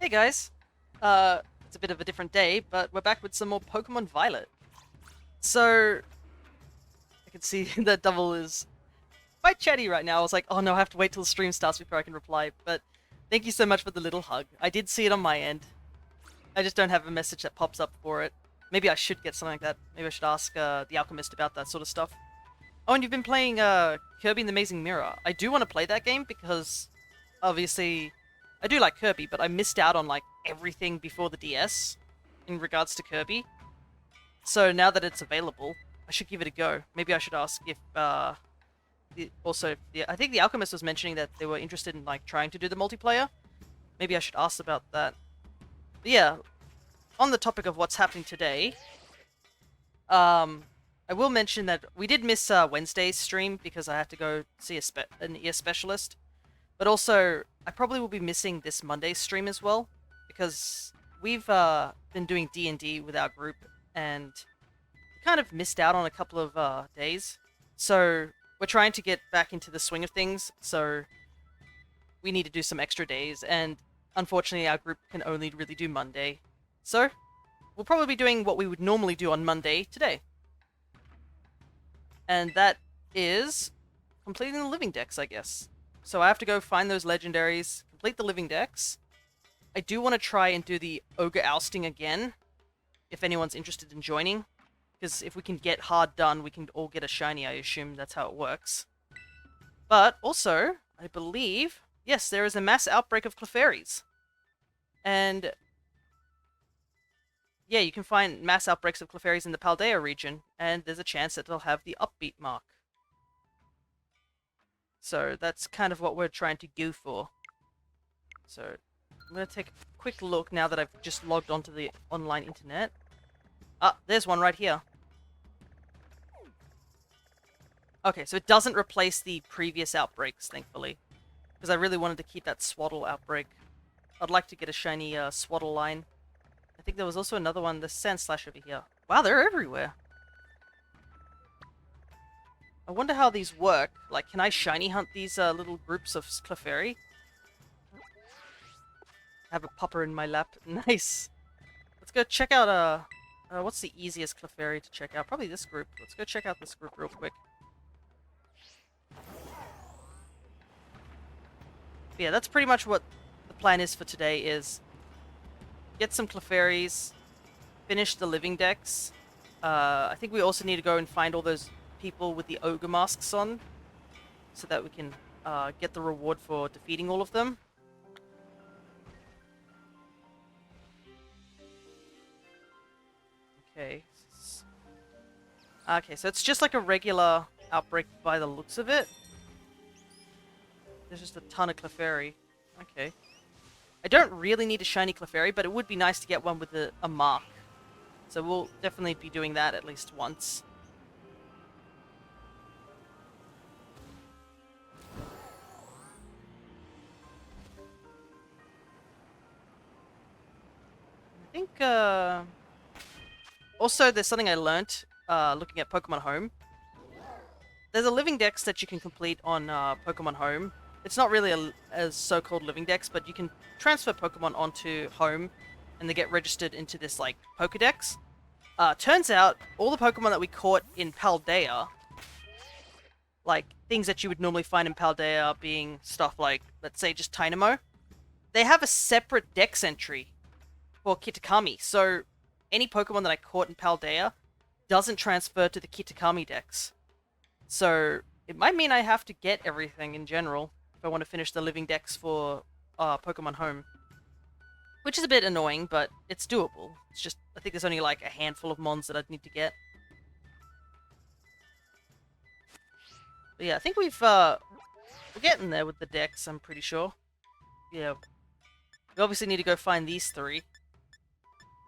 Hey guys, it's a bit of a different day, but we're back with some more Pokemon Violet. So, I can see that Double is quite chatty right now. I was like, oh no, I have to wait till the stream starts before I can reply, but thank you so much for the little hug. I did see it on my end. I just don't have a message that pops up for it. Maybe I should get something like that. Maybe I should ask the Alchemist about that sort of stuff. Oh, and you've been playing Kirby and the Amazing Mirror. I do want to play that game because, obviously, I do like Kirby, but I missed out on like everything before the DS in regards to Kirby. So now that it's available, I should give it a go. Maybe I should ask if I think the Alchemist was mentioning that they were interested in like trying to do the multiplayer. Maybe I should ask about that. But yeah, on the topic of what's happening today, I will mention that we did miss Wednesday's stream because I have to go see an ear specialist. But also, I probably will be missing this Monday's stream as well, because we've been doing D&D with our group, and kind of missed out on a couple of days. So we're trying to get back into the swing of things, so we need to do some extra days, and unfortunately our group can only really do Monday. So, we'll probably be doing what we would normally do on Monday today. And that is completing the living decks, I guess. So I have to go find those legendaries, complete the living decks. I do want to try and do the Ogre Ousting again, if anyone's interested in joining. Because if we can get hard done, we can all get a shiny, I assume that's how it works. But also, I believe, yes, there is a mass outbreak of Clefairies. And yeah, you can find mass outbreaks of Clefairies in the Paldea region, and there's a chance that they'll have the upbeat mark. So that's kind of what we're trying to go for. So I'm going to take a quick look now that I've just logged onto the online internet. Ah, there's one right here. Okay, so it doesn't replace the previous outbreaks, thankfully. Because I really wanted to keep that Swaddle outbreak. I'd like to get a shiny Swaddle line. I think there was also another one, the Sandslash over here. Wow, they're everywhere. I wonder how these work. Like, can I shiny hunt these little groups of Clefairy? Have a popper in my lap. Nice. Let's go check out, what's the easiest Clefairy to check out? Probably this group. Let's go check out this group real quick. But yeah, that's pretty much what the plan is for today, is get some Clefairies, finish the living decks. I think we also need to go and find all those people with the ogre masks on, so that we can get the reward for defeating all of them. Okay. Okay, so it's just like a regular outbreak by the looks of it. There's just a ton of Clefairy. Okay. I don't really need a shiny Clefairy, but it would be nice to get one with a mark. So we'll definitely be doing that at least once. I think, also, there's something I learnt looking at Pokemon Home. There's a living dex that you can complete on Pokemon Home. It's not really a so-called living dex, but you can transfer Pokemon onto Home, and they get registered into this, like, Pokedex. Turns out, all the Pokemon that we caught in Paldea, like, things that you would normally find in Paldea being stuff like, let's say, just Tynamo, they have a separate dex entry for Kitakami, so any Pokemon that I caught in Paldea doesn't transfer to the Kitakami dex. So it might mean I have to get everything in general if I want to finish the living dex for Pokemon Home. Which is a bit annoying, but it's doable. It's just, I think there's only like a handful of mons that I'd need to get. But yeah, I think we're getting there with the dex, I'm pretty sure. Yeah. We obviously need to go find these three.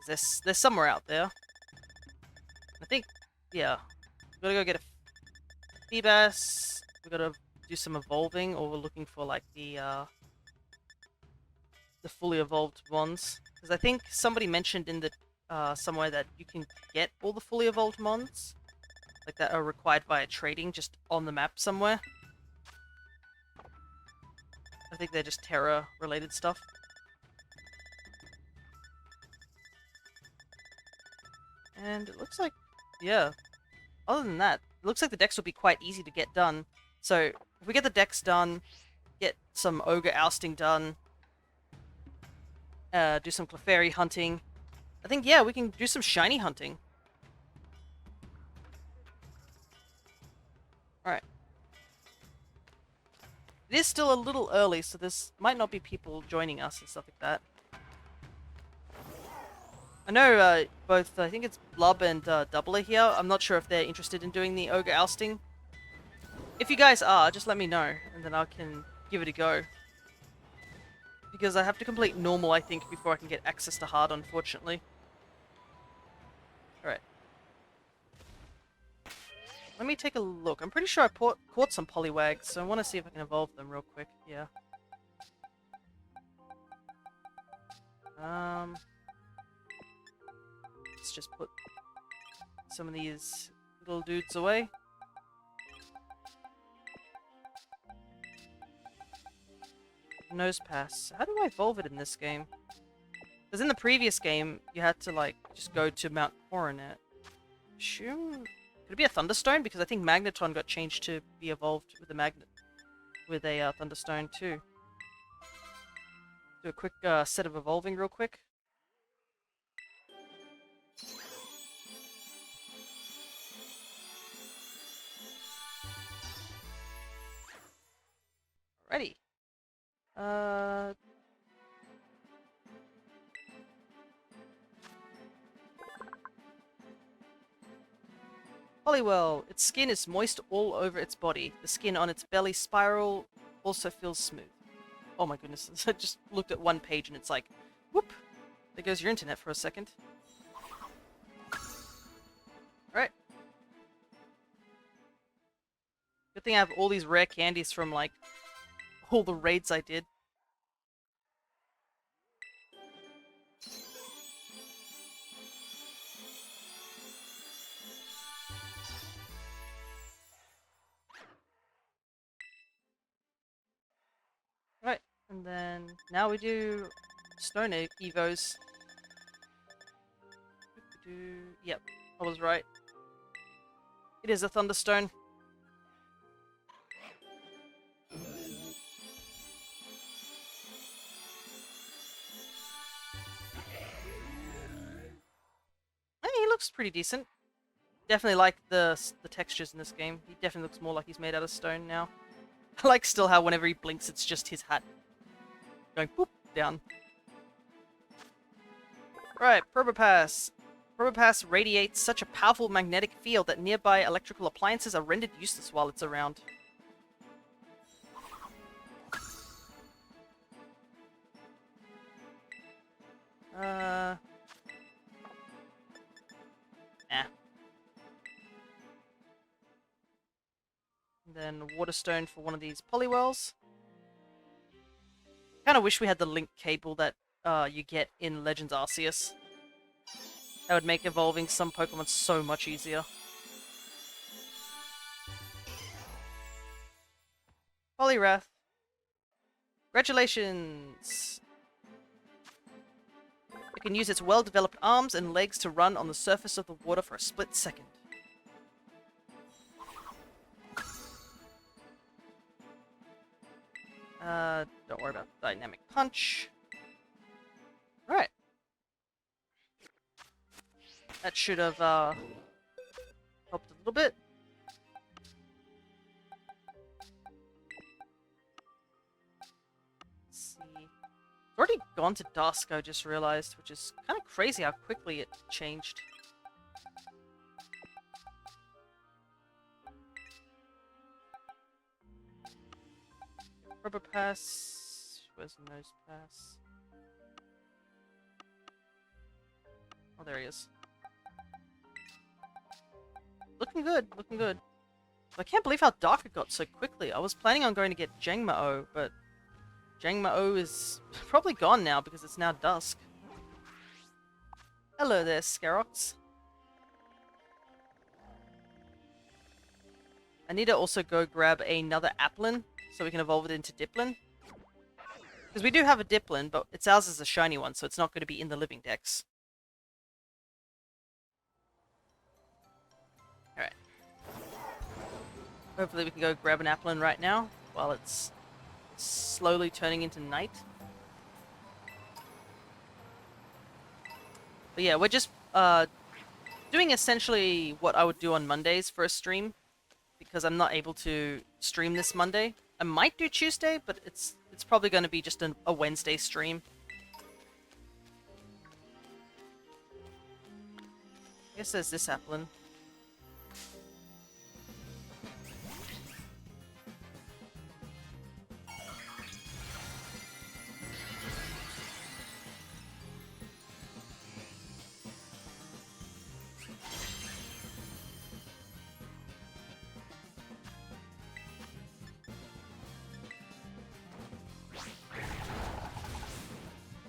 They're somewhere out there. I think, yeah. We gotta go get a Feebas. We gotta do some evolving, or we're looking for like the fully evolved ones. Because I think somebody mentioned in the somewhere that you can get all the fully evolved mons, like that are required via trading, just on the map somewhere. I think they're just Terra related stuff. And it looks like, yeah, other than that, it looks like the decks will be quite easy to get done. So, if we get the decks done, get some Ogre ousting done, do some Clefairy hunting, I think, yeah, we can do some shiny hunting. Alright. It is still a little early, so this might not be people joining us and stuff like that. I know both, I think it's Blub and Double are here. I'm not sure if they're interested in doing the Ogre ousting. If you guys are, just let me know, and then I can give it a go. Because I have to complete normal, I think, before I can get access to hard, unfortunately. Alright. Let me take a look. I'm pretty sure I caught some Poliwags, so I want to see if I can evolve them real quick. Yeah. Let's just put some of these little dudes away. Nose Pass. How do I evolve it in this game? Because in the previous game, you had to, like, just go to Mount Coronet. Could it be a Thunderstone? Because I think Magneton got changed to be evolved with a Thunderstone too. Do a quick set of evolving real quick. Alrighty. Poliwell. Its skin is moist all over its body. The skin on its belly spiral also feels smooth. Oh my goodness, I just looked at one page and it's like, whoop! There goes your internet for a second. Alright. Good thing I have all these rare candies from, like, all the raids I did. Right, and then now we do Stone Evos. Yep, I was right. It is a Thunderstone. Hey, he looks pretty decent. Definitely like the textures in this game. He definitely looks more like he's made out of stone now. I like still how whenever he blinks, it's just his hat going boop down. Right, Probopass. Probopass radiates such a powerful magnetic field that nearby electrical appliances are rendered useless while it's around. Nah. And then Waterstone for one of these Poliwells. Kind of wish we had the link cable that you get in Legends Arceus. That would make evolving some Pokemon so much easier. Poliwrath. Congratulations! It can use its well-developed arms and legs to run on the surface of the water for a split second. Don't worry about Dynamic Punch. Alright. That should have, helped a little bit. Let's see. It's already gone to dusk, I just realized, which is kind of crazy how quickly it changed. Rubber Pass. Where's the Nose Pass? Oh, there he is. Looking good, looking good. I can't believe how dark it got so quickly. I was planning on going to get Jangmo-O, but Jangmo-O is probably gone now because it's now dusk. Hello there, Scarox. I need to also go grab another Applin so we can evolve it into Diplin. Because we do have a Diplin, but ours is a shiny one, so it's not going to be in the living dex. Hopefully we can go grab an applin right now while it's slowly turning into night. But yeah, we're just doing essentially what I would do on Mondays for a stream, because I'm not able to stream this Monday. I might do Tuesday, but it's probably going to be just a Wednesday stream. I guess there's this applin.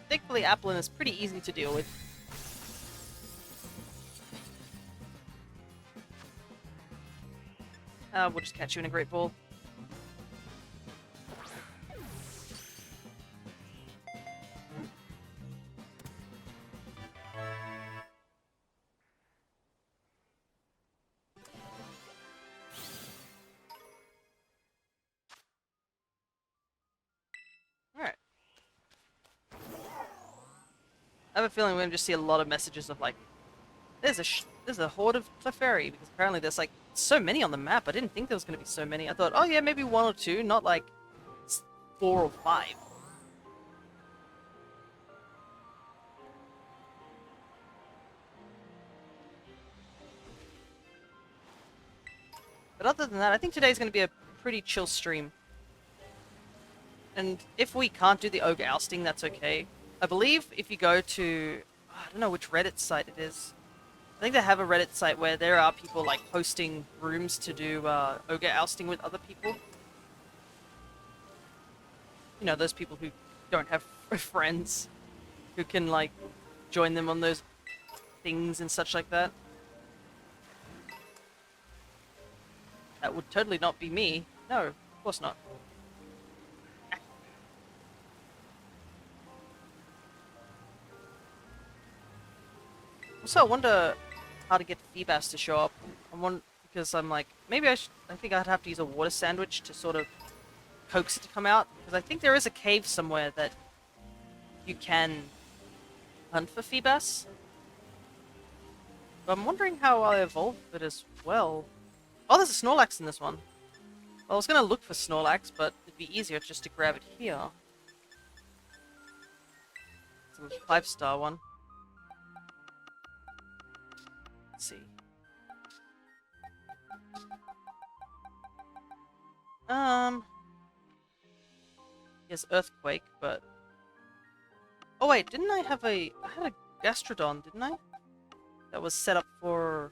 Thankfully, applin is pretty easy to deal with. We'll just catch you in a Great Ball. Alright. I have a feeling we're going to just see a lot of messages of like, there's a horde of Clefairy, because apparently there's like so many on the map. I didn't think there was going to be so many. I thought, oh yeah, maybe 1 or 2, not like 4 or 5. But other than that, I think today's going to be a pretty chill stream. And if we can't do the Ogre ousting, that's okay. I believe if you go to, I don't know which Reddit site it is. I think they have a Reddit site where there are people like hosting rooms to do Ogre ousting with other people. You know, those people who don't have friends who can like join them on those things and such like that. That would totally not be me. No, of course not. Also, I wonder how to get Feebas to show up. Because I'm like, maybe I think I'd have to use a water sandwich to sort of coax it to come out. Because I think there is a cave somewhere that you can hunt for Feebas. But I'm wondering how I evolve it as well. Oh, there's a Snorlax in this one. Well, I was going to look for Snorlax, but it'd be easier just to grab it here. It's a 5-star one. Let's see. Yes, Earthquake, but... Oh wait, didn't I have I had a Gastrodon, didn't I? That was set up for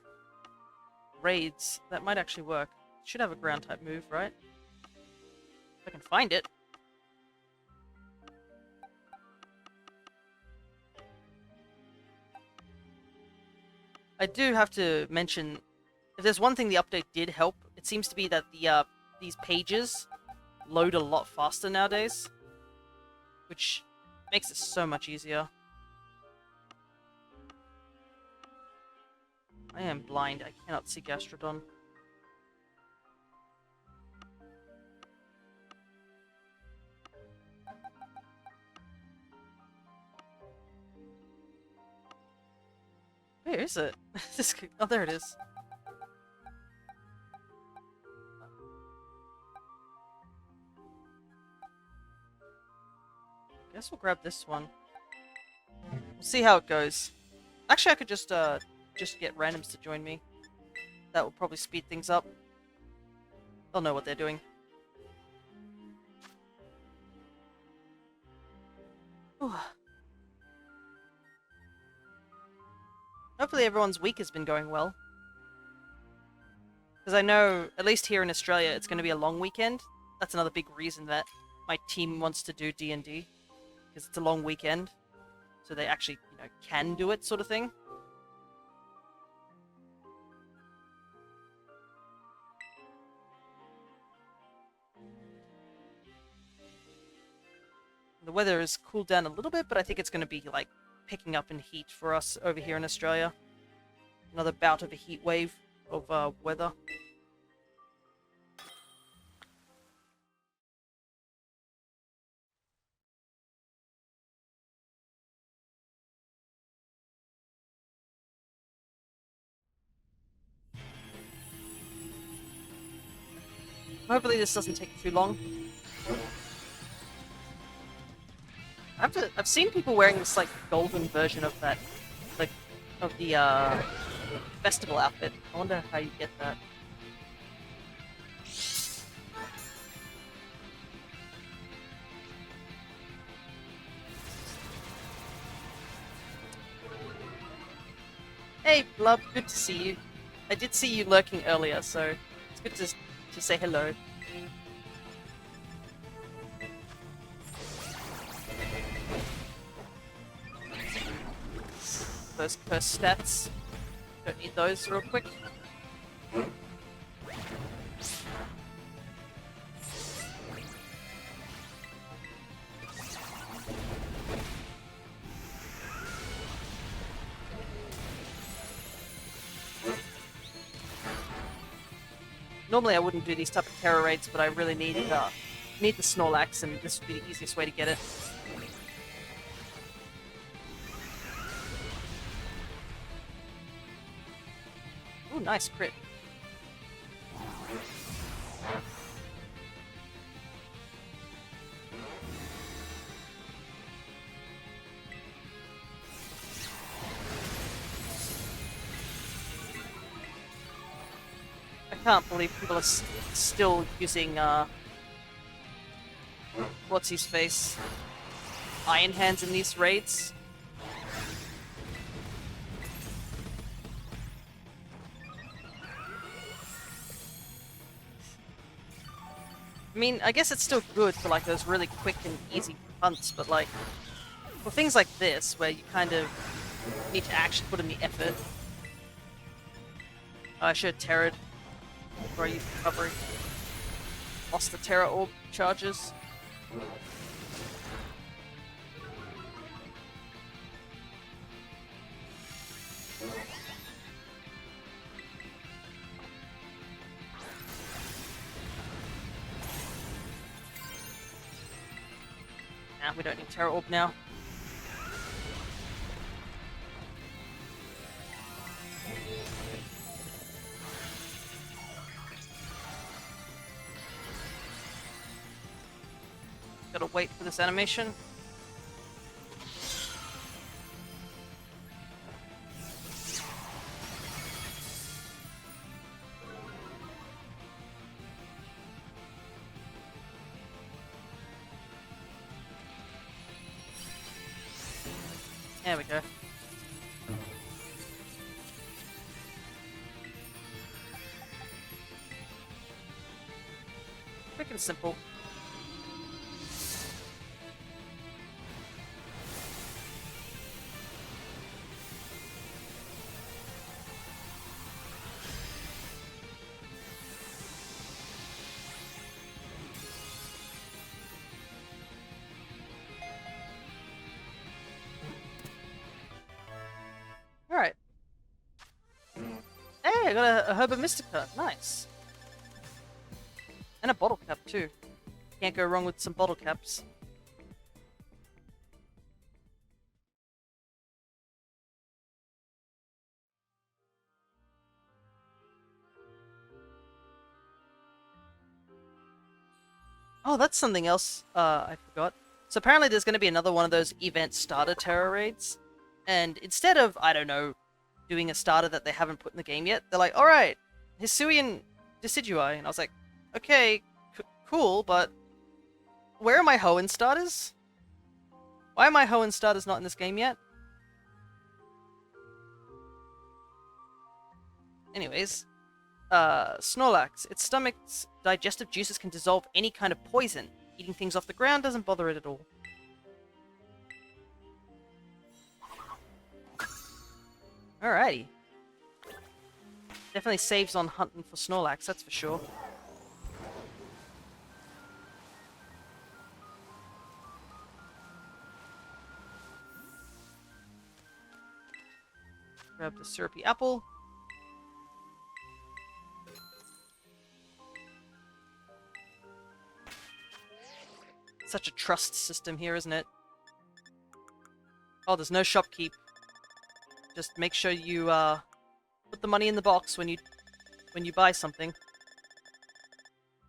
raids. That might actually work. Should have a ground type move, right? If I can find it. I do have to mention, if there's one thing the update did help, it seems to be that the these pages load a lot faster nowadays, which makes it so much easier. I am blind. I cannot see Gastrodon. Where is it? Oh, there it is. Guess we'll grab this one. We'll see how it goes. Actually, I could just get randoms to join me. That will probably speed things up. They'll know what they're doing. Hopefully everyone's week has been going well. Because I know, at least here in Australia, it's going to be a long weekend. That's another big reason that my team wants to do D&D. Because it's a long weekend. So they actually, you know, can do it, sort of thing. The weather has cooled down a little bit, but I think it's going to be, like, picking up in heat for us over here in Australia. Another bout of a heat wave of weather. Hopefully this doesn't take too long. I've seen people wearing this like golden version of that, like, of the festival outfit. I wonder how you get that. Hey, Blub, good to see you. I did see you lurking earlier, so it's good to say hello. Those curse stats. Don't need those real quick. Normally I wouldn't do these type of terror raids, but I really need the Snorlax, and this would be the easiest way to get it. Ooh, nice crit. I can't believe people are still using, what's his face? Iron Hands in these raids. I mean, I guess it's still good for like those really quick and easy hunts, but like, for things like this, where you kind of need to actually put in the effort. I should have terrored before I used recovery. Lost the Terror Orb charges. Nah, we don't need Terror Orb now. Gotta wait for this animation. There we go. Quick and simple. Alright. Hey, I got a Herba Mystica. Nice. And a bottle cap, too. Can't go wrong with some bottle caps. Oh, that's something else I forgot. So apparently there's going to be another one of those event starter terror raids. And instead of, I don't know, doing a starter that they haven't put in the game yet, they're like, alright, Hisuian Decidui. And I was like, okay, cool, but where are my Hoenn starters? Why are my Hoenn starters not in this game yet? Anyways, Snorlax. Its stomach's digestive juices can dissolve any kind of poison. Eating things off the ground doesn't bother it at all. Alrighty. Definitely saves on hunting for Snorlax, that's for sure. Grab the syrupy apple. Such a trust system here, isn't it? Oh, there's no shopkeep. Just make sure you put the money in the box when you buy something.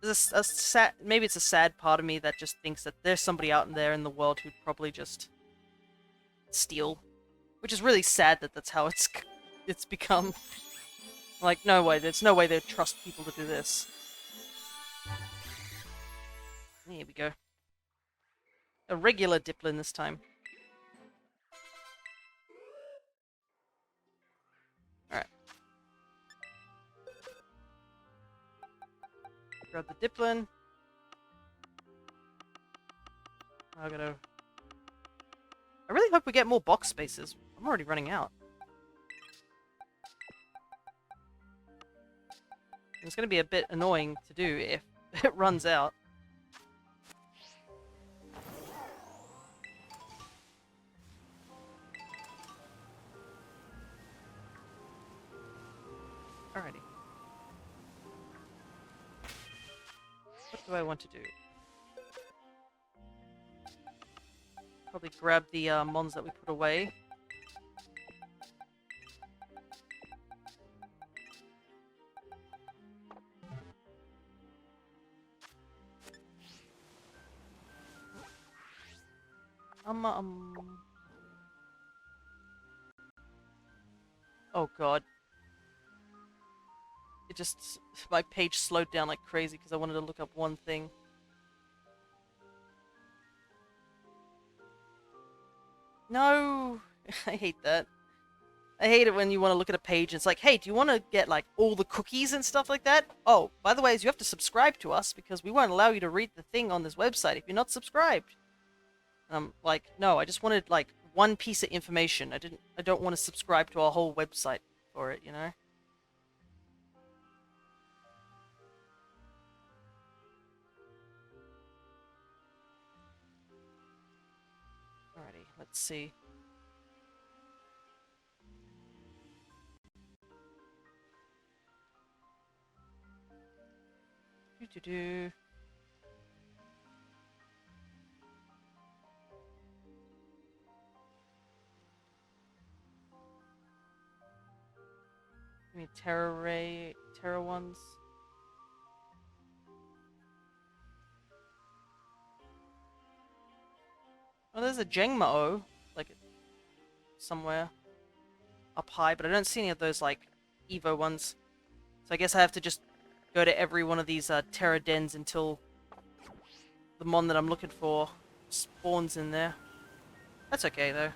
There's a sad, maybe it's a sad part of me that just thinks that there's somebody out there in the world who'd probably just steal, which is really sad that that's how it's become. Like, no way, there's no way they'd trust people to do this. Here we go. A regular Diplin this time. Alright. Grab the Diplin. I really hope we get more box spaces. I'm already running out. It's going to be a bit annoying to do if it runs out. Alrighty. What do I want to do? Probably grab the mons that we put away. Oh god. It just... my page slowed down like crazy because I wanted to look up one thing. No! I hate that. I hate it when you want to look at a page and it's like, hey, do you want to get like all the cookies and stuff like that? Oh, by the way, you have to subscribe to us because we won't allow you to read the thing on this website if you're not subscribed. And I'm like, no, I just wanted like one piece of information. I don't want to subscribe to our whole website for it, you know? Alrighty, let's see. Do. I mean, Terra ones. Oh, there's a Jengma-O, like, somewhere up high, but I don't see any of those, like, Evo ones. So I guess I have to just go to every one of these Terra dens until the mon that I'm looking for spawns in there. That's okay, though.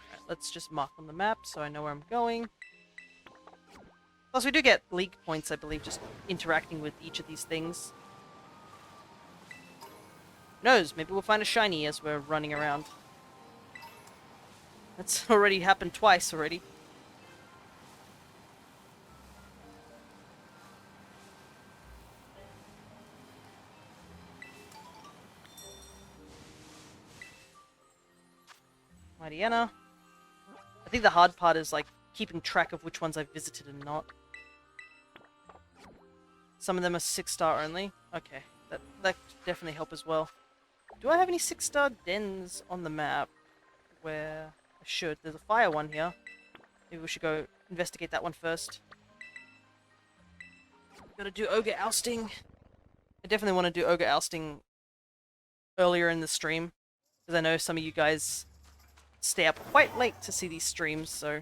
Alright, let's just mark on the map so I know where I'm going. Plus, we do get league points, I believe, just interacting with each of these things. Who knows? Maybe we'll find a shiny as we're running around. That's already happened twice already. Mightyena. I think the hard part is, like, keeping track of which ones I've visited and not. Some of them are 6-star only. Okay, that could definitely help as well. Do I have any 6-star dens on the map? Where I should. There's a fire one here. Maybe we should go investigate that one first. Gotta do ogre ousting. I definitely want to do ogre ousting earlier in the stream, because I know some of you guys stay up quite late to see these streams, so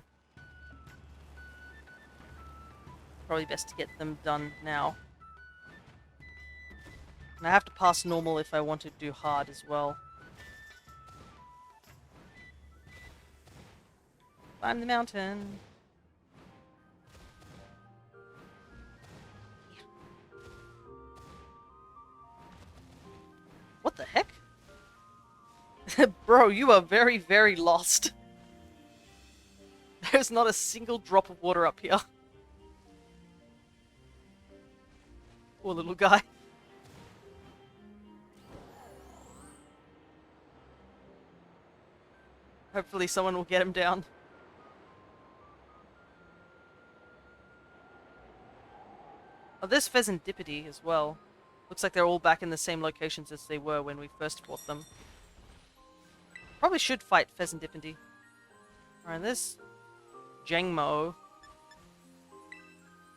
probably best to get them done now. And I have to pass normal if I want to do hard as well. Climb the mountain. What the heck? Bro, you are very, very lost. There's not a single drop of water up here. Poor little guy. Hopefully someone will get him down. Oh, there's Pheasantipity as well. Looks like they're all back in the same locations as they were when we first fought them. Probably should fight Pheasantipity. Alright, this Jengmo.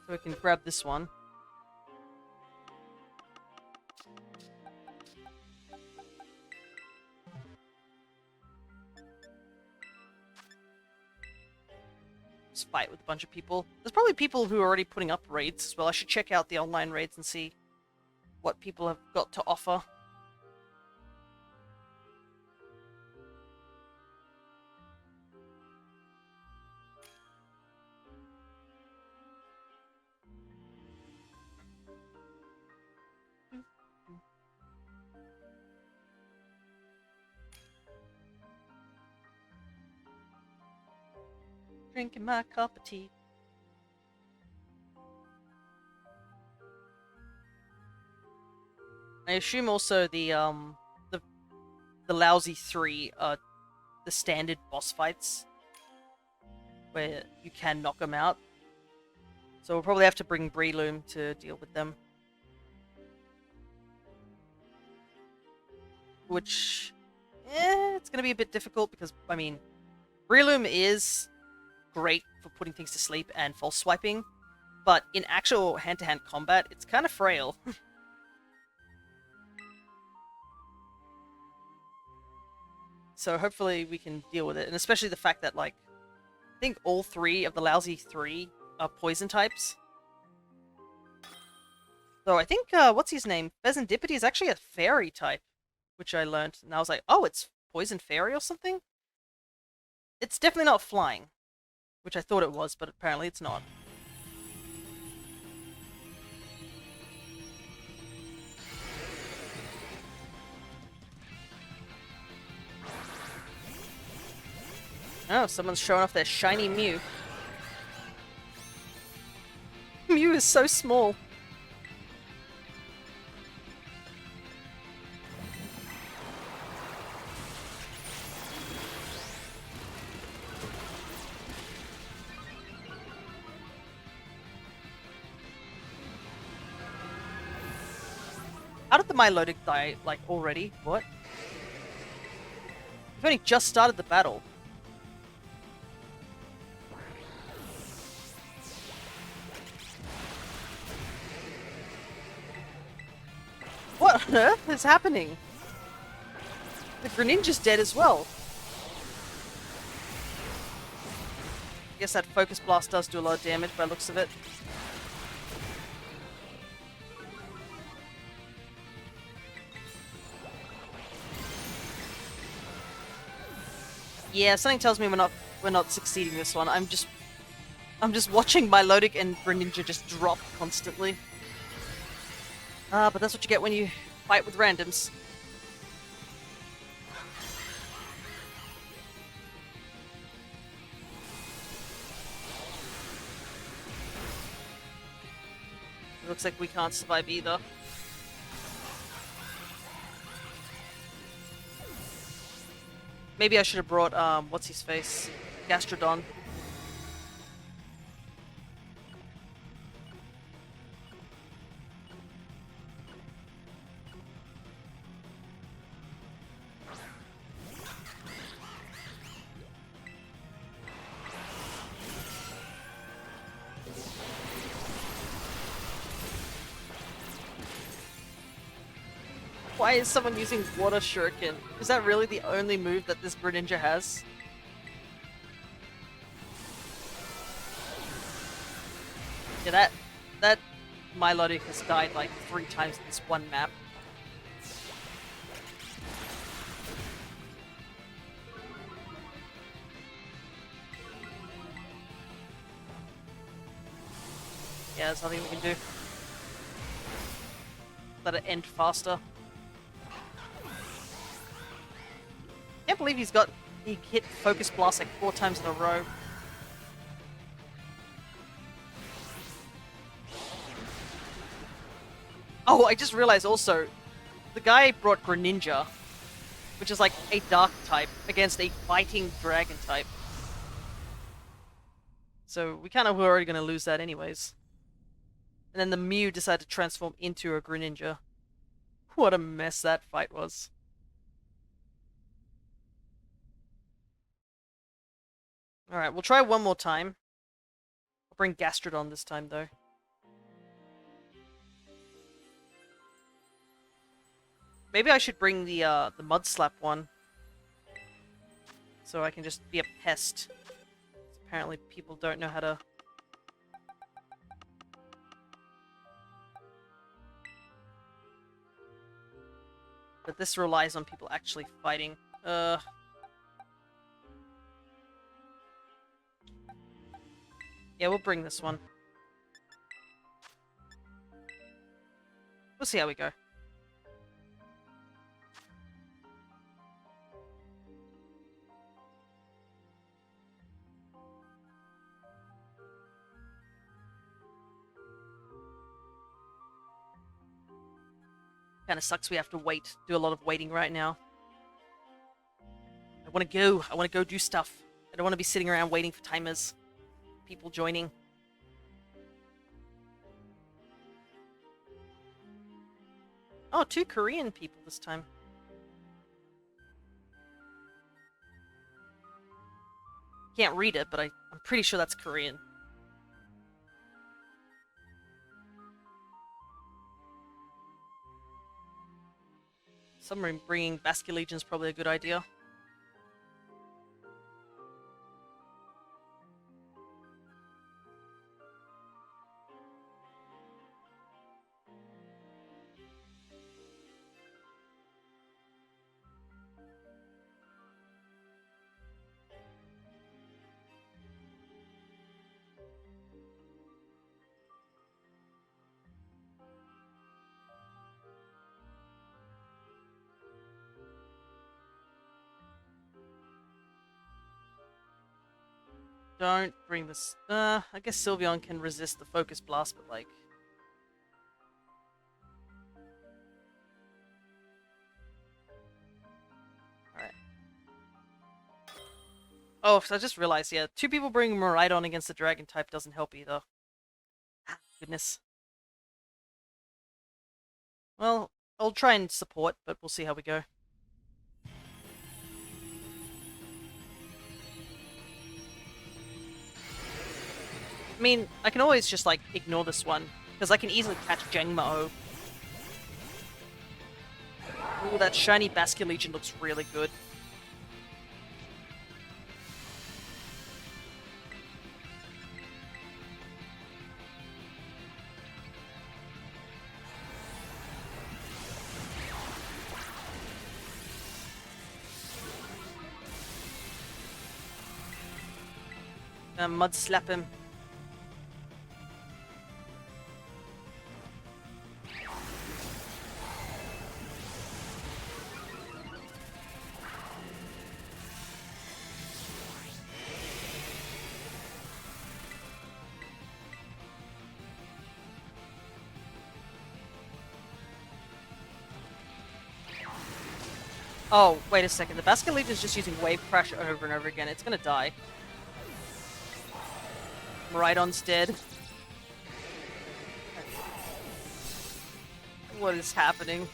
So we can grab this one. Just fight with a bunch of people. There's probably people who are already putting up raids as well. I should check out the online raids and see what people have got to offer. Drinking my cup of tea. I assume also the lousy 3 are the standard boss fights where you can knock them out. So we'll probably have to bring Breloom to deal with them. Which, it's going to be a bit difficult because, I mean, Breloom is great for putting things to sleep and false swiping, but in actual hand-to-hand combat, it's kind of frail. So hopefully we can deal with it, and especially the fact that, like, I think all 3 of the lousy 3 are poison types. So I think, what's his name? Pheasantipity is actually a fairy type, which I learned, and I was like, oh, it's poison fairy or something? It's definitely not flying, which I thought it was, but apparently it's not. Oh, someone's showing off their shiny Mew. Mew is so small. How did the Milotic die, like, already? What? We've only just started the battle. What on earth is happening? The Greninja's dead as well. I guess that Focus Blast does do a lot of damage by the looks of it. Yeah, something tells me we're not succeeding this one. I'm just watching Milotic and Greninja just drop constantly. But that's what you get when you fight with randoms. It looks like we can't survive either. Maybe I should have brought, what's his face? Gastrodon. Why is someone using Water Shuriken? Is that really the only move that this Greninja has? Yeah, that Milotic has died like 3 times in this one map. Yeah, there's nothing we can do. Let it end faster. Can't believe he hit Focus Blast like 4 times in a row. Oh, I just realized also, the guy brought Greninja, which is like a dark type, against a fighting dragon type. So we kind of were already going to lose that anyways. And then the Mew decided to transform into a Greninja. What a mess that fight was. Alright, we'll try one more time. I'll bring Gastrodon this time, though. Maybe I should bring the Mud Slap one. So I can just be a pest. Apparently people don't know how to... But this relies on people actually fighting. Yeah, we'll bring this one. We'll see how we go. Kinda sucks we have to wait. Do a lot of waiting right now. I wanna go. I wanna go do stuff. I don't wanna be sitting around waiting for timers. People joining. Oh, 2 Korean people this time. Can't read it, but I'm pretty sure that's Korean. Someone bringing Basculegion is probably a good idea. Don't bring this... I guess Sylveon can resist the Focus Blast, but like... Alright. Oh, so I just realized, yeah, 2 people bringing Miraidon against the Dragon type doesn't help either. Goodness. Well, I'll try and support, but we'll see how we go. I mean, I can always just, like, ignore this one, because I can easily catch Jangmo. Ooh, that shiny Basculegion looks really good. Mud slap him. Oh, wait a second. The Basculegion is just using Wave Crash over and over again. It's gonna die. Miraidon's dead. What is happening?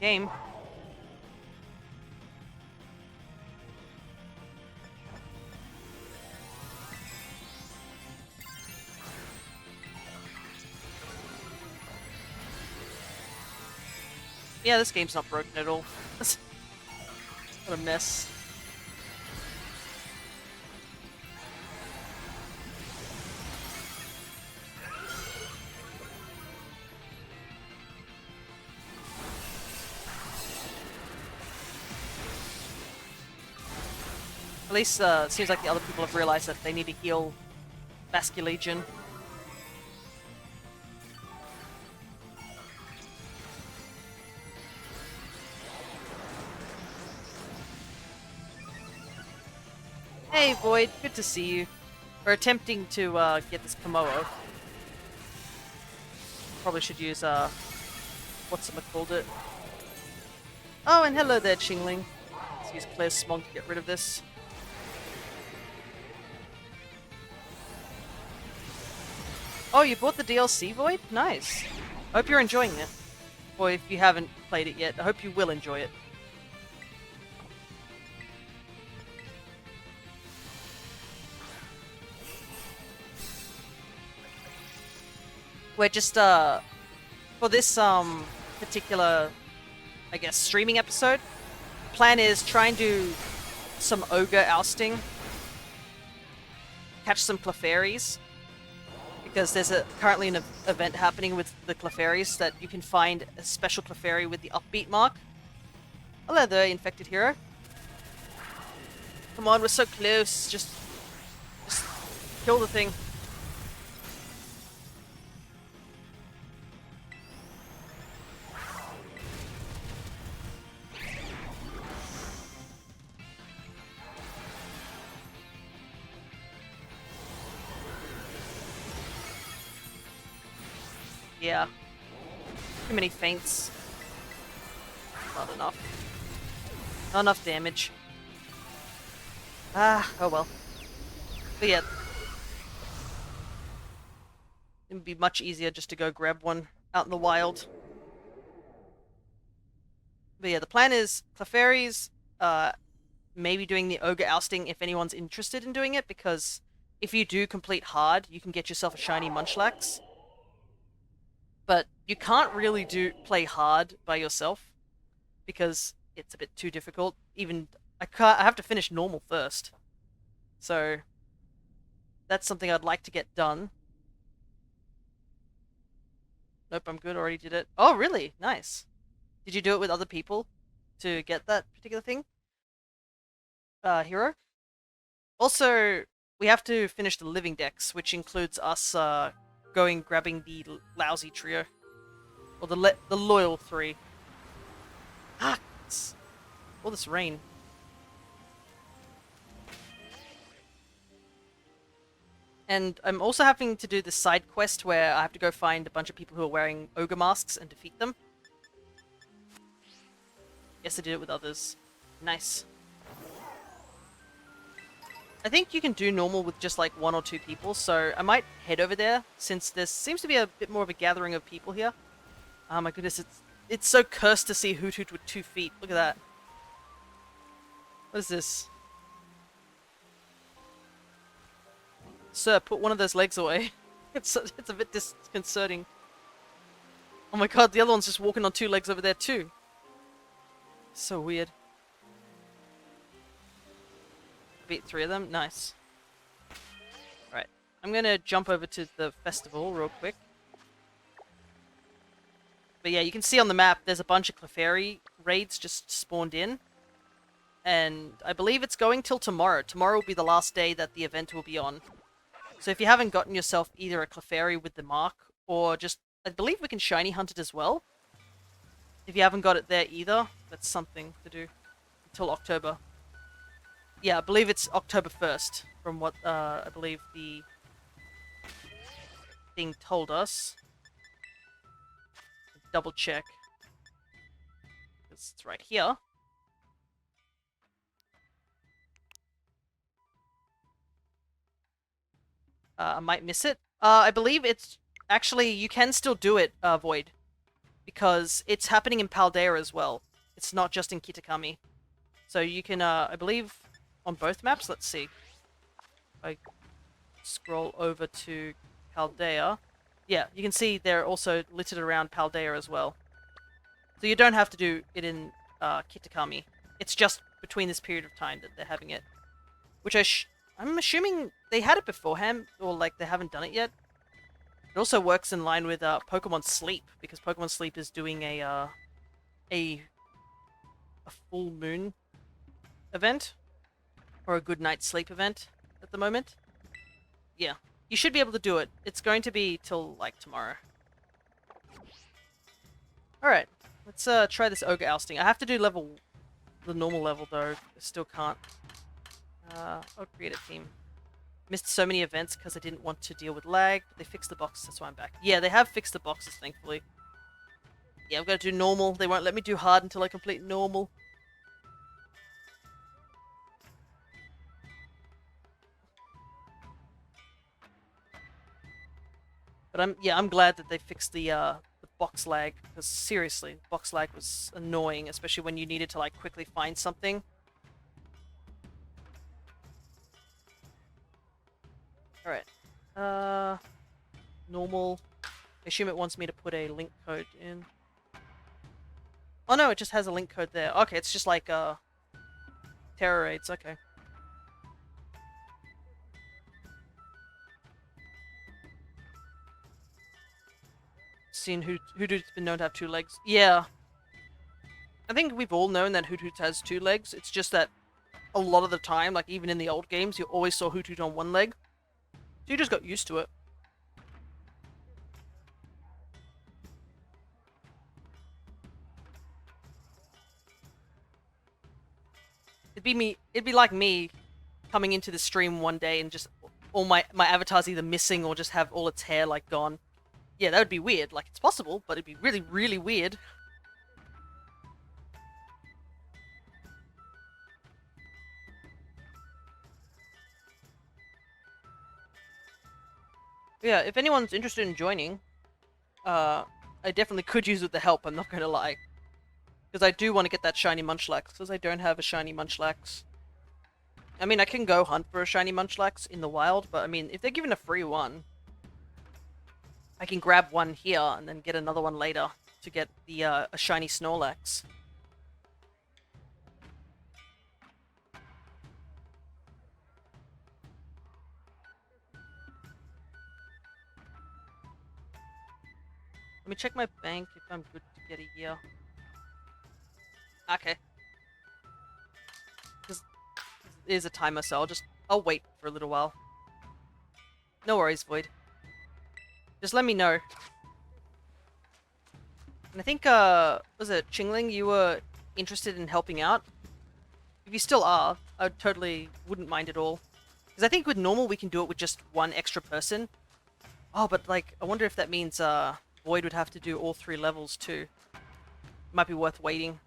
Game. Yeah, this game's not broken at all. What a mess. At least it seems like the other people have realized that they need to heal Basculegion. Hey, Void. Good to see you. We're attempting to get this Komodo. Probably should use what's it called it? Oh, and hello there, Chingling. Let's use Clear Smog to get rid of this. Oh, you bought the DLC, Void? Nice. I hope you're enjoying it. Or if you haven't played it yet, I hope you will enjoy it. We're just, for this, particular, I guess, streaming episode, plan is try and do some ogre ousting, catch some Clefairies, because there's currently an event happening with the Clefairies that you can find a special Clefairy with the upbeat mark. Hello there, infected hero. Come on, we're so close. Just kill the thing. Yeah. Too many feints. Not enough. Not enough damage. Ah, oh well. But yeah. It would be much easier just to go grab one out in the wild. But yeah, the plan is Clefairies, maybe doing the ogre ousting if anyone's interested in doing it, because if you do complete hard, you can get yourself a shiny Munchlax. But you can't really play hard by yourself because it's a bit too difficult. Even I have to finish normal first. So that's something I'd like to get done. Nope, I'm good. Already did it. Oh, really? Nice. Did you do it with other people to get that particular thing? Hero? Also, we have to finish the living decks, which includes us grabbing the lousy trio. Or the loyal 3. Ah! All this rain. And I'm also having to do the side quest where I have to go find a bunch of people who are wearing ogre masks and defeat them. Yes, I did it with others. Nice. I think you can do normal with just like 1 or 2 people, so I might head over there since there seems to be a bit more of a gathering of people here. Oh my goodness, it's so cursed to see Hoot Hoot with 2 feet. Look at that. What is this? Sir, put one of those legs away. It's a bit disconcerting. Oh my god, the other one's just walking on 2 legs over there too. So weird. Beat 3 of them. Nice. Alright. I'm gonna jump over to the festival real quick. But yeah, you can see on the map there's a bunch of Clefairy raids just spawned in. And I believe it's going till tomorrow. Tomorrow will be the last day that the event will be on. So if you haven't gotten yourself either a Clefairy with the mark, or just... I believe we can shiny hunt it as well. If you haven't got it there either, that's something to do. Until October. Yeah, I believe it's October 1st, from what I believe the thing told us. Double check. It's right here. I might miss it. I believe it's... Actually, you can still do it, Void. Because it's happening in Paldea as well. It's not just in Kitakami. So you can, I believe... On both maps? Let's see. I scroll over to Paldea. Yeah, you can see they're also littered around Paldea as well. So you don't have to do it in Kitakami. It's just between this period of time that they're having it. Which I'm assuming they had it beforehand, or like they haven't done it yet. It also works in line with Pokemon Sleep, because Pokemon Sleep is doing a full moon event. Or a good night's sleep event at the moment. Yeah. You should be able to do it. It's going to be till, like, tomorrow. Alright. Let's try this ogre ousting. I have to do the normal level, though. I still can't. I'll create a team. Missed so many events because I didn't want to deal with lag. But they fixed the boxes, that's why I'm back. Yeah, they have fixed the boxes, thankfully. Yeah, I've got to do normal. They won't let me do hard until I complete normal. But I'm glad that they fixed the box lag, because seriously, box lag was annoying, especially when you needed to like quickly find something. All right. Normal. I assume it wants me to put a link code in. Oh no, it just has a link code there. Okay, it's just like terror raids. Okay. Seen Hoothoot's been known to have 2 legs. Yeah, I think we've all known that Hoothoot has 2 legs. It's just that a lot of the time, like even in the old games, you always saw Hoothoot on 1 leg. So you just got used to it. It'd be like me coming into the stream one day and just all my avatar's either missing or just have all its hair like gone. Yeah, that would be weird. Like, it's possible, but it'd be really, really weird. Yeah, if anyone's interested in joining, I definitely could use with the help, I'm not gonna lie. Because I do want to get that shiny Munchlax, because I don't have a shiny Munchlax. I mean, I can go hunt for a shiny Munchlax in the wild, but I mean, if they're given a free one, I can grab one here and then get another one later to get the a shiny Snorlax. Let me check my bank if I'm good to get a year. Okay. Because it is a timer, so I'll wait for a little while. No worries, Void. Just let me know. And I think, was it Chingling, you were interested in helping out? If you still are, I totally wouldn't mind at all. Because I think with normal we can do it with just one extra person. Oh, but like, I wonder if that means, Void would have to do all 3 levels too. Might be worth waiting.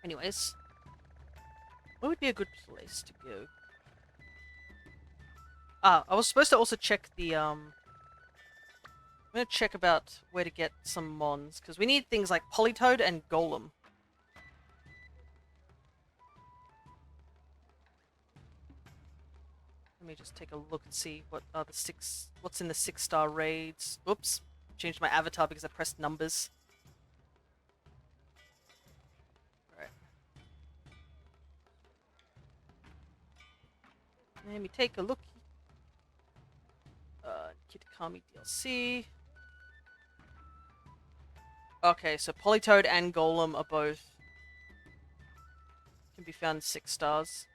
Anyways. What would be a good place to go? Ah, I was supposed to also check the, I'm gonna check about where to get some mons, because we need things like Politoed and Golem. Let me just take a look and see what are what's in the 6-star raids. Oops, changed my avatar because I pressed numbers. Alright. Let me take a look. Kitakami DLC. Okay, so Politoed and Golem are both can be found in 6 stars.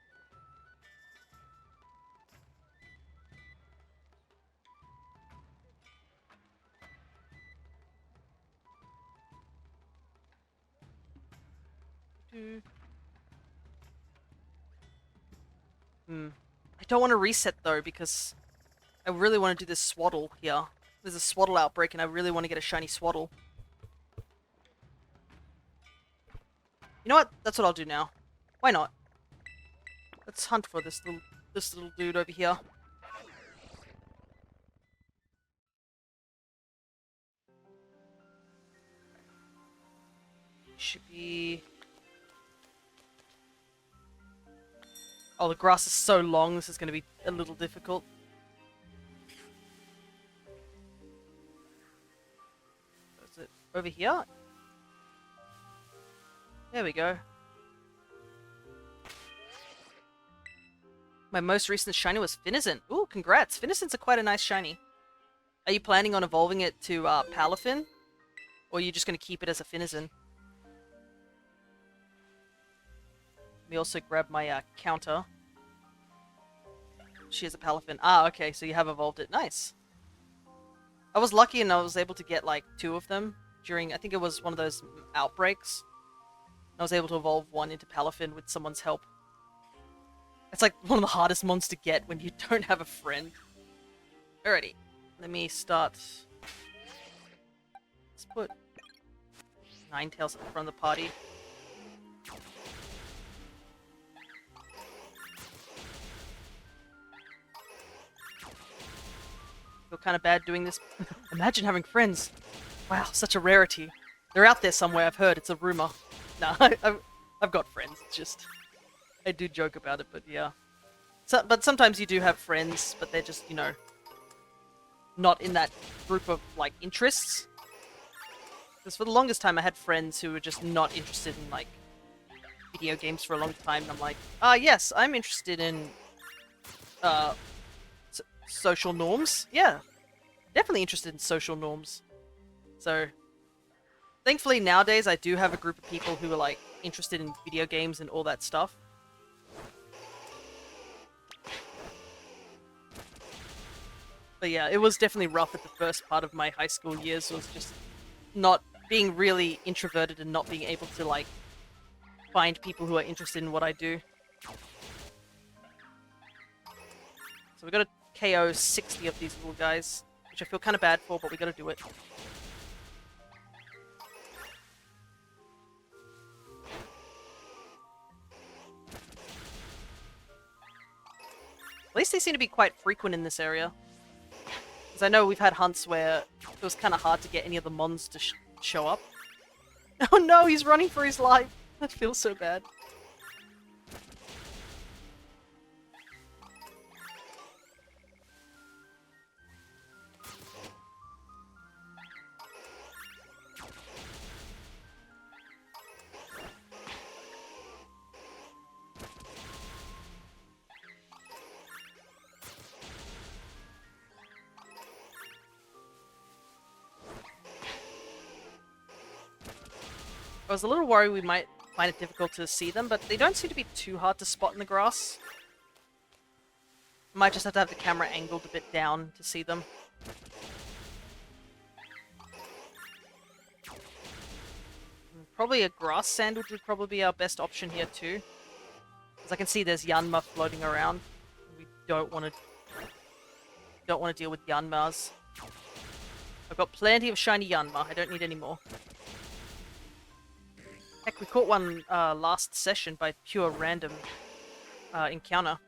I don't want to reset though because I really want to do this Swaddle here. There's a Swaddle outbreak and I really want to get a shiny Swaddle. You know what? That's what I'll do now. Why not? Let's hunt for this little dude over here. Should be... Oh, the grass is so long, this is going to be a little difficult. Is it over here? There we go. My most recent shiny was Finnison. Ooh, congrats! Finnison's quite a nice shiny. Are you planning on evolving it to Palafin? Or are you just going to keep it as a Finnison? Let me also grab my counter. She has a Palafin. Ah, okay, so you have evolved it. Nice. I was lucky and I was able to get like 2 of them during, I think it was one of those outbreaks. I was able to evolve one into Palafin with someone's help. It's like one of the hardest mons to get when you don't have a friend. Alrighty, let me start. Let's put Ninetales at the front of the party. Feel kind of bad doing this. Imagine having friends. Wow, such a rarity. They're out there somewhere, I've heard. It's a rumor. Nah, I've got friends. It's just... I do joke about it, but yeah. But sometimes you do have friends, but they're just, you know, not in that group of, like, interests. Because for the longest time I had friends who were just not interested in, like, video games for a long time. And I'm like, yes, I'm interested in, social norms. Yeah, definitely interested in social norms. So, thankfully nowadays I do have a group of people who are, like, interested in video games and all that stuff. But yeah, it was definitely rough at the first part of my high school years. Was just not being really introverted and not being able to, like, find people who are interested in what I do. So we gotta KO 60 of these little guys, which I feel kind of bad for, but we gotta do it. At least they seem to be quite frequent in this area. Because I know we've had hunts where it was kind of hard to get any of the mons to show up. Oh no, he's running for his life! That feels so bad. I was a little worried we might find it difficult to see them, but they don't seem to be too hard to spot in the grass. Might just have to have the camera angled a bit down to see them. Probably a grass sandwich would probably be our best option here too. Because I can see there's Yanma floating around. We don't want to deal with Yanmas. I've got plenty of shiny Yanma, I don't need any more. Heck, we caught one last session by pure random encounter.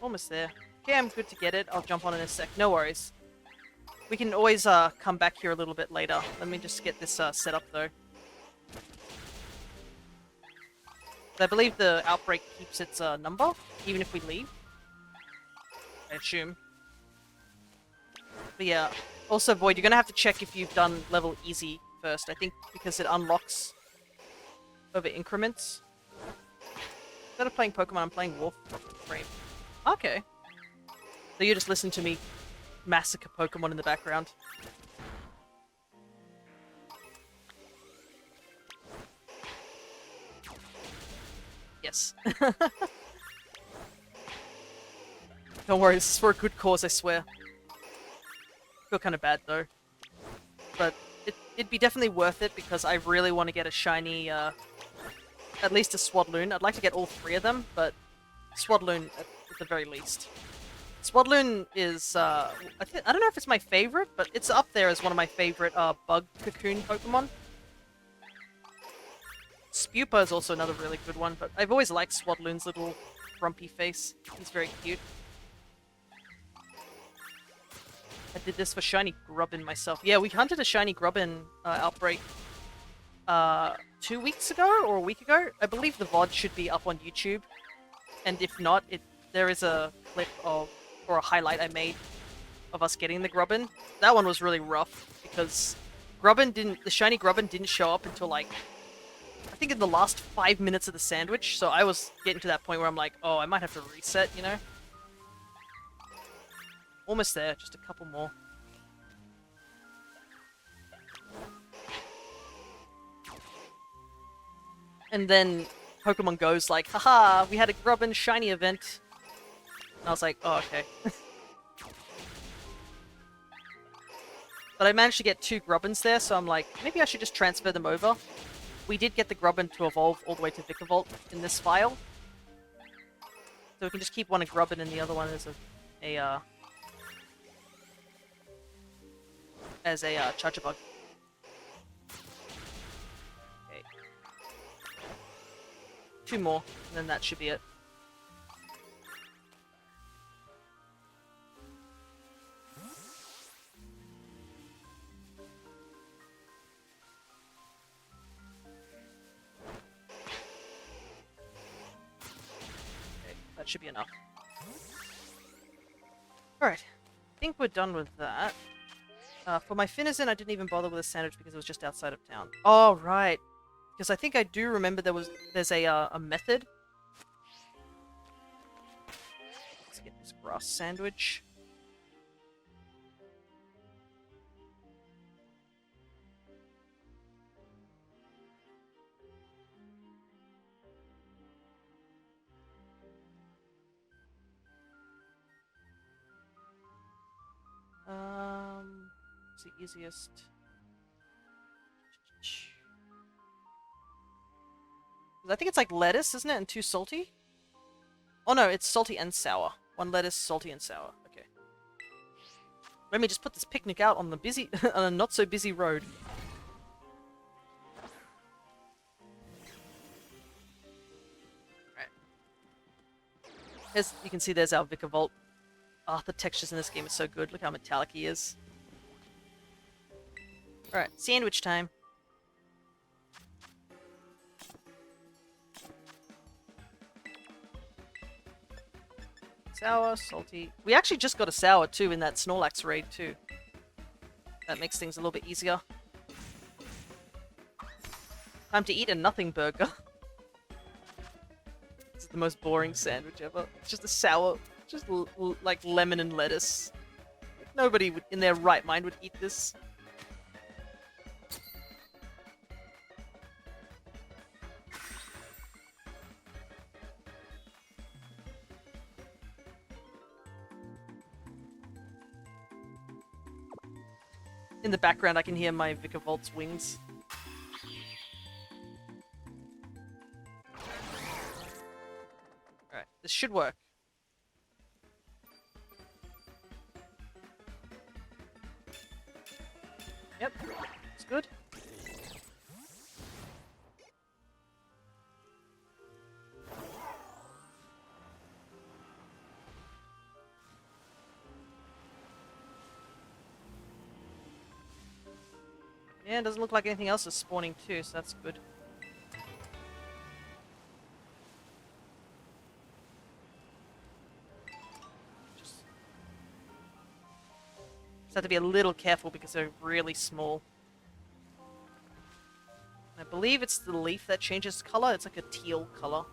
Almost there. Okay, I'm good to get it. I'll jump on in a sec. No worries. We can always come back here a little bit later. Let me just get this set up though. I believe the outbreak keeps its number, even if we leave. I assume. But yeah. Also, Void, you're gonna have to check if you've done level easy first. I think because it unlocks over increments. Instead of playing Pokemon, I'm playing Warframe. Okay. So you just listen to me massacre Pokemon in the background. Yes. Don't worry, this is for a good cause, I swear. I feel kind of bad though. But it'd be definitely worth it because I really want to get a shiny, at least a Swadloon. I'd like to get all three of them, but Swadloon at the very least. Swadloon is, I don't know if it's my favorite, but it's up there as one of my favorite bug cocoon Pokemon. Spupa is also another really good one, but I've always liked Swadloon's little grumpy face. He's very cute. I did this for shiny Grubbin myself. Yeah, we hunted a shiny Grubbin outbreak 2 weeks ago or a week ago. I believe the VOD should be up on YouTube, and if not, there is a clip of or a highlight I made of us getting the Grubbin. That one was really rough because the shiny Grubbin didn't show up until like I think in the last 5 minutes of the sandwich. So I was getting to that point where I'm like, oh, I might have to reset, you know. Almost there, just a couple more. And then Pokemon Go's like, haha, we had a Grubbin shiny event. And I was like, oh, okay. But I managed to get 2 Grubbins there, so I'm like, maybe I should just transfer them over. We did get the Grubbin to evolve all the way to Vikavolt in this file. So we can just keep one a Grubbin and the other one as a Charjabug. Okay. 2 more, and then that should be it. That should be enough. Alright. I think we're done with that. For my Finizen, I didn't even bother with a sandwich because it was just outside of town. Oh, right. Because I think I do remember there's a method. Let's get this grass sandwich. What's the easiest? I think it's like lettuce, isn't it? And 2 salty? Oh no, it's salty and sour. 1 lettuce, salty and sour. Okay. Let me just put this picnic out on the busy, on a not so busy road. Right. As you can see, there's our Vikavolt. Ah, the textures in this game are so good. Look how metallic he is. Alright, sandwich time. Sour, salty. We actually just got a sour too in that Snorlax raid too. That makes things a little bit easier. Time to eat a nothing burger. This is the most boring sandwich ever. It's just a sour, just like lemon and lettuce. Nobody in their right mind would eat this. In the background, I can hear my Vikavolt's wings. Alright, this should work. Yep, it's good. Yeah, it doesn't look like anything else is spawning too, so that's good. Just have to be a little careful because they're really small. I believe it's the leaf that changes color. It's like a teal color.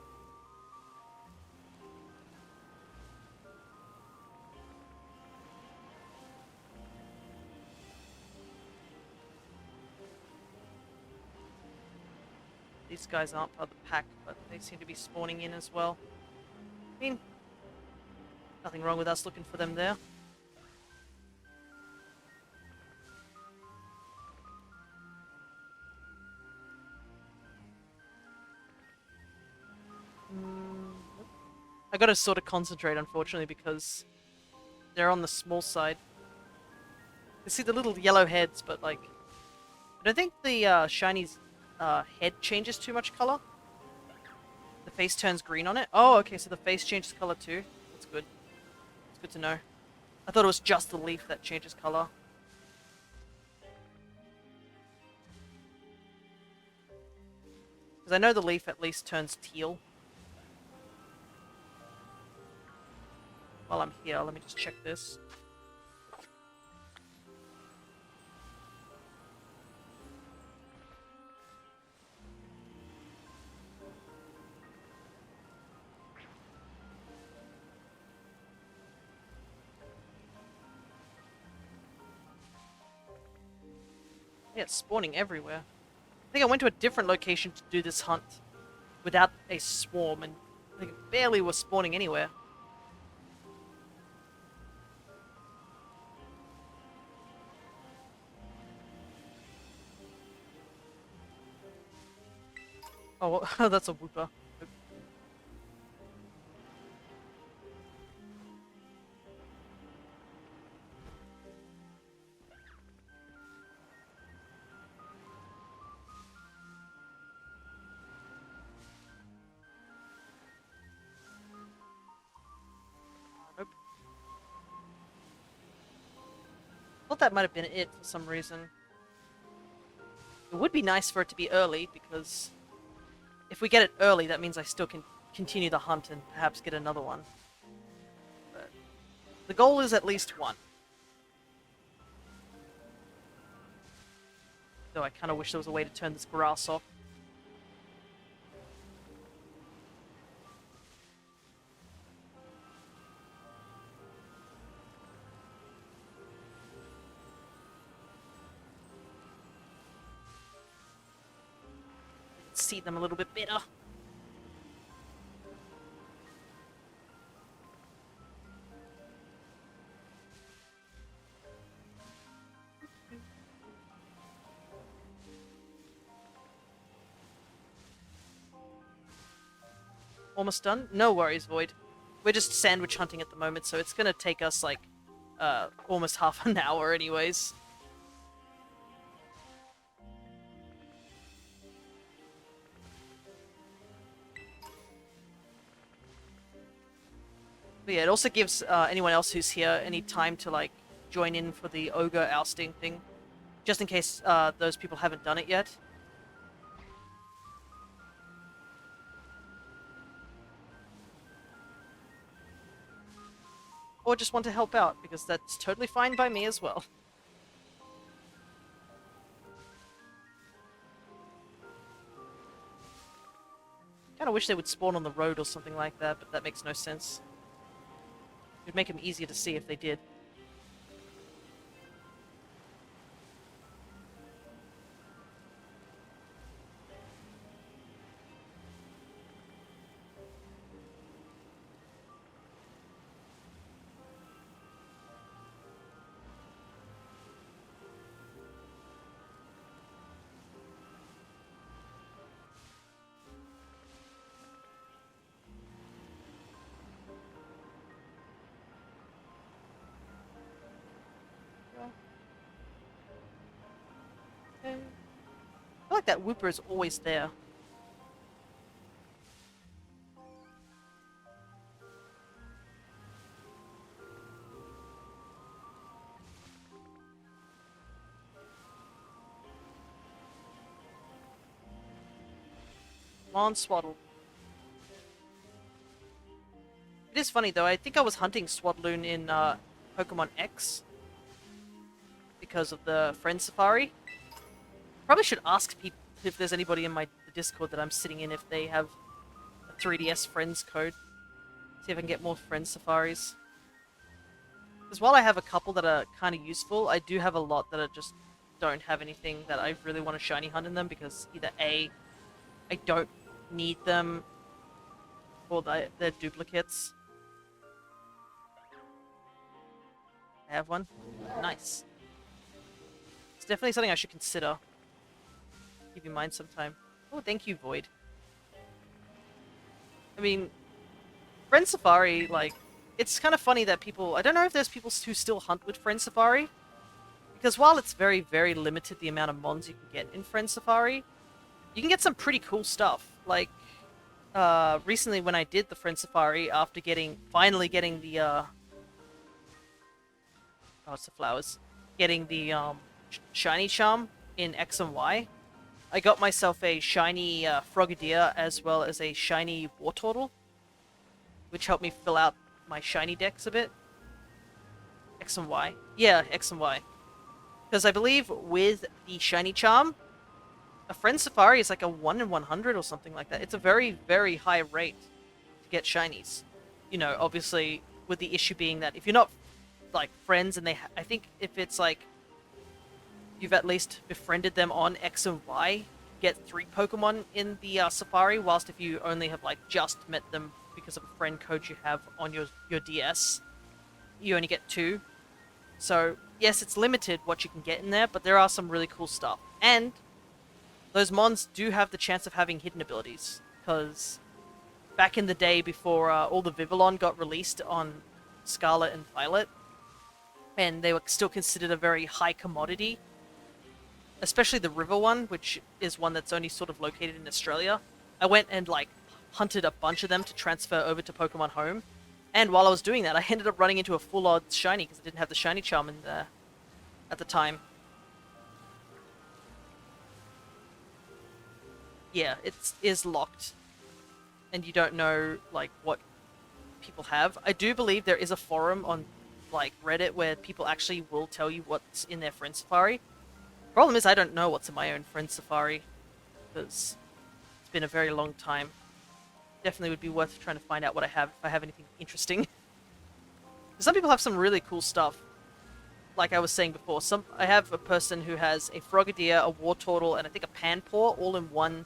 These guys aren't part of the pack, but they seem to be spawning in as well. I mean, nothing wrong with us looking for them there. I gotta sort of concentrate, unfortunately, because they're on the small side. You see the little yellow heads, but like, I don't think the shiny's head changes too much color. The face turns green on it. Oh, okay, so the face changes color too. That's good. It's good to know. I thought it was just the leaf that changes color. Because I know the leaf at least turns teal. While I'm here, let me just check this. Yeah, it's spawning everywhere. I think I went to a different location to do this hunt without a swarm, and I think it barely was spawning anywhere. Oh, that's a whooper. Nope. Thought that might have been it for some reason. It would be nice for it to be early, because if we get it early, that means I still can continue the hunt and perhaps get another one. But the goal is at least one. Though I kind of wish there was a way to turn this grass off. See them a little bit better. Almost done? No worries, Void. We're just sandwich hunting at the moment, so it's gonna take us like almost half an hour anyways. But yeah, it also gives anyone else who's here any time to like join in for the ogre ousting thing, just in case those people haven't done it yet. Or just want to help out, because that's totally fine by me as well. Kinda wish they would spawn on the road or something like that, but that makes no sense. It'd make them easier to see if they did. Okay. I feel like that whooper is always there. Come on, Swaddle. It is funny though, I think I was hunting Swadloon in Pokemon X because of the Friend Safari. Probably should ask people if there's anybody in my Discord that I'm sitting in, if they have a 3DS Friends code. See if I can get more Friend Safaris. Because while I have a couple that are kind of useful, I do have a lot that are just don't have anything that I really want to shiny hunt in them, because either A, I don't need them, or they're duplicates. I have one. Nice. It's definitely something I should consider. Keep in mind sometime. Oh, thank you, Void. I mean, Friend Safari, like, it's kind of funny that people... I don't know if there's people who still hunt with Friend Safari, because while it's very, very limited the amount of mons you can get in Friend Safari, you can get some pretty cool stuff. Like, recently when I did the Friend Safari, after finally getting the, oh, it's the flowers. Getting the, shiny charm in X and Y, I got myself a shiny, Frogadier, as well as a shiny Wartortle, which helped me fill out my shiny decks a bit. X and Y. Yeah, X and Y. Because I believe with the shiny charm, a Friend Safari is like a 1 in 100 or something like that. It's a very, very high rate to get shinies. You know, obviously, with the issue being that if you're not, like, friends and I think if it's like you've at least befriended them on X and Y, get 3 Pokemon in the Safari, whilst if you only have like just met them because of a friend code you have on your DS, you only get 2. So yes, it's limited what you can get in there, but there are some really cool stuff. And those mons do have the chance of having hidden abilities, because back in the day before all the Vivillon got released on Scarlet and Violet, and they were still considered a very high commodity, especially the river one, which is one that's only sort of located in Australia. I went and like hunted a bunch of them to transfer over to Pokemon Home, and while I was doing that, I ended up running into a full odds shiny because I didn't have the shiny charm in there at the time. Yeah, it is locked, and you don't know like what people have. I do believe there is a forum on like Reddit where people actually will tell you what's in their friend safari. Problem is, I don't know what's in my own friend safari because it's been a very long time. Definitely would be worth trying to find out what I have if I have anything interesting. Some people have some really cool stuff. Like I was saying before, I have a person who has a Frogadier, a Wartortle, and I think a Panpour all in one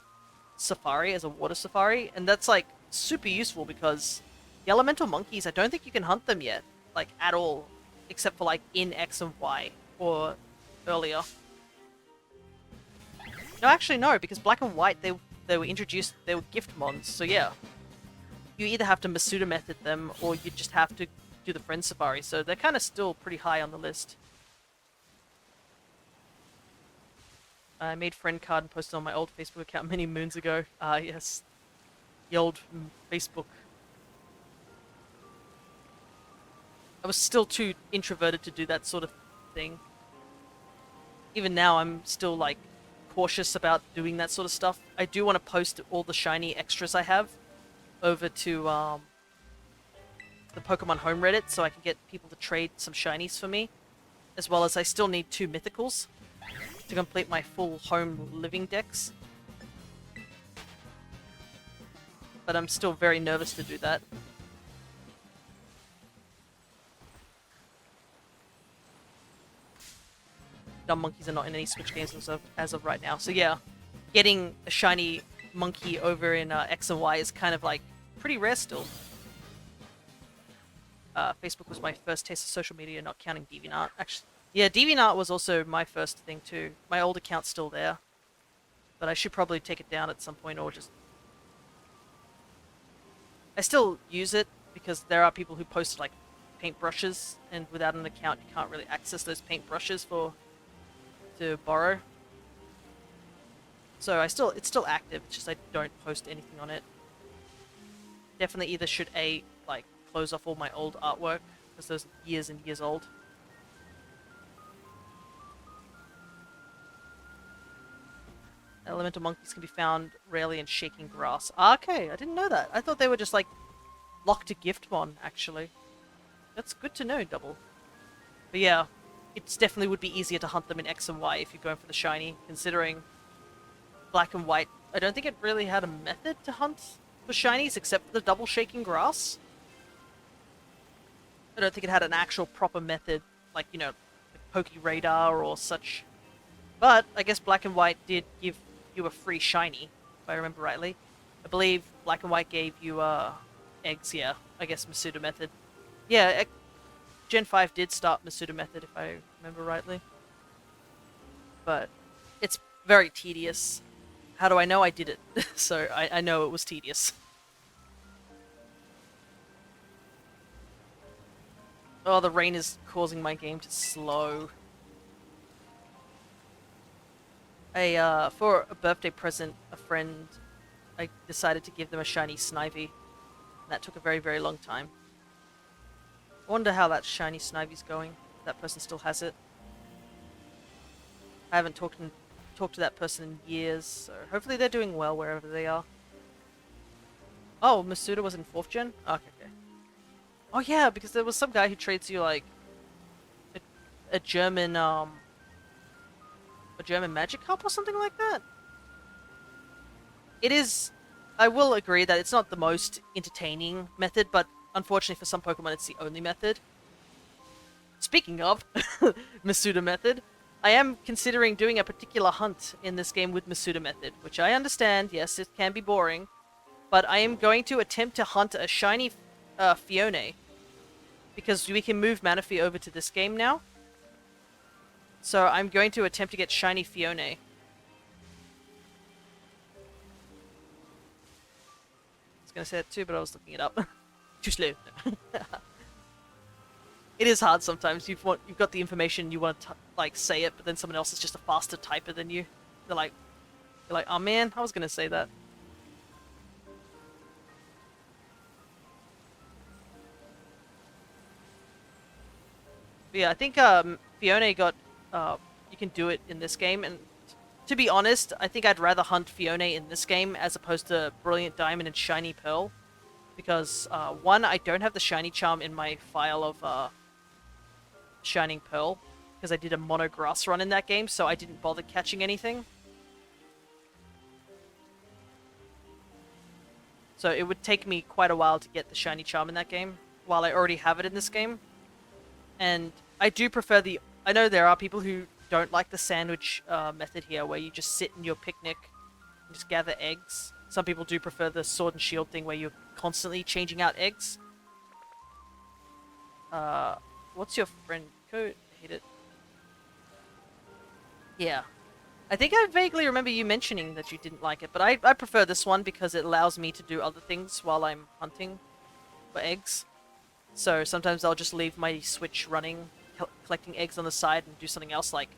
safari as a water safari, and that's like super useful because the elemental monkeys, I don't think you can hunt them yet, like at all, except for like in X and Y or earlier. No, actually no, because Black and White, they were introduced, they were gift mons, so yeah. You either have to Masuda method them, or you just have to do the friend safari, so they're kind of still pretty high on the list. I made friend card and posted on my old Facebook account many moons ago. Yes. The old Facebook. I was still too introverted to do that sort of thing. Even now, I'm still, like, cautious about doing that sort of stuff. I do want to post all the shiny extras I have over to, the Pokemon Home Reddit, so I can get people to trade some shinies for me. As well as I still need 2 mythicals to complete my full home living decks. But I'm still very nervous to do that. Dumb monkeys are not in any Switch games as of right now. So yeah, getting a shiny monkey over in X and Y is kind of like pretty rare still. Facebook was my first taste of social media, not counting DeviantArt. Actually, yeah, DeviantArt was also my first thing too. My old account's still there, but I should probably take it down at some point, or just... I still use it because there are people who post like paintbrushes, and without an account you can't really access those paintbrushes to borrow. So it's still active, it's just I don't post anything on it. Definitely either should like close off all my old artwork, because those are years and years old. Elemental monkeys can be found rarely in shaking grass. Okay, I didn't know that. I thought they were just like locked to Giftmon, actually. That's good to know, Double. But yeah, it definitely would be easier to hunt them in X and Y if you're going for the shiny, considering Black and White, I don't think it really had a method to hunt for shinies except for the double shaking grass. I don't think it had an actual proper method, like, you know, like Poké Radar or such. But I guess Black and White did give you a free shiny, if I remember rightly. I believe Black and White gave you eggs, yeah. I guess Masuda method. Yeah, Gen 5 did start Masuda method, if I remember rightly. But it's very tedious. How do I know I did it? So I know it was tedious. Oh, the rain is causing my game to slow. For a birthday present, a friend, I decided to give them a shiny Snivy. And that took a very, very long time. I wonder how that shiny Snivy's going. If that person still has it. I haven't talked to that person in years, so hopefully they're doing well wherever they are. Oh, Masuda was in 4th gen? Okay, okay. Oh yeah, because there was some guy who trades you like a German magic cup or something like that. It is, I will agree that it's not the most entertaining method, but unfortunately for some Pokemon it's the only method. Speaking of Masuda method, I am considering doing a particular hunt in this game with Masuda method, which I understand, yes, it can be boring, but I am going to attempt to hunt a shiny Fione, because we can move Manaphy over to this game now. So I'm going to attempt to get shiny Fione. I was going to say that too, but I was looking it up. Too slow. It is hard sometimes. You've got the information, you want to like say it, but then someone else is just a faster typer than you. You're like, oh man, I was gonna say that. But yeah, I think Fiona got you can do it in this game, and to be honest, I think I'd rather hunt Fiona in this game as opposed to Brilliant Diamond and Shiny Pearl, because one, I don't have the Shiny Charm in my file of Shining Pearl, because I did a mono grass run in that game, so I didn't bother catching anything. So it would take me quite a while to get the Shiny Charm in that game, while I already have it in this game. And I do prefer the... I know there are people who don't like the sandwich method here, where you just sit in your picnic and just gather eggs. Some people do prefer the Sword and Shield thing, where you're constantly changing out eggs. What's your friend code? I hate it. Yeah. I think I vaguely remember you mentioning that you didn't like it, but I prefer this one because it allows me to do other things while I'm hunting for eggs. So sometimes I'll just leave my Switch running, collecting eggs on the side, and do something else like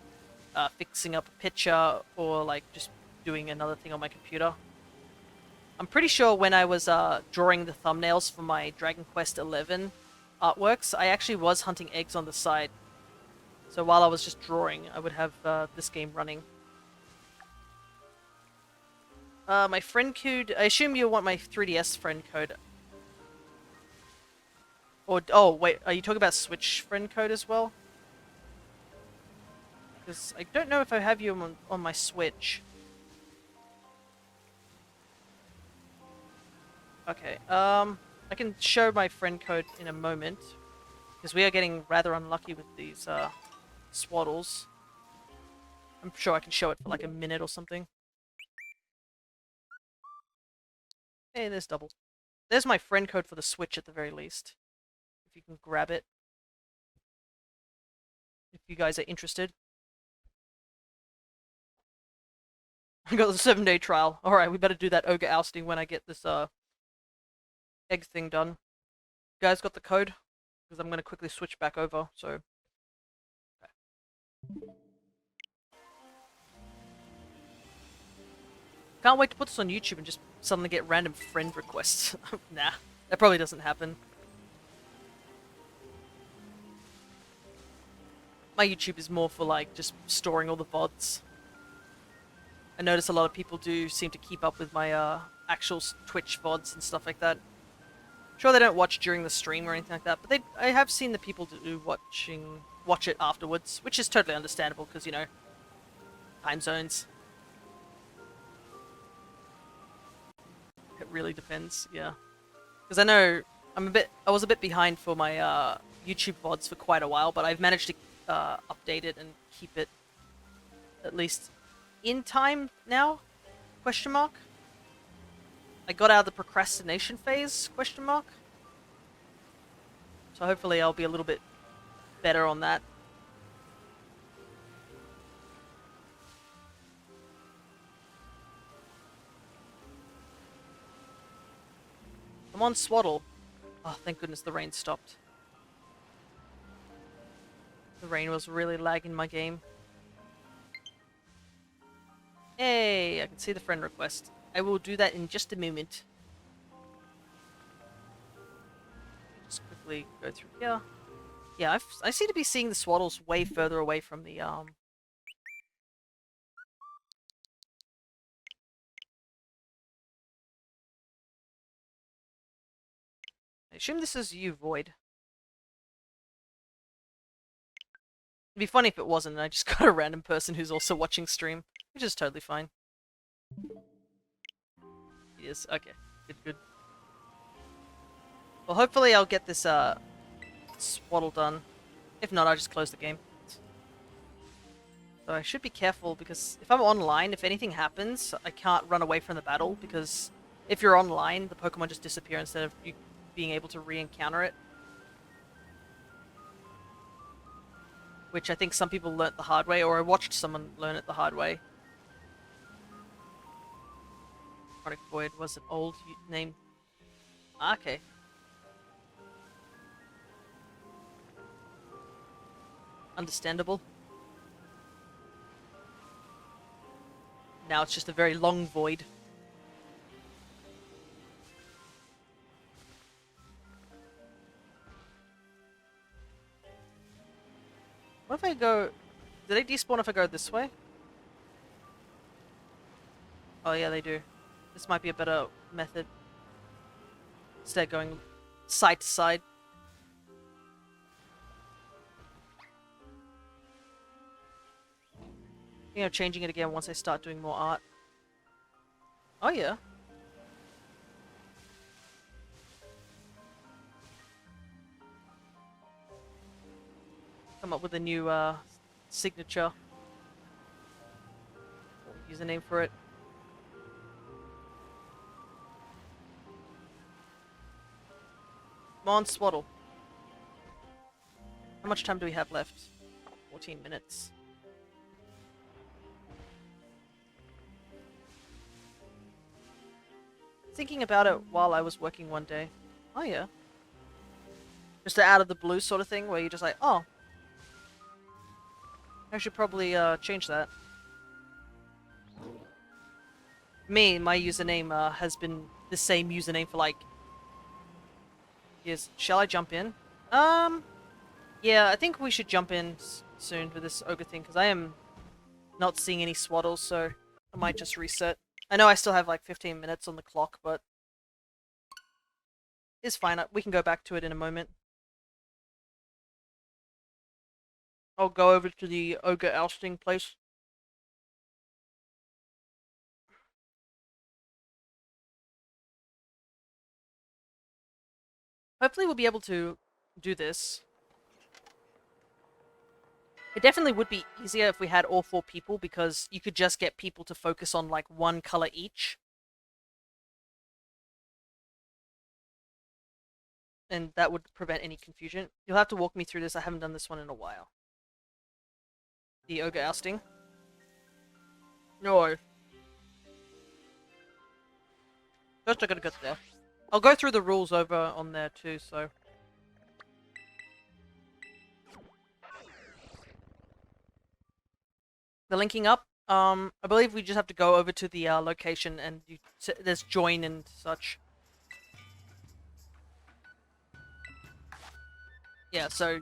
fixing up a picture or like just doing another thing on my computer. I'm pretty sure when I was drawing the thumbnails for my Dragon Quest XI artworks, I actually was hunting eggs on the side. So while I was just drawing, I would have this game running. My friend code... I assume you want my 3DS friend code. Or... Oh, wait. Are you talking about Switch friend code as well? Because I don't know if I have you on my Switch. Okay, I can show my friend code in a moment. Because we are getting rather unlucky with these, swaddles. I'm sure I can show it for like a minute or something. Hey, there's double. There's my friend code for the Switch at the very least. If you can grab it. If you guys are interested. I got the 7-day trial. Alright, we better do that ogre ousting when I get this, egg thing done. You guys got the code? Because I'm going to quickly switch back over, so... Okay. Can't wait to put this on YouTube and just suddenly get random friend requests. Nah, that probably doesn't happen. My YouTube is more for like just storing all the VODs. I notice a lot of people do seem to keep up with my actual Twitch VODs and stuff like that. Sure, they don't watch during the stream or anything like that, but I have seen the people do watch it afterwards, which is totally understandable because, you know, time zones. It really depends, yeah. Because I know I was a bit behind for my YouTube VODs for quite a while, but I've managed to update it and keep it at least in time now? Question mark. I got out of the procrastination phase? Question mark. So hopefully I'll be a little bit better on that. I'm on Swaddle. Oh, thank goodness the rain stopped. The rain was really lagging my game. Hey, I can see the friend request. I will do that in just a moment. Just quickly go through here. Yeah, I seem to be seeing the Swaddles way further away from the, I assume this is you, Void. It'd be funny if it wasn't and I just got a random person who's also watching stream, which is totally fine. Yes, okay. Good, good. Well, hopefully I'll get this, Swaddle done. If not, I'll just close the game. So I should be careful because if I'm online, if anything happens, I can't run away from the battle because if you're online, the Pokemon just disappear instead of you being able to re-encounter it. Which I think some people learnt the hard way, or I watched someone learn it the hard way. Chronic Void was an old name. Ah, okay. Understandable. Now it's just a very long void. What if I go... Do they despawn if I go this way? Oh yeah, they do. This might be a better method. Instead of going side to side. You know, changing it again once I start doing more art. Oh yeah. Come up with a new signature. Or username for it. Come on, Swaddle. How much time do we have left? 14 minutes. Thinking about it while I was working one day. Oh yeah. Just an out of the blue sort of thing where you're just like, oh. I should probably change that. Me, my username has been the same username for like years. Shall I jump in? Yeah, I think we should jump in soon with this ogre thing because I am not seeing any swaddles, so I might just reset. I know I still have like 15 minutes on the clock, but it's fine. We can go back to it in a moment. I'll go over to the ogre ousting place. Hopefully we'll be able to do this. It definitely would be easier if we had all 4 people because you could just get people to focus on like one color each. And that would prevent any confusion. You'll have to walk me through this. I haven't done this one in a while. The ogre ousting. No. First I gotta get there. I'll go through the rules over on there too, so... The linking up, I believe we just have to go over to the location and there's join and such. Yeah, so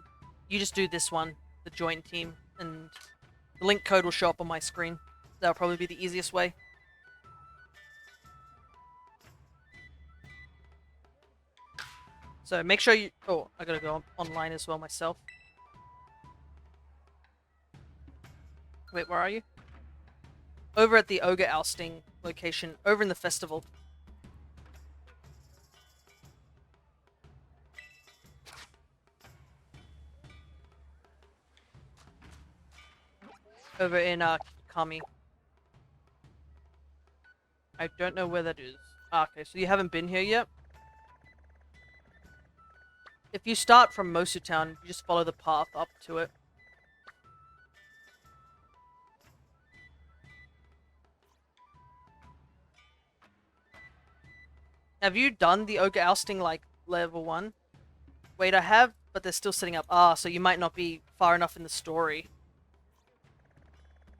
you just do this one, the join team, and the link code will show up on my screen. That'll probably be the easiest way. So make sure you... Oh, I gotta go online as well myself. Wait, where are you? Over at the ogre ousting location, over in the festival. Over in Kitakami. I don't know where that is. Ah, okay, so you haven't been here yet? If you start from Mosu Town, you just follow the path up to it. Have you done the ogre ousting like level 1? Wait, I have, but they're still setting up. Ah, so you might not be far enough in the story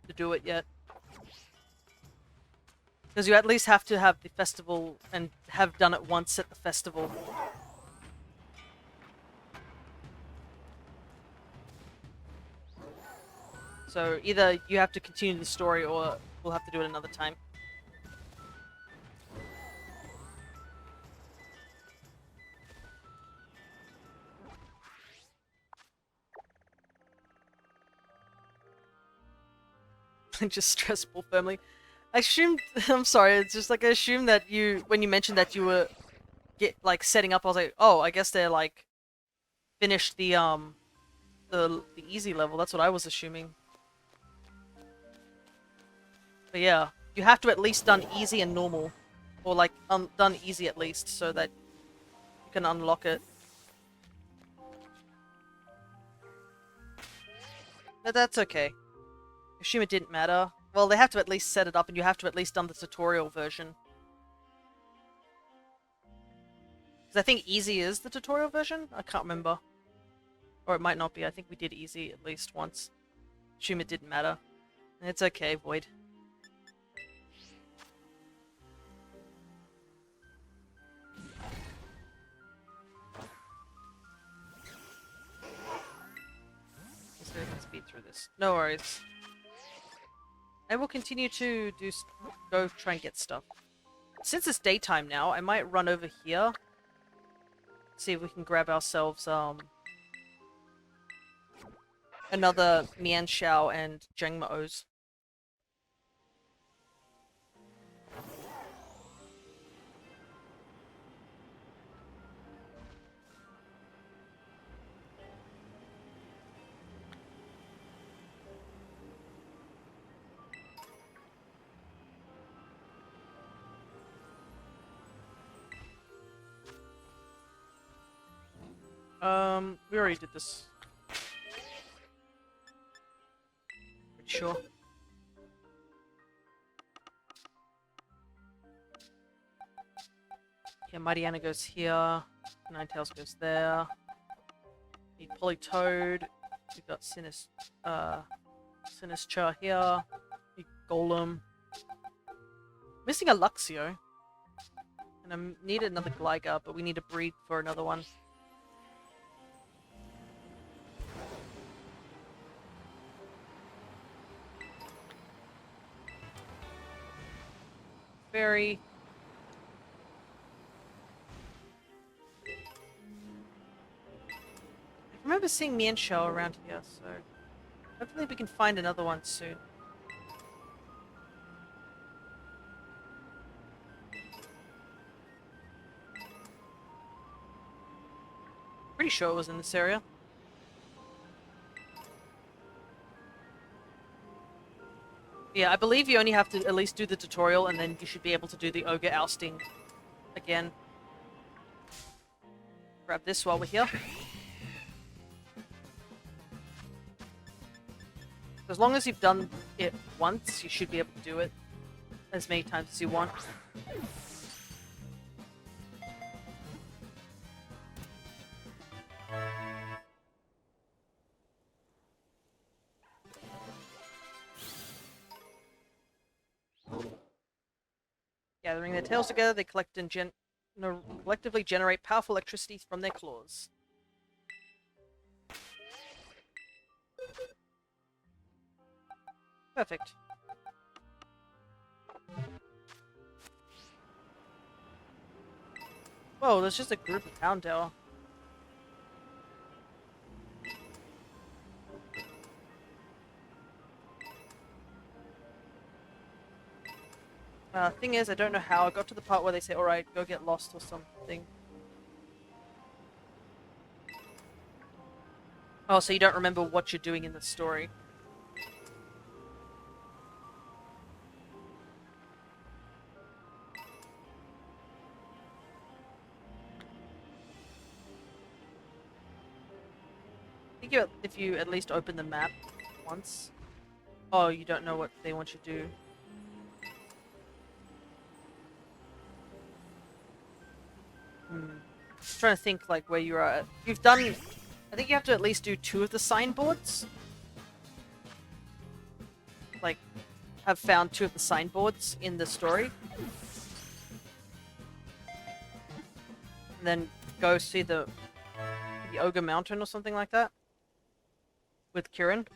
to do it yet. Because you at least have to have the festival and have done it once at the festival. So either you have to continue the story or we'll have to do it another time. Just stressful family. I assumed, I'm sorry, it's just like I assumed that you, when you mentioned that you were setting up, I was like, oh, I guess they're like finished the easy level. That's what I was assuming. But yeah, you have to at least done easy and normal. Or like, done easy at least, so that you can unlock it. But that's okay. Assume it didn't matter. Well, they have to at least set it up, and you have to at least done the tutorial version. Because I think easy is the tutorial version? I can't remember. Or it might not be. I think we did easy at least once. Assume it didn't matter. It's okay, Void. So we can speed through this. No worries. I will continue to go try and get stuff. Since it's daytime now, I might run over here. See if we can grab ourselves another Mian Shao and Jangma-O's. We already did this. Pretty sure. Okay, Mighty Anna goes here. Ninetales goes there. Need Politoad. We've got Sinistra here. Need Golem. Missing a Luxio. And I need another Gligar, but we need to breed for another one. Fairy. I remember seeing Mienshao around here, so hopefully we can find another one soon. Pretty sure it was in this area. Yeah, I believe you only have to at least do the tutorial, and then you should be able to do the ogre ousting again. Grab this while we're here. As long as you've done it once, you should be able to do it as many times as you want. Gathering their tails together, they collect and collectively generate powerful electricity from their claws. Perfect. Whoa, there's just a group of Houndour. Thing is, I don't know how. I got to the part where they say, alright, go get lost or something. Oh, so you don't remember what you're doing in the story. I think if you at least open the map once. Oh, you don't know what they want you to do. Just trying to think like where you are at. You've done... I think you have to at least do 2 of the signboards. Like, have found 2 of the signboards in the story. And then go see the Ogre Mountain or something like that. With Kirin.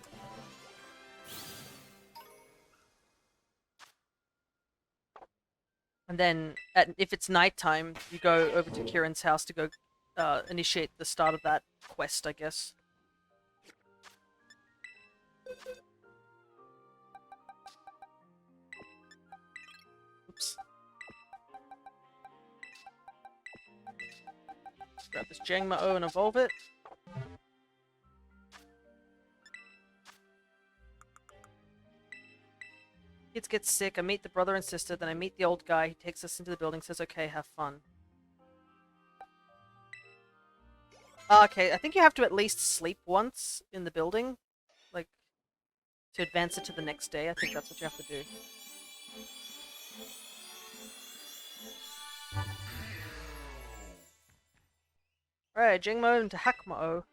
And then, if it's nighttime, you go over to Kirin's house to go initiate the start of that quest, I guess. Oops. Let's grab this Jangma-O and evolve it. I Kids get sick. I meet the brother and sister. Then I meet the old guy. He takes us into the building. Says, "Okay, have fun." Okay, I think you have to at least sleep once in the building, like to advance it to the next day. I think that's what you have to do. Alright, Jingmo into Hakmo.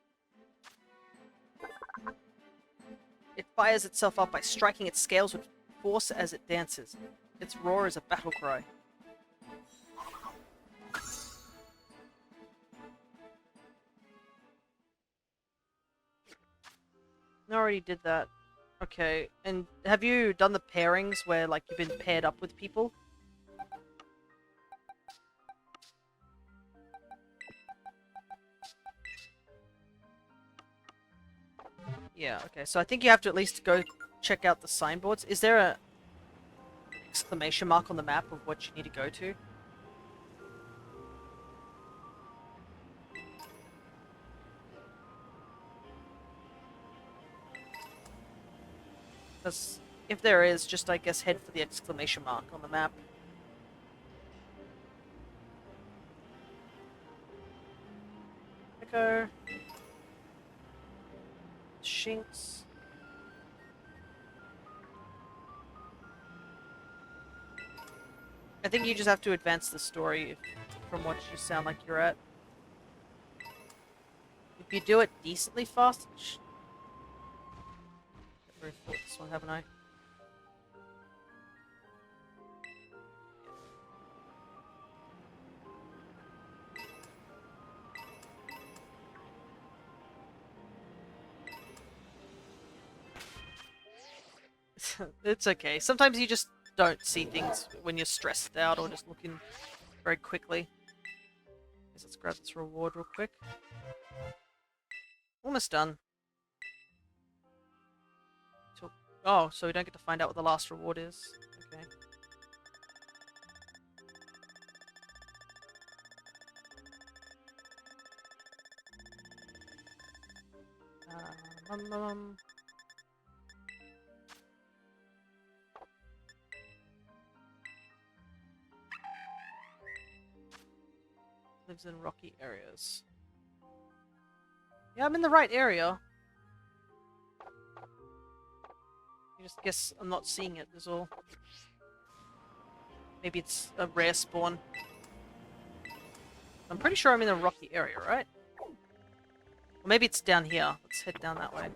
It fires itself up by striking its scales with force as it dances. Its roar is a battle cry. I already did that. Okay, and have you done the pairings where, like, you've been paired up with people? Yeah, okay, so I think you have to at least go check out the signboards. Is there a exclamation mark on the map of what you need to go to? Because if there is, just, I guess, head for the exclamation mark on the map. Echo. Shinx. I think you just have to advance the story from what you sound like you're at. If you do it decently fast... I've already fought this one, haven't I? It's okay. Sometimes you just don't see things when you're stressed out or just looking very quickly. Let's grab this reward real quick. Almost done. Oh, so we don't get to find out what the last reward is. Okay. Lives in rocky areas. Yeah, I'm in the right area. I just guess I'm not seeing it, is all. Maybe it's a rare spawn. I'm pretty sure I'm in a rocky area, right? Or maybe it's down here. Let's head down that way.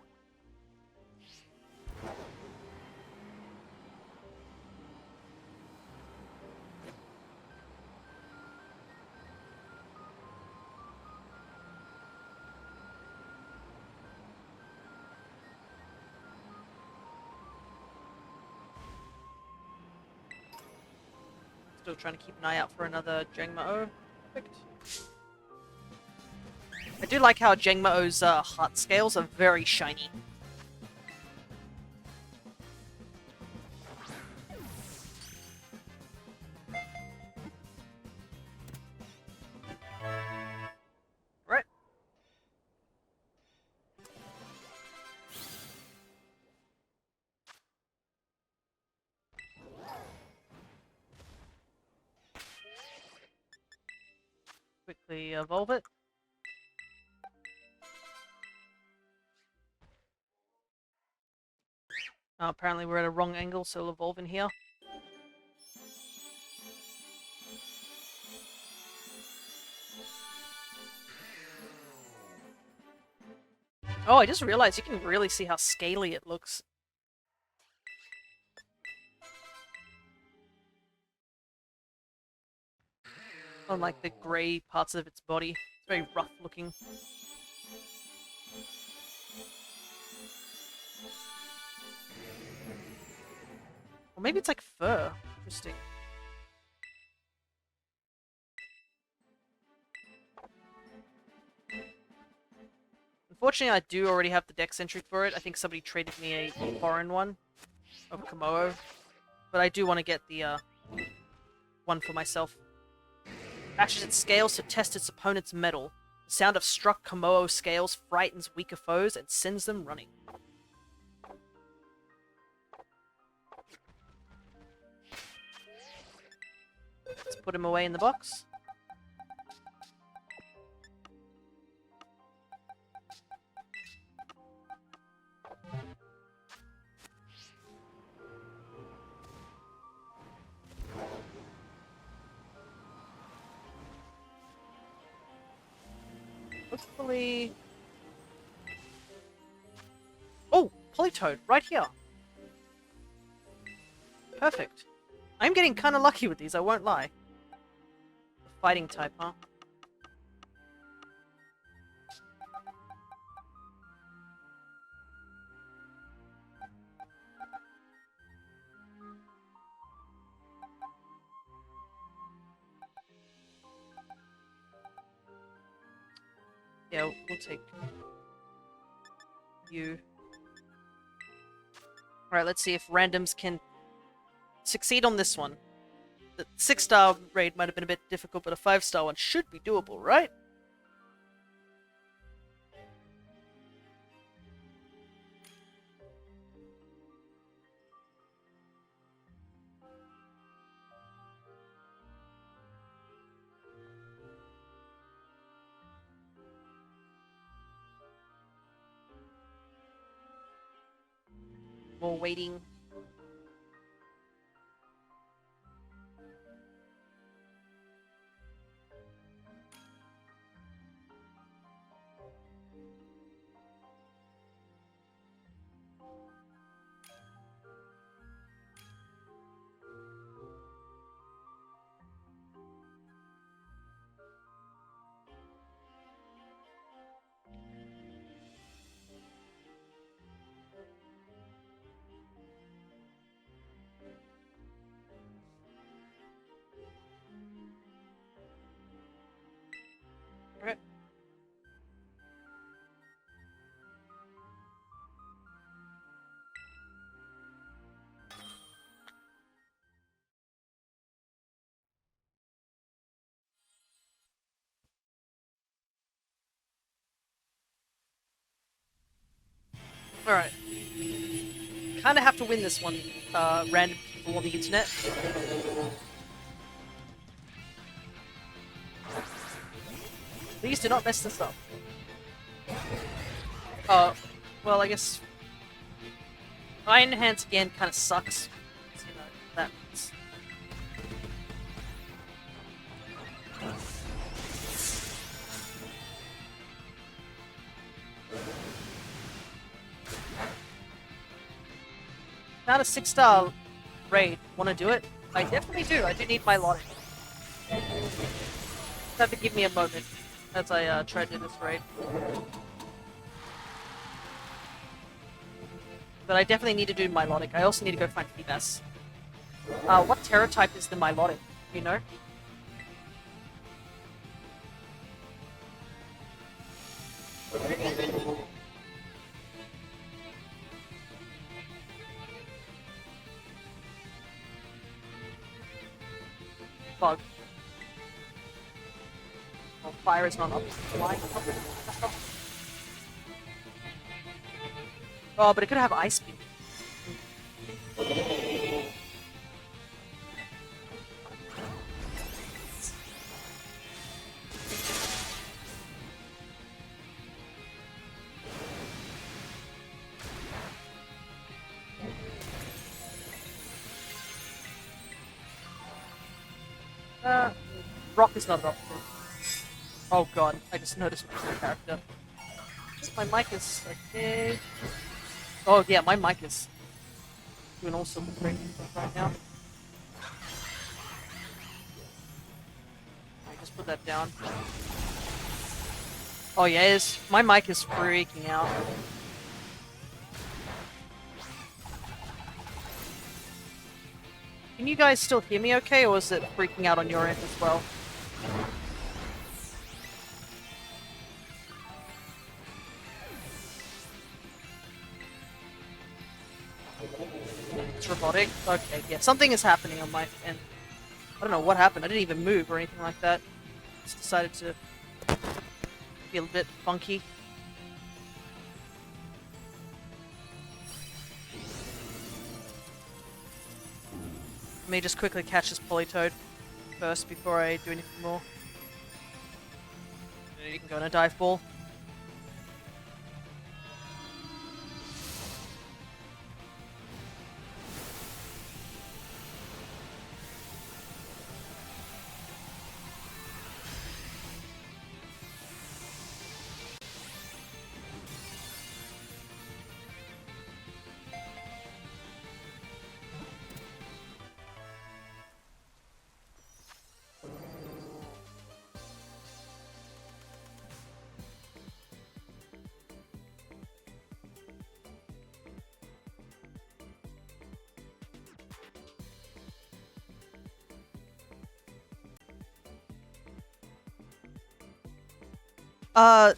Still trying to keep an eye out for another Jangmo-O. Perfect. I do like how Jangmo-O's heart scales are very shiny. Right. Quickly evolve it. Apparently we're at a wrong angle, so it'll evolve in here. Oh, I just realized you can really see how scaly it looks. On like the grey parts of its body. It's very rough looking. Or maybe it's like fur. Interesting. Unfortunately, I do already have the dex entry for it. I think somebody traded me a foreign one of Komodo. But I do want to get the one for myself. Bashes its scales to test its opponent's mettle. The sound of struck Komodo scales frightens weaker foes and sends them running. put him away in the box. Hopefully... Oh! Polytoad, right here! Perfect. I'm getting kind of lucky with these, I won't lie. The fighting type, huh? Yeah, we'll take you. Alright, let's see if randoms can succeed on this one. The 6-star raid might have been a bit difficult, but a 5-star one should be doable, right? More waiting. Okay. Alright. Kinda have to win this one, random people on the internet. Please do not mess this up. Well, I guess... Iron Hands again kinda sucks. You know, that means... Not a 6-star raid. Wanna do it? I definitely do. I do need my lot. Have to give me a moment as I try to do this raid. But I definitely need to do Milotic. I also need to go find Feebas. What Terra type is the Milotic? You know? Bug. Oh, fire is not up. Oh, but it could have Ice Beam. Rock is not an option. Oh god, I just noticed my character. My mic is okay. Oh yeah, my mic is doing all sorts of great things right now. I just put that down. Oh yeah, my mic is freaking out. Can you guys still hear me okay, or is it freaking out on your end as well? It's robotic? Okay, yeah, something is happening on my end. I don't know what happened, I didn't even move or anything like that. Just decided to feel a bit funky. Let me just quickly catch this Polytoad. first before I do anything more. You can go on a dive ball.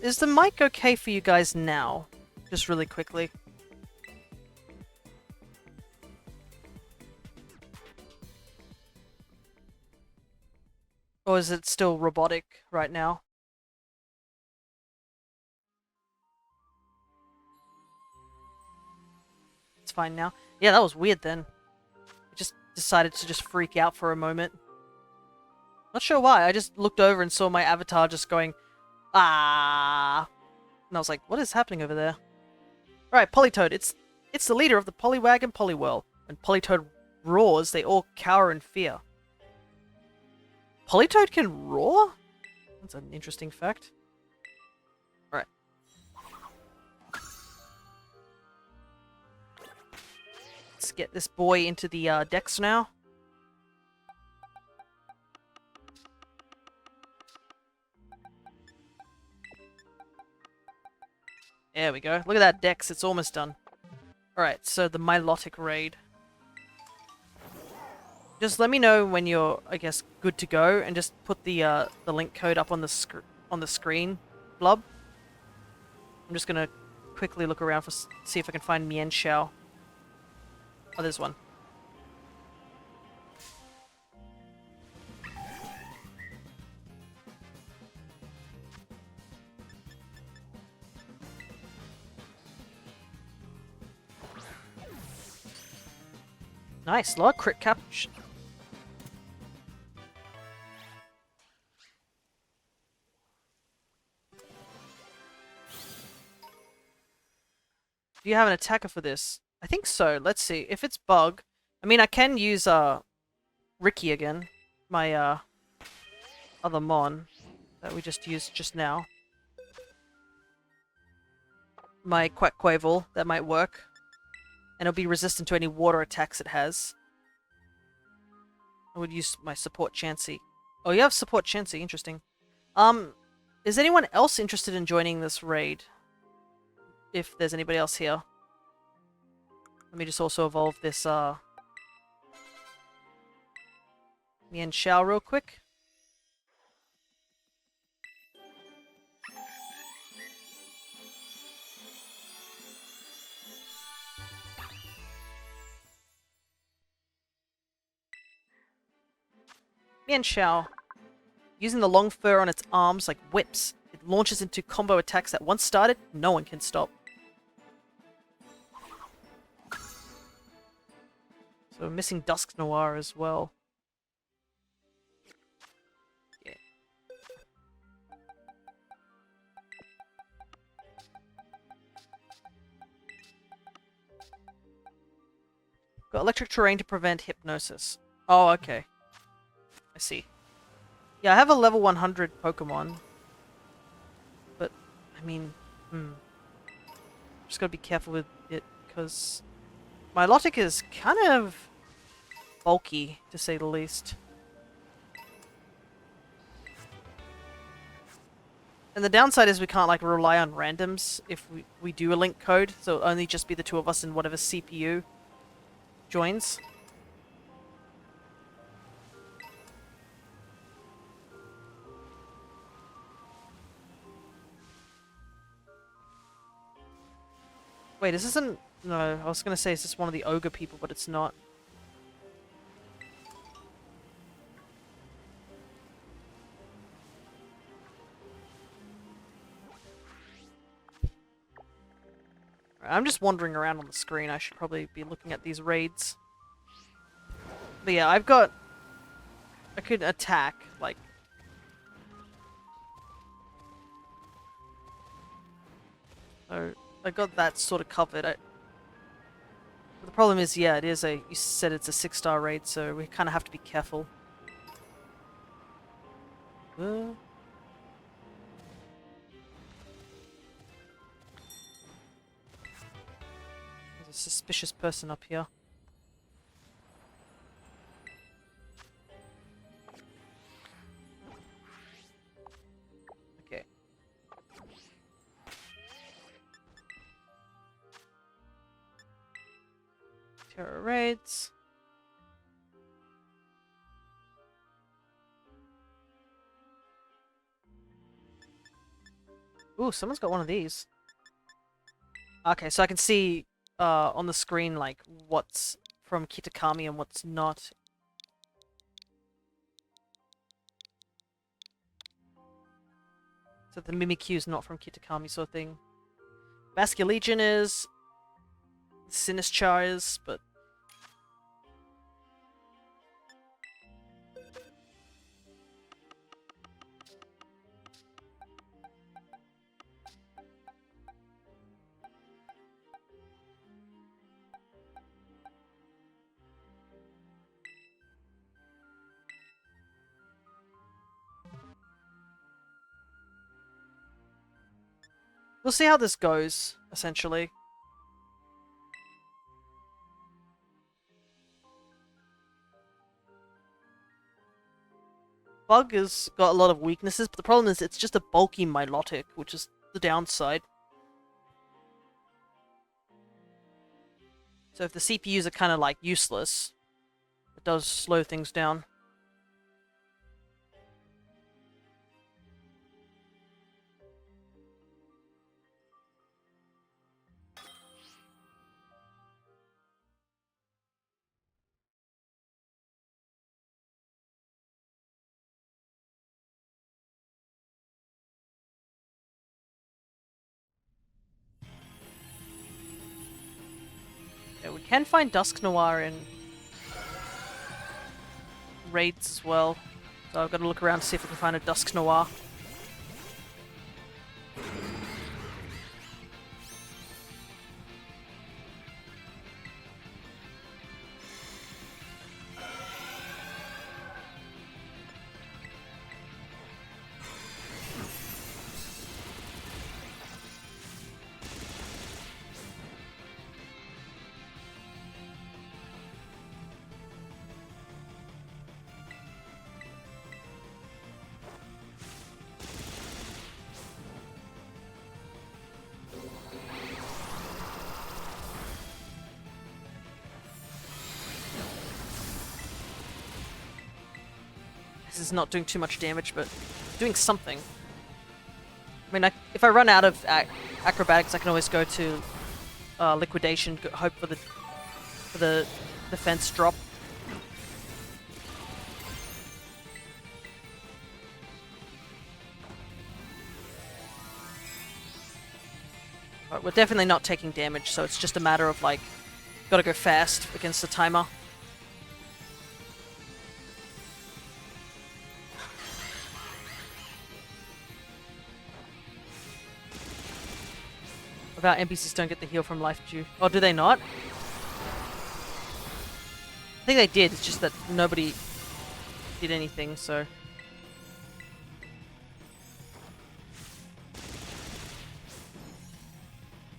Is the mic okay for you guys now? Just really quickly. Or is it still robotic right now? It's fine now. Yeah, that was weird then. I just decided to just freak out for a moment. Not sure why, I just looked over and saw my avatar just going, ah. And I was like, what is happening over there? Alright, Politoed, it's the leader of the Poliwag and Poliwhirl. When Politoed roars, they all cower in fear. Politoed can roar? That's an interesting fact. Alright. Let's get this boy into the decks now. There we go. Look at that dex, it's almost done. Alright, so the Milotic raid. Just let me know when you're, I guess, good to go, and just put the link code up on the screen, Blub. I'm just gonna quickly look around for see if I can find Mian Xiao. Oh, there's one. Nice, lot of crit capture. Do you have an attacker for this? I think so. Let's see. If it's bug, I mean, I can use Ricky again, my other mon that we just used just now. My Quackquavel, that might work. And it'll be resistant to any water attacks it has. I would use my support Chansey. Oh, you have support Chansey, interesting. Is anyone else interested in joining this raid? If there's anybody else here. Let me just also evolve this, Mian Xiao real quick. Mian Xiao. Using the long fur on its arms like whips, it launches into combo attacks that once started, no one can stop. So we're missing Dusk Noir as well. Yeah. Got electric terrain to prevent hypnosis. Oh, okay. I see. Yeah, I have a level 100 Pokemon. But, I mean, just gotta be careful with it, because Milotic is kind of bulky, to say the least. And the downside is we can't, like, rely on randoms if we do a link code, so it'll only just be the two of us in whatever CPU joins. Wait, is this an... No, I was gonna say, is this one of the ogre people, but it's not. I'm just wandering around on the screen. I should probably be looking at these raids. But yeah, I I could attack, like... So, I got that sort of covered. The problem is, yeah, it is a... You said it's a 6-star raid, so we kind of have to be careful. There's a suspicious person up here. Okay. Terror raids. Ooh, someone's got one of these. Okay, so I can see on the screen like what's from Kitakami and what's not. So the Mimikyu is not from Kitakami sort of thing. Basque Legion is. Sinistchar is, but... We'll see how this goes, essentially. Bug has got a lot of weaknesses, but the problem is it's just a bulky Milotic, which is the downside. So if the CPUs are kind of like useless, it does slow things down. Yeah, we can find Dusk Noir in raids as well. So I've got to look around to see if we can find a Dusk Noir. This is not doing too much damage, but doing something. I mean, if I run out of acrobatics, I can always go to liquidation, hope for the defense drop. But we're definitely not taking damage, so it's just a matter of like, gotta go fast against the timer. About NPCs don't get the heal from life due. Oh, do they not? I think they did, it's just that nobody did anything, so...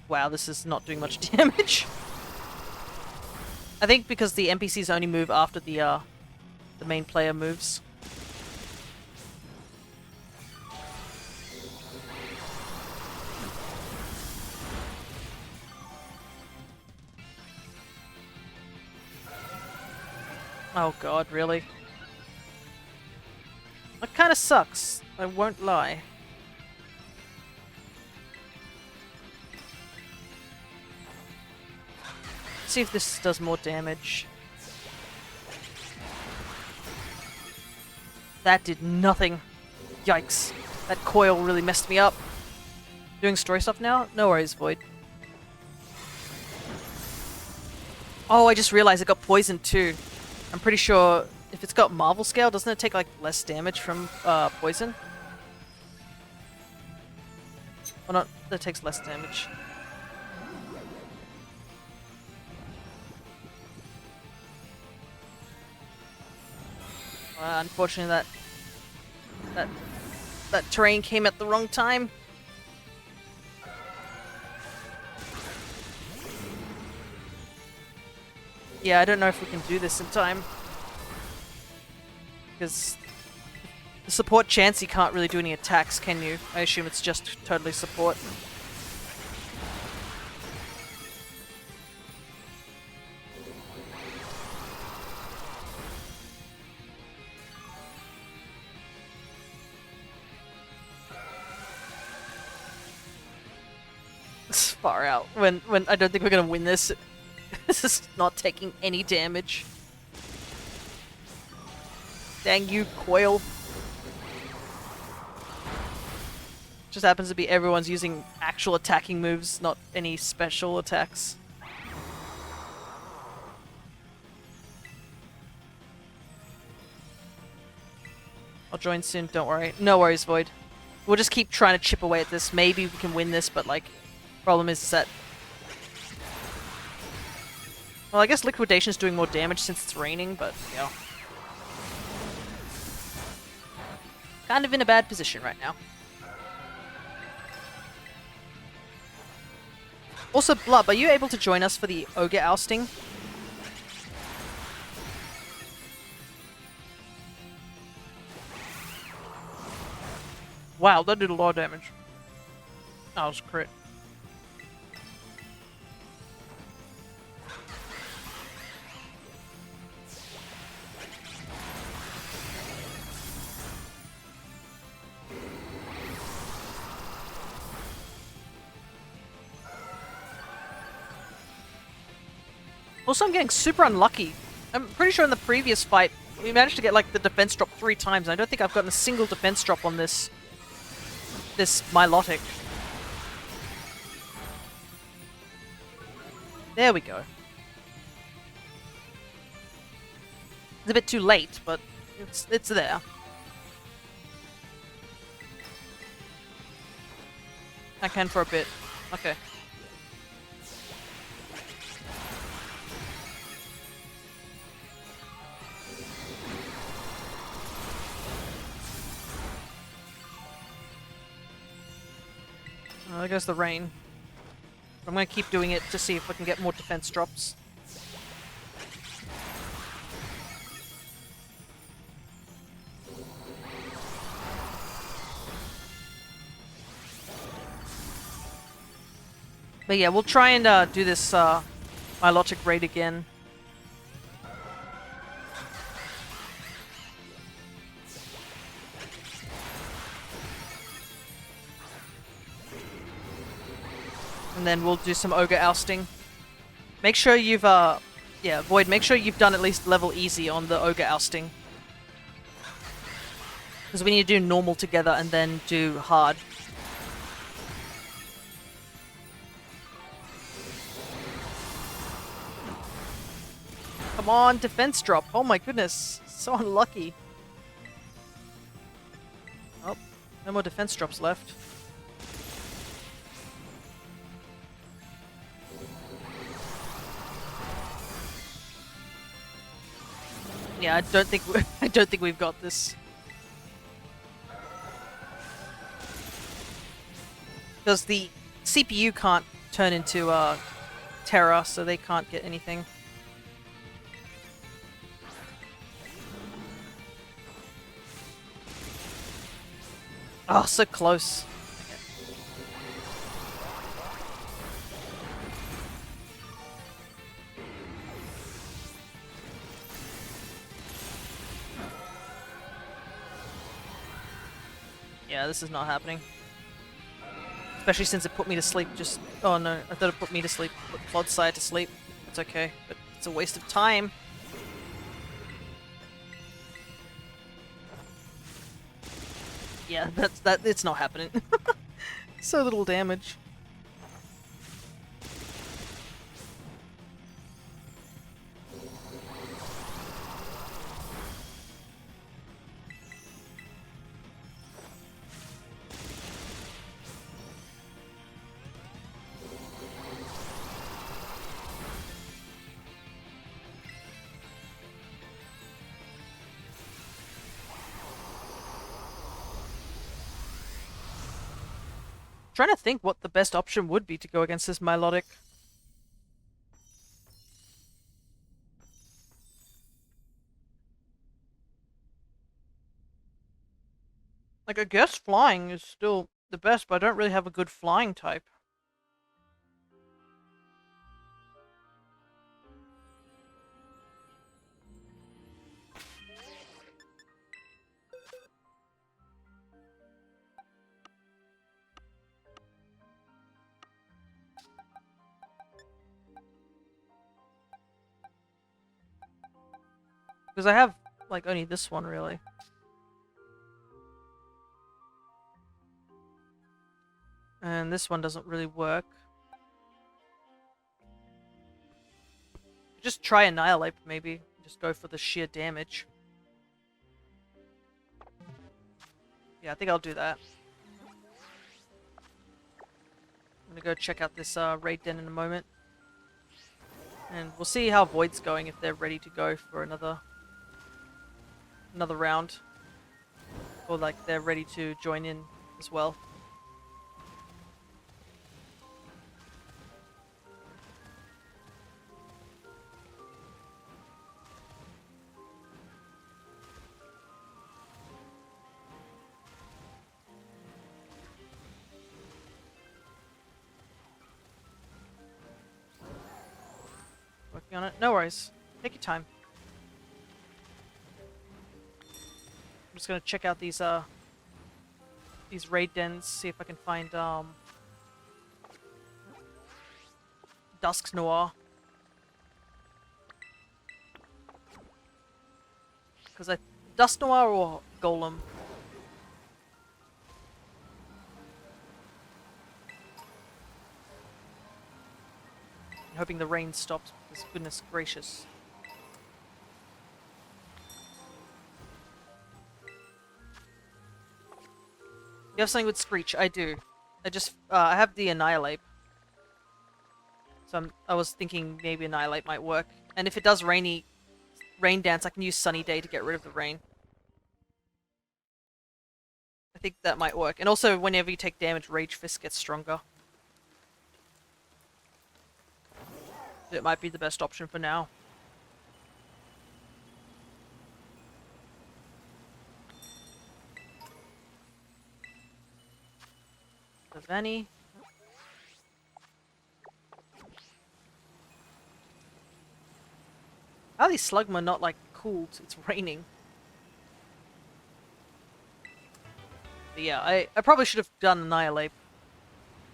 Wow, this is not doing much damage. I think because the NPCs only move after the main player moves. Oh god, really? That kinda sucks, I won't lie. Let's see if this does more damage. That did nothing. Yikes. That coil really messed me up. Doing story stuff now? No worries, Void. Oh, I just realized it got poisoned too. I'm pretty sure if it's got Marvel Scale, doesn't it take like less damage from poison? Or not, that takes less damage. Unfortunately that terrain came at the wrong time. Yeah, I don't know if we can do this in time. Because the support Chansey can't really do any attacks, can you? I assume it's just totally support. It's far out. When I don't think we're gonna win this. This is not taking any damage. Dang you, Coil. Just happens to be everyone's using actual attacking moves, not any special attacks. I'll join soon, don't worry. No worries, Void. We'll just keep trying to chip away at this. Maybe we can win this, but like, problem is that... Well, I guess Liquidation's doing more damage since it's raining, but, yeah. Kind of in a bad position right now. Also, Blub, are you able to join us for the Ogre ousting? Wow, that did a lot of damage. That was crit. Also, I'm getting super unlucky. I'm pretty sure in the previous fight, we managed to get like the defense drop 3 times. I don't think I've gotten a single defense drop on this Milotic. There we go. It's a bit too late, but it's there. I can for a bit. Okay. There goes the rain. I'm gonna keep doing it to see if I can get more defense drops. But yeah, we'll try and do this Milotic raid again. And then we'll do some Ogre ousting. Make sure you've, yeah, Void, make sure you've done at least level easy on the Ogre ousting. Because we need to do normal together and then do hard. Come on, defense drop. Oh my goodness. So unlucky. Oh, no more defense drops left. Yeah, I don't think we've got this. Because the CPU can't turn into Terra, so they can't get anything. Oh, so close. Yeah, this is not happening. Especially since it put me to sleep just... Oh no, I thought it put me to sleep. Put Flodside to sleep. It's okay, but it's a waste of time. Yeah, it's not happening. So little damage. trying to think what the best option would be to go against this Milotic. Like, I guess flying is still the best, but I don't really have a good flying type. Because I have, like, only this one, really. And this one doesn't really work. Just try Annihilate, maybe. Just go for the sheer damage. Yeah, I think I'll do that. I'm gonna go check out this raid den in a moment. And we'll see how Void's going, if they're ready to go for another round. Or like they're ready to join in as well. Working on it. No worries. Take your time. I'm just gonna check out these raid dens, see if I can find Dusk Noir. Because Dusk Noir or Golem. I'm hoping the rain stops, because goodness gracious. You have something with Screech? I do. I have the Annihilate. So I was thinking maybe Annihilate might work. And if it does rain dance, I can use Sunny Day to get rid of the rain. I think that might work. And also, whenever you take damage, Rage Fist gets stronger. It might be the best option for now. The Vanny. How are these Slugma not, like, cooled? It's raining. But yeah, I probably should have done Annihilate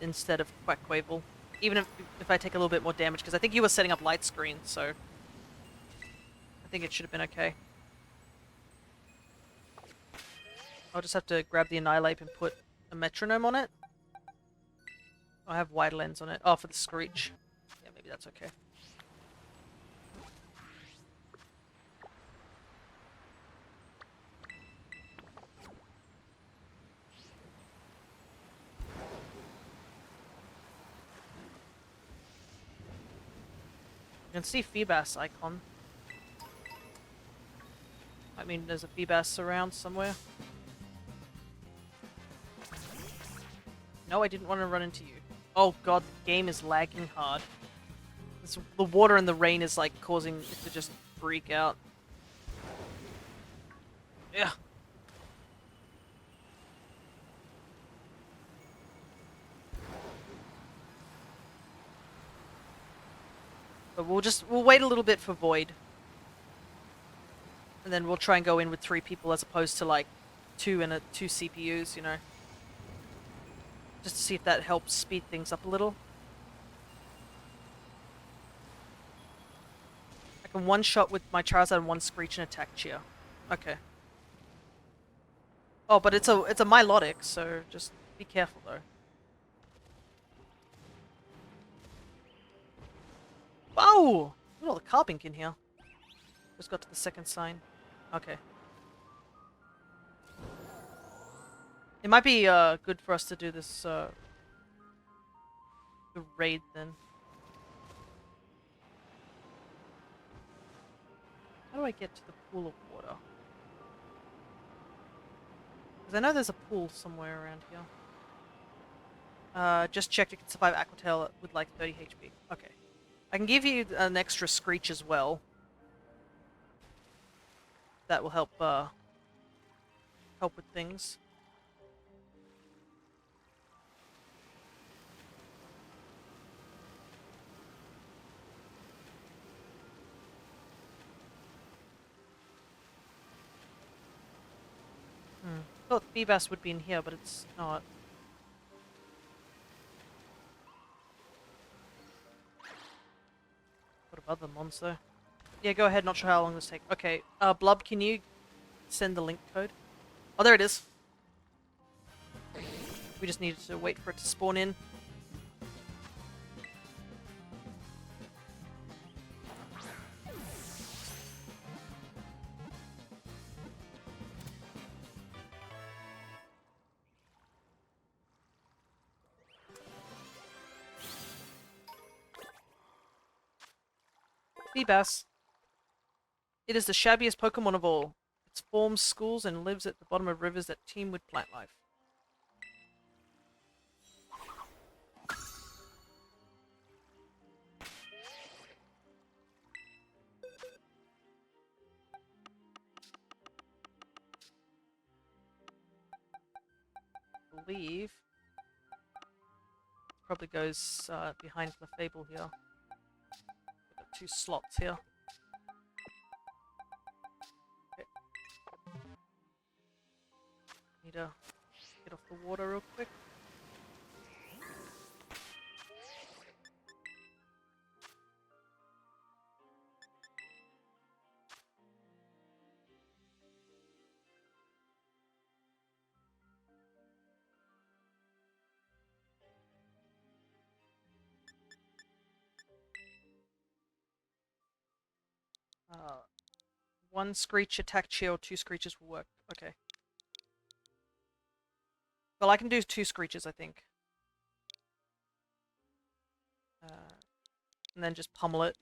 instead of Quackquavel. Even if I take a little bit more damage, because I think you were setting up light screen, so I think it should have been okay. I'll just have to grab the Annihilate and put a metronome on it. I have wide lens on it. Oh, for the Screech. Yeah, maybe that's okay. You can see Feebas icon. I mean, there's a Feebas around somewhere. No, I didn't want to run into you. Oh god, the game is lagging hard. The water and the rain is like causing it to just freak out. Yeah. But we'll wait a little bit for Void. And then we'll try and go in with 3 people as opposed to like 2 CPUs, you know. Just to see if that helps speed things up a little. I can one-shot with my Charizard and 1 Screech and attack Cheer. Okay. Oh, but it's a Milotic, so just be careful though. Whoa! Look at all the Carbink in here. Just got to the second sign. Okay. It might be good for us to do this the raid then. How do I get to the pool of water? Because I know there's a pool somewhere around here. Just checked you can survive Aqua Tail with like 30 HP. Okay. I can give you an extra Screech as well. That will help, help with things. I thought Feebas would be in here, but it's not. What about the monster? Yeah, go ahead. Not sure how long this takes. Okay, Blub, can you send the link code? Oh, there it is. We just needed to wait for it to spawn in. Feebas. It is the shabbiest Pokemon of all. It forms schools and lives at the bottom of rivers that teem with plant life. I believe probably goes behind Clefable here. Got 2 slots here. Okay. Need to get off the water real quick. Uh, 1 Screech attack chill, 2 Screeches will work. Okay. Well, I can do 2 Screeches, I think. And then just pummel it.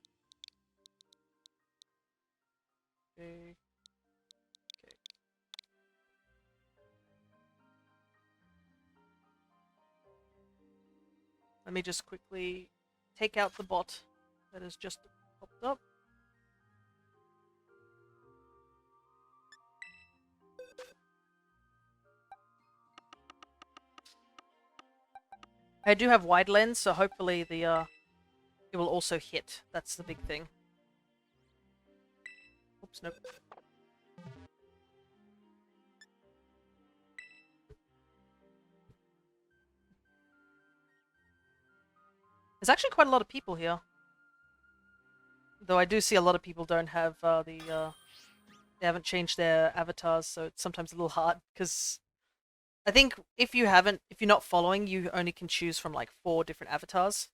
Okay. Okay. Let me just quickly take out the bot that has just popped up. I do have wide lens, so hopefully the it will also hit. That's the big thing. Oops, nope. There's actually quite a lot of people here. Though I do see a lot of people don't have they haven't changed their avatars, so it's sometimes a little hard, because I think if you're not following, you only can choose from like 4 different avatars.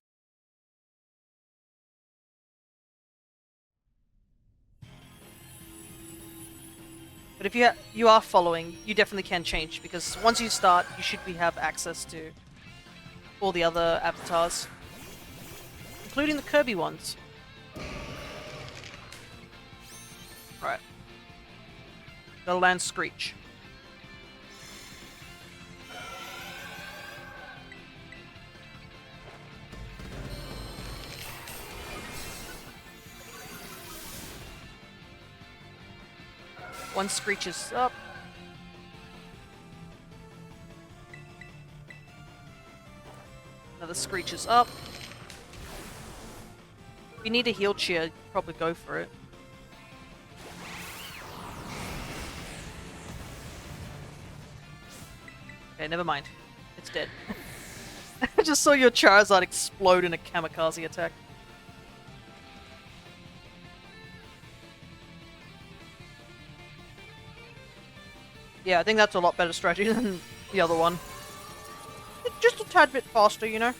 But if you are following, you definitely can change, because once you start, you should have access to all the other avatars, including the Kirby ones. Right. Gotta land Screech. One Screech is up. Another Screech is up. If you need a heal cheer, probably go for it. Okay, never mind. It's dead. I just saw your Charizard explode in a kamikaze attack. Yeah, I think that's a lot better strategy than the other one. It's just a tad bit faster, you know?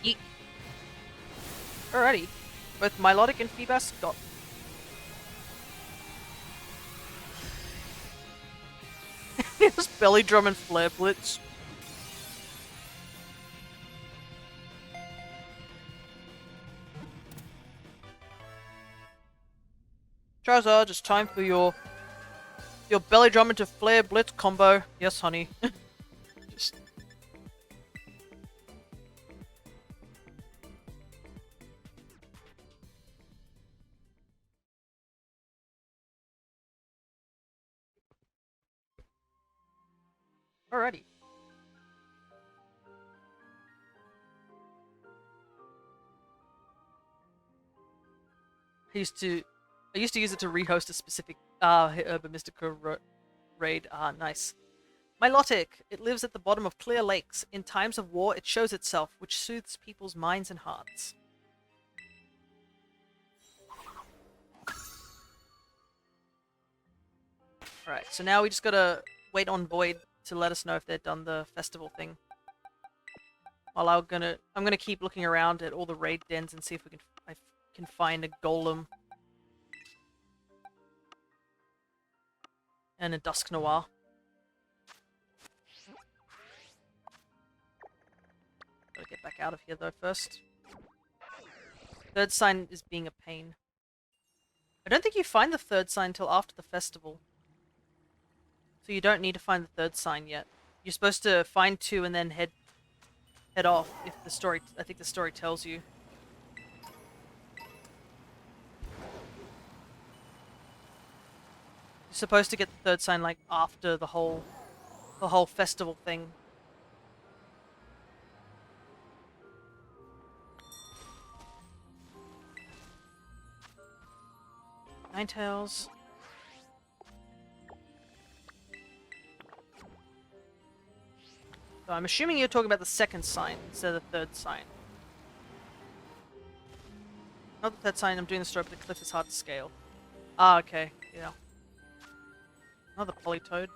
Yeet. Alrighty. Both Milotic and Feebas got. Just belly drum and flare blitz. Charizard, it's time for your belly drum into flare blitz combo. Yes, honey. Just alrighty. I used to use it to rehost a specific Urban Mystica raid. Ah, nice. Milotic. It lives at the bottom of clear lakes. In times of war, it shows itself, which soothes people's minds and hearts. Alright, so now we just gotta wait on Void to let us know if they've done the festival thing. While I'm gonna keep looking around at all the raid dens and see if I can find a golem and a Dusk Noir. Gotta get back out of here though first. Third sign is being a pain. I don't think you find the third sign until after the festival. So you don't need to find the third sign yet. You're supposed to find 2 and then head off if the story, I think the story tells you. You're supposed to get the third sign like after the whole festival thing. Ninetales. So I'm assuming you're talking about the second sign instead of the third sign. Not the third sign, I'm doing the story, but the cliff is hard to scale. Ah, okay, yeah. Another Polytoad.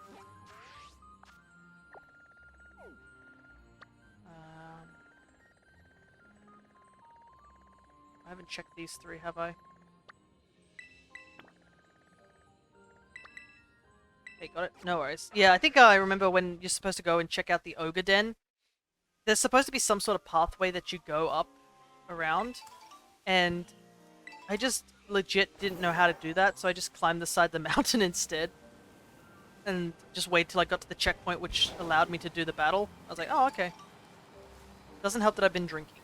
I haven't checked these 3, have I? Okay, got it. No worries. Yeah, I think I remember when you're supposed to go and check out the Ogre Den. There's supposed to be some sort of pathway that you go up around. And I just legit didn't know how to do that, so I just climbed the side of the mountain instead. And just waited till I got to the checkpoint, which allowed me to do the battle. I was like, oh, okay. Doesn't help that I've been drinking.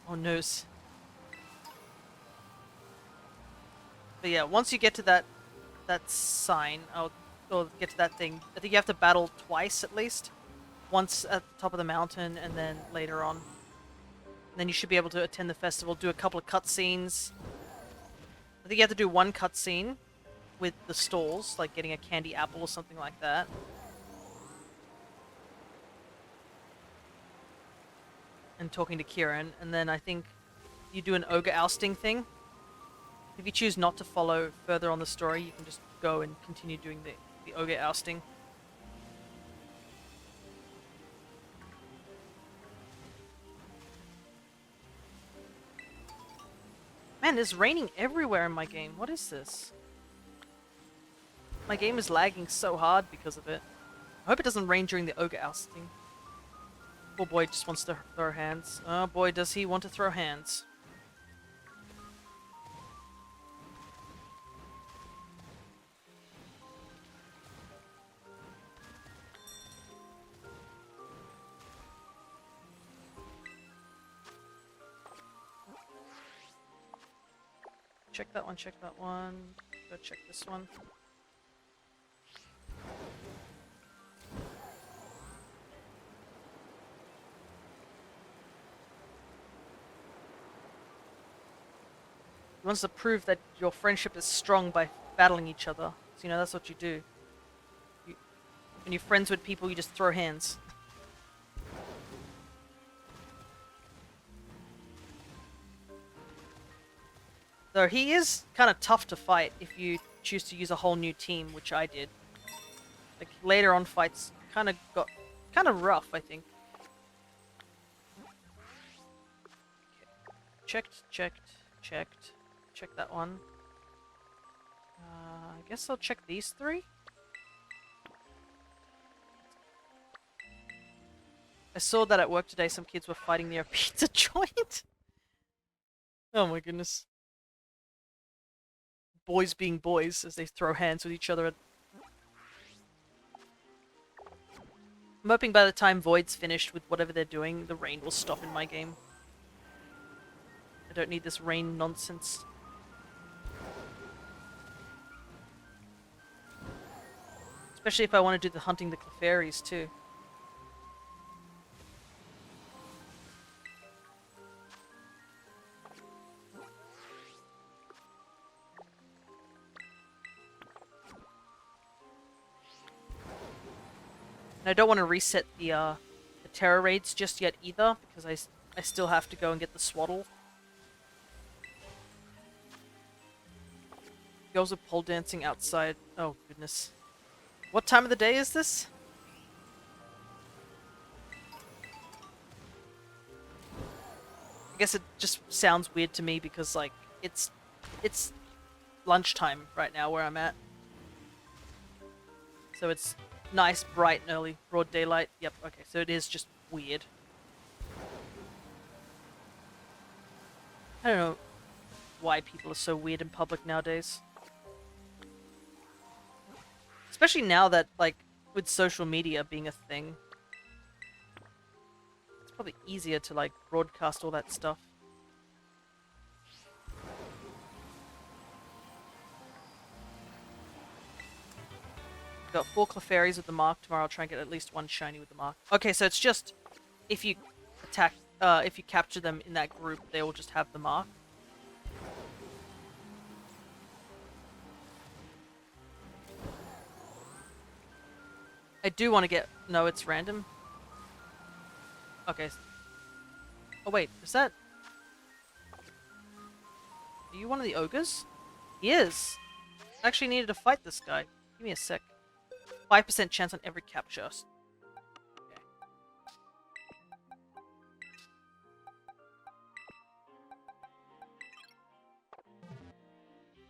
Oh, noose. But yeah, once you get to that sign, or get to that thing, I think you have to battle twice at least. Once at the top of the mountain, and then later on. And then you should be able to attend the festival, do a couple of cutscenes. I think you have to do one cutscene with the stalls, like getting a candy apple or something like that. And talking to Kieran, and then I think you do an ogre ousting thing. If you choose not to follow further on the story, you can just go and continue doing the ogre ousting. Man, it's raining everywhere in my game. What is this? My game is lagging so hard because of it. I hope it doesn't rain during the ogre ousting. Poor boy just wants to throw hands. Oh boy, does he want to throw hands. Check that one, check that one. Go check this one. He wants to prove that your friendship is strong by battling each other. So, you know, that's what you do. When you're friends with people, you just throw hands. Though he is kind of tough to fight if you choose to use a whole new team, which I did. Like, later on fights kind of got kind of rough, I think. Okay. Checked. Check that one. I guess I'll check these 3. I saw that at work today some kids were fighting near a pizza joint. Oh my goodness. boys being boys as they throw hands with each other. I'm hoping by the time Void's finished with whatever they're doing, the rain will stop in my game. I don't need this rain nonsense. Especially if I want to do the hunting the Clefairies too. And I don't want to reset the Terror Raids just yet either, because I still have to go and get the Swaddle. Girls are pole dancing outside. Oh, goodness. What time of the day is this? I guess it just sounds weird to me because, like, it's lunchtime right now where I'm at. So it's nice, bright and early, broad daylight. Yep, okay, so it is just weird. I don't know why people are so weird in public nowadays. Especially now that, like, with social media being a thing. It's probably easier to, like, broadcast all that stuff. Got 4 Clefairies with the mark. Tomorrow I'll try and get at least 1 shiny with the mark. Okay, so it's just if you attack, if you capture them in that group, they will just have the mark. I do want to get... No, it's random. Okay. Oh wait, is that... Are you one of the ogres? He is! I actually needed to fight this guy. Give me a sec. 5% chance on every capture. Okay.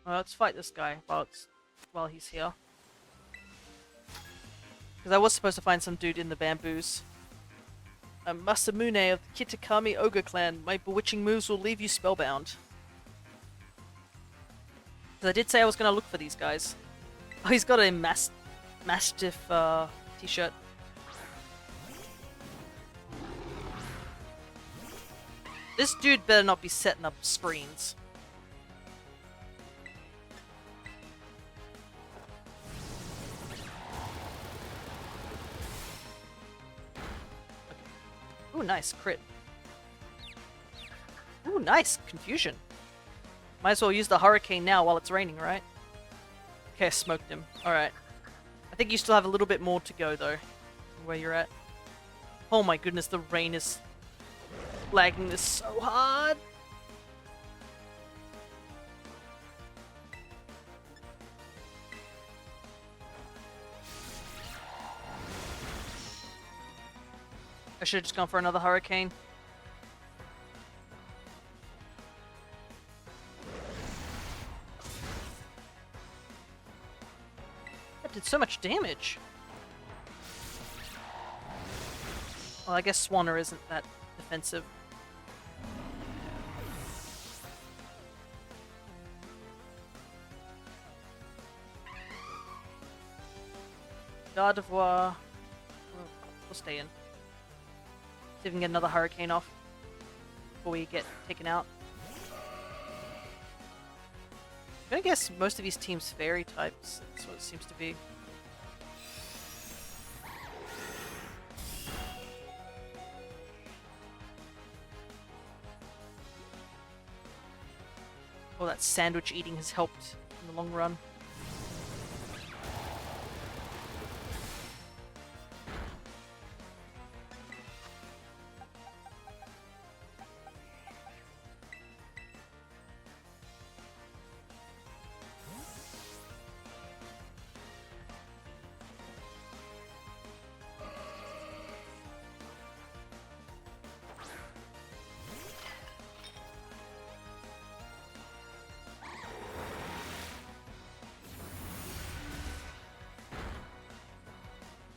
Well, let's fight this guy while he's here. Because I was supposed to find some dude in the bamboos. I'm Masamune of the Kitakami Ogre Clan. My bewitching moves will leave you spellbound. Because I did say I was going to look for these guys. Oh, he's got a Mastiff t-shirt. This dude better not be setting up screens. Ooh, nice. Crit. Ooh, nice. Confusion. Might as well use the Hurricane now while it's raining, right? Okay, I smoked him. Alright. I think you still have a little bit more to go, though. Where you're at. Oh my goodness, the rain is lagging this so hard. I should have just gone for another Hurricane. That did so much damage. Well, I guess Swanner isn't that defensive. Gardevoir. We'll stay in. See if we can get another Hurricane off before we get taken out. I'm gonna guess most of these teams fairy types. That's what it seems to be. Oh, that sandwich eating has helped in the long run.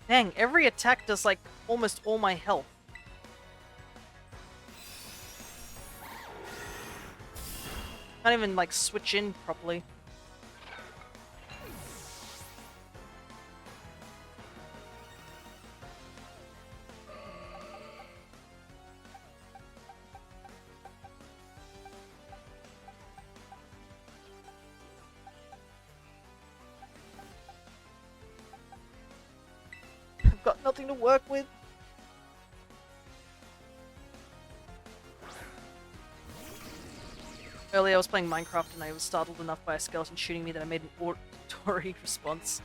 Dang, every attack does like almost all my health. Can't even like switch in properly. I've got nothing to work with. Earlier I was playing Minecraft and I was startled enough by a skeleton shooting me that I made an auditory response.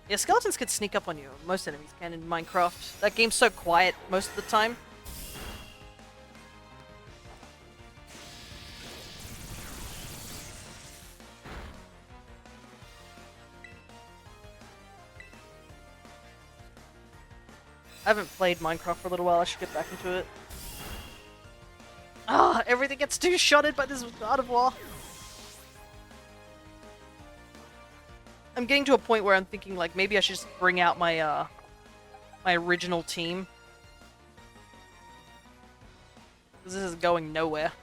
Yeah, skeletons can sneak up on you. Most enemies can in Minecraft. That game's so quiet most of the time. I haven't played Minecraft for a little while. I should get back into it. Ah, everything gets two-shotted by this God of War. I'm getting to a point where I'm thinking, like, maybe I should just bring out my, my original team. This is going nowhere.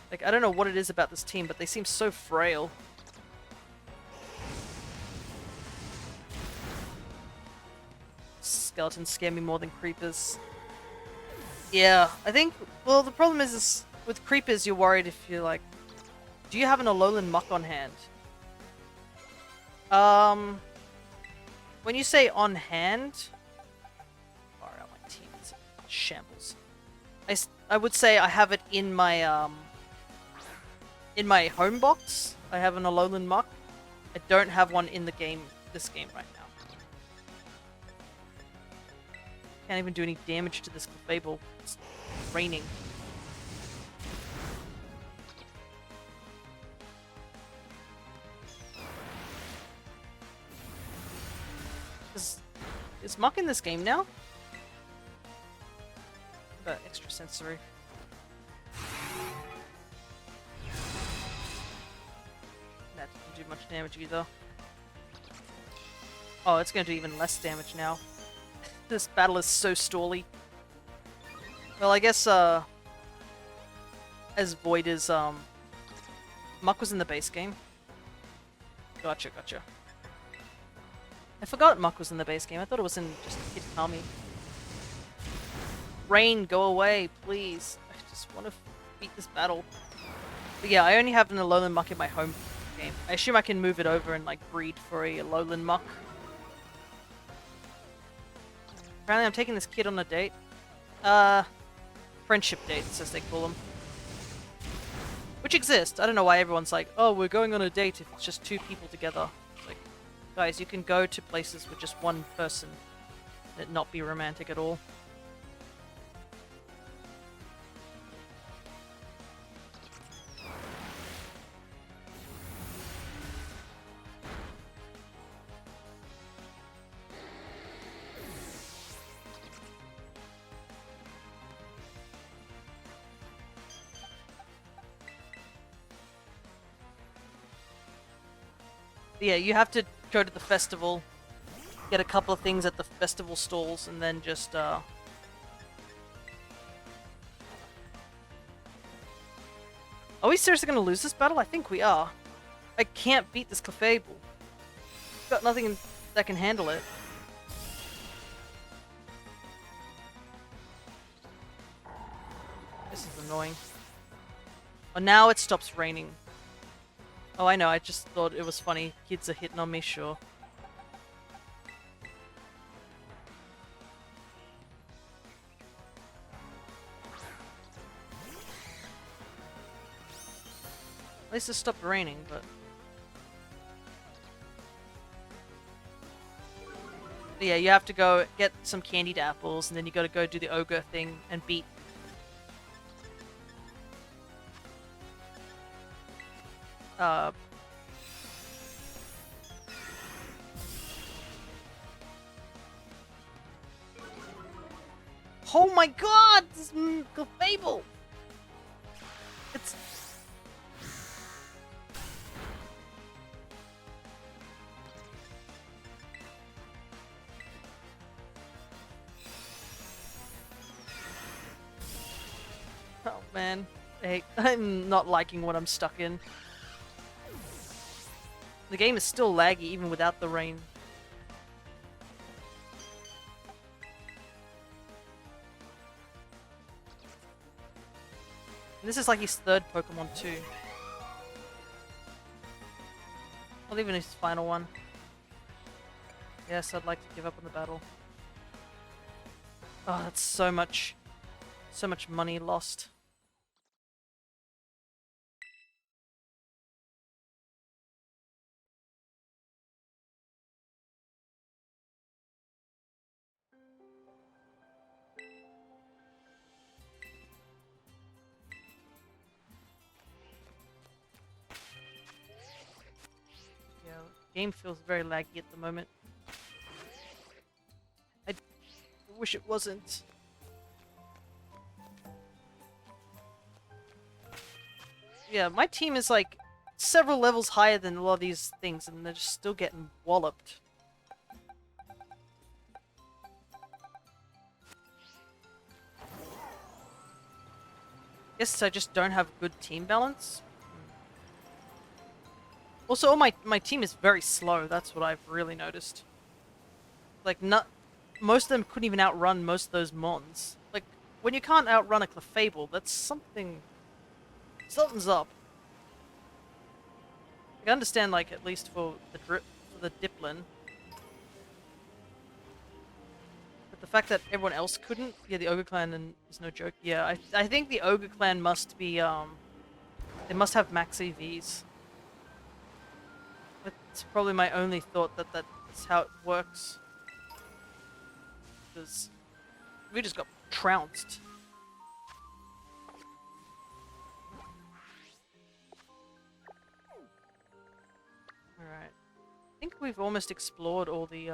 Like, I don't know what it is about this team, but they seem so frail. Skeletons scare me more than creepers. Yeah, I think, well, the problem is with creepers, you're worried if you're like, do you have an Alolan Muck on hand? When you say on hand, far out, my team is shambles. I would say I have it in my home box. I have an Alolan Muck. I don't have one in the game, this game right now. Can't even do any damage to this Clefable. It's raining. Is Muck in this game now? What about extra sensory? That didn't do much damage either. Oh, it's gonna do even less damage now. This battle is so stally. Well, I guess, as Void is, Muck was in the base game. Gotcha, gotcha. I forgot Muck was in the base game. I thought it was in just Kitakami. Rain, go away, please. I just want to beat this battle. But yeah, I only have an Alolan Muck in my home game. I assume I can move it over and, like, breed for a Alolan Muck. Apparently I'm taking this kid on a date. Friendship dates, as they call them. Which exist. I don't know why everyone's like, oh, we're going on a date if it's just two people together. It's like, guys, you can go to places with just one person and it not be romantic at all. Yeah, you have to go to the festival, get a couple of things at the festival stalls, and then just, Are we seriously gonna lose this battle? I think we are. I can't beat this Clefable. Got nothing that can handle it. This is annoying. Oh, now it stops raining. Oh, I know, I just thought it was funny. Kids are hitting on me, sure. At least it stopped raining, but... But yeah, you have to go get some candied apples, and then you gotta go do the ogre thing and beat... Oh my god! This is Clefable! It's... Oh man. I'm not liking what I'm stuck in. The game is still laggy even without the rain. And this is like his third Pokemon too. Not even his final one. Yes, I'd like to give up on the battle. Oh, that's so much money lost. Yeah, game feels very laggy at the moment. I wish it wasn't. Yeah, my team is like several levels higher than a lot of these things, and they're just still getting walloped. Guess I just don't have good team balance. Also, my team is very slow. That's what I've really noticed. Like, most of them couldn't even outrun most of those mons. Like, when you can't outrun a Clefable, that's something... Something's up. I can understand, like, at least for the Diplin. But the fact that everyone else couldn't... Yeah, the Ogre Clan is no joke. Yeah, I think the Ogre Clan must be, they must have max EVs. That's probably my only thought, that that's how it works. Because we just got trounced. Alright. I think we've almost explored all the,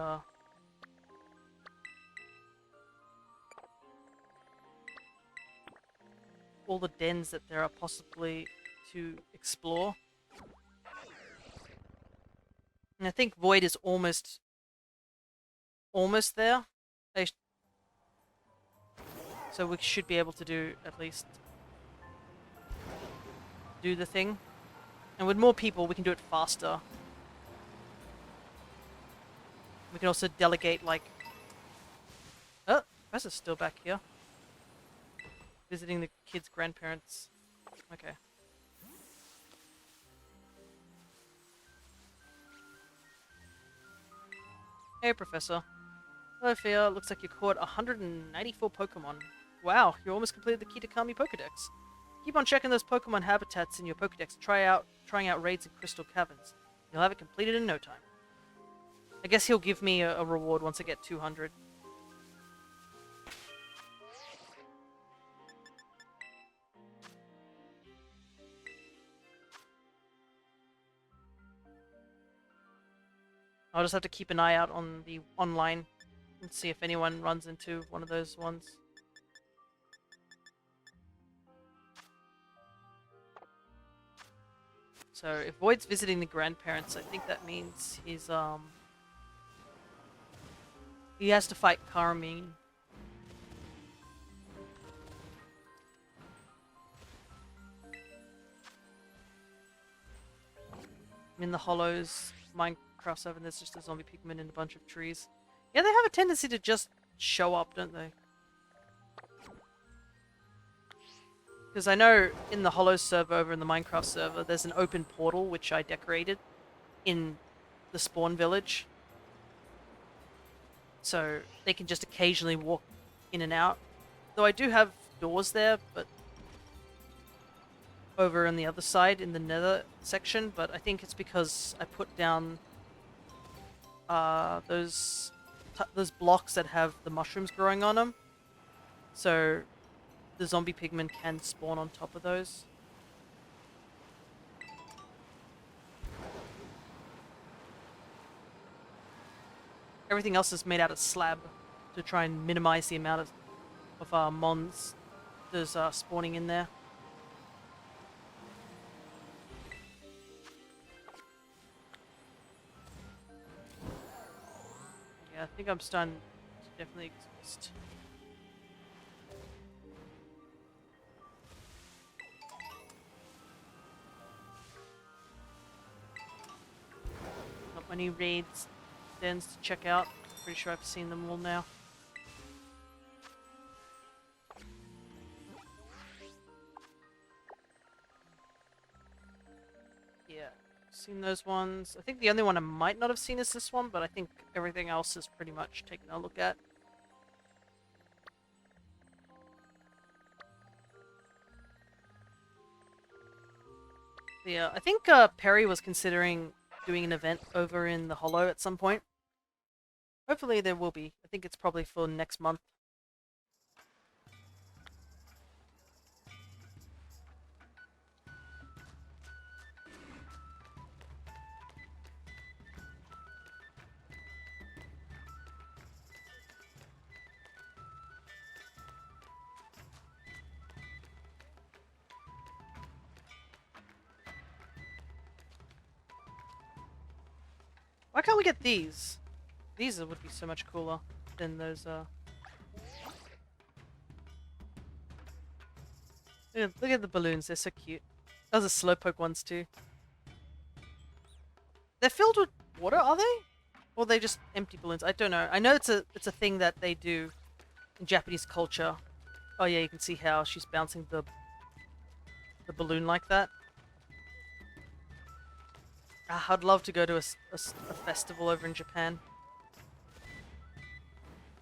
all the dens that there are possibly to explore. And I think Void is almost there. So we should be able to do at least do the thing. And with more people, we can do it faster. We can also delegate, like... Oh, Professor's still back here. Visiting the kids' grandparents. Okay. Hey, Professor. Hello, Fia. Looks like you caught 194 Pokemon. Wow, you almost completed the Kitakami Pokedex. Keep on checking those Pokemon habitats in your Pokedex. Trying out raids in Crystal Caverns. You'll have it completed in no time. I guess he'll give me a reward once I get 200. I'll just have to keep an eye out on the online and see if anyone runs into one of those ones. So if Void's visiting the grandparents, I think that means he's he has to fight Carmine. I'm in the Hollows Minecraft server, and there's just a zombie pigman in a bunch of trees. Yeah, they have a tendency to just show up, don't they? Because I know in the Hollows server over in the Minecraft server, there's an open portal which I decorated in the spawn village. So they can just occasionally walk in and out. Though I do have doors there, but over on the other side in the nether section, but I think it's because I put down those blocks that have the mushrooms growing on them. So the zombie pigmen can spawn on top of those. Everything else is made out of slab to try and minimize the amount of mons there's spawning in there. Yeah, I think I'm starting to definitely exhaust. Not many raids dens to check out. Pretty sure I've seen them all now. Yeah, Seen those ones. I think the only one I might not have seen is this one, but I think everything else is pretty much taken a look at. Yeah, I think Perry was considering doing an event over in the Hollow at some point. Hopefully there will be. I think it's probably for next month. Why can't we get these? These would be so much cooler than those, Look at the balloons, they're so cute. Those are slowpoke ones too. They're filled with water, are they? Or are they just empty balloons? I don't know. I know it's a thing that they do in Japanese culture. Oh yeah, you can see how she's bouncing the balloon like that. Ah, I'd love to go to a festival over in Japan.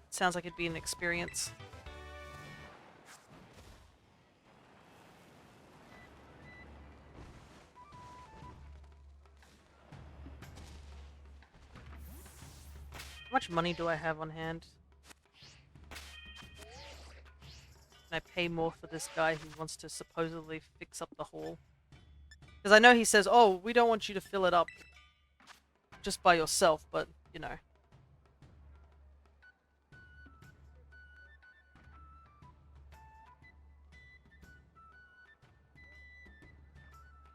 Sounds like it'd be an experience. How much money do I have on hand? Can I pay more for this guy who wants to supposedly fix up the hall? Because I know he says, oh, we don't want you to fill it up just by yourself, but, you know.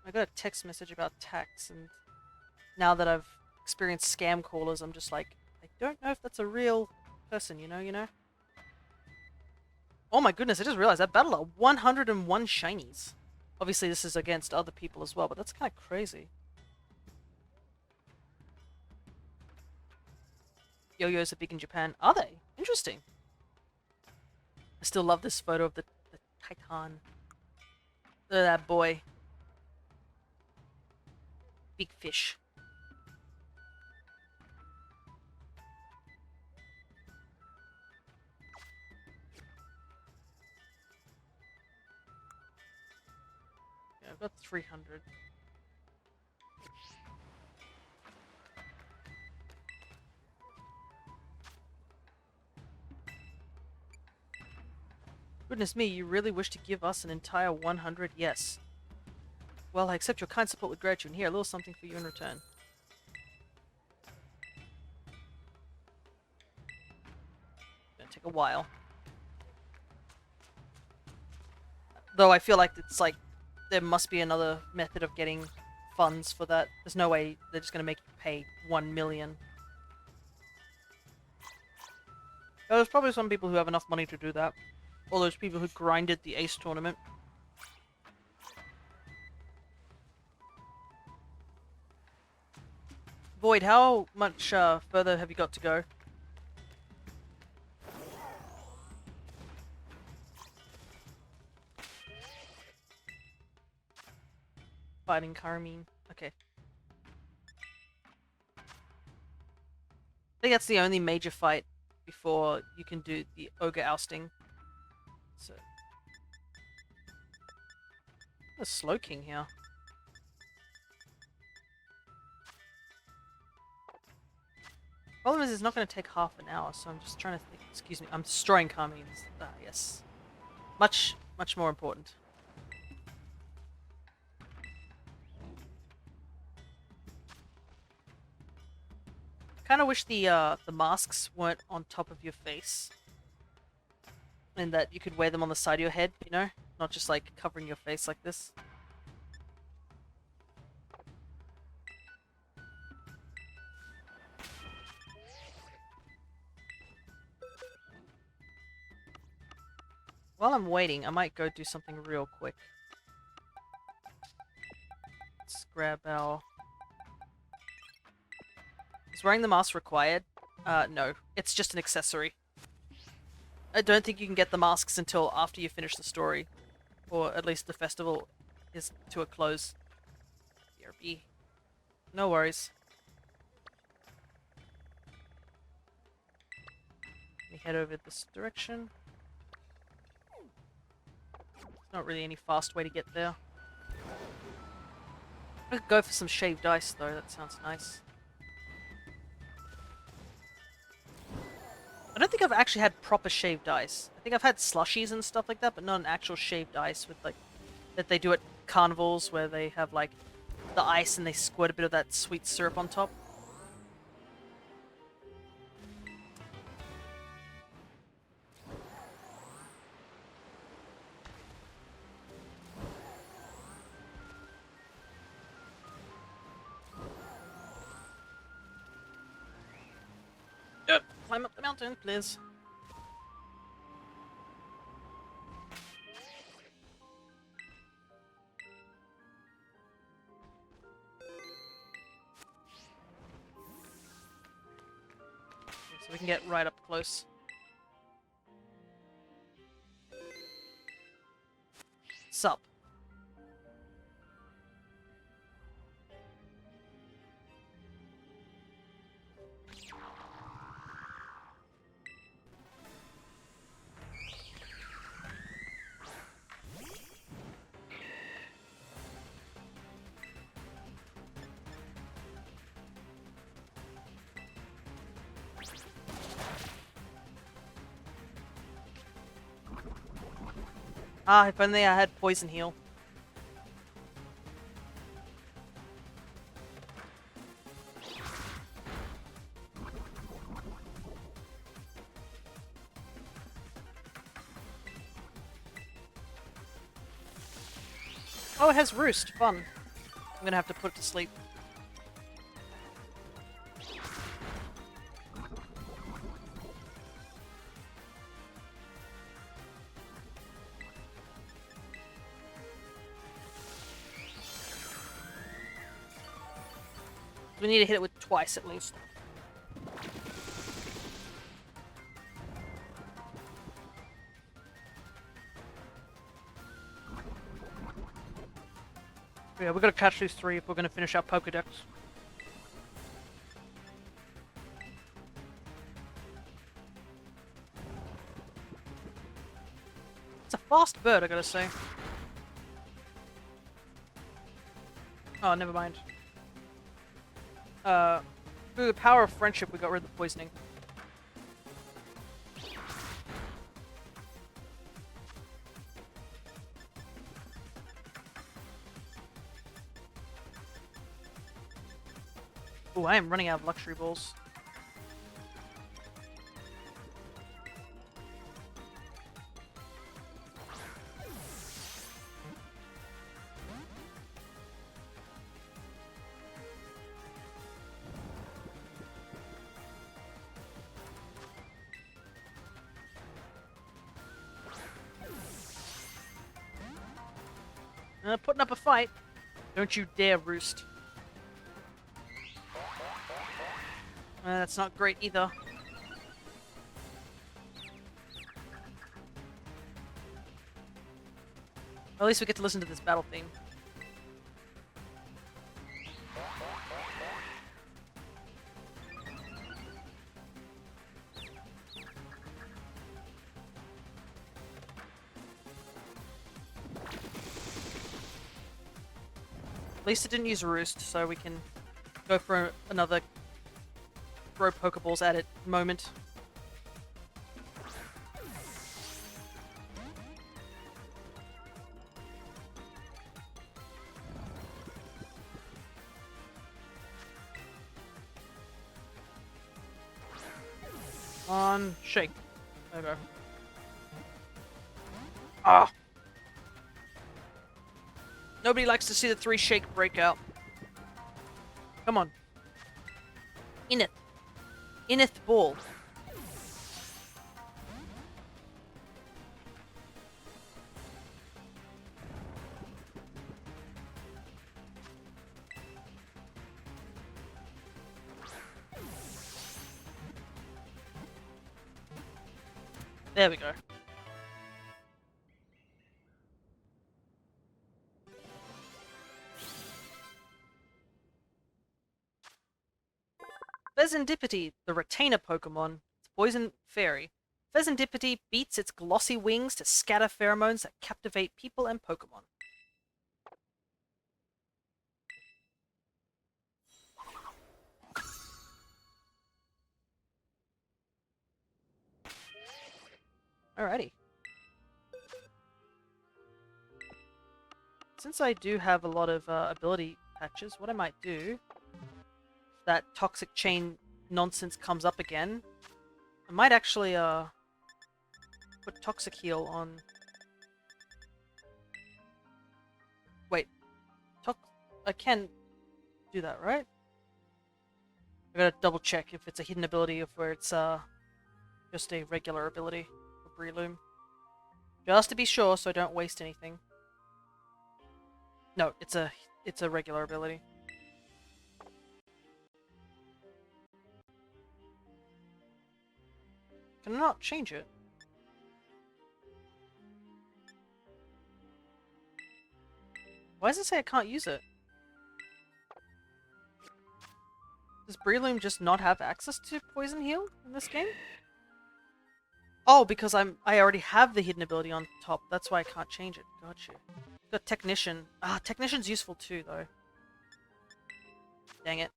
I got a text message about tax, and now that I've experienced scam callers, I'm just like, I don't know if that's a real person, you know? Oh my goodness, I just realized that battle at 101 shinies. Obviously this is against other people as well, but that's kind of crazy. Yo-yos are big in Japan. Are they? Interesting. I still love this photo of the Titan. Look at that boy. Big fish. Yeah, I've got 300. Goodness me, you really wish to give us an entire 100? Yes. Well, I accept your kind support with gratitude, and here, a little something for you in return. Gonna take a while. Though I feel like it's like, there must be another method of getting funds for that. There's no way they're just gonna make you pay 1 million. There's probably some people who have enough money to do that. All those people who grinded the Ace tournament. Void, how much further have you got to go? Fighting Karamine. Okay. I think that's the only major fight before you can do the ogre ousting. So, a slow king here. Problem is, it's not going to take half an hour, so I'm just trying to think. Excuse me, I'm destroying Carmines. Ah, yes. Much more important. Kind of wish the masks weren't on top of your face, and that you could wear them on the side of your head, you know, not just like covering your face like this. While I'm waiting, I might go do something real quick. Let's grab our... Is wearing the mask required? No. It's just an accessory. I don't think you can get the masks until after you finish the story. Or at least the festival is to a close. BRB. No worries. Let me head over this direction. There's not really any fast way to get there. I could go for some shaved ice though, that sounds nice. I don't think I've actually had proper shaved ice. I think I've had slushies and stuff like that, but not an actual shaved ice with like that they do at carnivals where they have like the ice and they squirt a bit of that sweet syrup on top. Climb up the mountain, please. So we can get right up close. Sup? Ah, if only I had poison heal. Oh, it has roost. Fun. I'm gonna have to put it to sleep. We need to hit it with twice at least. Yeah, we gotta catch these three if we're gonna finish our Pokedex. It's a fast bird, I gotta say. Oh, never mind. Through the power of friendship, we got rid of the poisoning. Ooh, I am running out of luxury balls. Putting up a fight. Don't you dare roost. That's not great either. At least we get to listen to this battle theme. At least it didn't use roost, so we can go for another throw Pokeballs at it moment. On shake. There we go. Ah! Nobody likes to see the 3 shake breakout. Come on. Ineth. Ineth ball. There we go. Pheasantipity, the retainer Pokemon. It's poison fairy. Pheasantipity beats its glossy wings to scatter pheromones that captivate people and Pokemon. Alrighty. Since I do have a lot of ability patches, what I might do, if that toxic chain nonsense comes up again, I might actually put toxic heal on. Wait, I can do that, right? I gotta double check if it's a hidden ability or where it's just a regular ability for Breloom. Just to be sure, so I don't waste anything. No, it's a regular ability. Can I not change it? Why does it say I can't use it? Does Breloom just not have access to Poison Heal in this game? Oh, because I already have the hidden ability on top. That's why I can't change it. Gotcha. Got Technician. Ah, Technician's useful too, though. Dang it.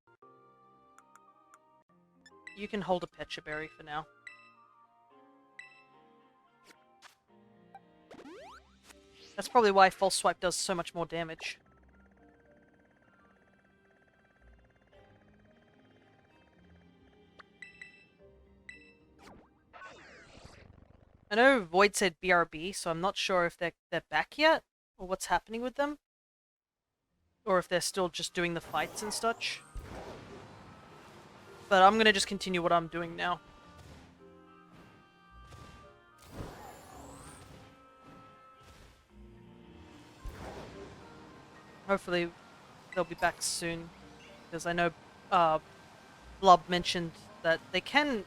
You can hold a Pecha Berry for now. That's probably why False Swipe does so much more damage. I know Void said BRB, so I'm not sure if they're back yet, or what's happening with them. Or if they're still just doing the fights and such. But I'm gonna just continue what I'm doing now. Hopefully they'll be back soon, because I know Blub mentioned that they can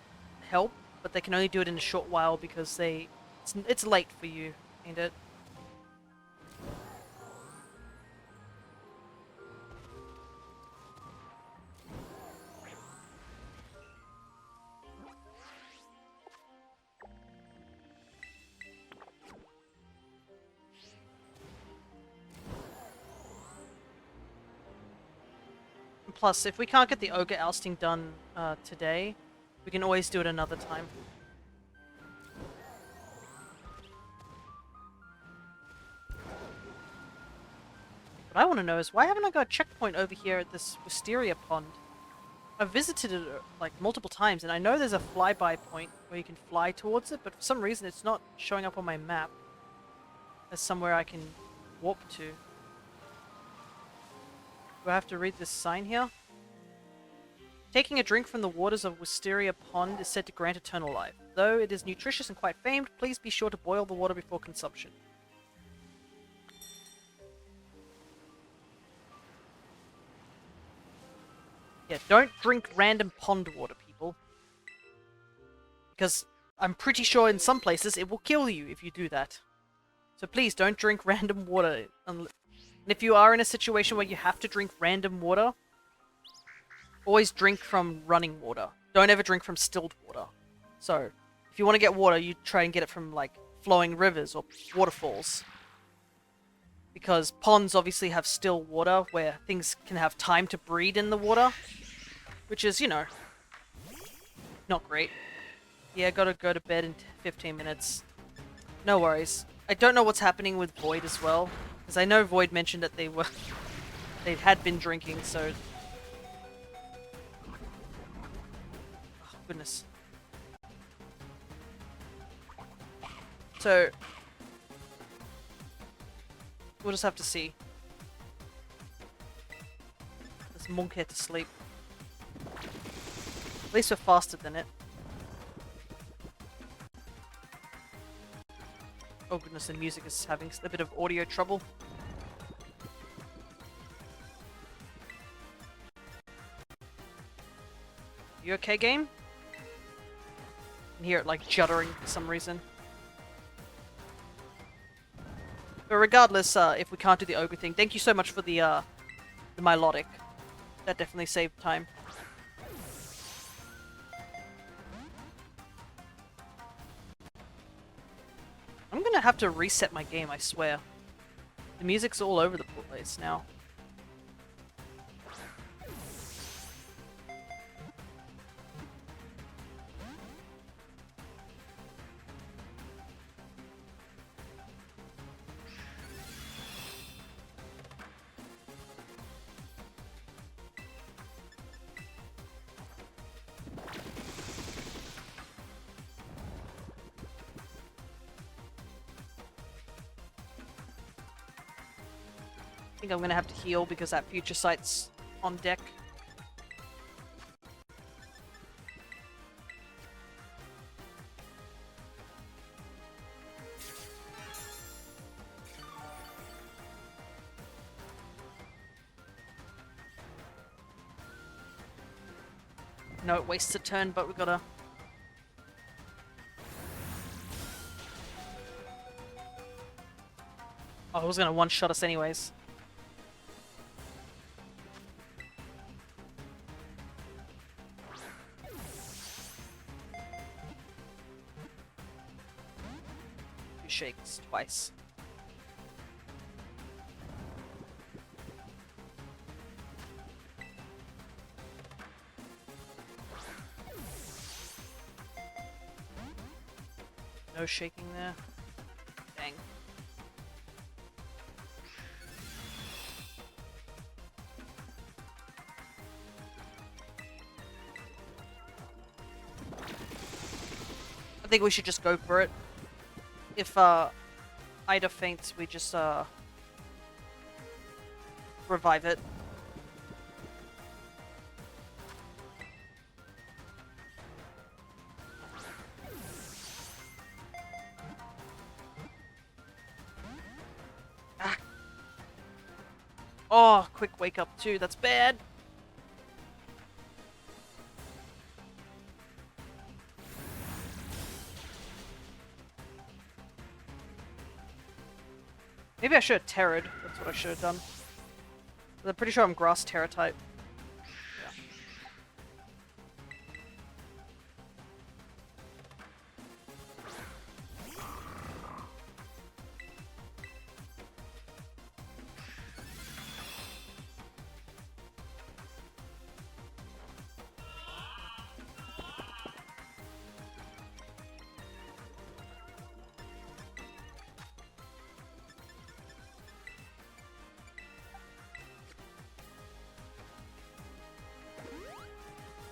help, but they can only do it in a short while because it's late for you, ain't it? Plus, if we can't get the Ogre ousting done today, we can always do it another time. What I want to know is, why haven't I got a checkpoint over here at this Wisteria pond? I've visited it like multiple times, and I know there's a flyby point where you can fly towards it, but for some reason it's not showing up on my map as somewhere I can warp to. Do I have to read this sign here? Taking a drink from the waters of Wisteria Pond is said to grant eternal life. Though it is nutritious and quite famed, please be sure to boil the water before consumption. Yeah, don't drink random pond water, people. Because I'm pretty sure in some places it will kill you if you do that. So please don't drink random water. And if you are in a situation where you have to drink random water, always drink from running water. Don't ever drink from stilled water. So, if you want to get water, you try and get it from, like, flowing rivers or waterfalls. Because ponds obviously have still water where things can have time to breed in the water. Which is, you know, not great. Yeah, gotta go to bed in 15 minutes. No worries. I don't know what's happening with Void as well. Because I know Void mentioned that they had been drinking, so... Oh, goodness. So... we'll just have to see. There's Monk here to sleep. At least we're faster than it. Oh goodness, the music is having a bit of audio trouble. You okay, game? I can hear it like juddering for some reason. But regardless, if we can't do the ogre thing, thank you so much for the Milotic. That definitely saved time. I'm gonna have to reset my game, I swear. The music's all over the place now. I think I'm gonna have to heal because that future sight's on deck. No, it wastes a turn, but we gotta... Oh, it was gonna one-shot us anyways. Two shakes twice. No shaking there. Dang. I think we should just go for it. If Ida faints, we just revive it. Ah. Oh, quick wake up too. That's bad. Maybe I should have terrored. That's what I should have done. But I'm pretty sure I'm grass terror type.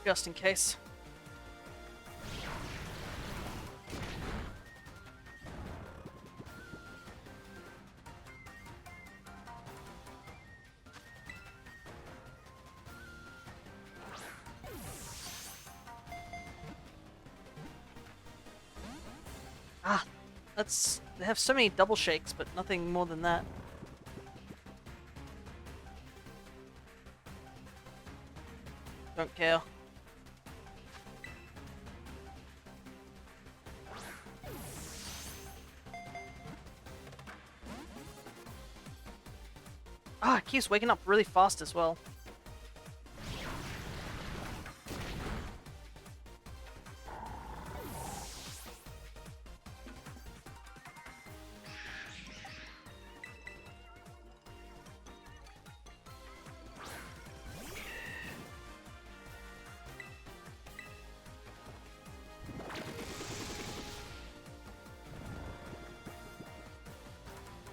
Just in case. Ah, that's... They have so many double shakes, but nothing more than that. Don't care. Ah, it keeps waking up really fast as well.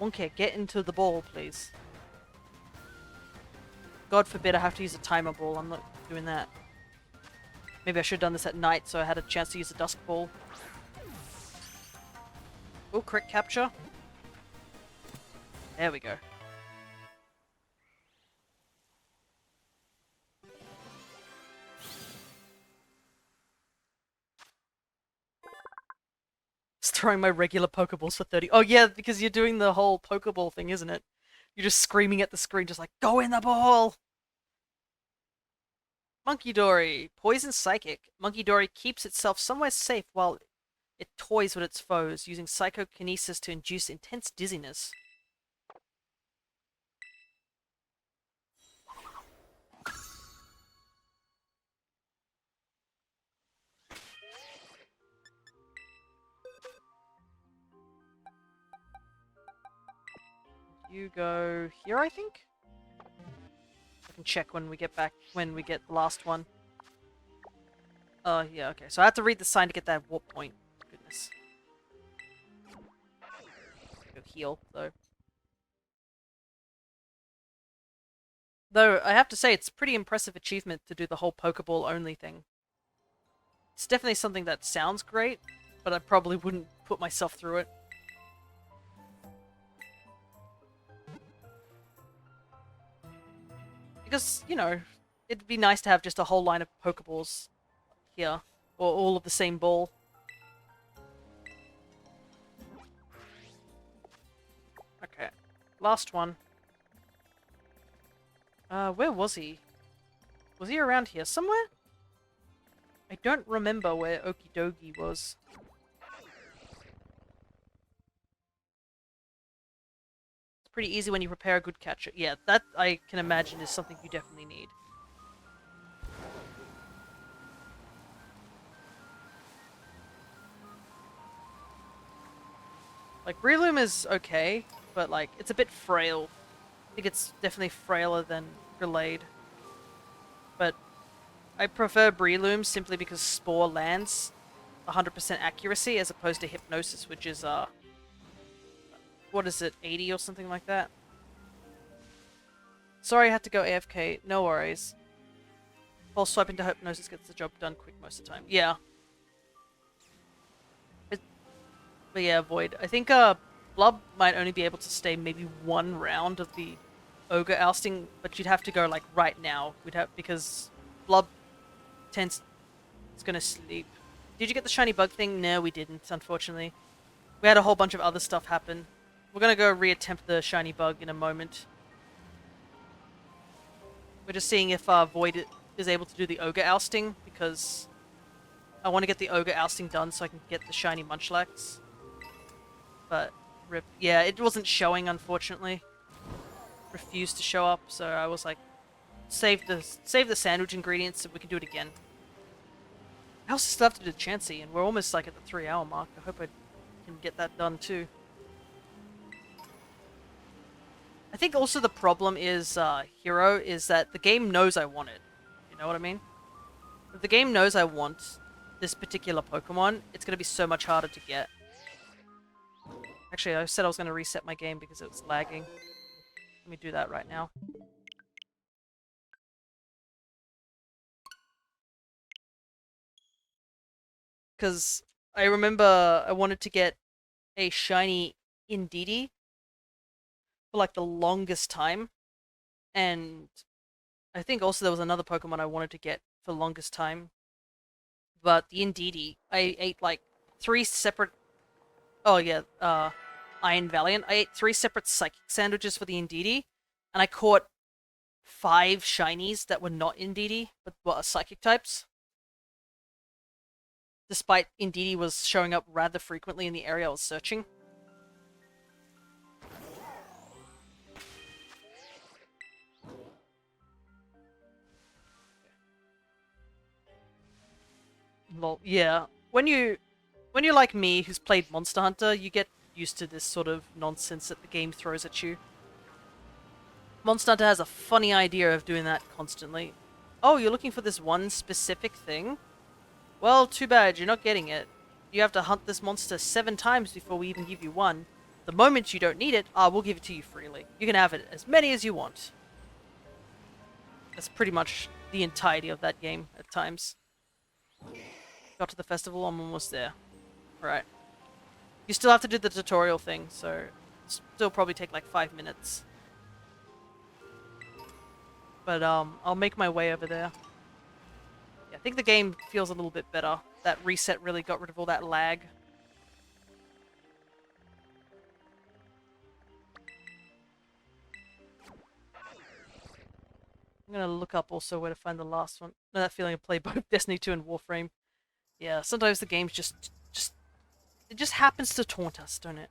Okay, get into the ball, please. God forbid I have to use a timer ball. I'm not doing that. Maybe I should have done this at night so I had a chance to use a dusk ball. Oh, crit capture. There we go. Just throwing my regular Pokeballs for 30. Oh yeah, because you're doing the whole Pokeball thing, isn't it? You're just screaming at the screen, just like, go in the ball! Monkey Dory. Poison Psychic. Monkey Dory keeps itself somewhere safe while it toys with its foes, using psychokinesis to induce intense dizziness. You go here, I think? I can check when we get back, when we get the last one. Oh, yeah, okay. So I have to read the sign to get that warp point. Goodness. Go heal, though. Though, I have to say, it's a pretty impressive achievement to do the whole Pokeball only thing. It's definitely something that sounds great, but I probably wouldn't put myself through it. Because, you know, it'd be nice to have just a whole line of Pokeballs here. Or all of the same ball. Okay. Last one. Where was he? Was he around here somewhere? I don't remember where Okidogi was. It's pretty easy when you prepare a good catcher. Yeah, that I can imagine is something you definitely need. Like, Breloom is okay, but like, it's a bit frail. I think it's definitely frailer than Grenade. But I prefer Breloom simply because Spore lands 100% accuracy as opposed to Hypnosis, which is, what is it, 80 or something like that? Sorry I had to go AFK, no worries. False swipe into Hypnosis gets the job done quick most of the time. Yeah. But yeah, Void. I think, Blub might only be able to stay maybe one round of the Ogre ousting, but you'd have to go, like, right now. Because Blub tends... is gonna sleep. Did you get the shiny bug thing? No, we didn't, unfortunately. We had a whole bunch of other stuff happen. We're gonna go reattempt the shiny bug in a moment. We're just seeing if Void is able to do the Ogre ousting, because I want to get the Ogre ousting done so I can get the shiny Munchlax. But, rip. Yeah, it wasn't showing, unfortunately. Refused to show up, so I was like, save the sandwich ingredients so we can do it again. I also still have to do Chansey, and we're almost like at the 3-hour mark. I hope I can get that done too. I think also the problem is, Hero, is that the game knows I want it. You know what I mean? If the game knows I want this particular Pokemon, it's going to be so much harder to get. Actually, I said I was going to reset my game because it was lagging. Let me do that right now. Because I remember I wanted to get a shiny Indeedee for like the longest time. And I think also there was another Pokemon I wanted to get for the longest time. But the Indeedee, I ate like 3 separate... Oh yeah, Iron Valiant. I ate 3 separate Psychic Sandwiches for the Indeedee. And I caught 5 shinies that were not Indeedee, but were Psychic types. Despite Indeedee was showing up rather frequently in the area I was searching. Well, yeah. When you're like me, who's played Monster Hunter, you get used to this sort of nonsense that the game throws at you. Monster Hunter has a funny idea of doing that constantly. Oh, you're looking for this one specific thing? Well, too bad, you're not getting it. You have to hunt this monster 7 times before we even give you one. The moment you don't need it, we'll give it to you freely. You can have it as many as you want. That's pretty much the entirety of that game at times. Got to the festival, I'm almost there. Right. You still have to do the tutorial thing, so still probably take like 5 minutes. But I'll make my way over there. Yeah, I think the game feels a little bit better. That reset really got rid of all that lag. I'm gonna look up also where to find the last one. I know that feeling of play both Destiny 2 and Warframe. Yeah, sometimes the game's it just happens to taunt us, don't it?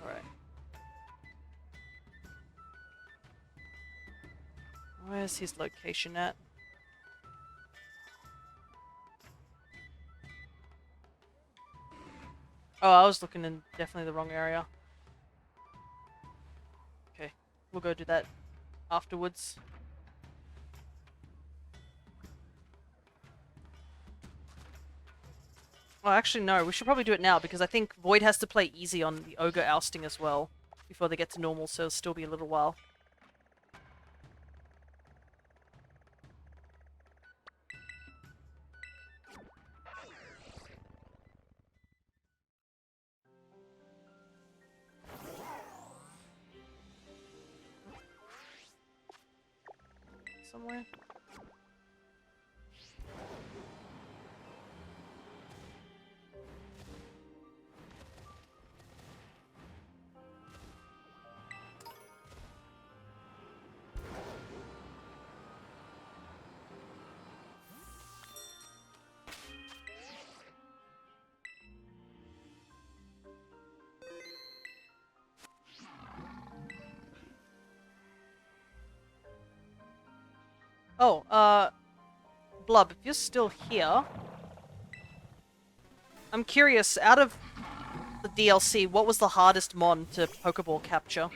Alright. Where's his location at? Oh, I was looking in definitely the wrong area. we'll go do that afterwards. Well, actually, no. We should probably do it now, because I think Void has to play easy on the Ogre ousting as well before they get to normal, so it'll still be a little while. Somewhere. Oh, Blub, if you're still here, I'm curious, out of the DLC, what was the hardest mon to Pokeball capture?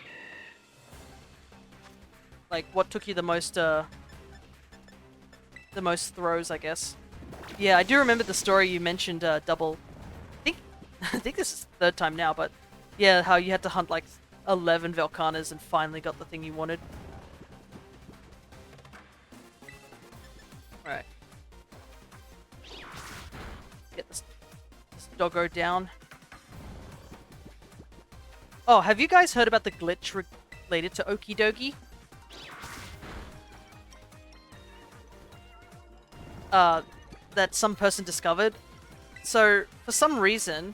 Like, what took you the most throws, I guess? Yeah, I do remember the story you mentioned, Double. I think this is the third time now, but yeah, how you had to hunt like 11 Velcanas and finally got the thing you wanted. Alright. Get this doggo down. Oh, have you guys heard about the glitch related to Okie Dokie? That some person discovered. So, for some reason,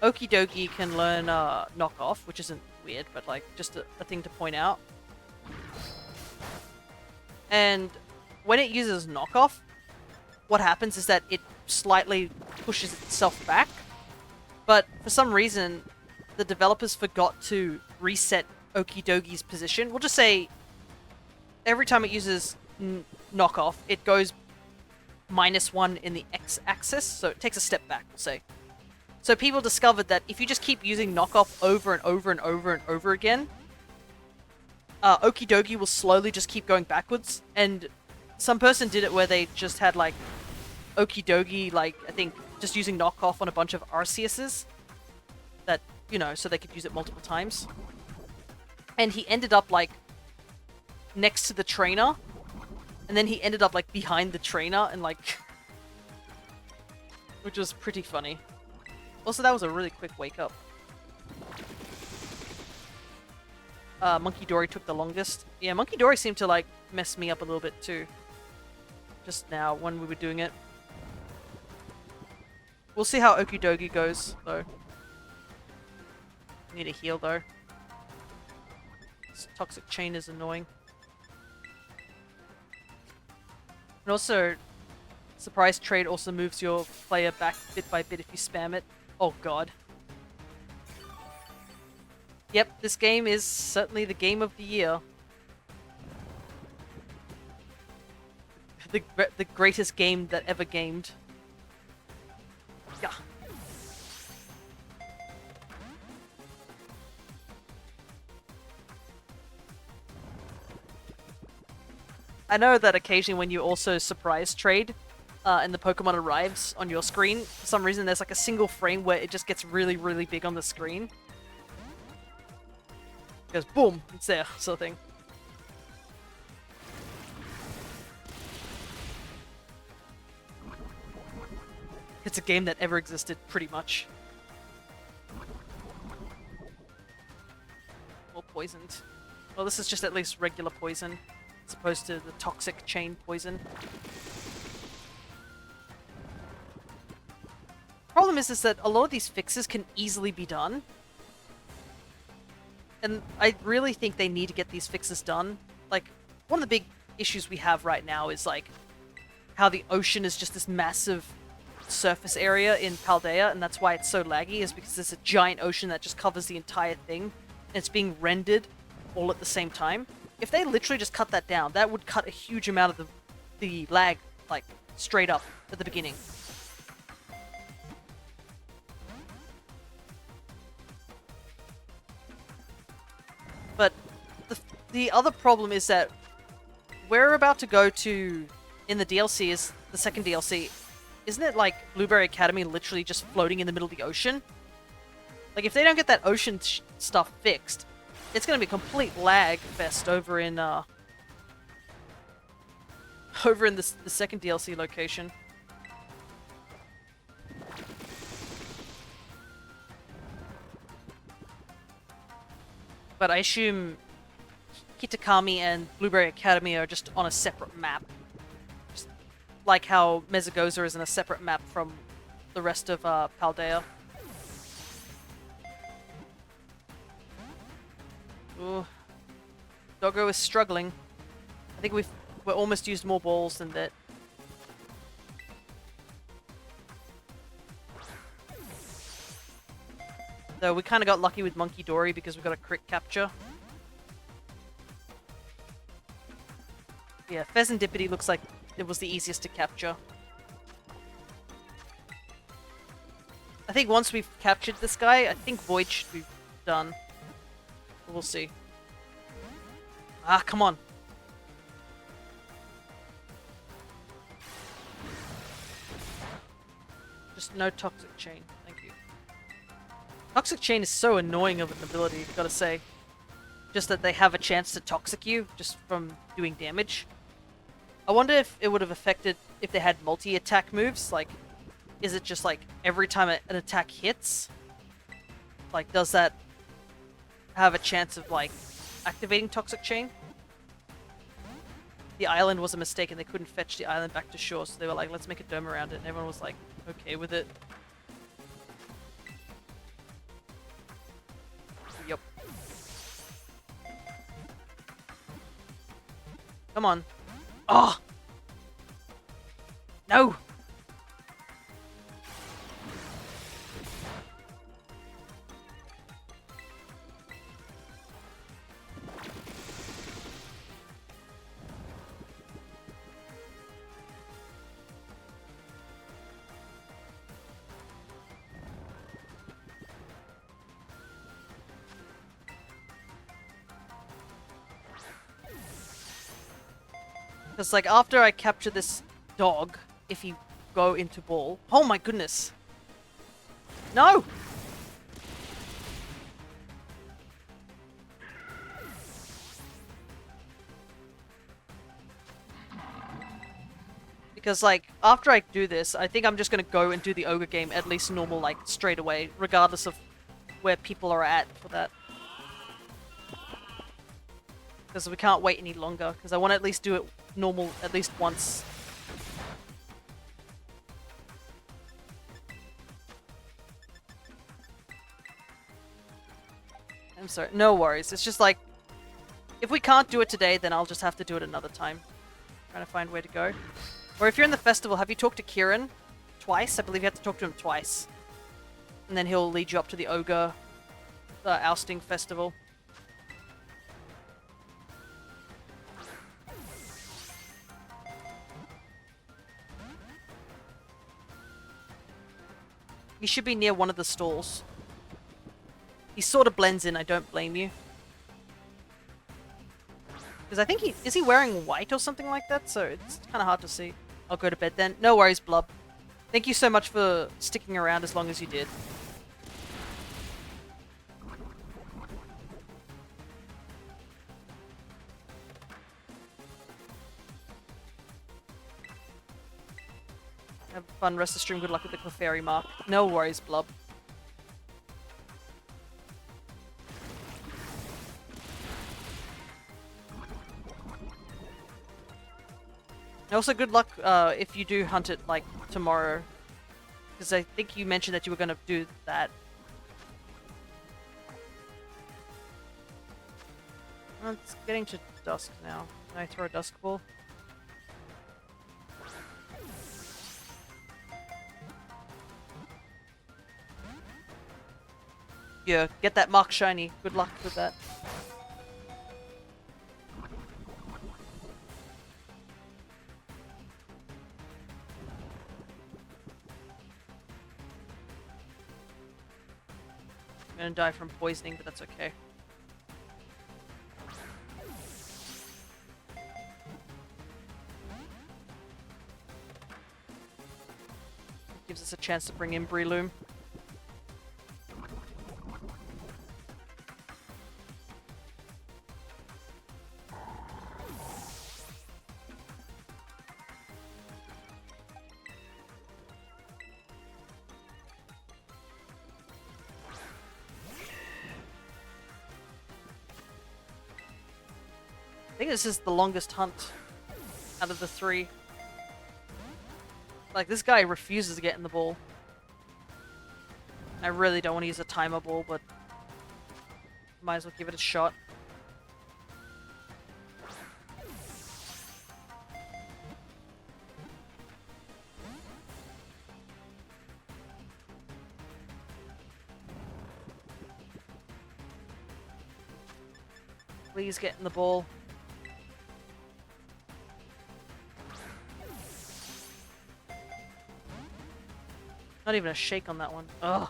Okie Dokie can learn knockoff, which isn't weird, but like just a thing to point out. And when it uses knockoff, what happens is that it slightly pushes itself back. But for some reason, the developers forgot to reset Okie Dokie's position. We'll just say every time it uses knockoff, it goes -1 in the x-axis, so it takes a step back, we'll say. So people discovered that if you just keep using knockoff over and over and over and over again, Okie Dokie will slowly just keep going backwards. And some person did it where they just had like Okie Dokie, like I think just using knockoff on a bunch of Arceuses that, you know, so they could use it multiple times. And he ended up like next to the trainer. And then he ended up like behind the trainer and like which was pretty funny. Also, that was a really quick wake up. Monkey Dory took the longest. Yeah, Monkey Dory seemed to like mess me up a little bit too. Just now when we were doing it. We'll see how Okie Dokie goes though. Need a heal though. This toxic chain is annoying. And also, surprise trade also moves your player back bit by bit if you spam it. Oh god. Yep, this game is certainly the game of the year. The greatest game that ever gamed. Yeah. I know that occasionally when you also surprise trade, and the Pokemon arrives on your screen, for some reason there's like a single frame where it just gets really, really big on the screen. It goes boom, it's there, sort of thing. It's a game that ever existed, pretty much. Or poisoned. Well, this is just at least regular poison, as opposed to the toxic chain poison. Problem is that a lot of these fixes can easily be done. And I really think they need to get these fixes done. Like, one of the big issues we have right now is like how the ocean is just this massive surface area in Paldea, and that's why it's so laggy, is because there's a giant ocean that just covers the entire thing, and it's being rendered all at the same time. If they literally just cut that down, that would cut a huge amount of the lag, like, straight up at the beginning. But the other problem is that we're about to go to, in the DLC, is the second DLC. Isn't it like Blueberry Academy literally just floating in the middle of the ocean? Like, if they don't get that ocean stuff fixed, it's gonna be a complete lag fest over in the second DLC location. But I assume Kitakami and Blueberry Academy are just on a separate map. Just like how Mezagoza is in a separate map from the rest of Paldea. Ooh. Doggo is struggling. I think we're almost used more balls than that. Though we kind of got lucky with Monkey Dory because we got a crit capture. Yeah, Pheasantipity looks like it was the easiest to capture. I think once we've captured this guy, I think Void should be done. We'll see. Ah, come on. Just no Toxic Chain. Thank you. Toxic Chain is so annoying of an ability, gotta say. Just that they have a chance to toxic you just from doing damage. I wonder if it would have affected if they had multi-attack moves. Like, is it just like every time an attack hits? Like, does that have a chance of like activating Toxic Chain? The island was a mistake and they couldn't fetch the island back to shore, so they were like, let's make a dome around it, and everyone was like, okay with it. Yep. Come on. Oh! No! Because, like, after I capture this dog, if you go into ball... Oh my goodness! No! Because, like, after I do this, I think I'm just gonna go and do the ogre game at least normal, like, straight away, regardless of where people are at for that. Because we can't wait any longer, because I want to at least do it normal at least once. I'm sorry, no worries. It's just like, if we can't do it today, then I'll just have to do it another time. Trying to find where to go. Or if you're in the festival, have you talked to Kieran twice? I believe you have to talk to him twice. And then he'll lead you up to the ogre ousting festival. He should be near one of the stalls. He sort of blends in, I don't blame you. Because I think is he wearing white or something like that? So it's kind of hard to see. I'll go to bed then. No worries, Blub. Thank you so much for sticking around as long as you did. Have fun rest of the stream. Good luck with the Clefairy mark. No worries, Blub. Also, good luck if you do hunt it, like, tomorrow. Because I think you mentioned that you were going to do that. Well, it's getting to dusk now. Can I throw a dusk ball? Yeah, get that mark shiny. Good luck with that. I'm gonna die from poisoning, but that's okay. chance to bring in Breloom. I think this is the longest hunt out of the 3. Like, this guy refuses to get in the ball. I really don't want to use a timer ball, but might as well give it a shot. Please get in the ball. Not even a shake on that one. Ugh.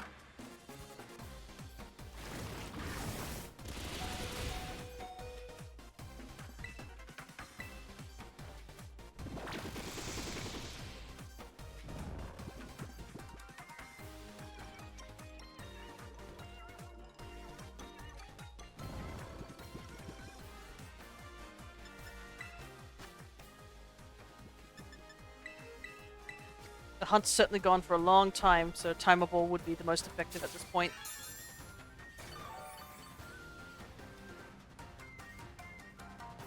The hunt's certainly gone for a long time, so a timer ball would be the most effective at this point.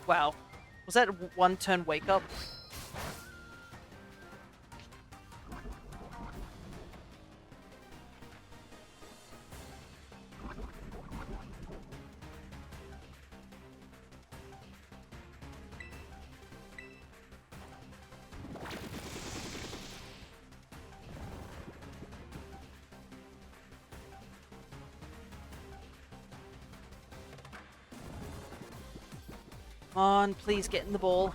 Wow. Was that a one-turn wake-up? Come on, please get in the ball.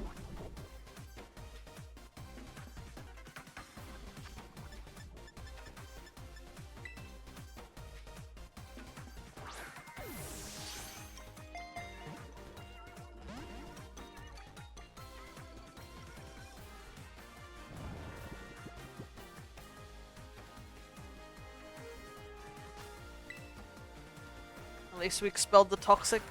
At least we expelled the toxic.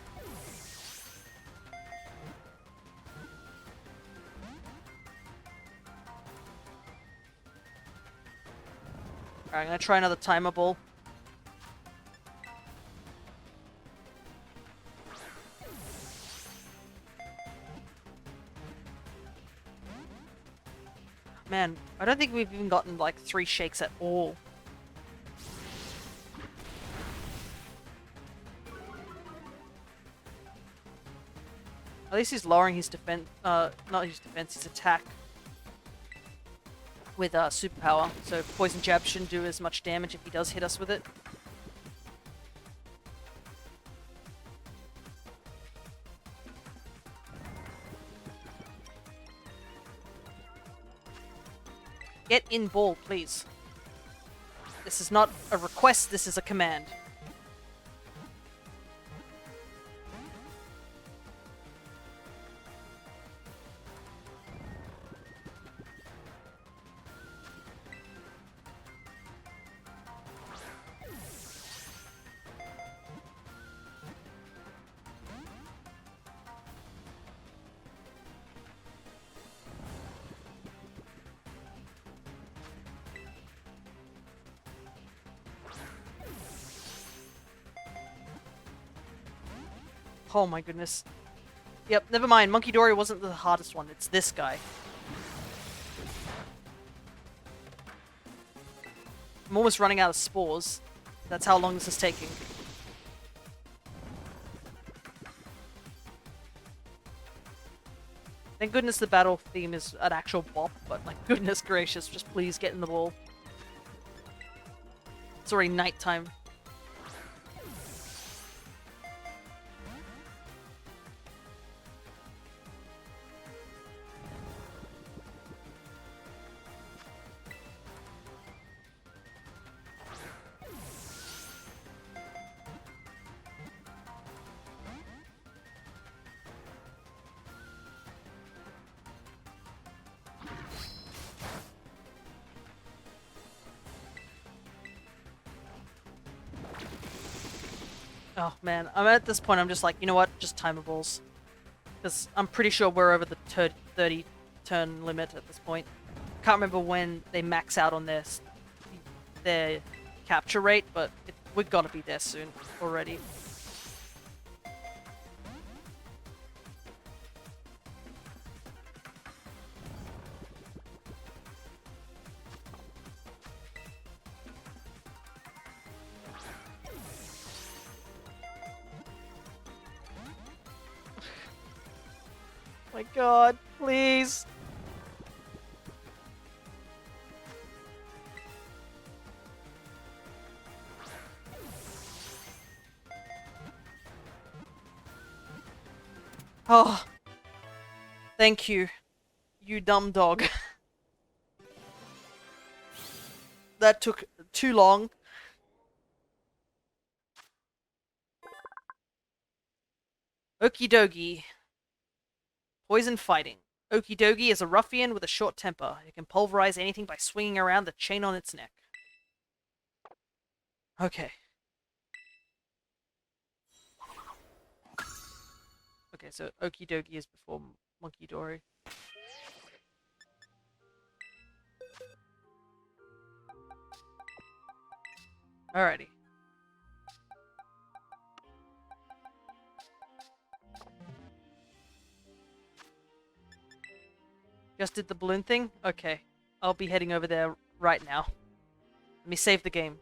Alright, I'm gonna try another timer ball. Man, I don't think we've even gotten like 3 shakes at all. At least he's lowering his defense, not his defense, his attack with superpower. So poison jab shouldn't do as much damage if he does hit us with it. Get in ball, please. This is not a request, this is a command. Oh my goodness. Yep, never mind. Monkey Dory wasn't the hardest one. It's this guy. I'm almost running out of spores. That's how long this is taking. Thank goodness the battle theme is an actual bop, but like goodness gracious, just please get in the ball. It's already nighttime. Oh man, I'm at this point. I'm just like, you know what? Just timables, because I'm pretty sure we're over the 30 turn limit at this point. Can't remember when they max out on their capture rate, but we've got to be there soon already. My god, please. Oh, thank you, you dumb dog. That took too long. Okie dokie. Poison fighting. Okie dokie is a ruffian with a short temper. It can pulverize anything by swinging around the chain on its neck. Okay. Okay, so Okie dokie is before Monkey Dory. Alrighty. Just did the balloon thing? Okay. I'll be heading over there right now. Let me save the game.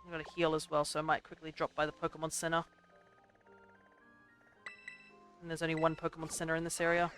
I'm gonna heal as well, so I might quickly drop by the Pokemon Center. And there's only one Pokemon Center in this area.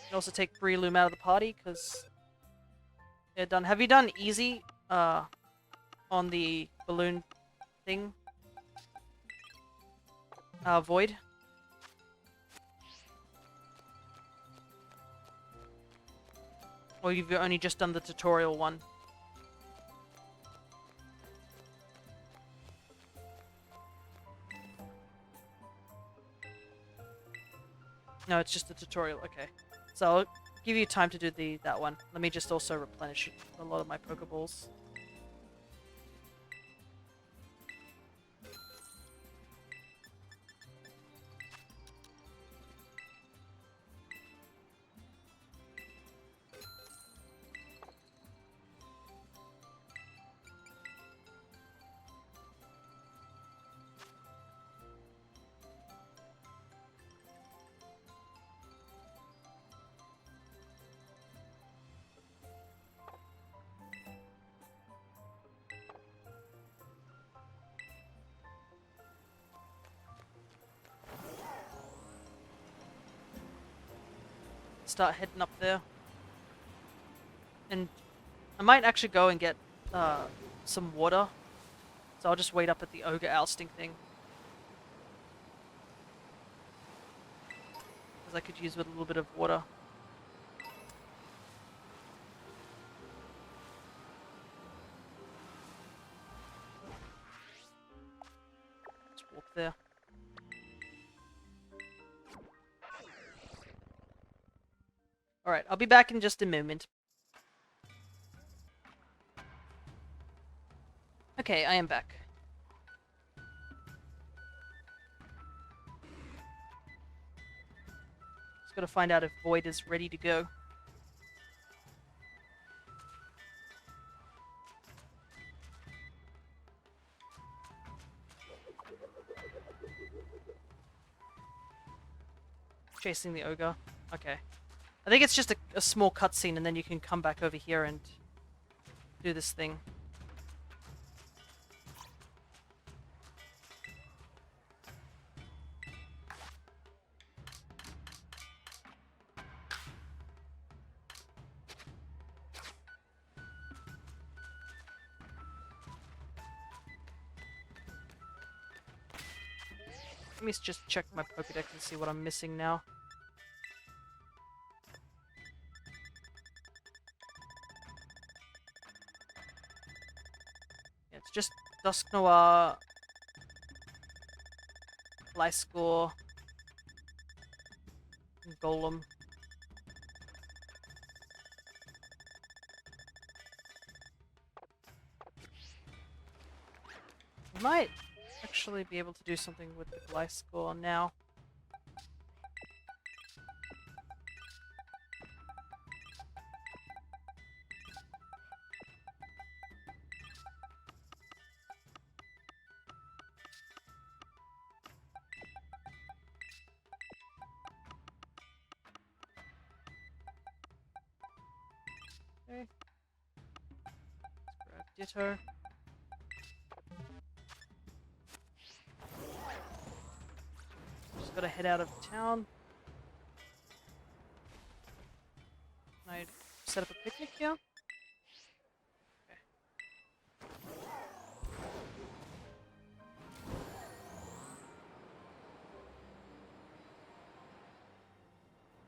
You can also take Breloom out of the party, because they're done. Have you done easy, on the balloon thing? Void? Or you've only just done the tutorial one? No, it's just the tutorial, okay. So I'll give you time to do that one. Let me just also replenish a lot of my Pokeballs. Start heading up there. And I might actually go and get some water. So I'll just wait up at the ogre ousting thing. Because I could use with a little bit of water. Just walk there. Alright, I'll be back in just a moment. Okay, I am back. Just gotta find out if Void is ready to go. Chasing the ogre. Okay. I think it's just a small cutscene, and then you can come back over here and do this thing. Let me just check my Pokédex and see what I'm missing now. Yeah, it's just Dusk Noir, Gliscor, and Golem. We might actually be able to do something with the Gliscor now. Okay. Let's grab Ditto. Just gotta head out of town. Can I set up a picnic here? Okay.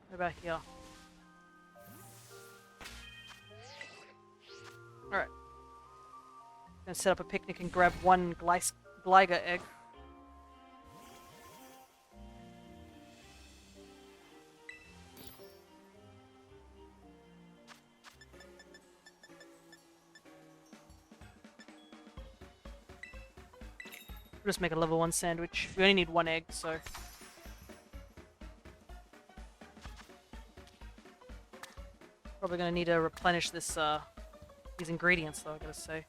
What about here? Alright. Gonna set up a picnic and grab one Gliga egg. We'll just make a level 1 sandwich. We only need one egg, so... Probably gonna need to replenish this, these ingredients, though, I gotta say.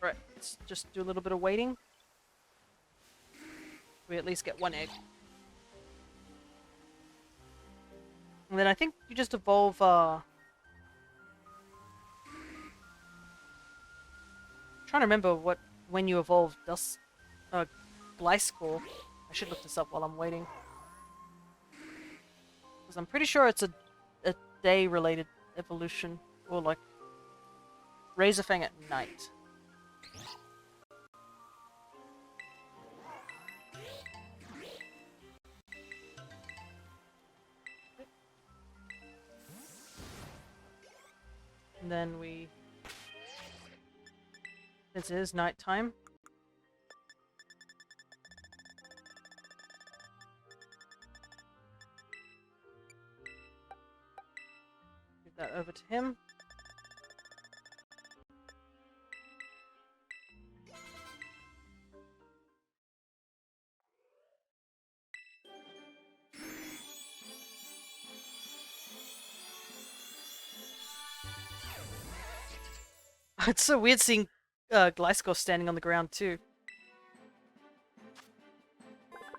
Right, let's just do a little bit of waiting. We at least get one egg. And then I think you just evolve, trying to remember when you evolve Gliscor. I should look this up while I'm waiting. Because I'm pretty sure it's a day-related evolution. Or like Razorfang at night. And then since it is nighttime, give that over to him. It's so weird seeing Gliscor standing on the ground too.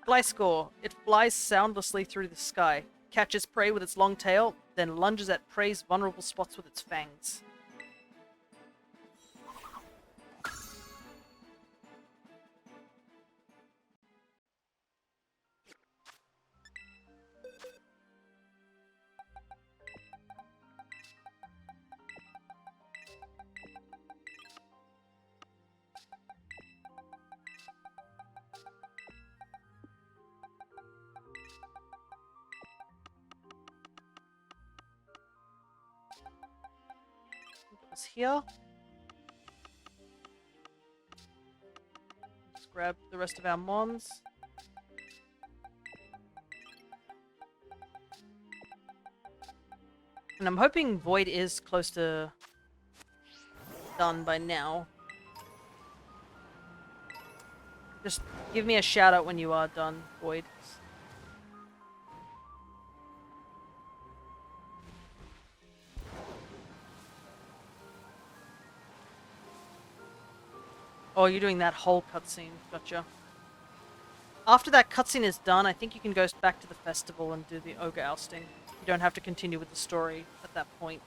Gliscor. It flies soundlessly through the sky, catches prey with its long tail, then lunges at prey's vulnerable spots with its fangs. Here. Let's grab the rest of our mons. And I'm hoping Void is close to done by now. Just give me a shout out when you are done, Void. Oh, you're doing that whole cutscene. Gotcha. after that cutscene is done, I think you can go back to the festival and do the ogre ousting. You don't have to continue with the story at that point.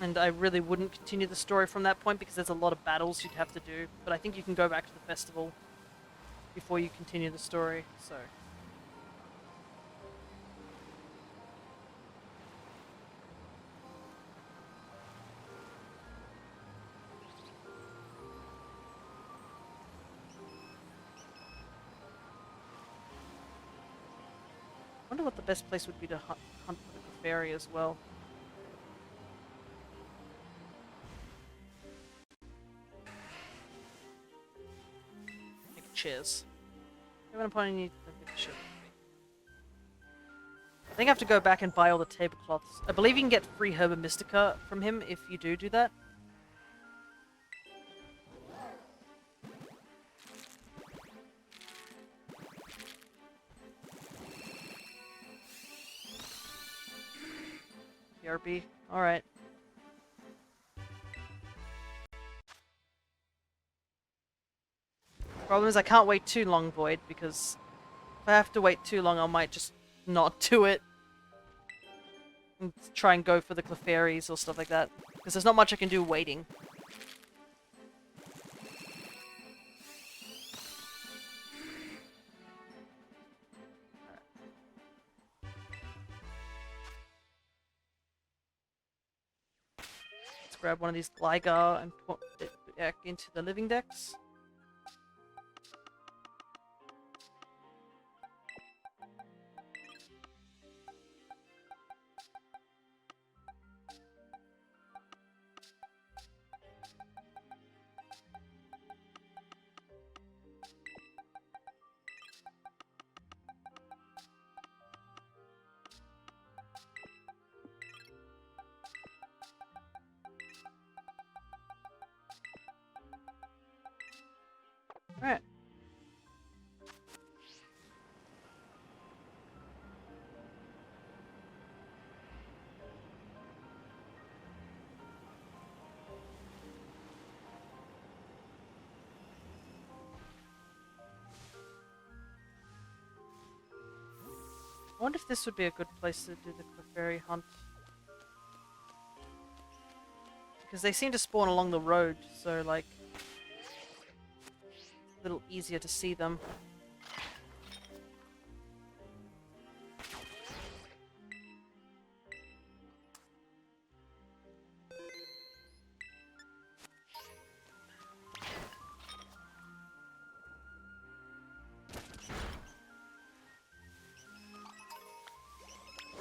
And I really wouldn't continue the story from that point because there's a lot of battles you'd have to do. But I think you can go back to the festival before you continue the story, so... I wonder what the best place would be to hunt for the Clefairy as well. Make chairs. Even upon any shit. I think I have to go back and buy all the tablecloths. I believe you can get free Herba Mystica from him if you do that. BRB. Alright. Problem is I can't wait too long, Void, because if I have to wait too long, I might just not do it. And try and go for the Clefairies or stuff like that. Because there's not much I can do waiting. Let's grab one of these Gligar and put it back into the living decks. Alright. I wonder if this would be a good place to do the Clefairy hunt. Because they seem to spawn along the road, so like... a little easier to see them.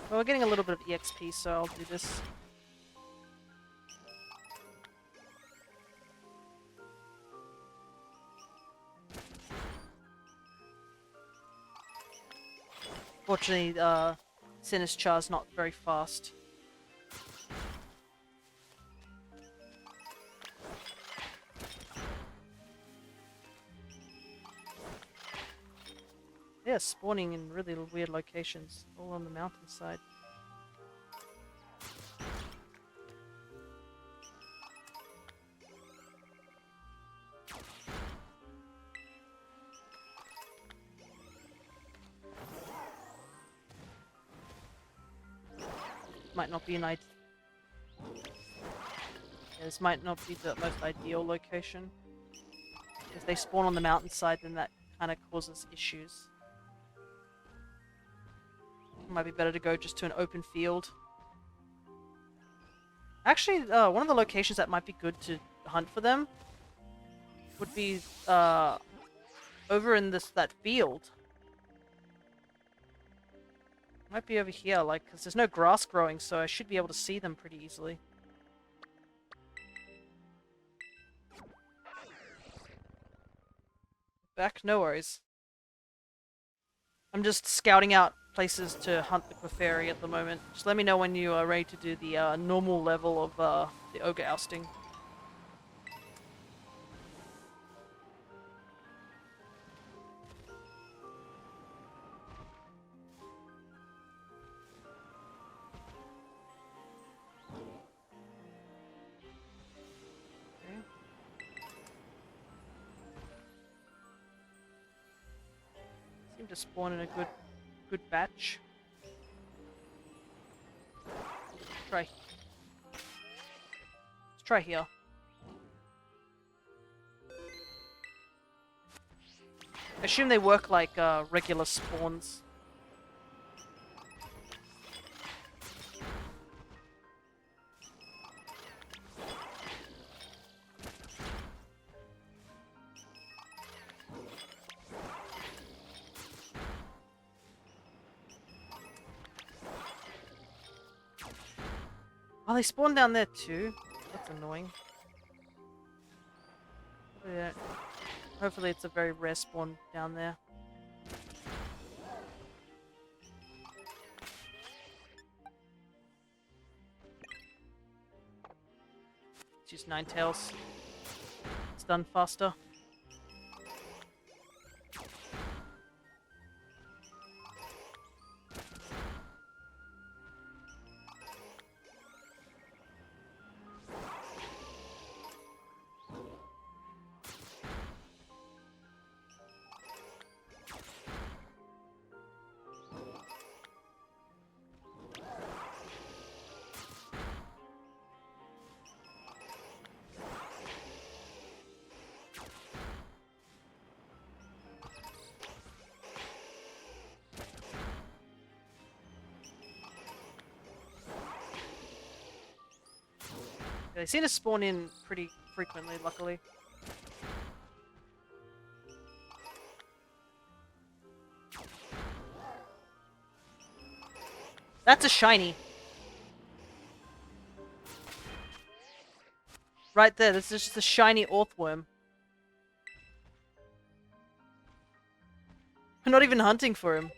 Well, we're getting a little bit of EXP, so I'll do this. Fortunately, Sinischar's not very fast. Yeah, spawning in really weird locations, all on the mountainside. Might not be an ideal. Yeah, this might not be the most ideal location. If they spawn on the mountainside, then that kind of causes issues. It might be better to go just to an open field. Actually, one of the locations that might be good to hunt for them would be over in that field. Might be over here, like, because there's no grass growing, so I should be able to see them pretty easily. Back? No worries. I'm just scouting out places to hunt the Clefairy at the moment. Just let me know when you are ready to do the normal level of the Ogre ousting. Seem to spawn in a good batch. Let's try here. I assume they work like regular spawns. Oh, they spawn down there too? That's annoying. Yeah. Hopefully it's a very rare spawn down there. Let's use 9 tails. It's done faster. They seem to spawn in pretty frequently, luckily. That's a shiny. Right there, this is just a shiny Orthworm. We're not even hunting for him.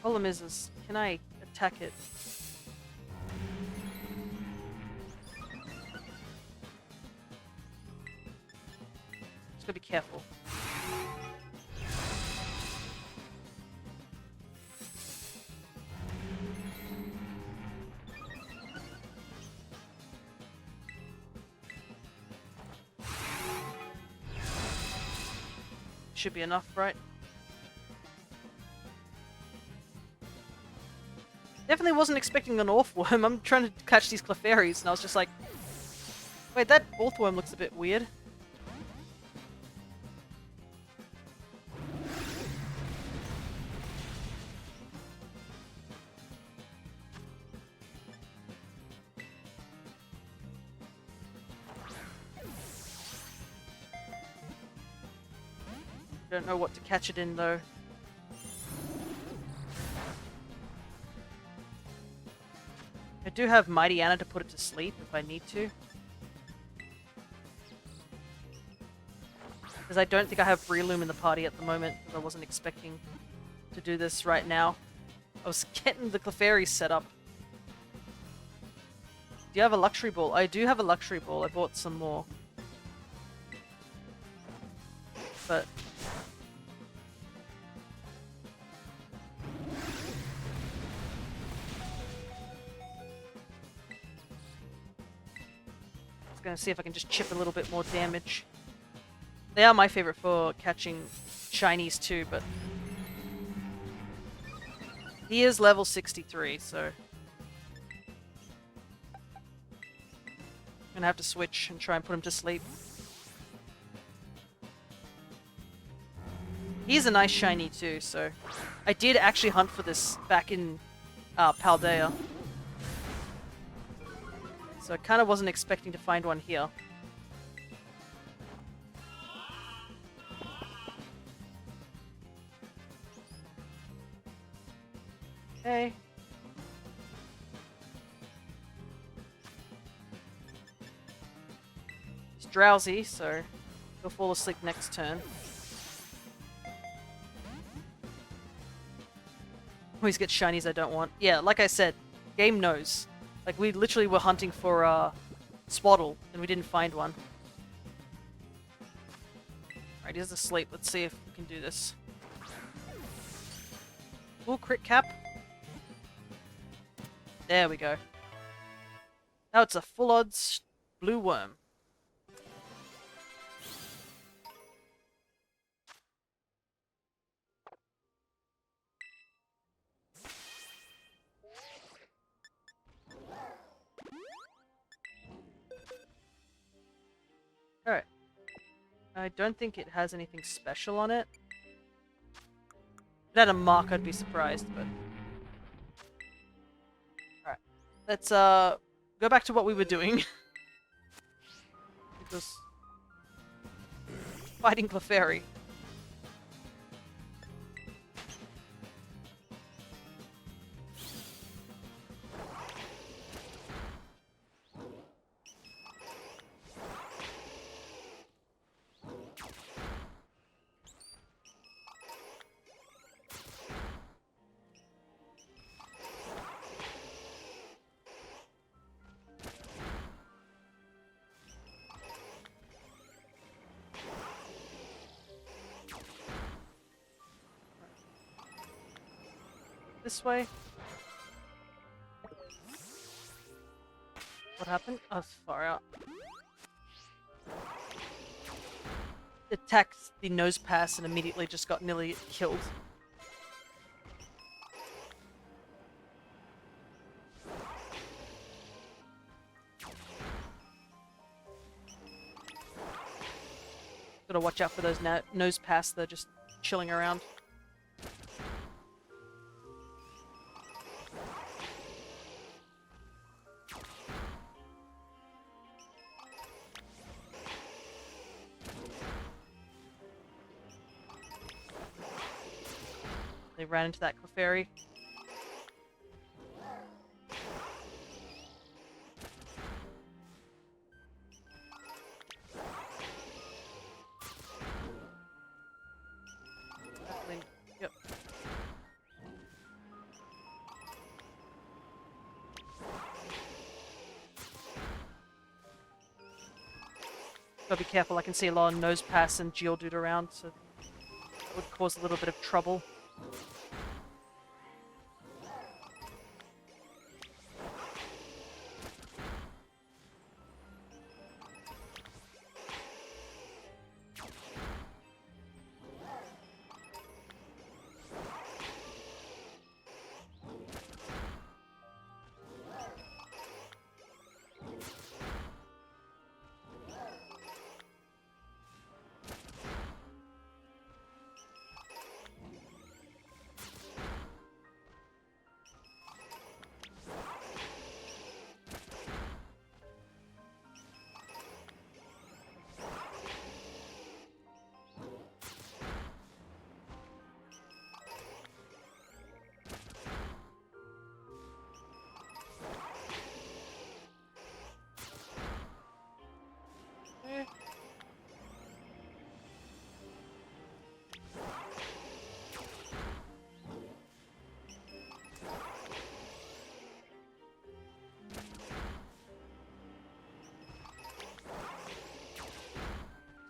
Problem is, can I attack it? Just gotta be careful. Should be enough, right? Definitely wasn't expecting an Orthworm. I'm trying to catch these Clefairies, and I was just like, wait, that Orthworm looks a bit weird. Don't know what to catch it in, though. I do have Mighty Anna to put it to sleep if I need to. Because I don't think I have Breloom in the party at the moment, because I wasn't expecting to do this right now. I was getting the Clefairy set up. Do you have a Luxury Ball? I do have a Luxury Ball. I bought some more. But... gonna see if I can just chip a little bit more damage. They are my favorite for catching shinies too, but he is level 63, so I'm gonna have to switch and try and put him to sleep. He's a nice shiny too, so I did actually hunt for this back in Paldea. So I kind of wasn't expecting to find one here. Okay. He's drowsy, so he'll fall asleep next turn. Always get shinies I don't want. Yeah, like I said, game knows. Like, we literally were hunting for Swaddle, and we didn't find one. Alright, he's asleep. Let's see if we can do this. Ooh, crit cap. There we go. Now it's a full odds blue worm. Alright. I don't think it has anything special on it. If it had a mark, I'd be surprised, but... Alright. Let's, go back to what we were doing. It was... fighting Clefairy. This way. What happened? Oh, far out. Attacked the nose pass and immediately just got nearly killed. Gotta watch out for those nose pass, they're just chilling around. They ran into that Clefairy. Yep. Gotta be careful, I can see a lot of nose pass and Geodude around, so that would cause a little bit of trouble.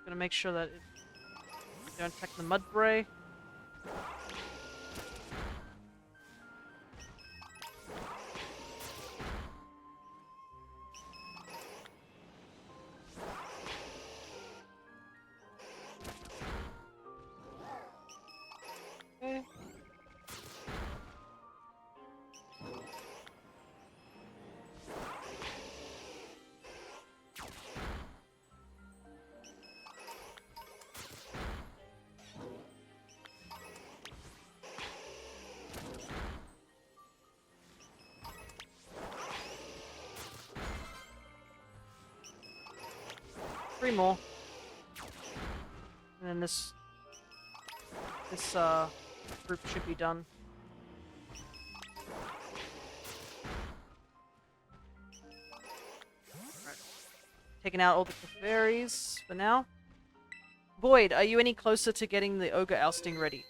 Gonna make sure that it don't attack the Mudbray. Okay. 3 more. And then this group should be done. taken out all the Clefairies for now. Void, are you any closer to getting the ogre ousting ready?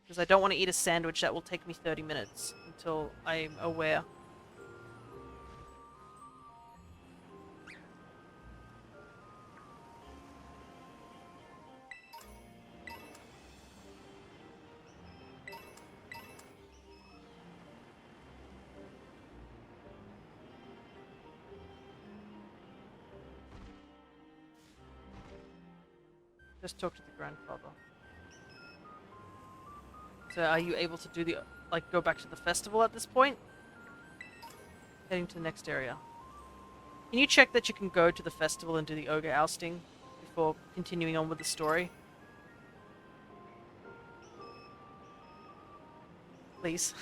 Because I don't want to eat a sandwich that will take me 30 minutes until I'm aware. Just talk to the grandfather. So are you able to do the, like, go back to the festival at this point? Heading to the next area. Can you check that you can go to the festival and do the ogre ousting before continuing on with the story? Please.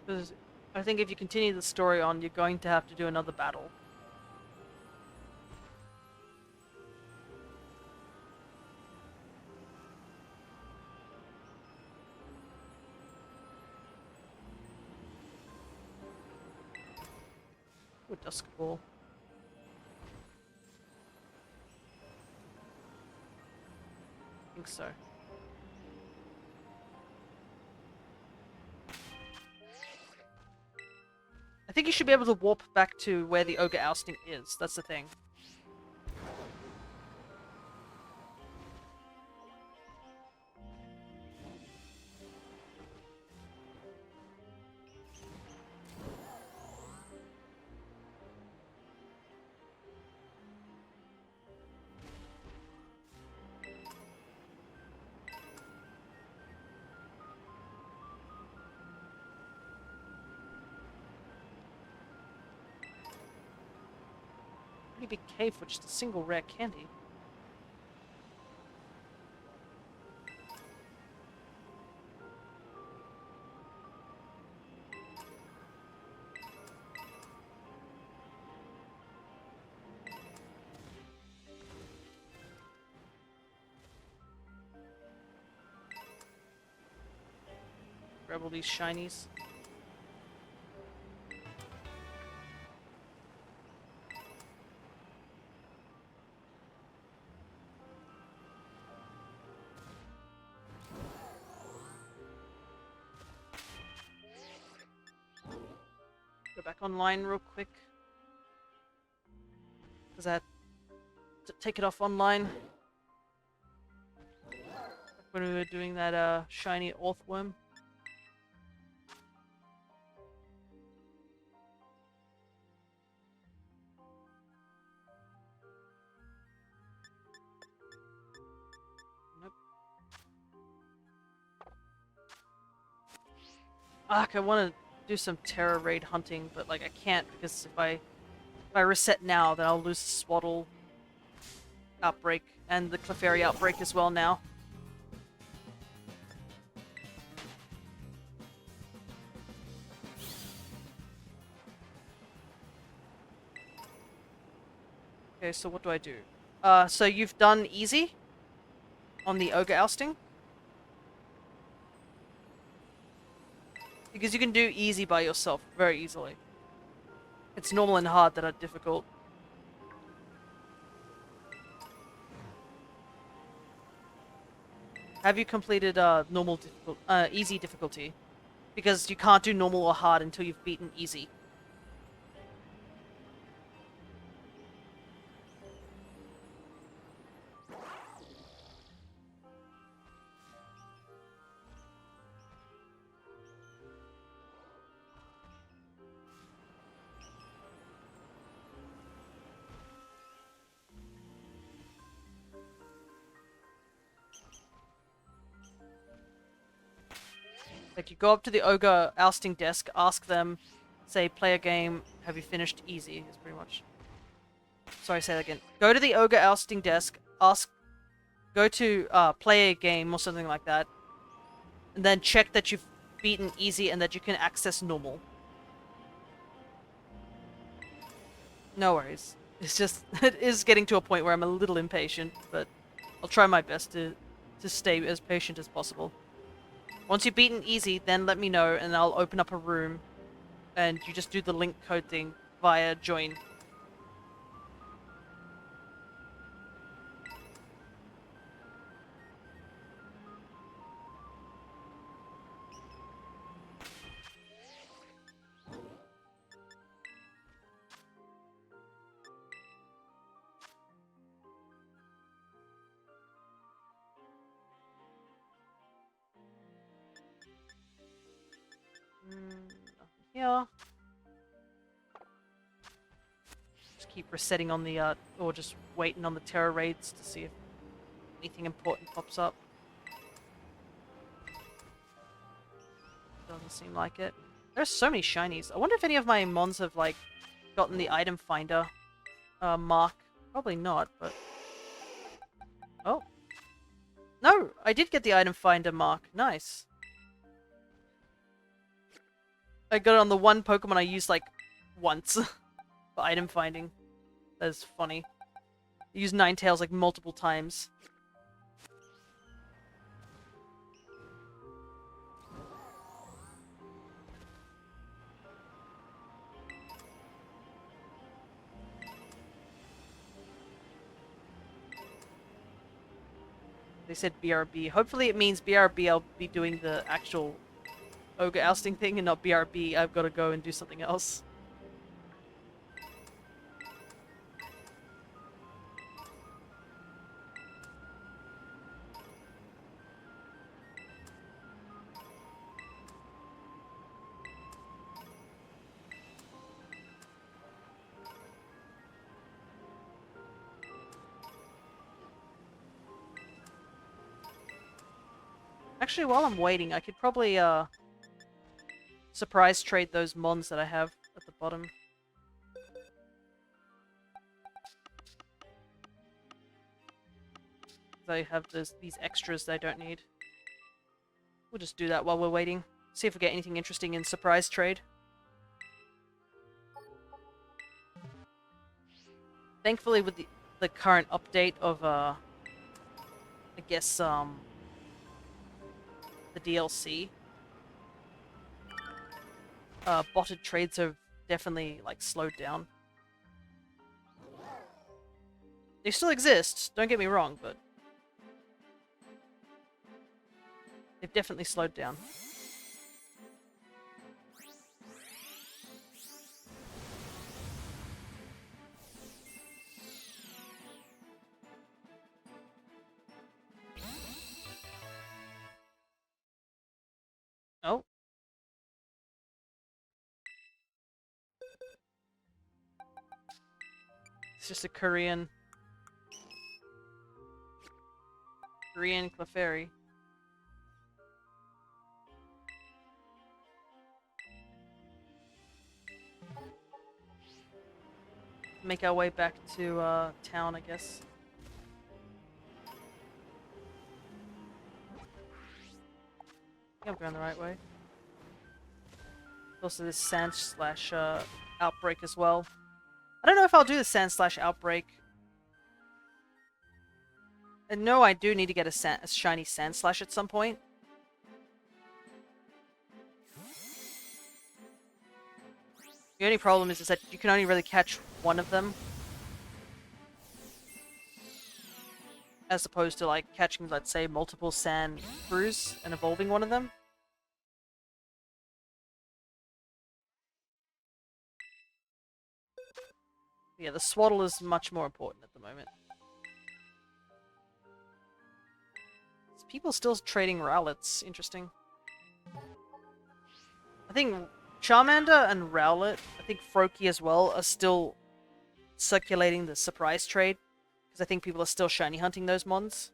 Because I think if you continue the story on, you're going to have to do another battle. With Dusk Ball. I think so. I think you should be able to warp back to where the ogre ousting is. That's the thing. Pretty big cave for just a single rare candy. Grab all these shinies. Go back online real quick. Because I had to take it off online. When we were doing that shiny Orthworm. Nope. Ugh, I want to do some Terra Raid hunting, but like I can't because if I reset now, then I'll lose the Swaddle outbreak and the Clefairy outbreak as well now. Okay, so what do I do? So you've done easy on the ogre ousting? Because you can do easy by yourself very easily. It's normal and hard that are difficult. Have you completed easy difficulty? Because you can't do normal or hard until you've beaten easy. Like, you go up to the ogre ousting desk, ask them, say, play a game, have you finished easy, is pretty much. Sorry, say that again. Go to the ogre ousting desk, go to, play a game or something like that, and then check that you've beaten easy and that you can access normal. No worries. It's just, it is getting to a point where I'm a little impatient, but I'll try my best to stay as patient as possible. Once you've beaten easy, then let me know and I'll open up a room and you just do the link code thing via join. Nothing here. Just keep resetting on the, or just waiting on the terror raids to see if anything important pops up. Doesn't seem like it. There's so many shinies. I wonder if any of my mons have, like, gotten the item finder mark. Probably not, but... Oh. No! I did get the item finder mark. Nice. I got it on the one Pokemon I used, like, once. For item finding. That's funny. I used Ninetales, like, multiple times. They said BRB. Hopefully it means BRB I'll be doing the actual ogre ousting thing and not BRB I've got to go and do something else. Actually, while I'm waiting, I could probably, surprise trade those mons that I have at the bottom. I have these extras that I don't need. We'll just do that while we're waiting. See if we get anything interesting in surprise trade. Thankfully, with the current update of, I guess, the DLC, botted trades have definitely, like, slowed down. They still exist, don't get me wrong, but they've definitely slowed down. Oh. It's just a Korean Clefairy. Make our way back to town, I guess. I think I'm going the right way. Also, this Sand Slash Outbreak as well. I don't know if I'll do the Sand Slash Outbreak. And no, I do need to get a shiny Sand Slash at some point. The only problem is that you can only really catch one of them. As opposed to, like, catching, let's say, multiple Sand Brews and evolving one of them. Yeah, the Swaddle is much more important at the moment. People still trading Rowlets. Interesting. I think Charmander and Rowlet, I think Froakie as well, are still circulating the surprise trade. Because I think people are still shiny hunting those mons.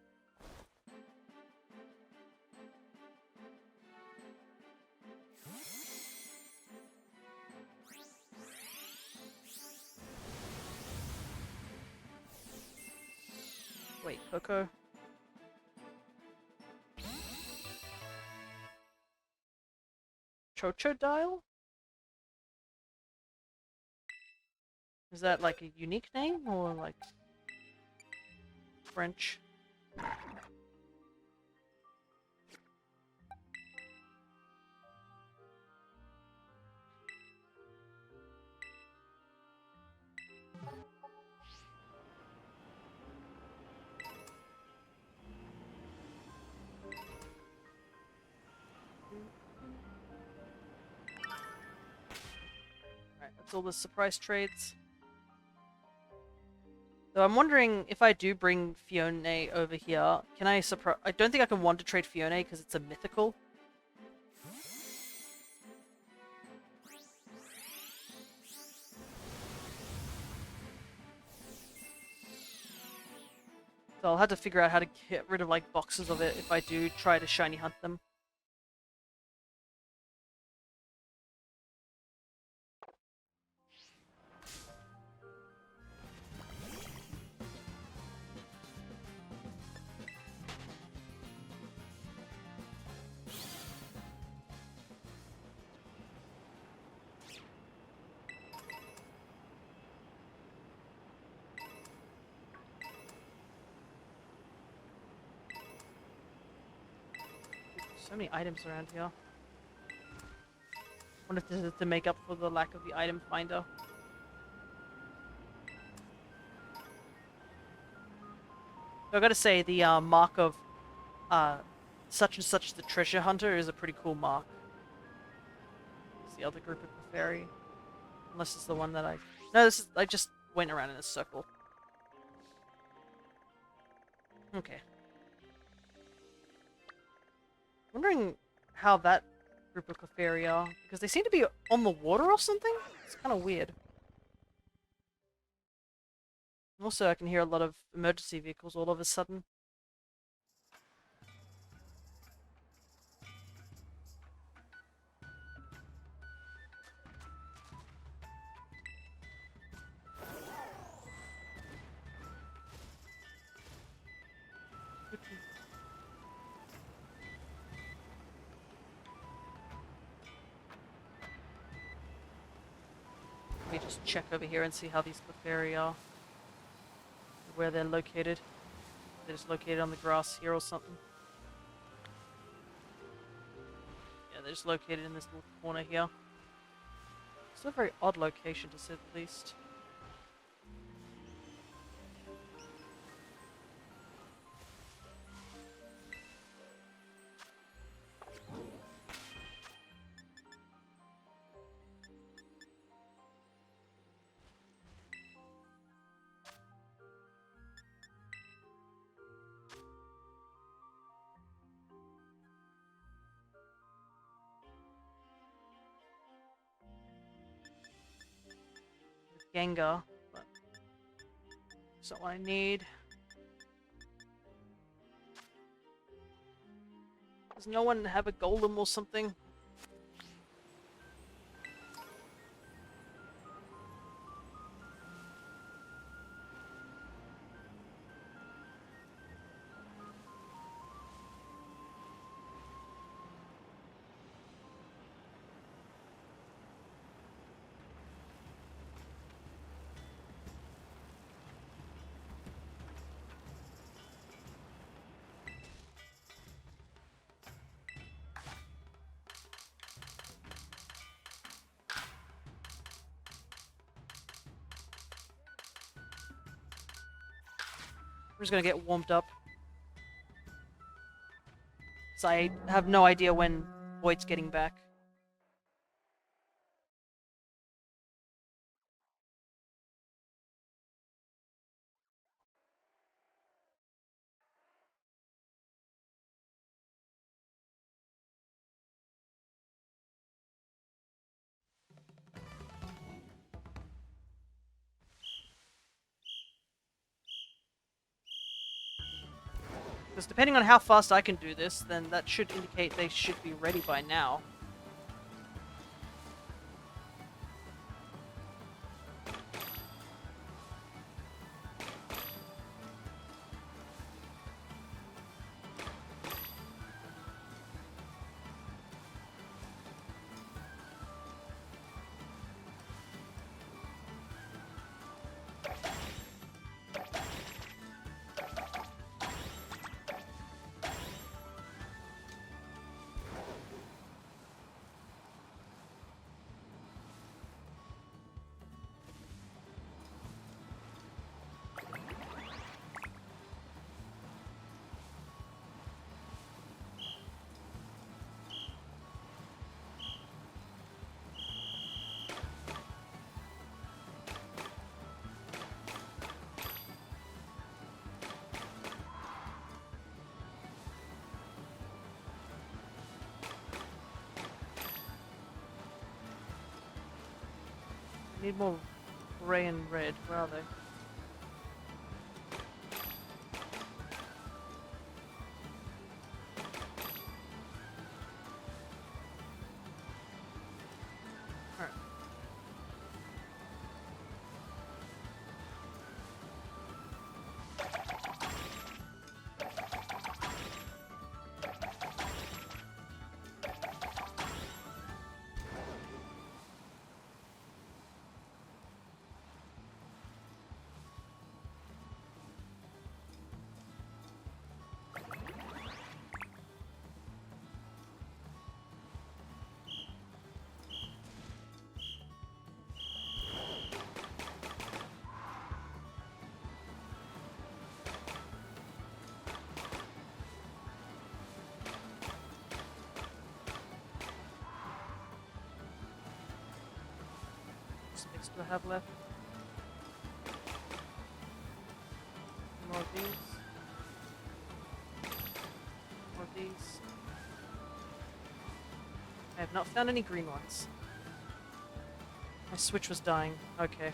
Wait, Coco? Chochodile? Is that like a unique name or like French? Alright, that's all the surprise trades. So I'm wondering if I do bring Fiona over here, can I surprise? I don't think I can want to trade Fiona because it's a mythical. So I'll have to figure out how to get rid of like boxes of it if I do try to shiny hunt them. So many items around here. Wonder if this is to make up for the lack of the item finder. So I gotta say, the mark of such and such the treasure hunter is a pretty cool mark. It's the other group of Clefairy. Unless it's the one that I... No, this is... I just went around in a circle. Okay. Wondering how that group of Clefairy are, because they seem to be on the water or something? It's kind of weird. Also, I can hear a lot of emergency vehicles all of a sudden. Let me just check over here and see how these Clefairy are. Where they're located. They're just located on the grass here or something. Yeah, they're just located in this little corner here. It's a very odd location to say the least. Gengar, but it's not what I need. Does no one have a golem or something? I'm just gonna get warmed up. So I have no idea when Void's getting back. Because depending on how fast I can do this, then that should indicate they should be ready by now. Need more grey and red. Where are they? Alright. Sticks do I have left? More of these. More of these. I have not found any green ones. My switch was dying. Okay.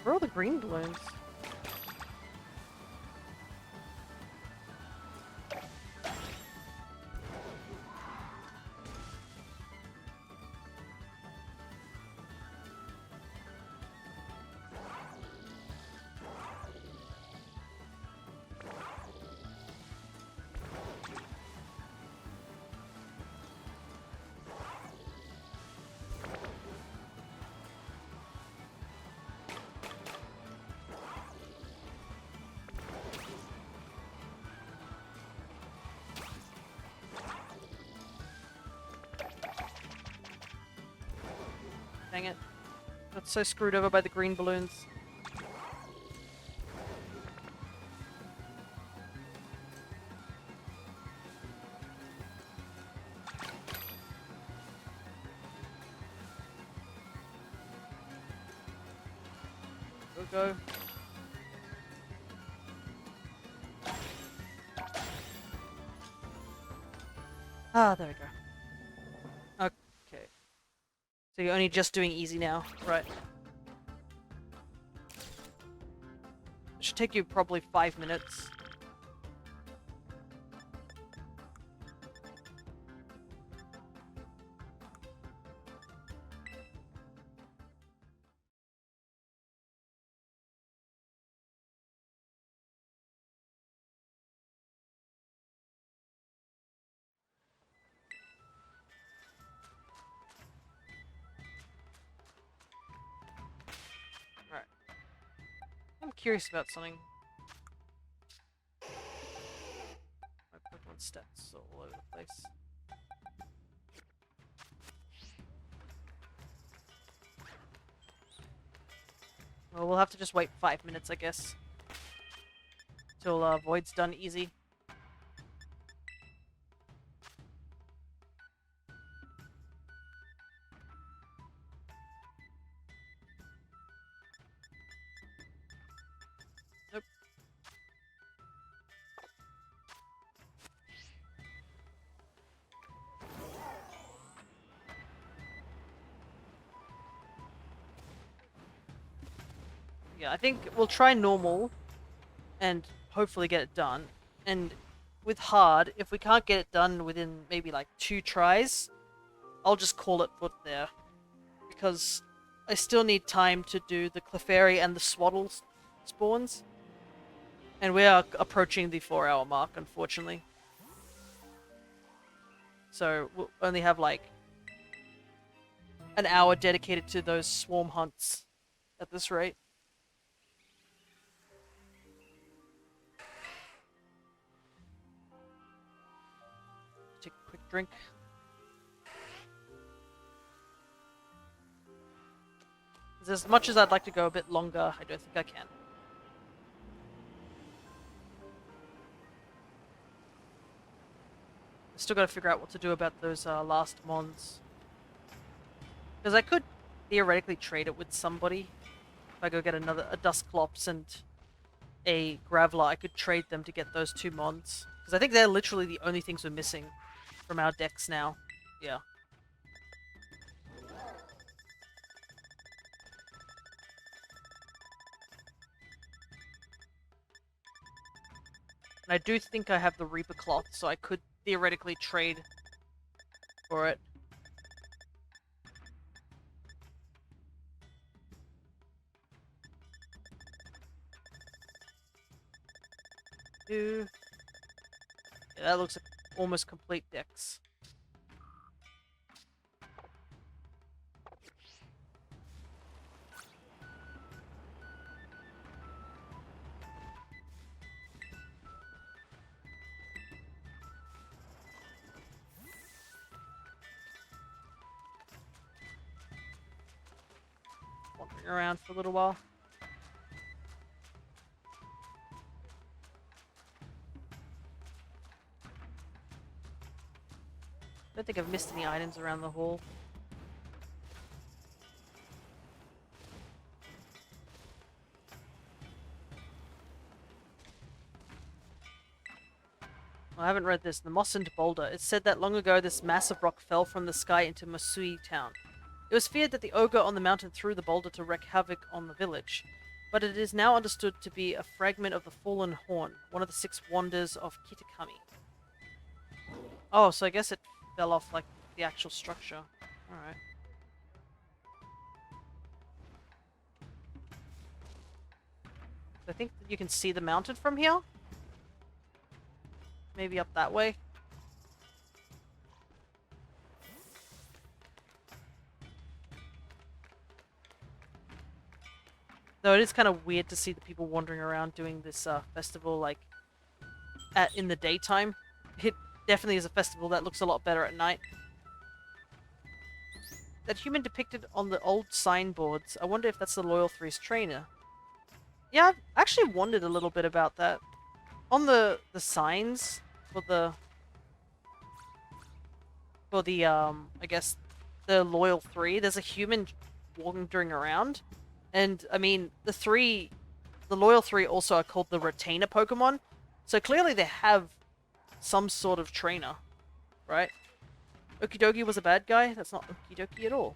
Where are all the green balloons? Dang it. Got so screwed over by the green balloons. Go. Ah, there we go. Okay. So you're only just doing easy now, right? It should take you probably 5 minutes. Alright. I'm curious about something. My Pokemon stats are all over the place. Well, we'll have to just wait 5 minutes, I guess. Till Void's done easy. Nope. Yeah, I think we'll try normal and hopefully get it done. And with hard, if we can't get it done within maybe like 2 tries, I'll just call it put there. Because I still need time to do the Clefairy and the Swaddle spawns. And we are approaching the 4-hour mark, unfortunately. So we'll only have like an hour dedicated to those swarm hunts at this rate. Take a quick drink. As much as I'd like to go a bit longer, I don't think I can. I still gotta figure out what to do about those last mons. Because I could theoretically trade it with somebody. If I go get a Dusclops and a Graveler, I could trade them to get those 2 mons. Because I think they're literally the only things we're missing from our decks now. Yeah. And I do think I have the Reaper Cloth, so I could theoretically trade for it. Yeah, that looks like almost complete decks. Wandering around for a little while. I don't think I've missed any items around the hall. I haven't read this. The Mossend Boulder. It said that long ago this massive rock fell from the sky into Masui town. It was feared that the ogre on the mountain threw the boulder to wreak havoc on the village, but it is now understood to be a fragment of the fallen horn, one of the 6 wonders of Kitakami. Oh, so I guess it fell off, like, the actual structure. Alright. I think that you can see the mountain from here. Maybe up that way. Though it is kind of weird to see the people wandering around doing this festival, like, in the daytime. It definitely is a festival that looks a lot better at night. That human depicted on the old signboards. I wonder if that's the Loyal Three's trainer. Yeah, I've actually wondered a little bit about that. On the signs for the I guess the Loyal Three, there's a human wandering around. And I mean the Loyal Three also are called the Retainer Pokemon. So clearly they have some sort of trainer, right? Okidogi was a bad guy? That's not Okidogi at all.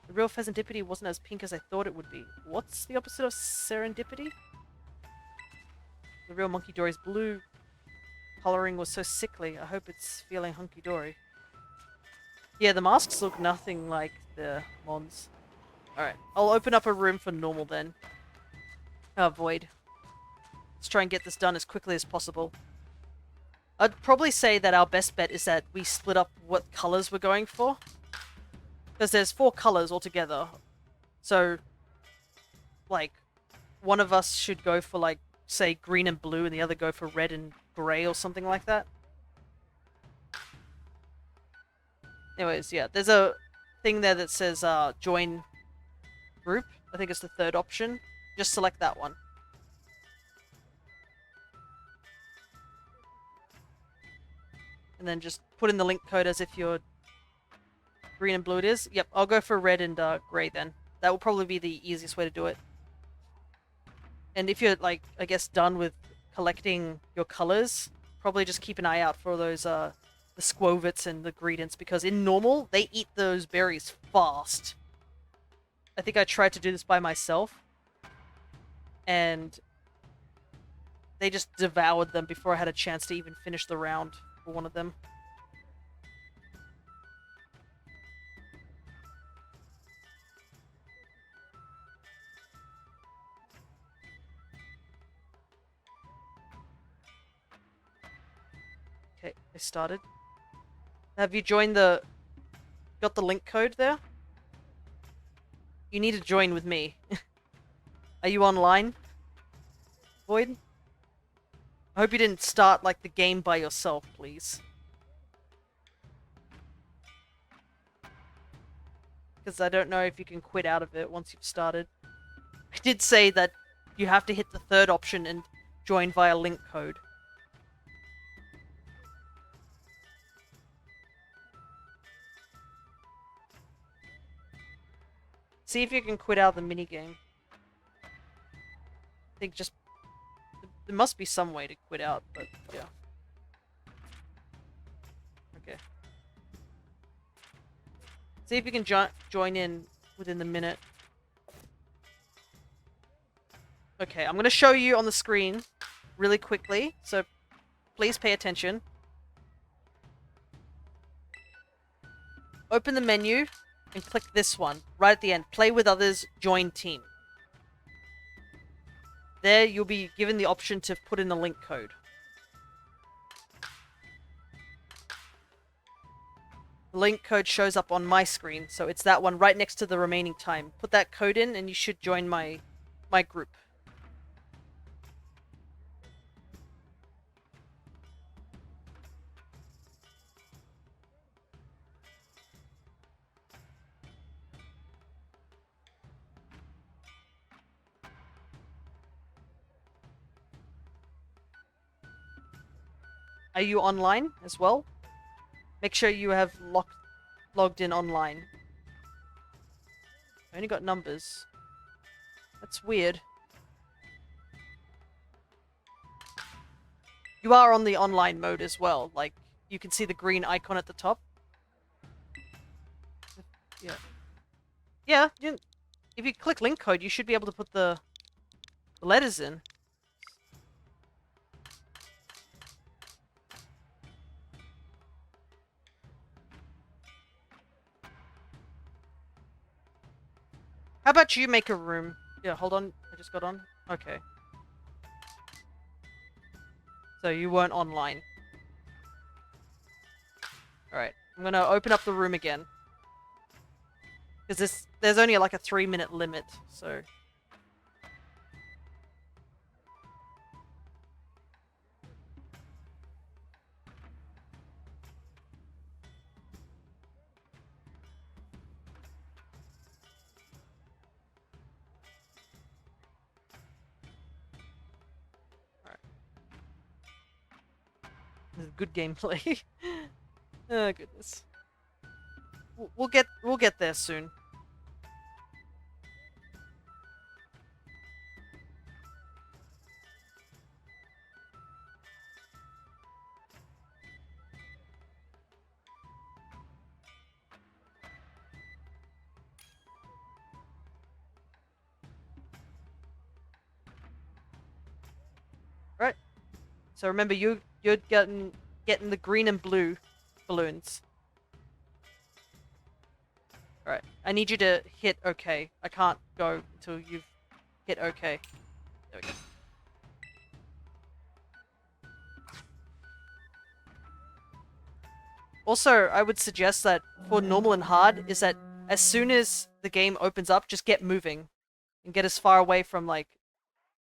The real Pheasantipity wasn't as pink as I thought it would be. What's the opposite of Serendipity? The real Monkey Dory's blue coloring was so sickly. I hope it's feeling hunky-dory. Yeah, the masks look nothing like the mons. Alright, I'll open up a room for normal then. Void. Let's try and get this done as quickly as possible. I'd probably say that our best bet is that we split up what colors we're going for. Because there's 4 colors altogether. So, like, one of us should go for, like, say, green and blue, and the other go for red and grey or something like that. Anyways, yeah, there's a thing there that says join group. I think it's the 3rd option. Just select that one. And then just put in the link code as if you're green and blue it is. Yep, I'll go for red and grey then. That will probably be the easiest way to do it. And if you're, like, I guess done with collecting your colors, probably just keep an eye out for those, the Squovits and the Greedents, because in normal, they eat those berries fast. I think I tried to do this by myself, and they just devoured them before I had a chance to even finish the round for one of them. Okay, I started. Have you joined the... Got the link code there? You need to join with me. Are you online, Void? I hope you didn't start, like, the game by yourself, please. Because I don't know if you can quit out of it once you've started. I did say that you have to hit the 3rd option and join via link code. See if you can quit out the minigame. think just there must be some way to quit out, but yeah. Okay. See if you can join in within the minute. Okay, I'm gonna show you on the screen really quickly, so please pay attention. Open the menu and click this one right at the end. Play with others, join team. There, you'll be given the option to put in a link code. The link code shows up on my screen, so it's that one right next to the remaining time. Put that code in and you should join my group. Are you online as well? Make sure you have logged in online. I only got numbers. That's weird. You are on the online mode as well. Like, you can see the green icon at the top. Yeah. Yeah, if you click link code, you should be able to put the letters in. How about you make a room? Yeah, hold on. I just got on. Okay. So you weren't online. Alright. I'm gonna open up the room again. Because there's only like a 3-minute limit, so... This is good gameplay. Oh goodness. We'll get there soon. Right. So remember, you're getting the green and blue balloons. Alright. I need you to hit OK. I can't go until you've hit OK. There we go. Also, I would suggest that for normal and hard, is that as soon as the game opens up, just get moving. And get as far away from, like,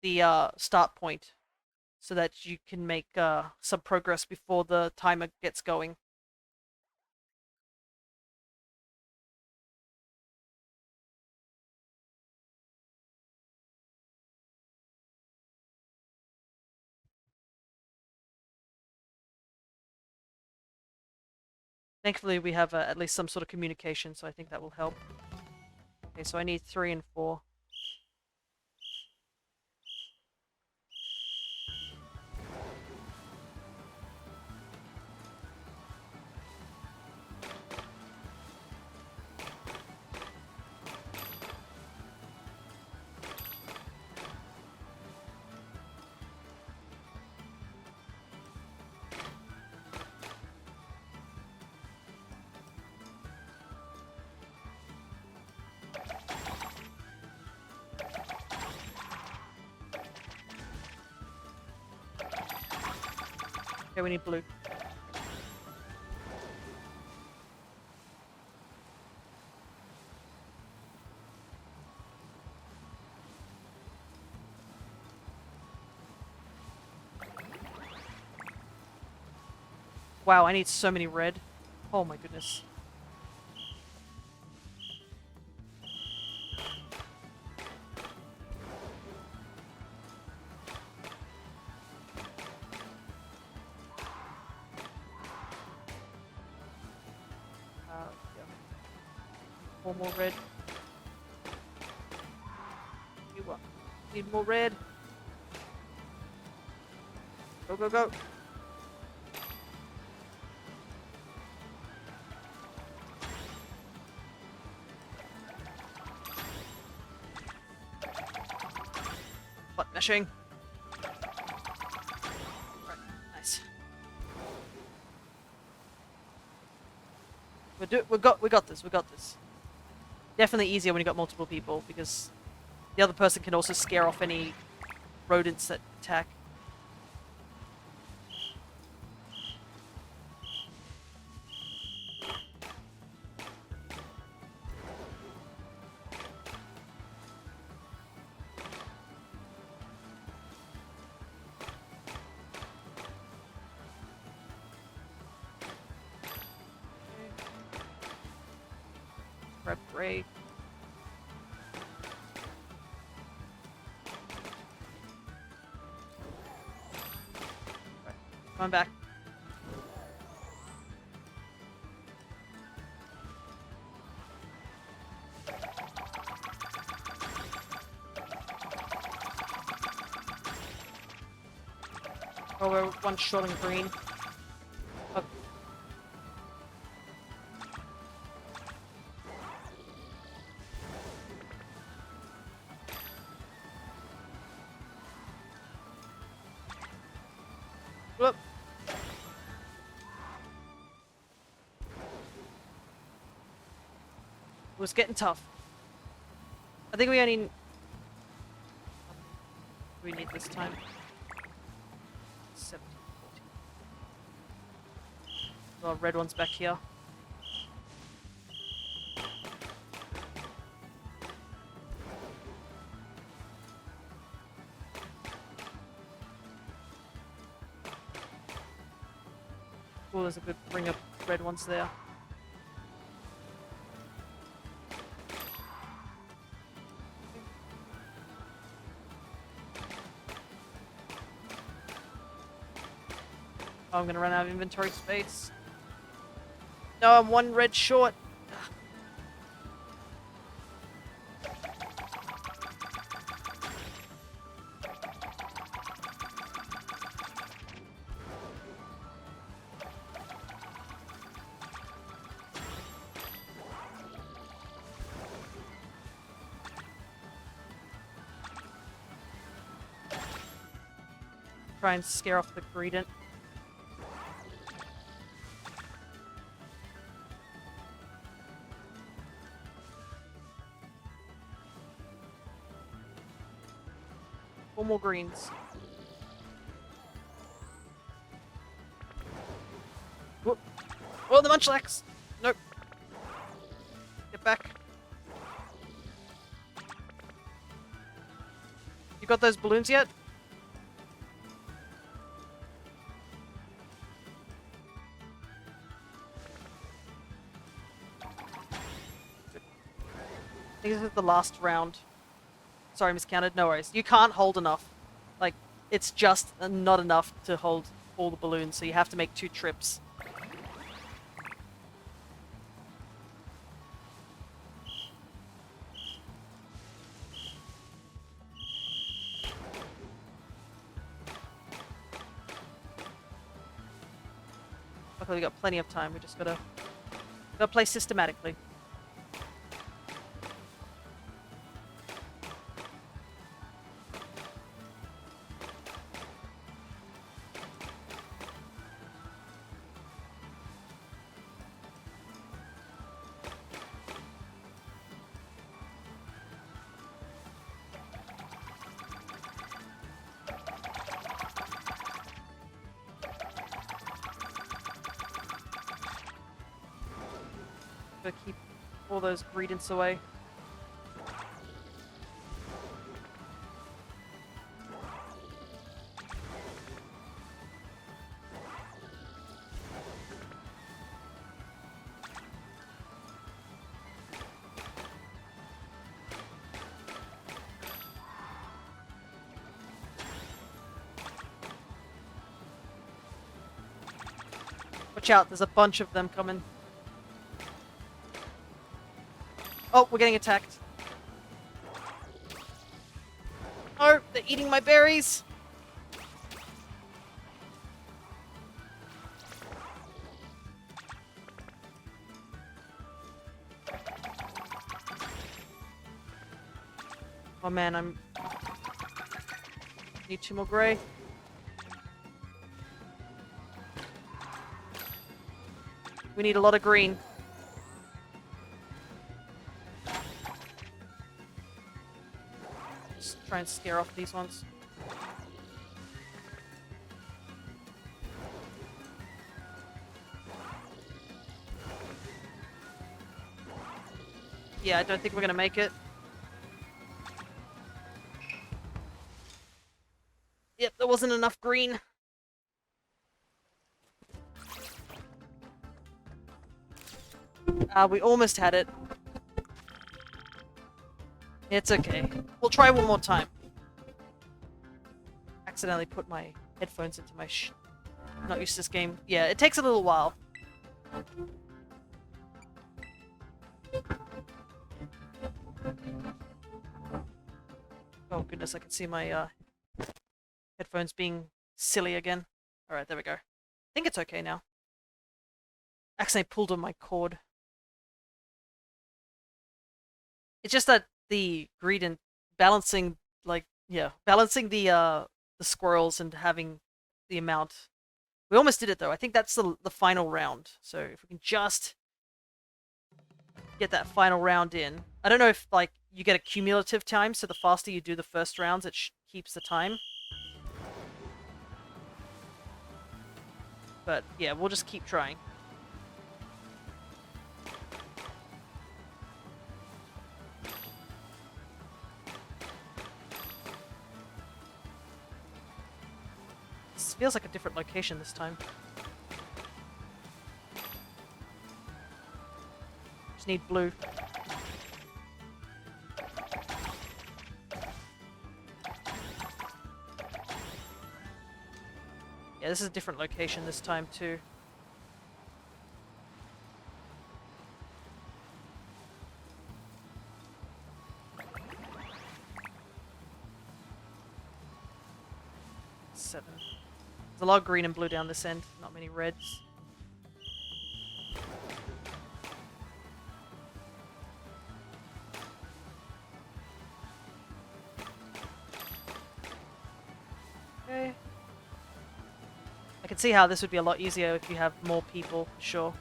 the start point. So that you can make some progress before the timer gets going. Thankfully, we have at least some sort of communication, so I think that will help. Okay, so I need 3 and 4. Okay, we need blue. Wow, I need so many red. Oh my goodness. Yeah. 4 more red. Need more red. Go, go, go. Butt meshing. Right, nice. We got this. We got this. Definitely easier when you got multiple people because the other person can also scare off any rodents that attack. Grab Gray. Come on back. Oh, we're one short on green. Oh. Whoop. It was getting tough. I think we only... we need this time. 17, 14. Oh, red one's back here. Oh, there's a good ring of red ones there. Oh, I'm gonna run out of inventory space. No, I'm one red short. Try and scare off the greedent. Four more greens. Whoop. Oh, the munchlax! Nope. Get back. You got those balloons yet? I think this is the last round. Sorry, miscounted. No worries. You can't hold enough. Like, it's just not enough to hold all the balloons, so you have to make 2 trips. Luckily, we got plenty of time. We just gotta play systematically. Gotta keep all those greedents away. Watch out, there's a bunch of them coming. Oh, we're getting attacked. Oh, they're eating my berries. man, I'm... Need 2 more grey. We need a lot of green. Just try and scare off these ones. Yeah, I don't think we're gonna make it. Yep, there wasn't enough green. We almost had it. It's okay. We'll try one more time. Accidentally put my headphones into my not used to this game. Yeah, it takes a little while. Oh goodness, I can see my headphones being silly again. Alright, there we go. I think it's okay now. Accidentally pulled on my cord. It's just that the greed and balancing, like, yeah, balancing the squirrels and having the amount. We almost did it though. I think that's the final round. So if we can just get that final round in. I don't know if like you get a cumulative time, so the faster you do the first rounds, it keeps the time. But yeah, we'll just keep trying. This feels like a different location this time. Just need blue. Yeah, this is a different location this time too. Seven. There's a lot of green and blue down this end, not many reds. Okay. I can see how this would be a lot easier if you have more people, sure.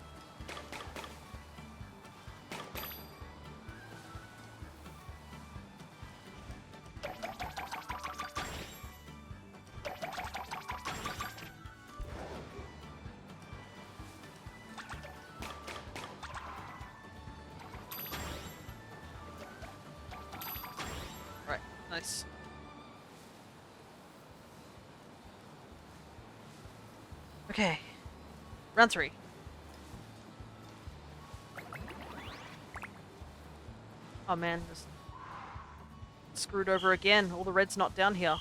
Right, nice. Okay, round 3. Oh man, just screwed over again. All the red's not down here.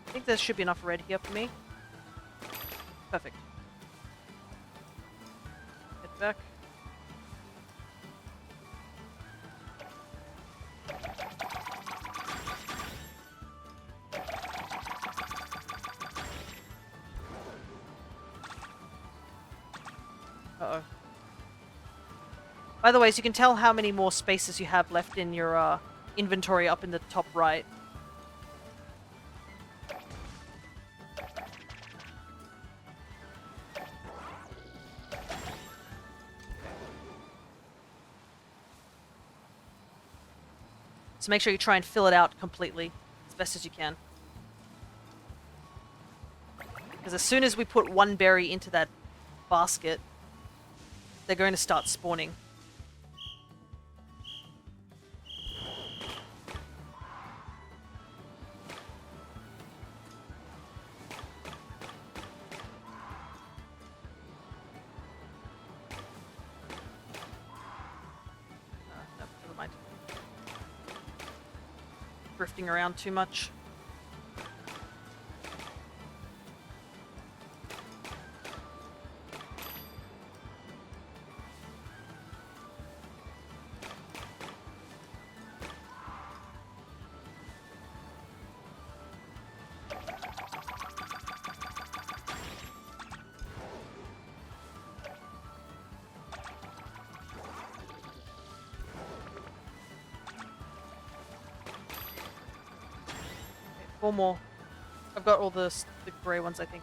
I think there should be enough red here for me. Perfect. Head back. Uh-oh. By the way, so you can tell how many more spaces you have left in your inventory up in the top right. So make sure you try and fill it out completely, as best as you can. Because as soon as we put one berry into that basket, they're going to start spawning. No, never mind. Drifting around too much. 4 more. I've got all the grey ones, I think.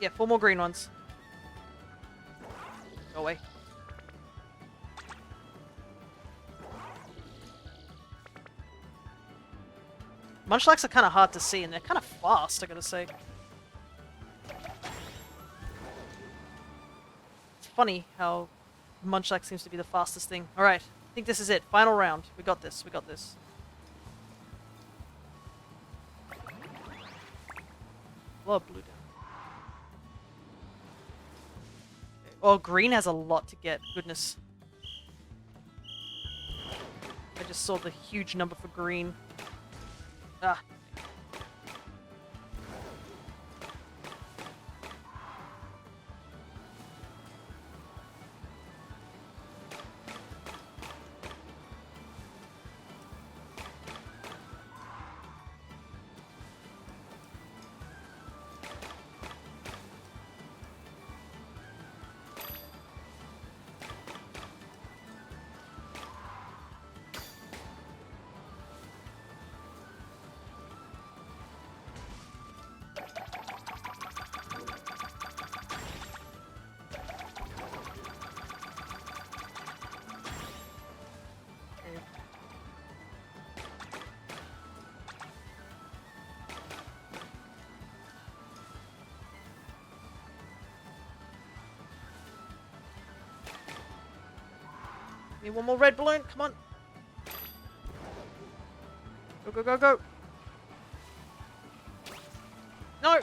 Yeah, 4 more green ones. Go away. Munchlax are kind of hard to see, and they're kind of fast, I gotta say. It's funny how Munchlax seems to be the fastest thing. Alright, I think this is it. Final round. We got this, we got this. A lot of blue down. Okay. Oh, green has a lot to get. Goodness. I just saw the huge number for green. Ah. Need one more red balloon, come on. Go, go, go, go. No!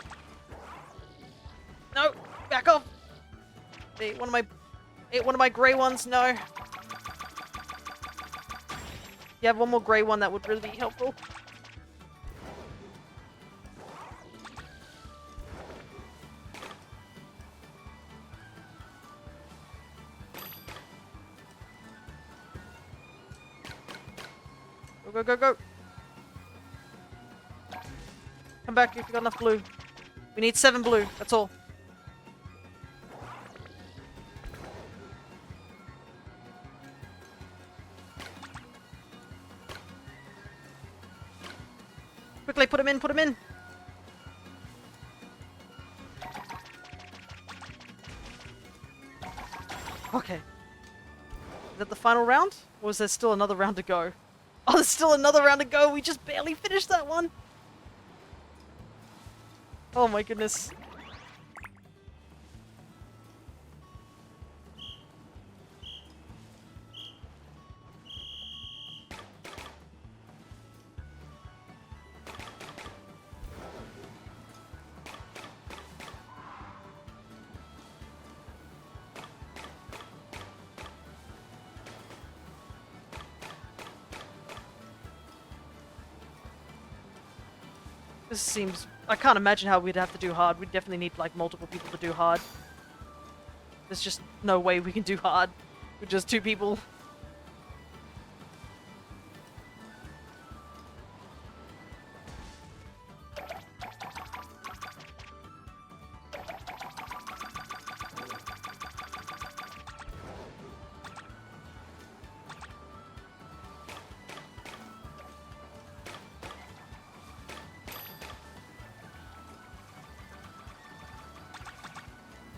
No! Back off! Ate one of my grey ones, no. You have one more grey one, that would really be helpful. Go, go, go, go. Come back if you got enough blue. We need 7 blue, that's all. Quickly, put him in, put him in. Okay. Is that the final round? Or is there still another round to go? Oh, there's still another round to go. We just barely finished that one. Oh my goodness. This seems... I can't imagine how we'd have to do hard. We'd definitely need, like, multiple people to do hard. There's just no way we can do hard with just 2 people.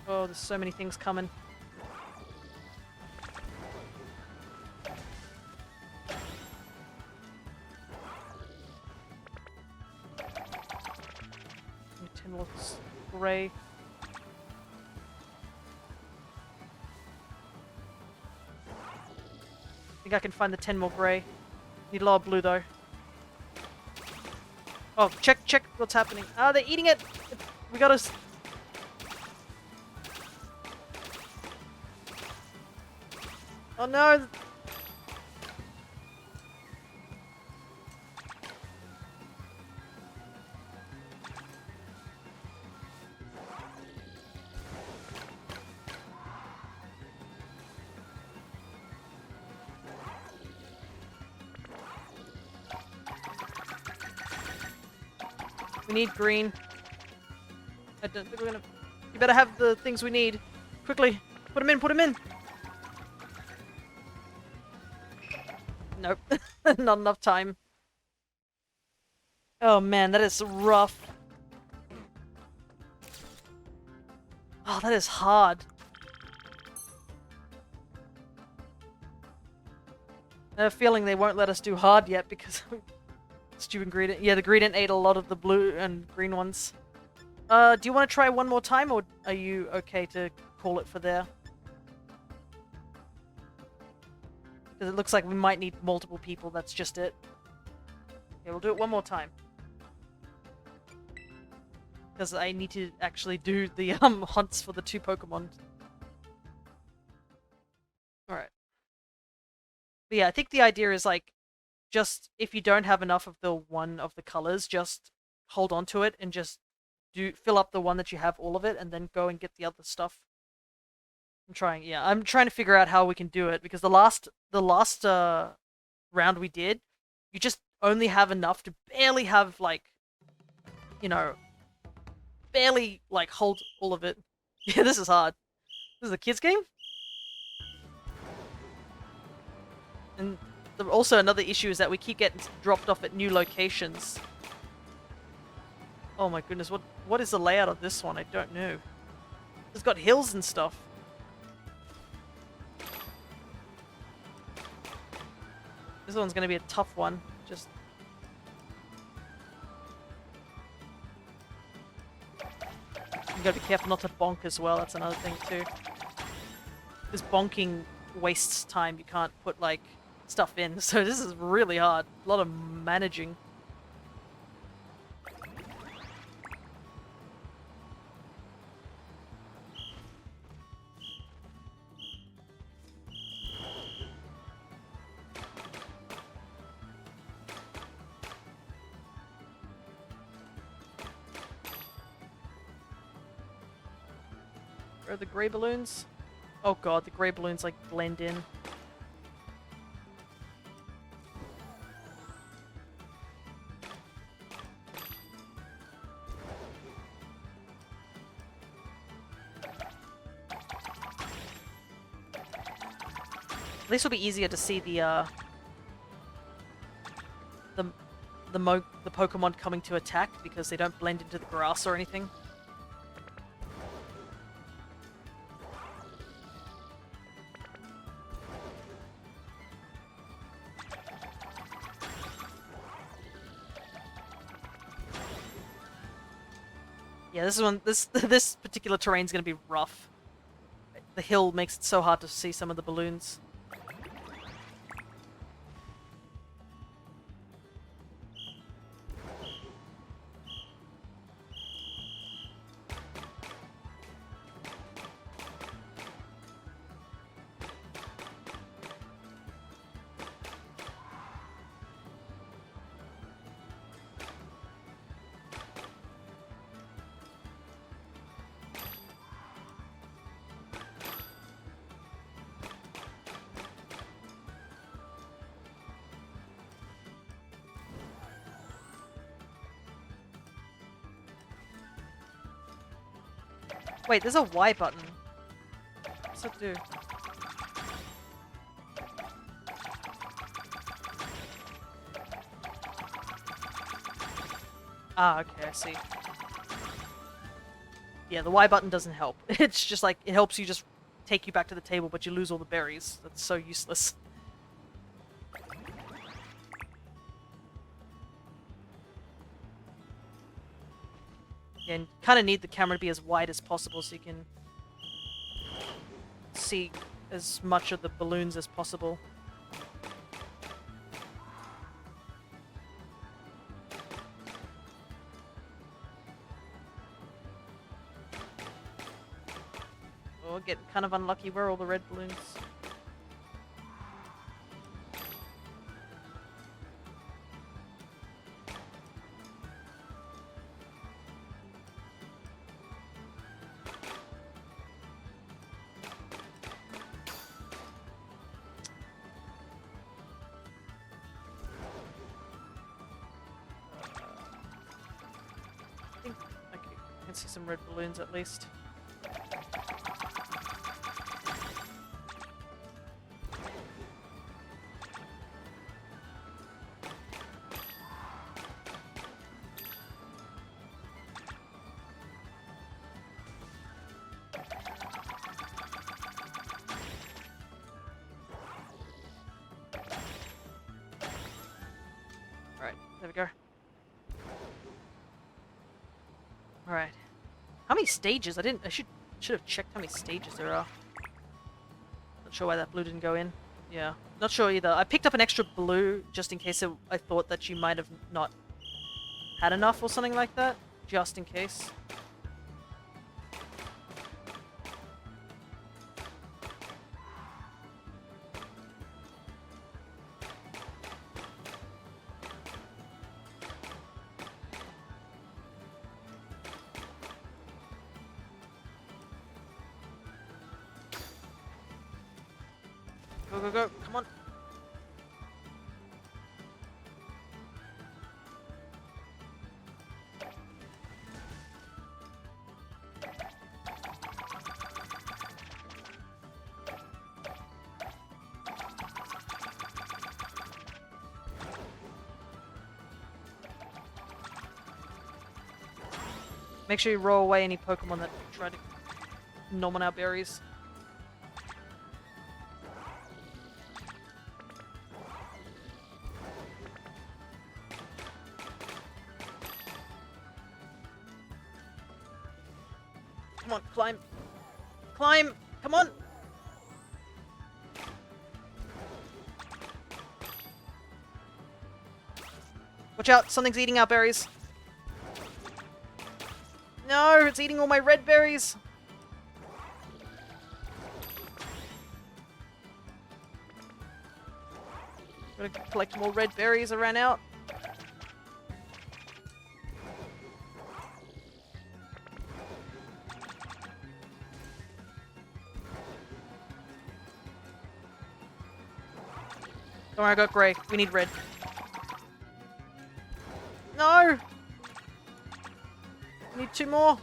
Oh, there's so many things coming. Tin looks grey. I think I can find the 10 more grey. Need a lot of blue though. Oh, check what's happening. Ah, they're eating it! We gotta... Oh no! We need green. I don't think we're gonna... You better have the things we need. Quickly! Put them in, put them in! Nope. Not enough time. Oh man, that is rough. Oh, that is hard. I have a feeling they won't let us do hard yet because stupid gradient. Yeah, the gradient ate a lot of the blue and green ones. Do you want to try one more time, or are you okay to call it for there? Because it looks like we might need multiple people, that's just it. Yeah, we'll do it one more time. Because I need to actually do the hunts for the 2 Pokemon. Alright. But yeah, I think the idea is like, just if you don't have enough of the one of the colors, just hold on to it and just fill up the one that you have all of it, and then go and get the other stuff. I'm trying to figure out how we can do it, because the last round we did, you just only have enough to barely have, like, you know, barely, like, hold all of it. Yeah, this is hard. This is a kid's game? And also another issue is that we keep getting dropped off at new locations. Oh my goodness, what is the layout of this one? I don't know. It's got hills and stuff. This one's gonna be a tough one. Just... you gotta be careful not to bonk as well, that's another thing too. This bonking wastes time, you can't put, like, stuff in, so this is really hard. A lot of managing. Where are the grey balloons? Oh god, the grey balloons, like, blend in. This will be easier to see the Pokemon coming to attack, because they don't blend into the grass or anything. Yeah, this particular terrain is going to be rough. The hill makes it so hard to see some of the balloons. Wait, there's a Y button. What's that do? Ah, okay, I see. Yeah, the Y button doesn't help. It's just like, it helps you just take you back to the table, but you lose all the berries. That's so useless. Yeah, and kind of need the camera to be as wide as possible so you can see as much of the balloons as possible. Oh, we're getting kind of unlucky. Where are all the red balloons? See some red balloons at least. There we go. Alright. How many stages? I should have checked how many stages there are. Not sure why that blue didn't go in. Yeah. Not sure either. I picked up an extra blue just in case I thought that you might have not had enough or something like that. Just in case. Go, go, go. Come on. Make sure you roll away any Pokemon that try to nom on our berries. Come on, climb. Climb! Come on! Watch out, something's eating our berries. No, it's eating all my red berries. Gotta collect more red berries. I ran out. Don't worry, I got grey. We need red. No! I need 2 more.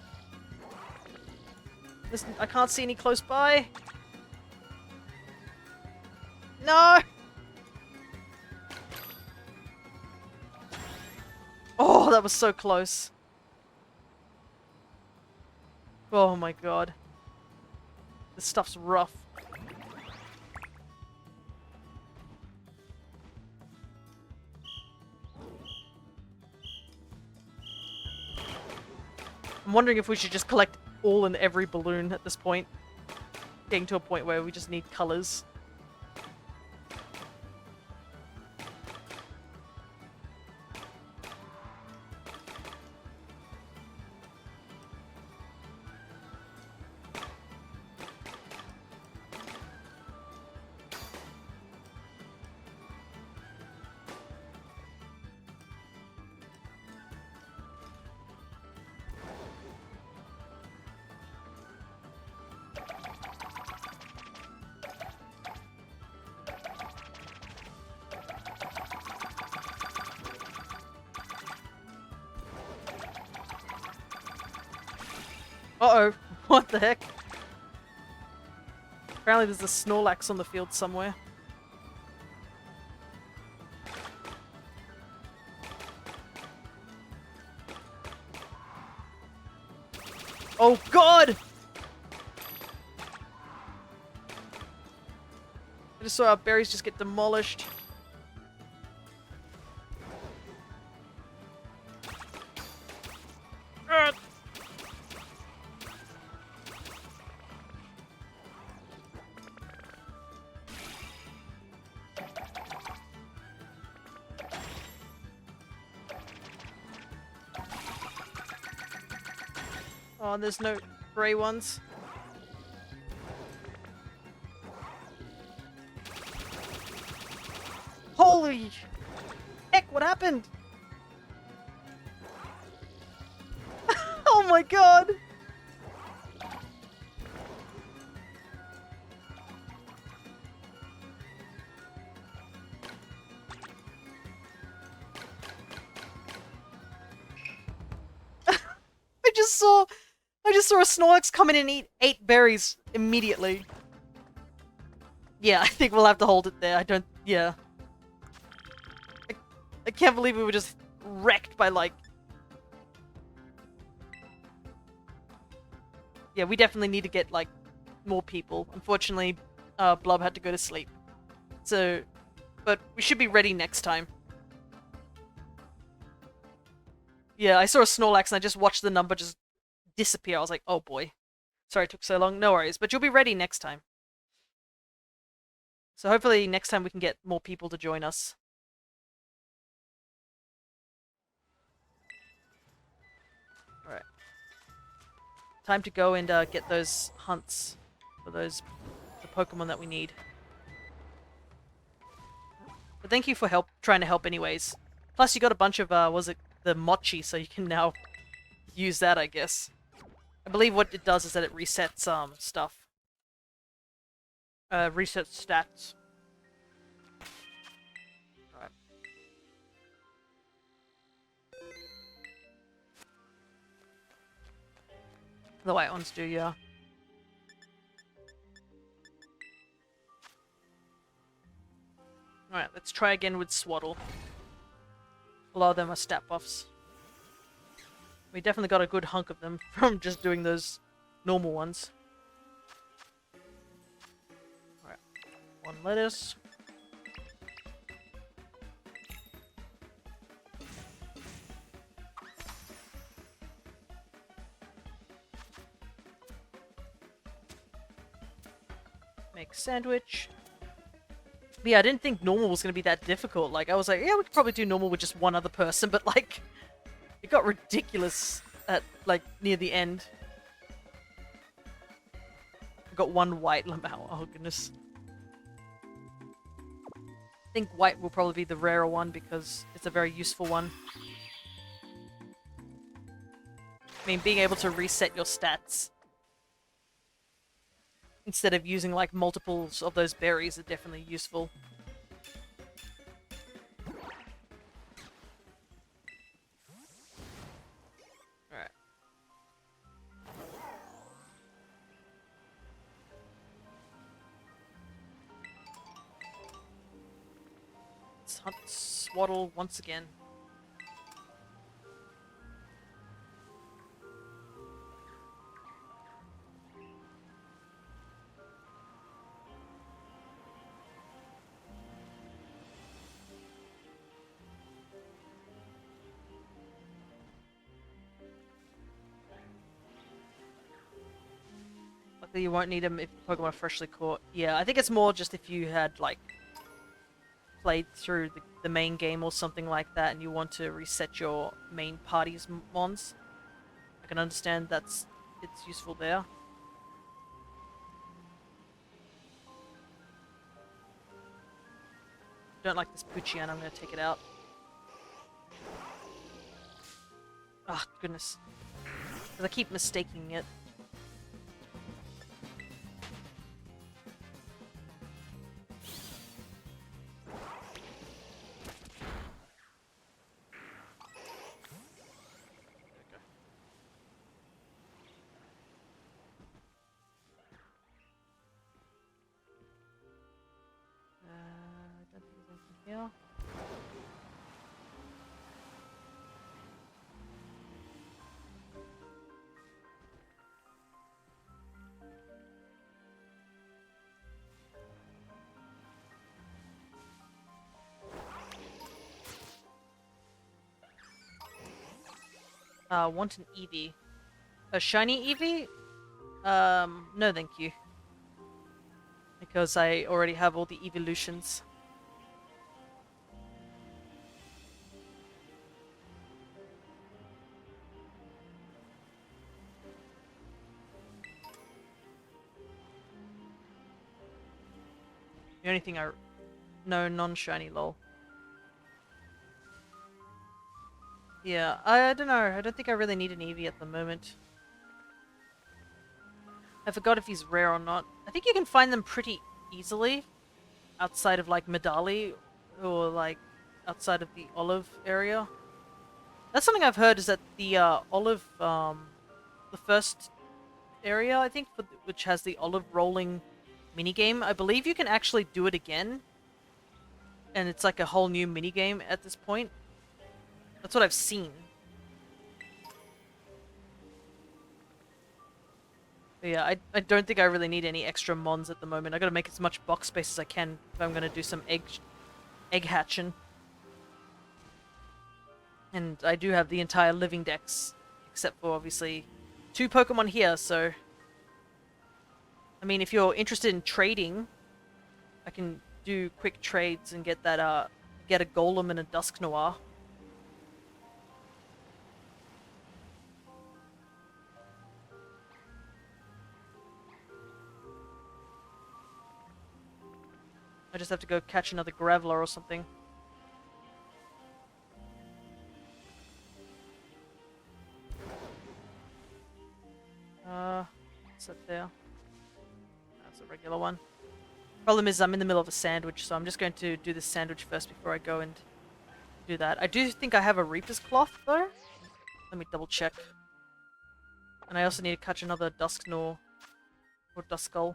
Listen, I can't see any close by. No! Oh, that was so close. Oh my god. This stuff's rough. I'm wondering if we should just collect all and every balloon at this point. Getting to a point where we just need colors. Uh-oh. What the heck? Apparently there's a Snorlax on the field somewhere. Oh god! I just saw our berries just get demolished. Oh, there's no grey ones. Holy heck, what happened? Oh my god! I just saw a Snorlax come in and eat 8 berries immediately. Yeah, I think we'll have to hold it there. Yeah. I can't believe we were just wrecked by, like... Yeah, we definitely need to get, like, more people. Unfortunately, Blub had to go to sleep. So, but we should be ready next time. Yeah, I saw a Snorlax and I just watched the number just disappear. I was like, oh boy. Sorry it took so long. No worries, but you'll be ready next time. So hopefully next time we can get more people to join us. Alright. Time to go and get those hunts for the Pokemon that we need. But thank you for trying to help anyways. Plus you got a bunch of, was it the Mochi, so you can now use that, I guess. I believe what it does is that it resets, stuff. Resets stats. Alright. The white ones do, yeah. Alright, let's try again with Swaddle. A lot of them are stat buffs. We definitely got a good hunk of them from just doing those normal ones. Alright, one lettuce. Make sandwich. But yeah, I didn't think normal was going to be that difficult. Like, I was like, yeah, we could probably do normal with just one other person, but like, it got ridiculous at, like, near the end. I got one white Lamau. Oh, goodness. I think white will probably be the rarer one because it's a very useful one. I mean, being able to reset your stats instead of using, like, multiples of those berries are definitely useful. Alright. Let's hunt Swaddle once again. Luckily you won't need them if Pokemon are freshly caught. Yeah, I think it's more just if you had, like, played through the main game or something like that and you want to reset your main party's mons. I can understand it's useful there. Don't like this Poochian, I'm gonna take it out. Ah, oh, goodness. Because I keep mistaking it. I don't think there's anything here. Want an Eevee. A shiny Eevee? No thank you. Because I already have all the evolutions. The only thing no, non-shiny, lol. Yeah, I don't know. I don't think I really need an Eevee at the moment. I forgot if he's rare or not. I think you can find them pretty easily outside of, like, Medali or, like, outside of the Olive area. That's something I've heard, is that the Olive, the first area, I think, which has the Olive rolling minigame, I believe you can actually do it again. And it's like a whole new minigame at this point. That's what I've seen. But yeah, I don't think I really need any extra mons at the moment. I gotta make as much box space as I can if I'm gonna do some egg hatching. And I do have the entire living dex, except for obviously 2 Pokemon here, so... I mean, if you're interested in trading, I can do quick trades and get that, get a Golem and a Dusknoir. I just have to go catch another Graveler or something. What's that there? That's a regular one. Problem is I'm in the middle of a sandwich, so I'm just going to do this sandwich first before I go and do that. I do think I have a Reaper's Cloth, though. Let me double check. And I also need to catch another Dusknoir or Duskull.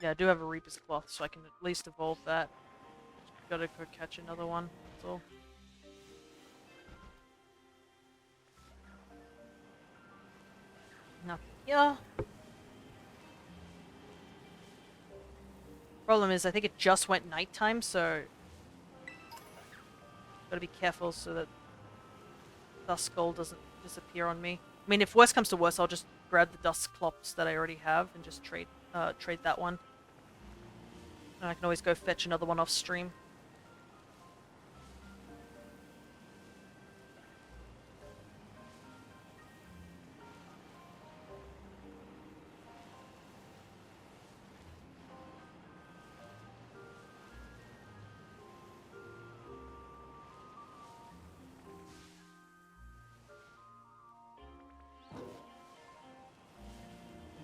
Yeah, I do have a Reaper's Cloth, so I can at least evolve that. Gotta go catch another one, that's all. Nothing here. Problem is, I think it just went nighttime, so... Gotta be careful so that Duskull doesn't disappear on me. I mean, if worse comes to worse, I'll just grab the Dusclops that I already have and just trade that one. And I can always go fetch another one off stream.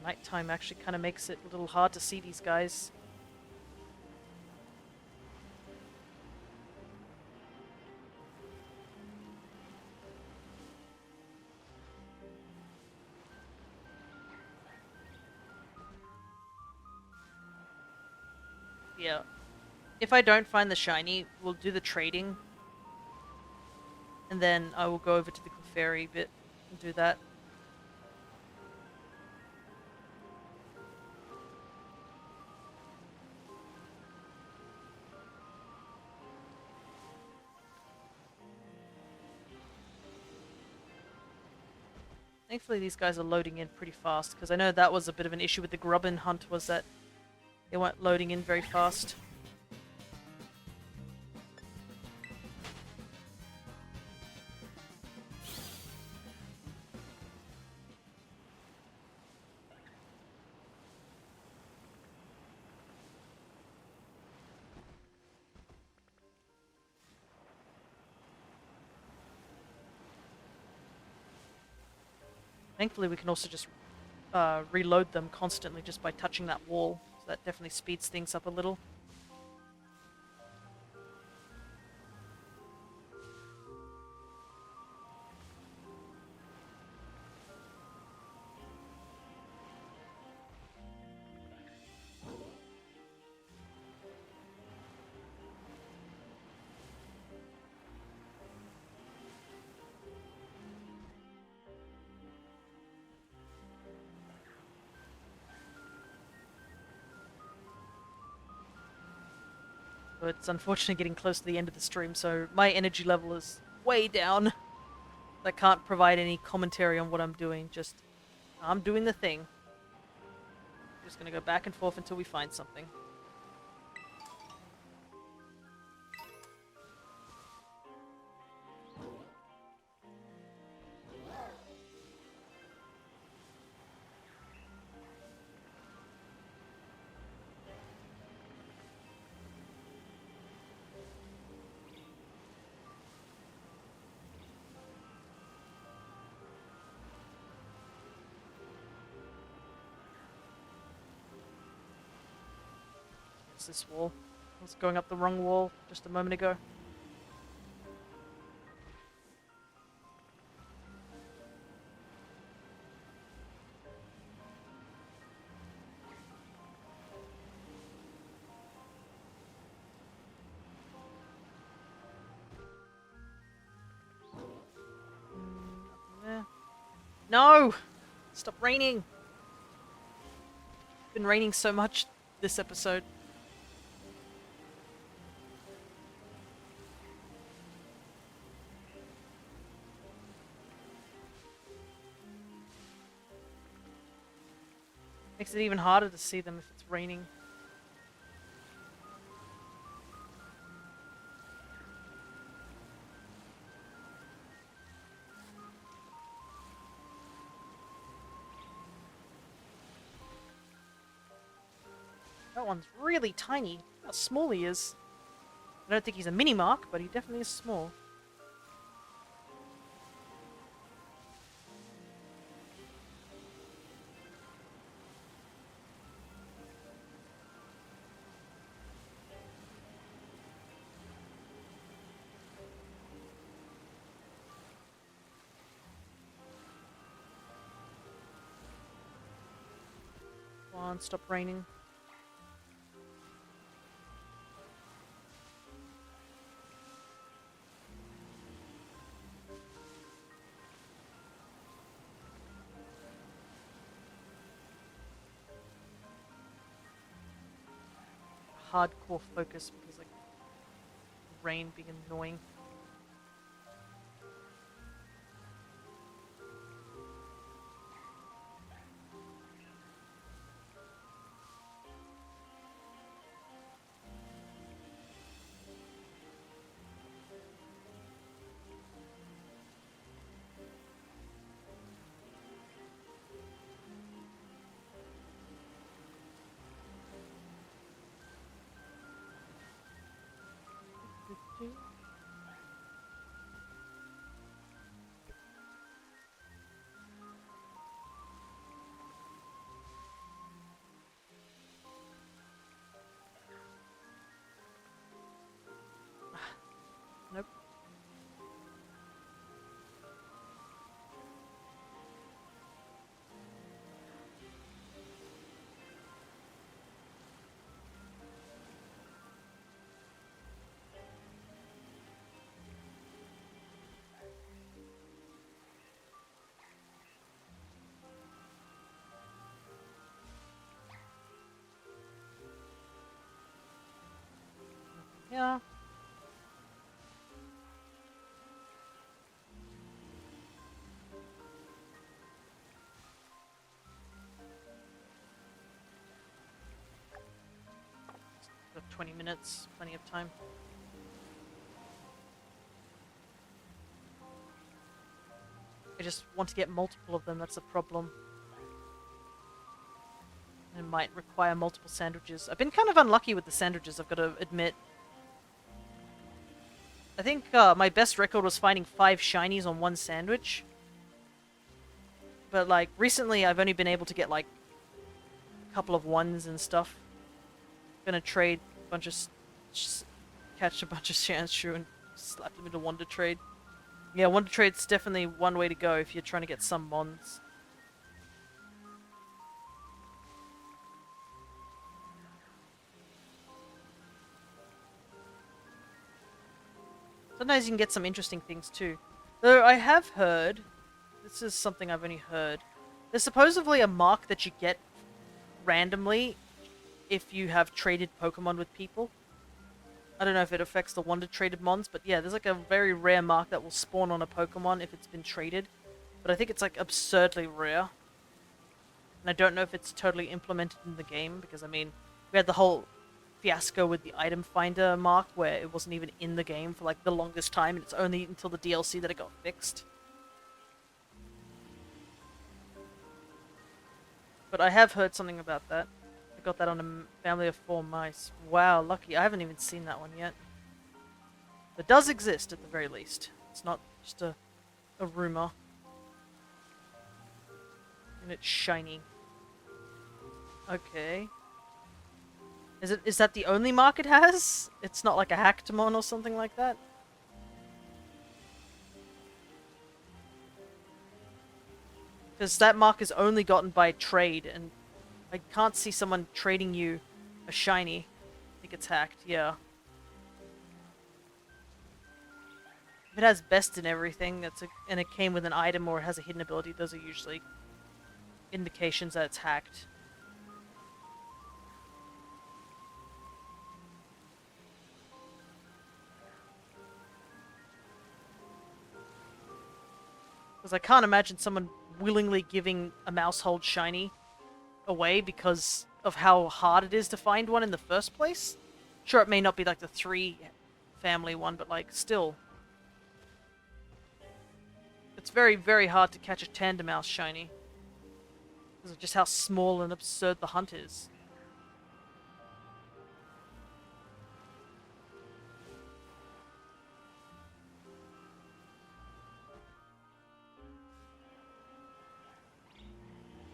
Nighttime actually kind of makes it a little hard to see these guys. Yeah. If I don't find the shiny, we'll do the trading. And then I will go over to the Clefairy bit and do that. Thankfully these guys are loading in pretty fast, because I know that was a bit of an issue with the Grubbin hunt, was that they weren't loading in very fast. Thankfully we can also just reload them constantly just by touching that wall, so that definitely speeds things up a little. But it's unfortunately getting close to the end of the stream, so my energy level is way down. I can't provide any commentary on what I'm doing, just I'm doing the thing. Just gonna go back and forth until we find something. What's this wall? I was going up the wrong wall just a moment ago. Nothing there. No! Stop raining! It's been raining so much this episode. Makes it even harder to see them if it's raining. That one's really tiny. Look how small he is. I don't think he's a mini mark, but he definitely is small. Come on, stop raining. Hardcore focus because like rain being annoying. Nope. Yeah. Got 20 minutes, plenty of time. I just want to get multiple of them, that's the problem. It might require multiple sandwiches. I've been kind of unlucky with the sandwiches, I've got to admit. I think my best record was finding 5 shinies on one sandwich. But like, recently I've only been able to get like a couple of ones and stuff. Gonna trade a bunch of... catch a bunch of Shanshu and slap them into Wonder Trade. Yeah, Wonder Trade's definitely one way to go if you're trying to get some mons. Sometimes you can get some interesting things too. Though I have heard, this is something I've only heard, there's supposedly a mark that you get randomly if you have traded Pokemon with people. I don't know if it affects the Wonder Traded mons, but yeah, there's like a very rare mark that will spawn on a Pokemon if it's been traded. But I think it's like absurdly rare. And I don't know if it's totally implemented in the game, because I mean, we had the whole fiasco with the item finder mark where it wasn't even in the game for like the longest time, and it's only until the DLC that it got fixed. But I have heard something about that. I got that on a family of 4 mice. Wow, lucky. I haven't even seen that one yet. It does exist at the very least. It's not just a rumor. And it's shiny. Okay. Is that the only mark it has? It's not like a Hacktamon or something like that? Because that mark is only gotten by trade, and I can't see someone trading you a shiny. I think it's hacked, yeah. If it has best in everything, and it came with an item or it has a hidden ability, those are usually indications that it's hacked. Because I can't imagine someone willingly giving a Mousehold shiny away because of how hard it is to find one in the first place. Sure, it may not be like the 3 family one, but like still. It's very, very hard to catch a Tandemaus shiny. Because of just how small and absurd the hunt is.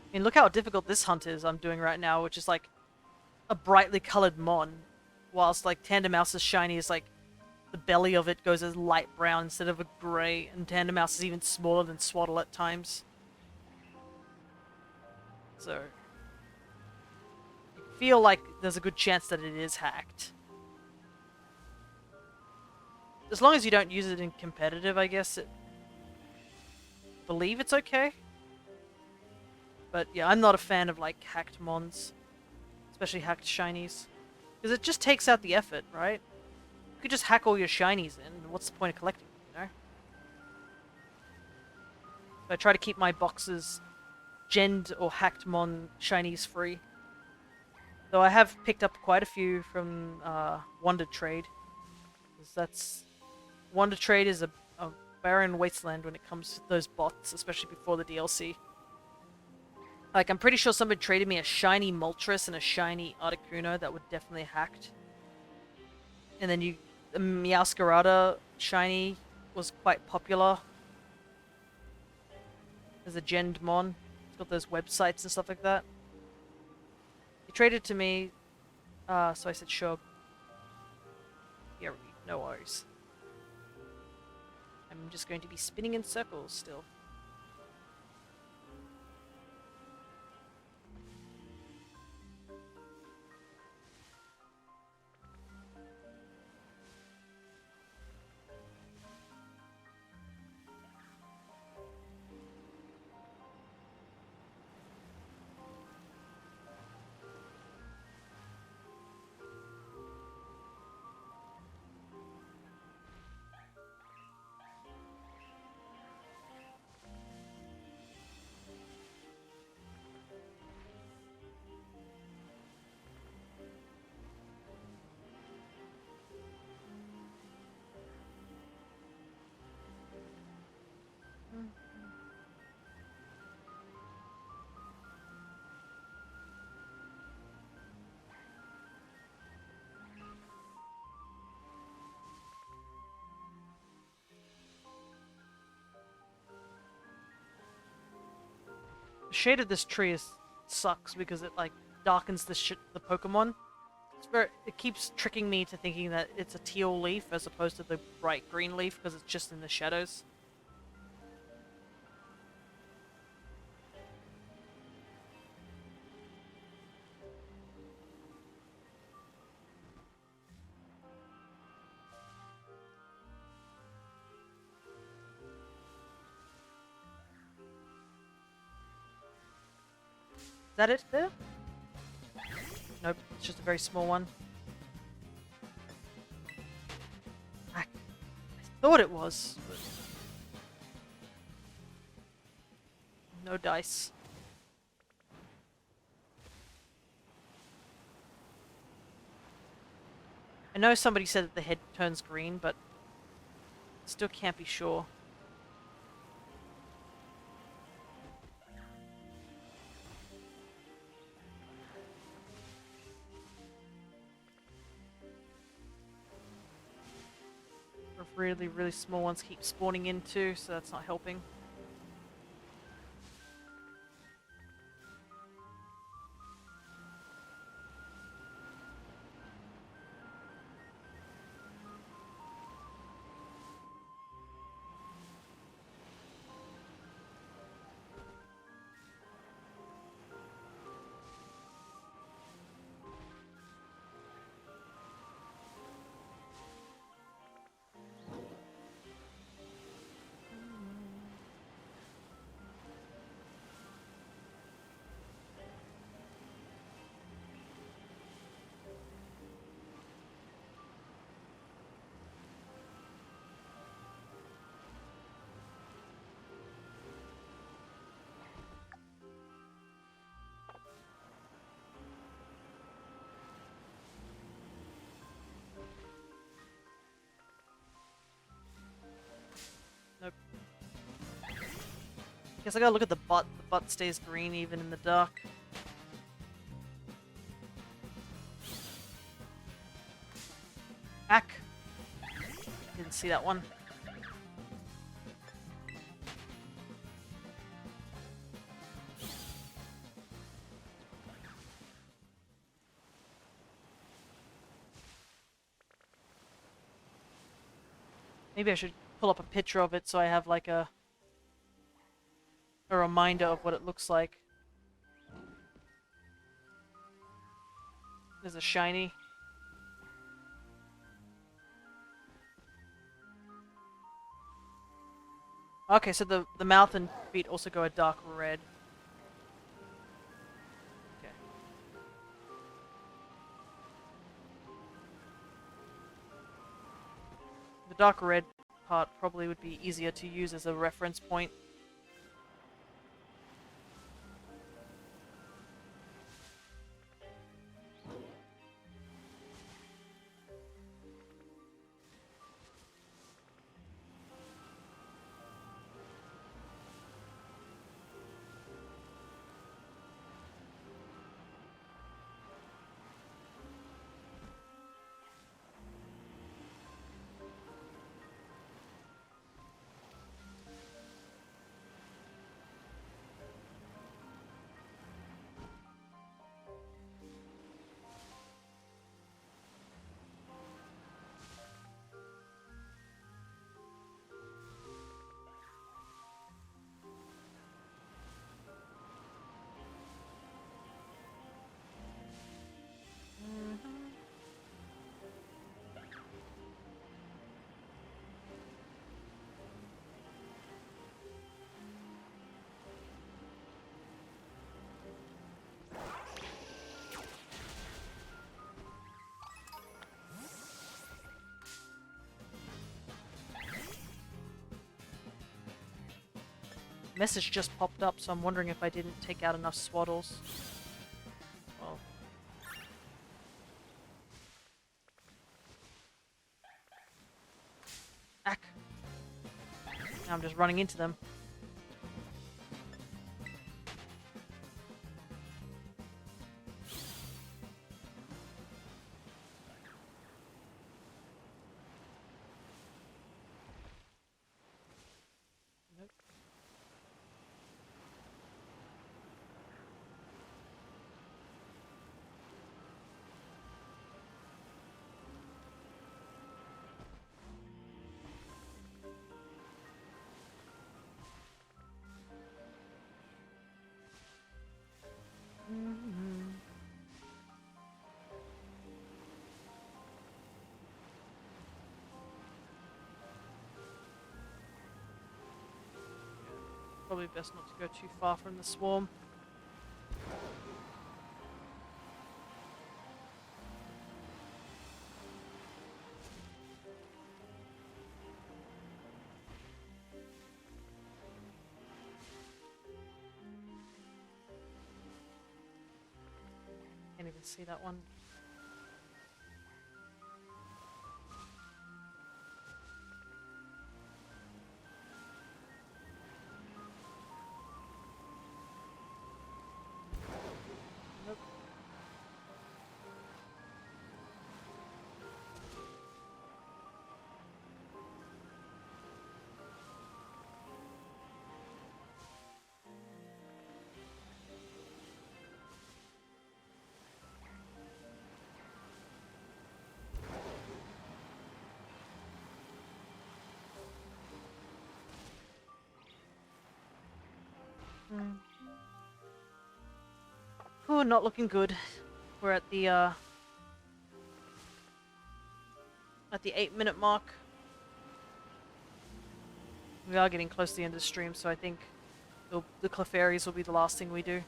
I mean, look how difficult this hunt is I'm doing right now, which is like a brightly colored Mon. Whilst like Tandemaus's shiny is like the belly of it goes as light brown instead of a grey, and Tandemaus is even smaller than Swaddle at times. So, I feel like there's a good chance that it is hacked. As long as you don't use it in competitive, I guess believe it's okay. But yeah, I'm not a fan of like hacked Mons, especially hacked shinies. Because it just takes out the effort, right? You could just hack all your shinies in. What's the point of collecting them, you know? So I try to keep my boxes genned or hacked Mon shinies free. Though I have picked up quite a few from Wonder Trade. Because that's... Wonder Trade is a barren wasteland when it comes to those bots, especially before the DLC. Like, I'm pretty sure somebody traded me a shiny Moltres and a shiny Articuno that were definitely hacked. And then the Meowscarada shiny was quite popular. There's a Gend Mon. It's got those websites and stuff like that. He traded to me, so I said sure. Yeah, no worries. I'm just going to be spinning in circles still. The shade of this tree sucks because it like darkens the Pokemon. It keeps tricking me to thinking that it's a teal leaf as opposed to the bright green leaf because it's just in the shadows. Is that it there? Nope, it's just a very small one. I thought it was, but no dice. I know somebody said that the head turns green, but still can't be sure. Really, really small ones keep spawning in too, so that's not helping. Guess I gotta look at the butt. The butt stays green even in the dark. Ack! Didn't see that one. Maybe I should pull up a picture of it so I have like a reminder of what it looks like. There's a shiny. Okay, so the mouth and feet also go a dark red. Okay. The dark red part probably would be easier to use as a reference point. Message just popped up, so I'm wondering if I didn't take out enough swaddles. Well. Ack! Now I'm just running into them. Probably best not to go too far from the swarm. Can't even see that one. Nope. Ooh, not looking good. We're at the 8-minute mark. We are getting close to the end of the stream, so I think the Clefairies will be the last thing we do.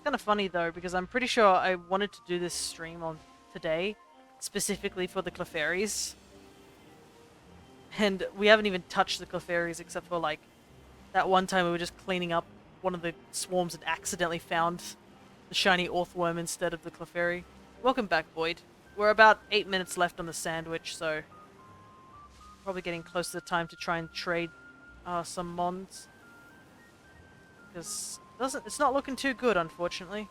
Kind of funny though, because I'm pretty sure I wanted to do this stream on today specifically for the Clefairies, and we haven't even touched the Clefairies except for like That one time we were just cleaning up one of the swarms and accidentally found the shiny Orthworm instead of the Clefairy. Welcome back, Void. We're about 8 minutes left on the sandwich, so probably getting close to the time to try and trade some mons. Because it's not looking too good, unfortunately.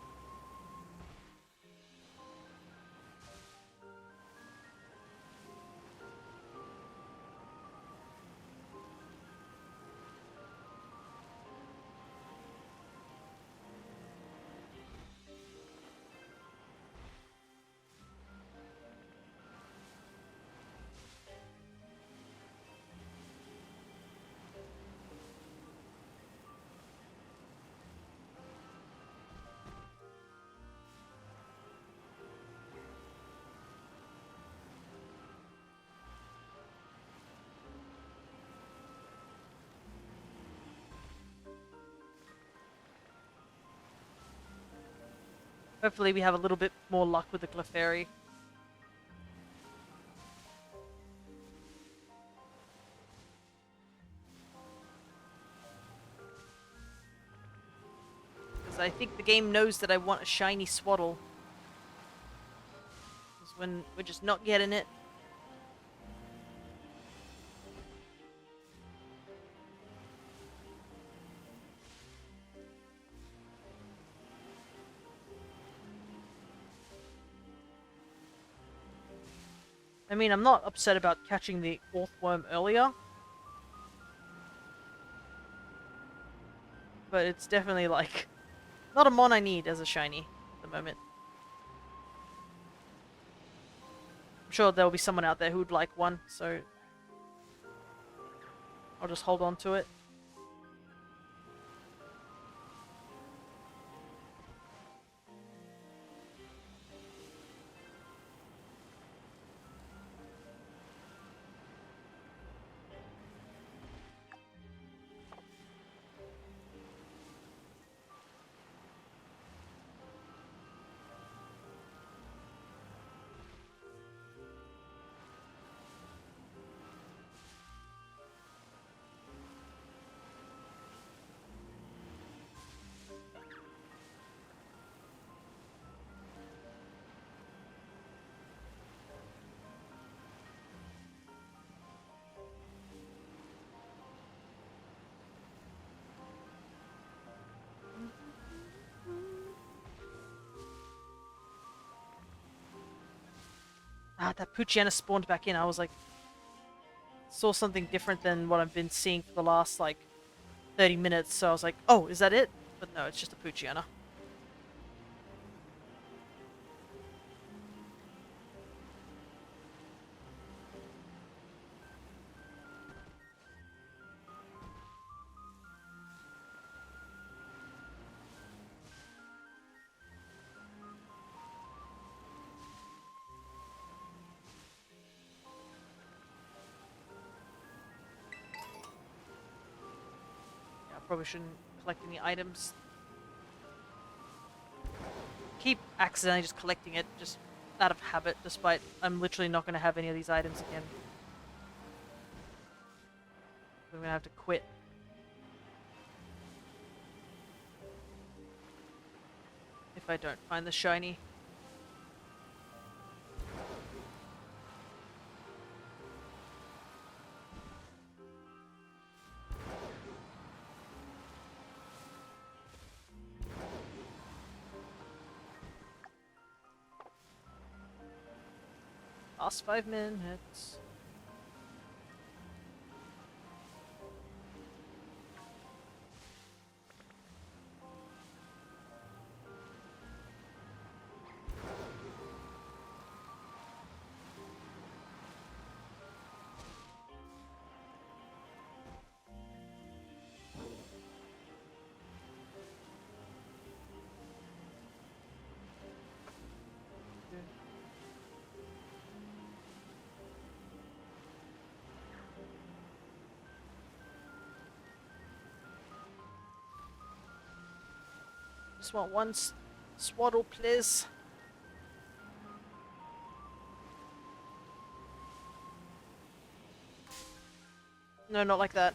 Hopefully we have a little bit more luck with the Clefairy. Because I think the game knows that I want a shiny Swaddle. Because when we're just not getting it. I mean, I'm not upset about catching the Orthworm earlier. But it's definitely, like, not a mon I need as a shiny at the moment. I'm sure there'll be someone out there who would like one, so I'll just hold on to it. Ah, that Poochyena spawned back in. I was like, saw something different than what I've been seeing for the last, like, 30 minutes. So I was like, oh, is that it? But no, it's just a Poochyena. Yeah, I probably shouldn't collect any items. Keep accidentally just collecting it, just out of habit, despite I'm literally not going to have any of these items again. I'm going to have to quit. If I don't find the shiny. Last 5 minutes. Just want one Swaddle, please. No, not like that.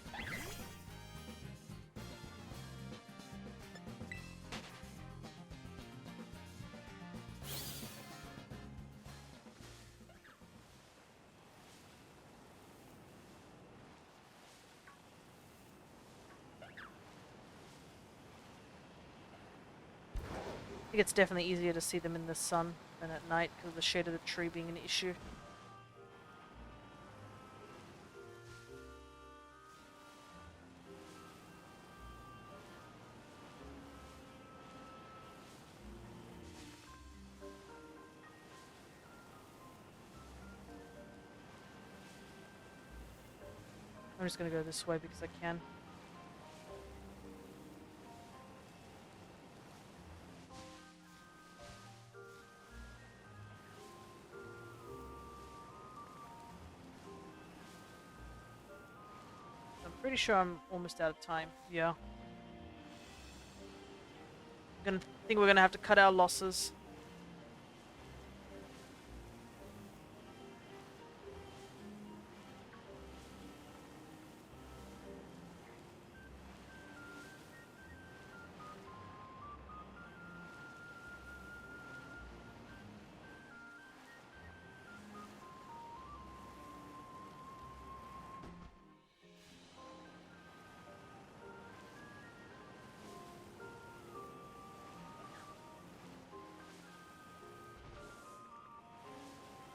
think it's definitely easier to see them in the sun than at night because of the shade of the tree being an issue. I'm just gonna go this way because I can. I'm pretty sure I'm almost out of time. Yeah. Think we're gonna have to cut our losses.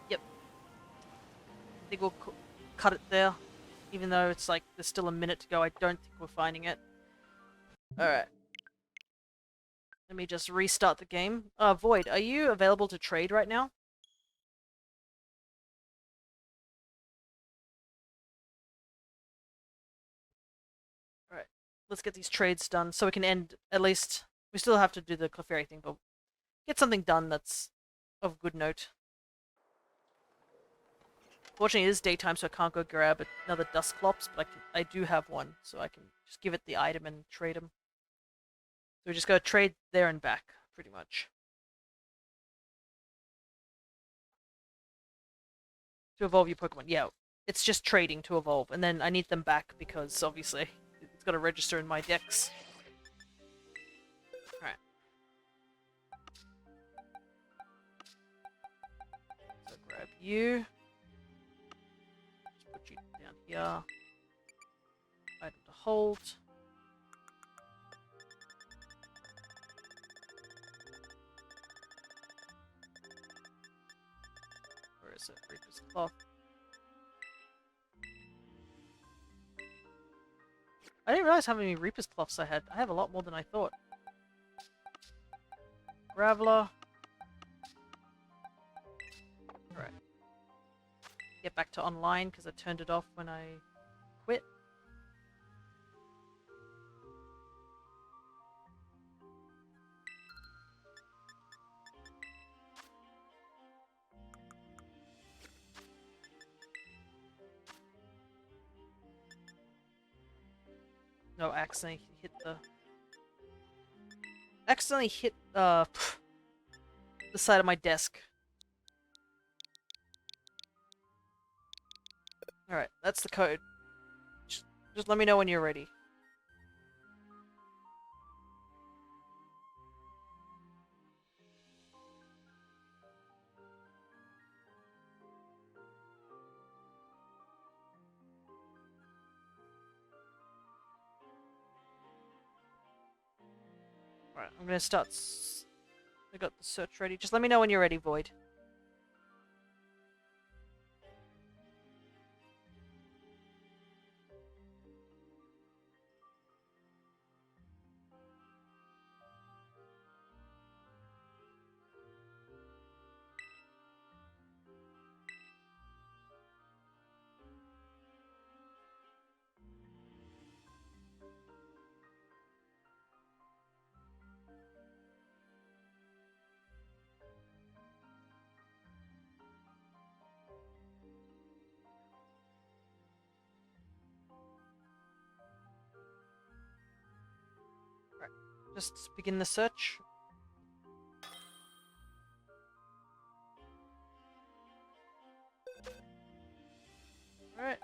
Yep. I think we'll cut it there. Even though it's like there's still a minute to go, I don't think we're finding it. Alright. Let me just restart the game. Void, are you available to trade right now? Alright. Let's get these trades done so we can end, at least, we still have to do the Clefairy thing, but get something done that's of good note. Fortunately, it is daytime, so I can't go grab another Dusclops, but I do have one, so I can just give it the item and trade him. So we just gotta trade there and back, pretty much. To evolve your Pokemon. Yeah, it's just trading to evolve, and then I need them back because, obviously, it's gotta register in my dex. Alright. So grab you. Just put you down here. Item to hold. Where is it? Reaper's Cloth. I didn't realize how many Reaper's Cloths I had. I have a lot more than I thought. Graveler. Alright. Get back to online because I turned it off when I quit. No, accidentally hit the... Accidentally hit, the side of my desk. Alright, that's the code. Just let me know when you're ready. Alright, I'm gonna start... I got the search ready. Just let me know when you're ready, Void. Alright, just begin the search. Alright.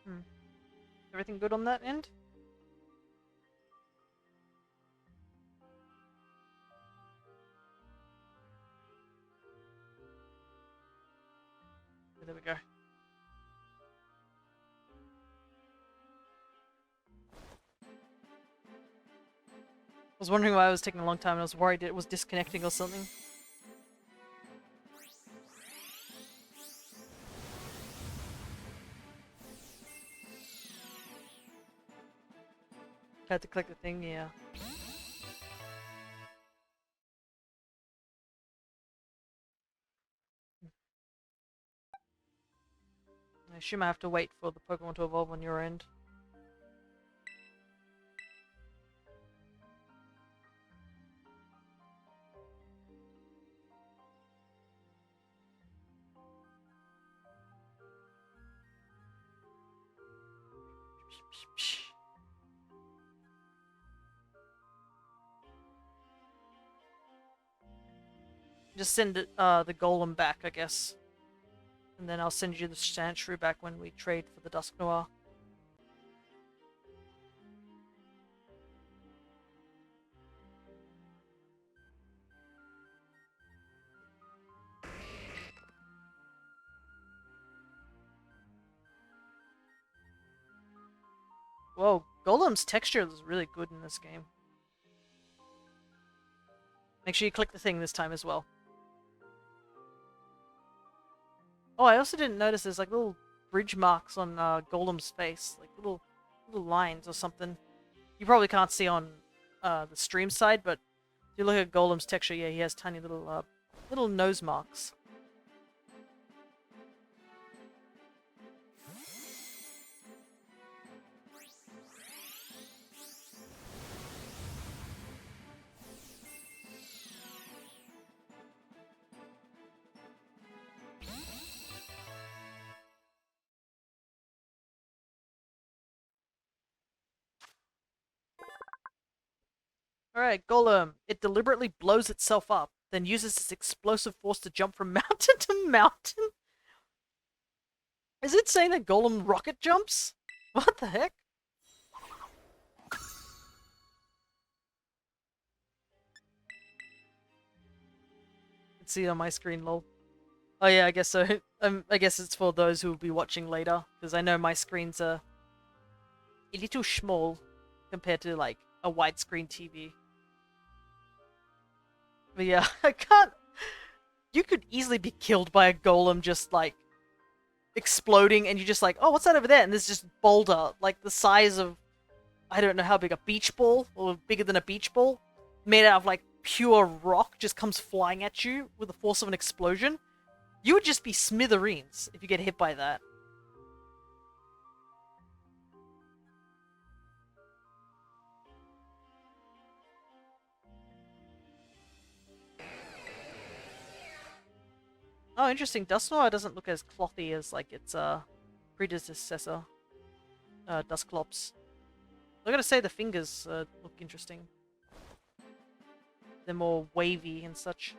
Hmm. Everything good on that end? There we go. I was wondering why it was taking a long time and I was worried it was disconnecting or something. Had to click the thing, yeah. I assume I have to wait for the Pokemon to evolve on your end. Just send it, the Golem back, I guess. And then I'll send you the Sandshrew back when we trade for the Dusk Noir. Whoa, Golem's texture is really good in this game. Make sure you click the thing this time as well. Oh, I also didn't notice there's like little bridge marks on Golem's face, like little lines or something. You probably can't see on the stream side, but if you look at Golem's texture, yeah, he has tiny little nose marks. Alright, Golem. It deliberately blows itself up, then uses its explosive force to jump from mountain to mountain. Is it saying that Golem rocket jumps? What the heck? Let's see on my screen, lol. Oh yeah, I guess so. I guess it's for those who will be watching later, because I know my screens are a little small compared to like a widescreen TV. But yeah, I can't. You could easily be killed by a Golem just like exploding, and you're just like, oh, what's that over there? And there's just boulder like the size of, I don't know how big, a beach ball or bigger than a beach ball, made out of like pure rock, just comes flying at you with the force of an explosion. You would just be smithereens if you get hit by that. Oh, interesting. Dusknoir doesn't look as clothy as like its predecessor, Dusclops. I gotta say the fingers look interesting. They're more wavy and such.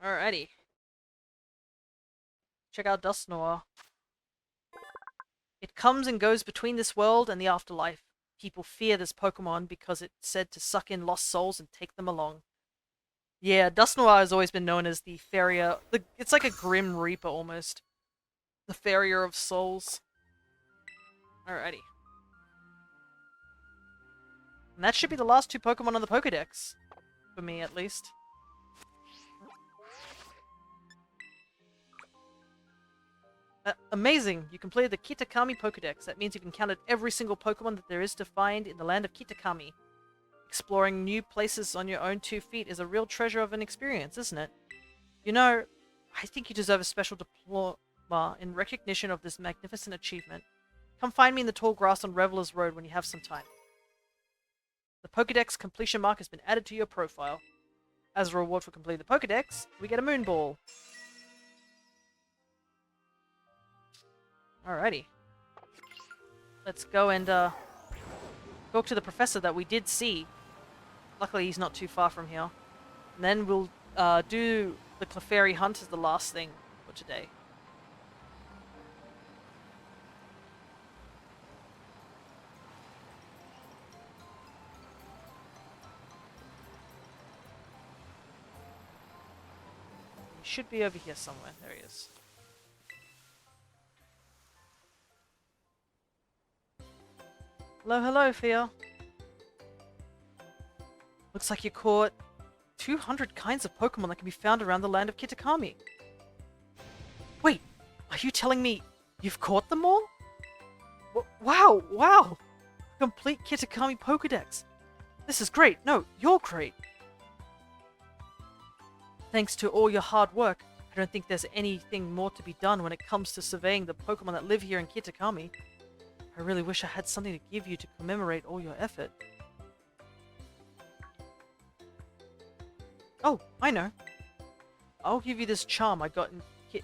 Alrighty. Check out Dusknoir. It comes and goes between this world and the afterlife. People fear this Pokemon because it's said to suck in lost souls and take them along. Yeah, Dusknoir has always been known as the Farrier. It's like a Grim Reaper almost. The Farrier of Souls. Alrighty. And that should be the last two Pokemon on the Pokedex. For me, at least. Amazing! You completed the Kitakami Pokedex. That means you've encountered every single Pokemon that there is to find in the land of Kitakami. Exploring new places on your own 2 feet is a real treasure of an experience, isn't it? You know, I think you deserve a special diploma in recognition of this magnificent achievement. Come find me in the tall grass on Revelers Road when you have some time. The Pokedex completion mark has been added to your profile. As a reward for completing the Pokedex, we get a Moon Ball. Alrighty. let's go and talk to the professor that we did see. Luckily, he's not too far from here. And then we'll do the Clefairy hunt as the last thing for today. He should be over here somewhere. There he is. Hello, hello, Fia. Looks like you caught 200 kinds of Pokemon that can be found around the land of Kitakami. Wait, are you telling me you've caught them all? Wow, wow! Complete Kitakami Pokedex. This is great. No, you're great. Thanks to all your hard work, I don't think there's anything more to be done when it comes to surveying the Pokemon that live here in Kitakami. I really wish I had something to give you to commemorate all your effort. Oh, I know. I'll give you this charm I got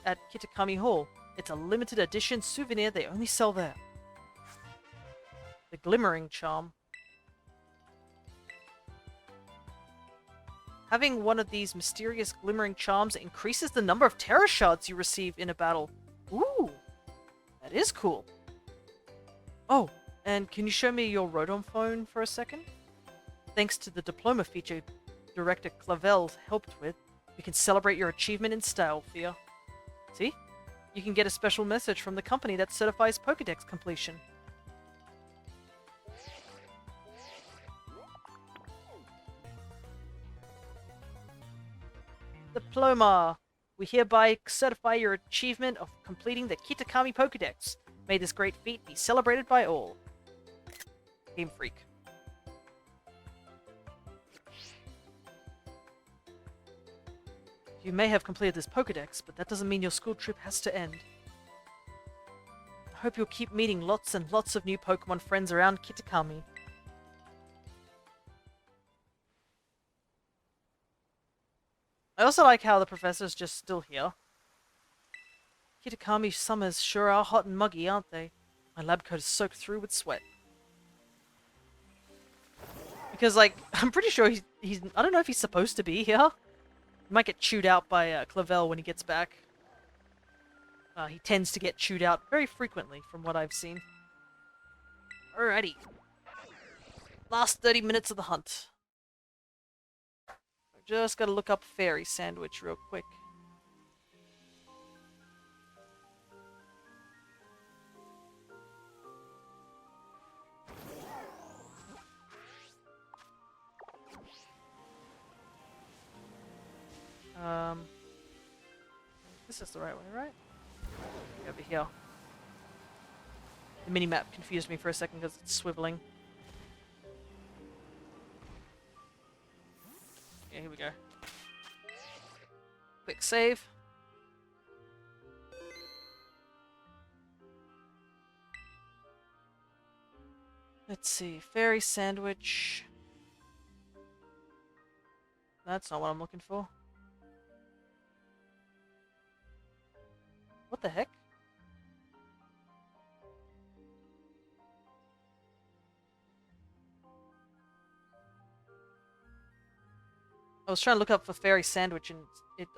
at Kitakami Hall. It's a limited edition souvenir they only sell there. The Glimmering Charm. Having one of these mysterious glimmering charms increases the number of Terra Shards you receive in a battle. Ooh, that is cool. Oh, and can you show me your Rotom phone for a second? Thanks to the diploma feature Director Clavel helped with, we can celebrate your achievement in style, Fia. See? You can get a special message from the company that certifies Pokedex completion. Diploma! We hereby certify your achievement of completing the Kitakami Pokedex. May this great feat be celebrated by all. Game Freak. You may have completed this Pokedex, but that doesn't mean your school trip has to end. I hope you'll keep meeting lots and lots of new Pokemon friends around Kitakami. I also like how the professor's just still here. Kitakami summers sure are hot and muggy, aren't they? My lab coat is soaked through with sweat. Because, like, I'm pretty sure he's I don't know if he's supposed to be here. He might get chewed out by Clavel when he gets back. He tends to get chewed out very frequently, from what I've seen. Alrighty. Last 30 minutes of the hunt. Just gotta look up Fairy Sandwich real quick. This is the right way, right? Over here. The minimap confused me for a second because it's swiveling. Yeah, here we go. Quick save. Let's see. Fairy Sandwich. That's not what I'm looking for. What the heck? I was trying to look up for Fairy Sandwich and it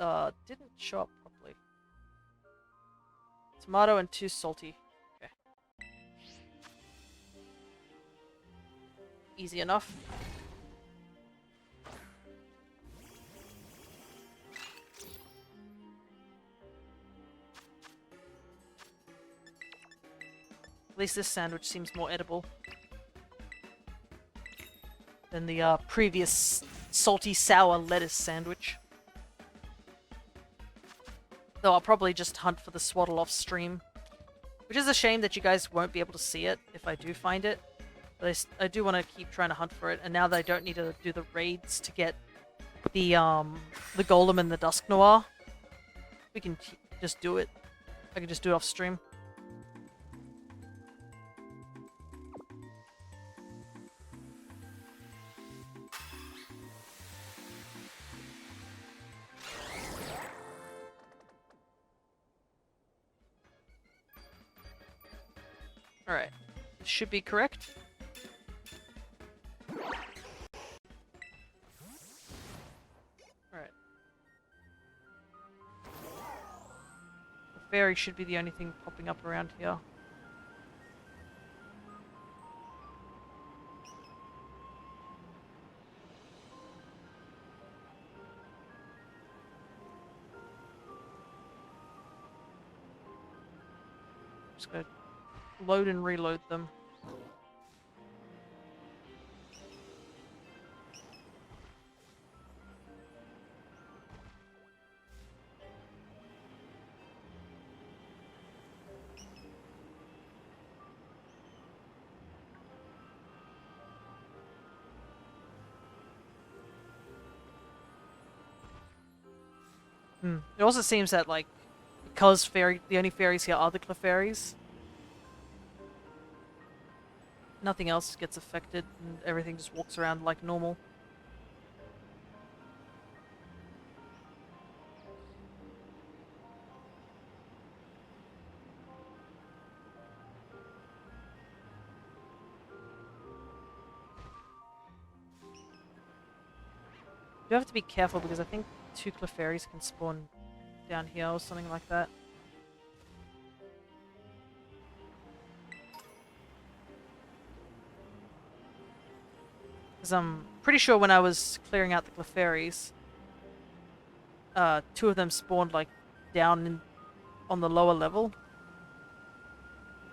didn't show up properly. Tomato and 2 salty. Okay. Easy enough. At least this sandwich seems more edible than the previous salty sour lettuce sandwich. Though I'll probably just hunt for the swaddle off stream. Which is a shame that you guys won't be able to see it if I do find it. But I do want to keep trying to hunt for it, and now that I don't need to do the raids to get the Golem and the Dusk Noir, we can just do it. I can just do it off stream. Alright. should be correct. Alright. The fairy should be the only thing popping up around here. Just go load and reload them. It also seems that, like, because the only fairies here are the Clefairies, nothing else gets affected and everything just walks around like normal. You have to be careful because I think 2 Clefairies can spawn down here or something like that. Because I'm pretty sure when I was clearing out the Clefairies, 2 of them spawned like down on the lower level.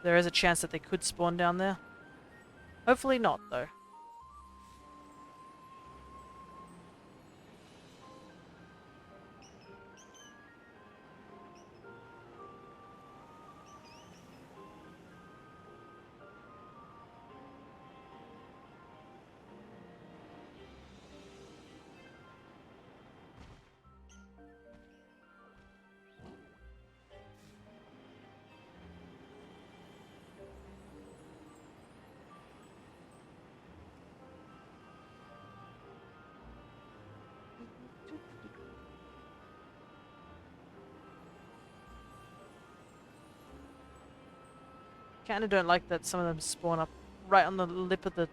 There is a chance that they could spawn down there. Hopefully not, though. Kinda don't like that some of them spawn up right on the lip of the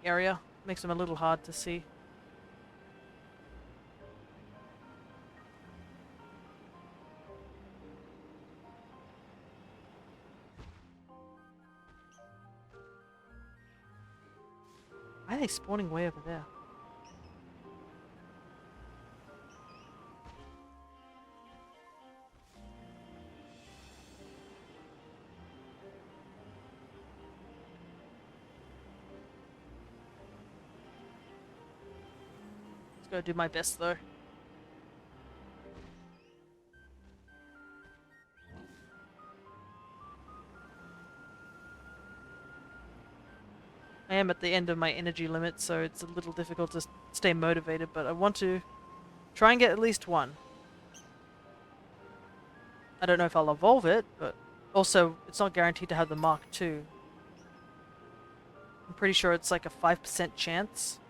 area. Makes them a little hard to see. Why are they spawning way over there? Let's go do my best though. I am at the end of my energy limit, so it's a little difficult to stay motivated, but I want to try and get at least one. I don't know if I'll evolve it, but also it's not guaranteed to have the Mark II. I'm pretty sure it's like a 5% chance.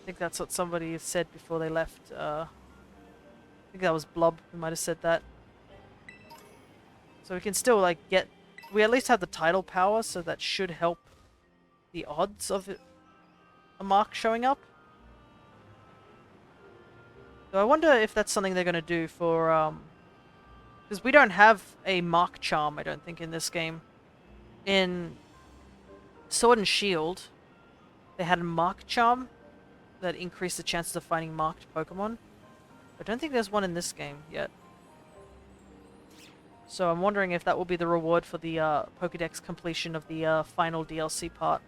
I think that's what somebody said before they left. I think that was Blob who might have said that. So we can still like get... We at least have the tidal power, so that should help the odds of a Mark showing up. So I wonder if that's something they're going to do for... Because we don't have a Mark Charm, I don't think, in this game. In Sword and Shield, they had a Mark Charm that increased the chances of finding marked Pokemon. I don't think there's one in this game yet. So I'm wondering if that will be the reward for the Pokédex completion of the final DLC part.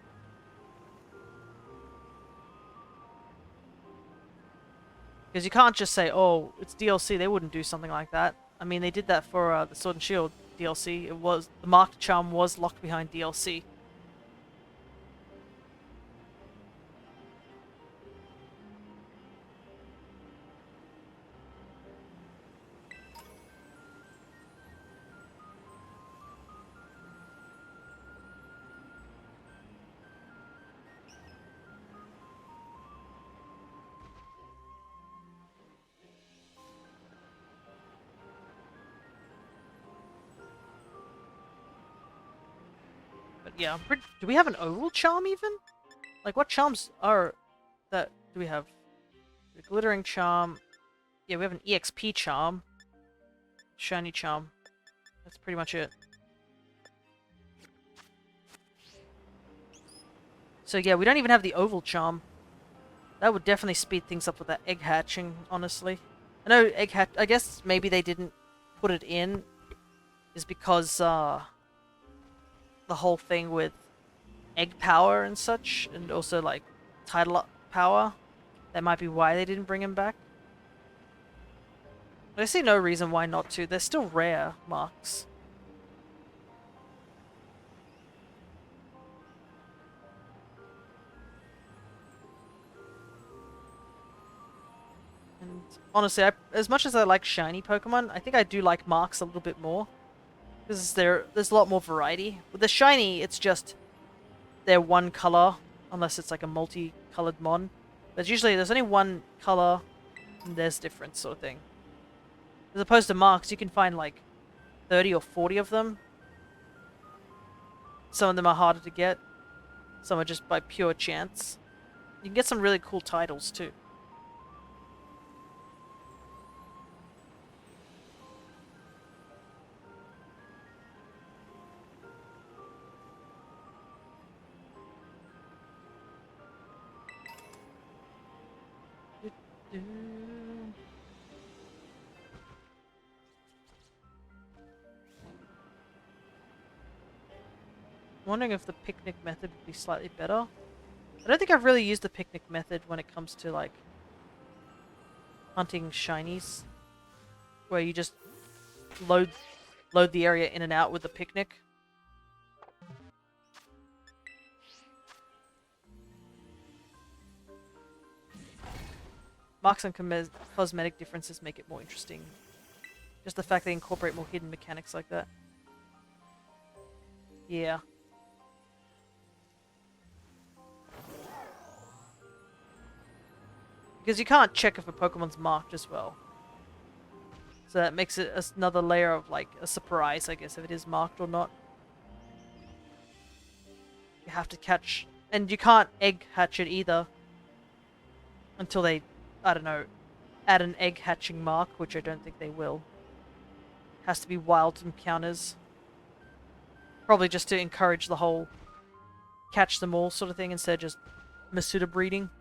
Because you can't just say, oh, it's DLC, they wouldn't do something like that. I mean, they did that for the Sword and Shield DLC. It was... The Marked Charm was locked behind DLC. Yeah, do we have an oval charm even? Like, what charms are that do we have? The glittering charm. Yeah, we have an EXP charm. Shiny charm. That's pretty much it. So yeah, we don't even have the oval charm. That would definitely speed things up with that egg hatching, honestly. I know egg hatch. I guess maybe they didn't put it in is because the whole thing with egg power and such, and also like tidal up power. That might be why they didn't bring him back. But I see no reason why not to. They're still rare marks. And honestly, as much as I like shiny Pokemon, I think I do like marks a little bit more. Because there's a lot more variety. With the shiny, it's just they're one color, unless it's like a multi-colored mon. But usually there's only one color, and there's difference sort of thing. As opposed to marks, you can find like 30 or 40 of them. Some of them are harder to get. Some are just by pure chance. You can get some really cool titles too. Wondering if the picnic method would be slightly better. I don't think I've really used the picnic method when it comes to like hunting shinies, where you just load the area in and out with the picnic. Marks and cosmetic differences make it more interesting. Just the fact they incorporate more hidden mechanics like that. Yeah. Because you can't check if a Pokemon's marked as well. So that makes it another layer of like a surprise, I guess, if it is marked or not. You have to catch... And you can't egg hatch it either. Until they, I don't know, add an egg hatching mark, which I don't think they will. Has to be wild encounters. Probably just to encourage the whole catch them all sort of thing instead of just Masuda breeding.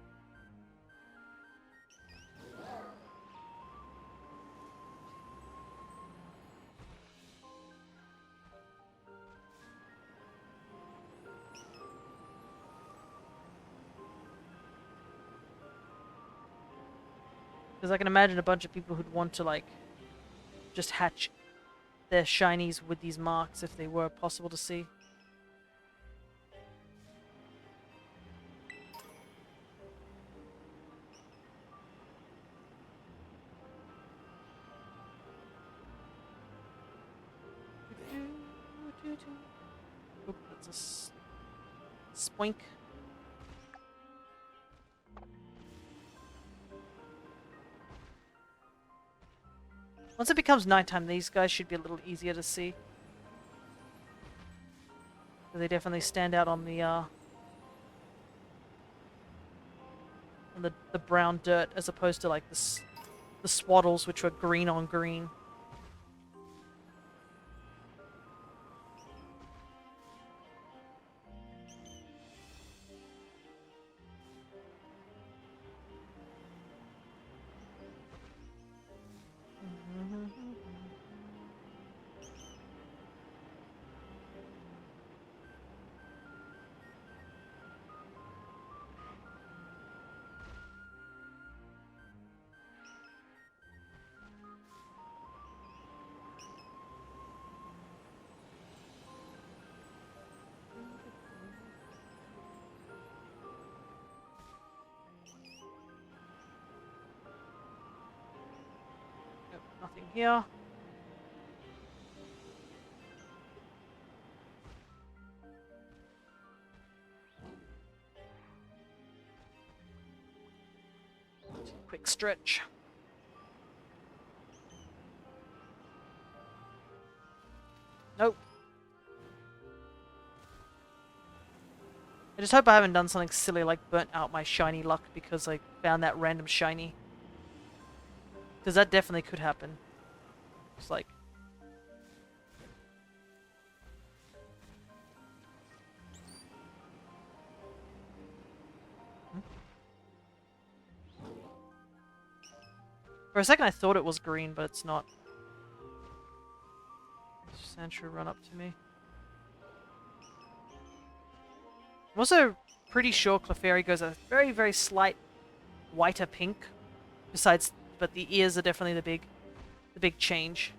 Because I can imagine a bunch of people who'd want to, like, just hatch their shinies with these marks if they were possible to see. Oop, that's a spoink. Once it becomes nighttime, these guys should be a little easier to see. They definitely stand out on the brown dirt as opposed to like the swaddles, which were green on green. Nope, nothing here. Quick stretch. Nope. I just hope I haven't done something silly like burnt out my shiny luck because I found that random shiny. Because that definitely could happen. It's like... For a second I thought it was green, but it's not. Sandshrew run up to me. I'm also pretty sure Clefairy goes a very, very slight whiter pink. Besides, but the ears are definitely the big change.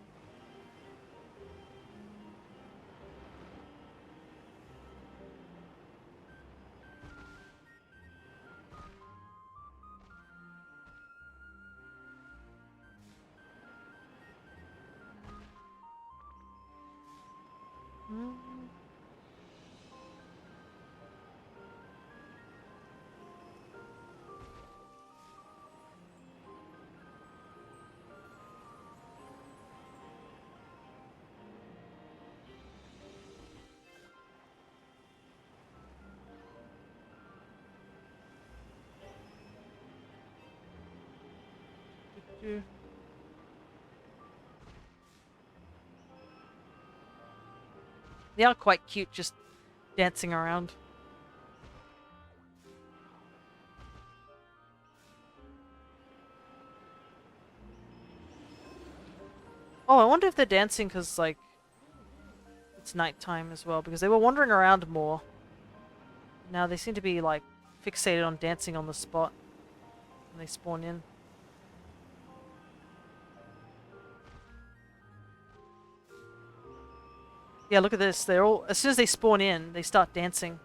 They are quite cute, just dancing around. Oh, I wonder if they're dancing because, like, it's nighttime as well, because they were wandering around more. Now they seem to be, like, fixated on dancing on the spot when they spawn in. Yeah, look at this. They're all, as soon as they spawn in, they start dancing.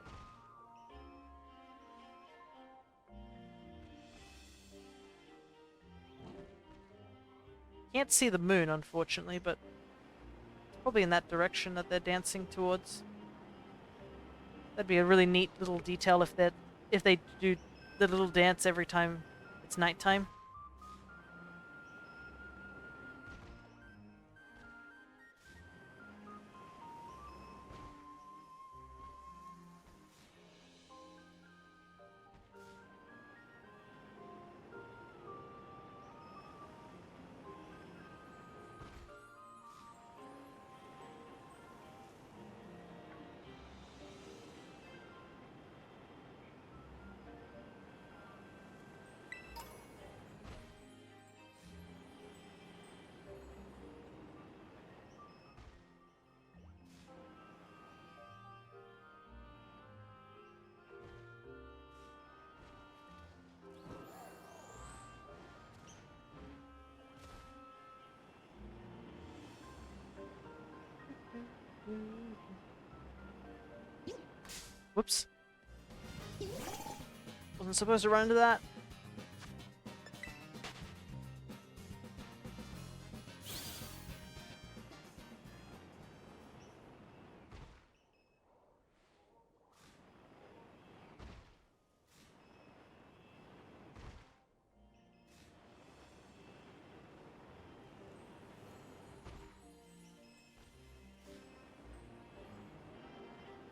Can't see the moon, unfortunately, but it's probably in that direction that they're dancing towards. That'd be a really neat little detail if they do the little dance every time it's nighttime. Whoops. Wasn't supposed to run into that.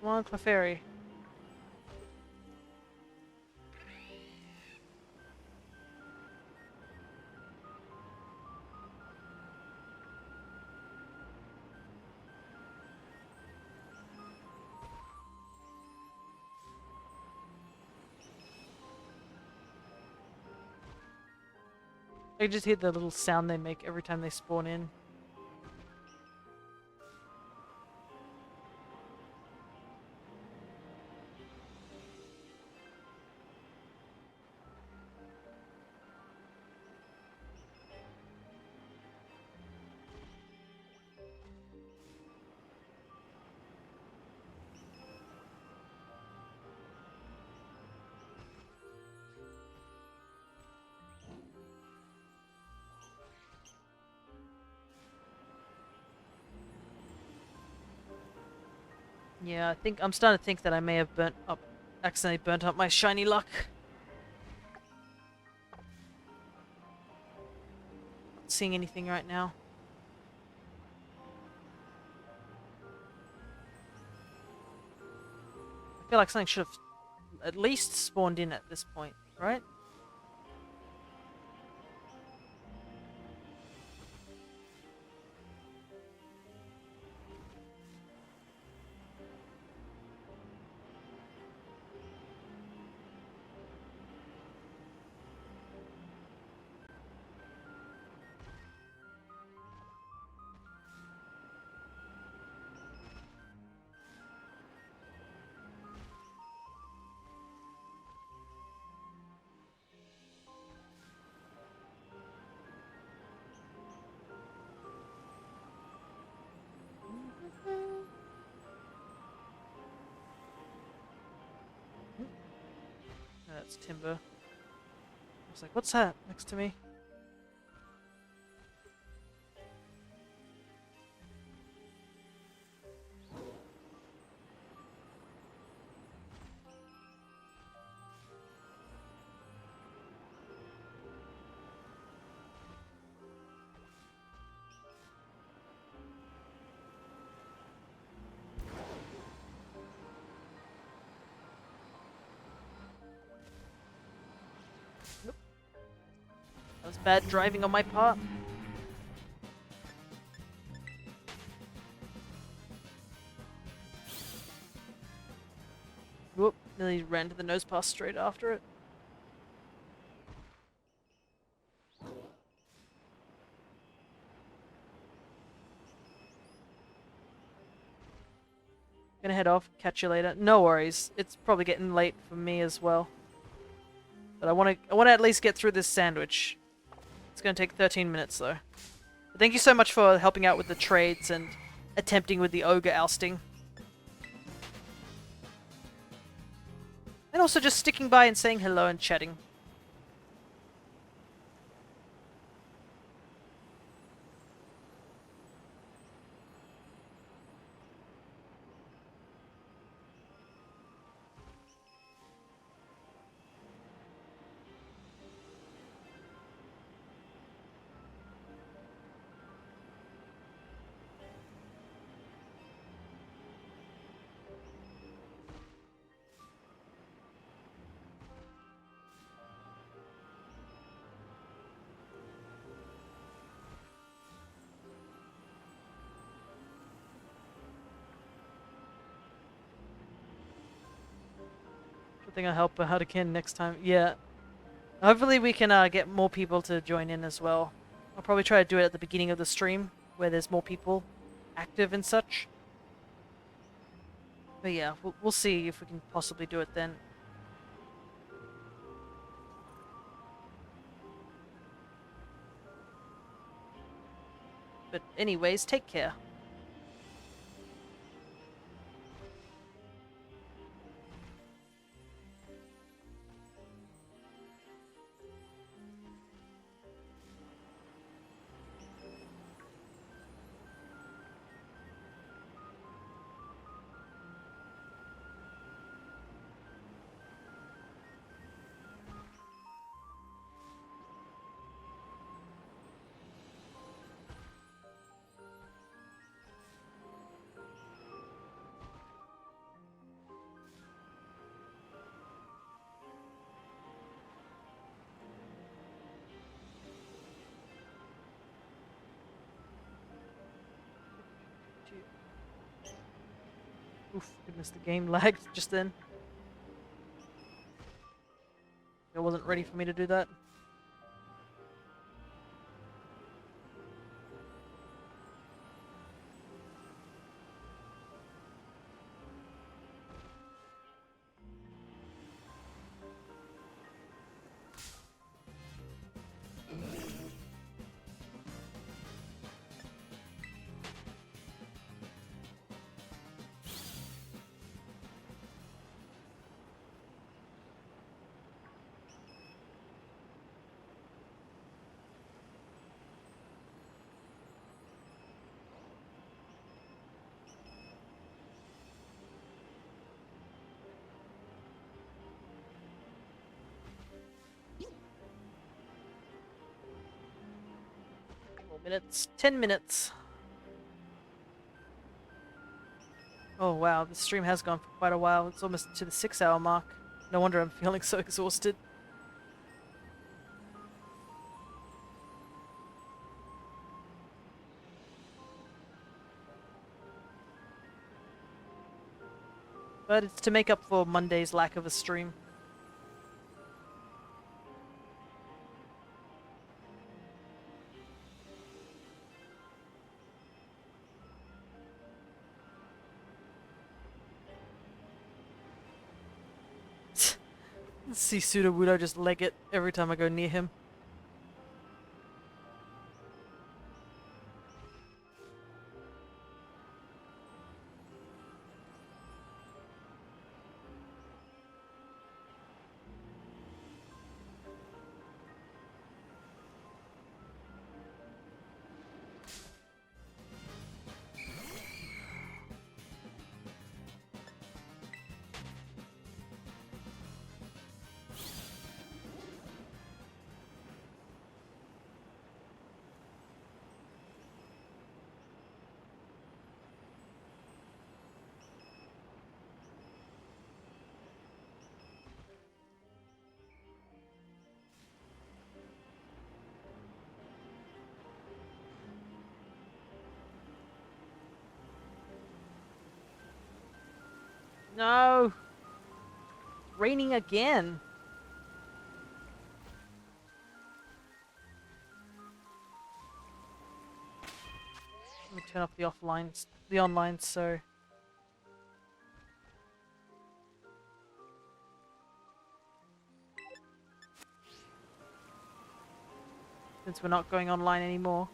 Come on, Clefairy. I just hear the little sound they make every time they spawn in. Yeah, I think I'm starting to think that I may have accidentally burnt up my shiny luck. Not seeing anything right now. I feel like something should have at least spawned in at this point, right? That's timber. I was like, what's that next to me? That was bad driving on my part. Whoop, nearly ran to the nose pass straight after it. Gonna head off, catch you later. No worries, it's probably getting late for me as well. But I wanna at least get through this sandwich. It's gonna take 13 minutes though. But thank you so much for helping out with the trades and attempting with the ogre ousting. And also just sticking by and saying hello and chatting. I think I'll help out again next time. Yeah. Hopefully we can get more people to join in as well. I'll probably try to do it at the beginning of the stream, where there's more people active and such. But yeah, we'll see if we can possibly do it then. But anyways, take care. Oof, goodness, the game lagged just then. It wasn't ready for me to do that. Minutes. 10 minutes. Oh wow, the stream has gone for quite a while. It's almost to the 6-hour mark No wonder I'm feeling so exhausted. But it's to make up for Monday's lack of a stream. See Sudowoodo just leg it every time I go near him. No! Raining again! Let me turn off the online, so... Since we're not going online anymore.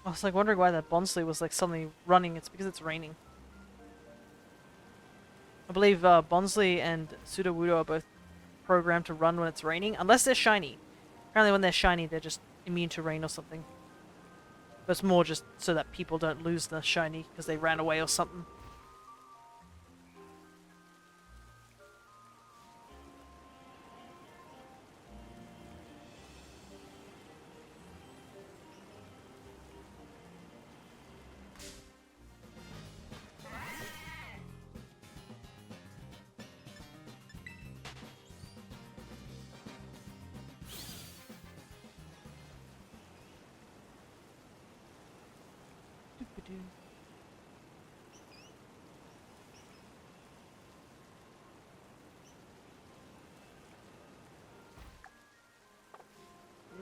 I was like wondering why that Bonsly was like suddenly running. It's because it's raining. I believe Bonsly and Sudowoodo are both programmed to run when it's raining, unless they're shiny. Apparently when they're shiny, they're just immune to rain or something. But it's more just so that people don't lose the shiny because they ran away or something.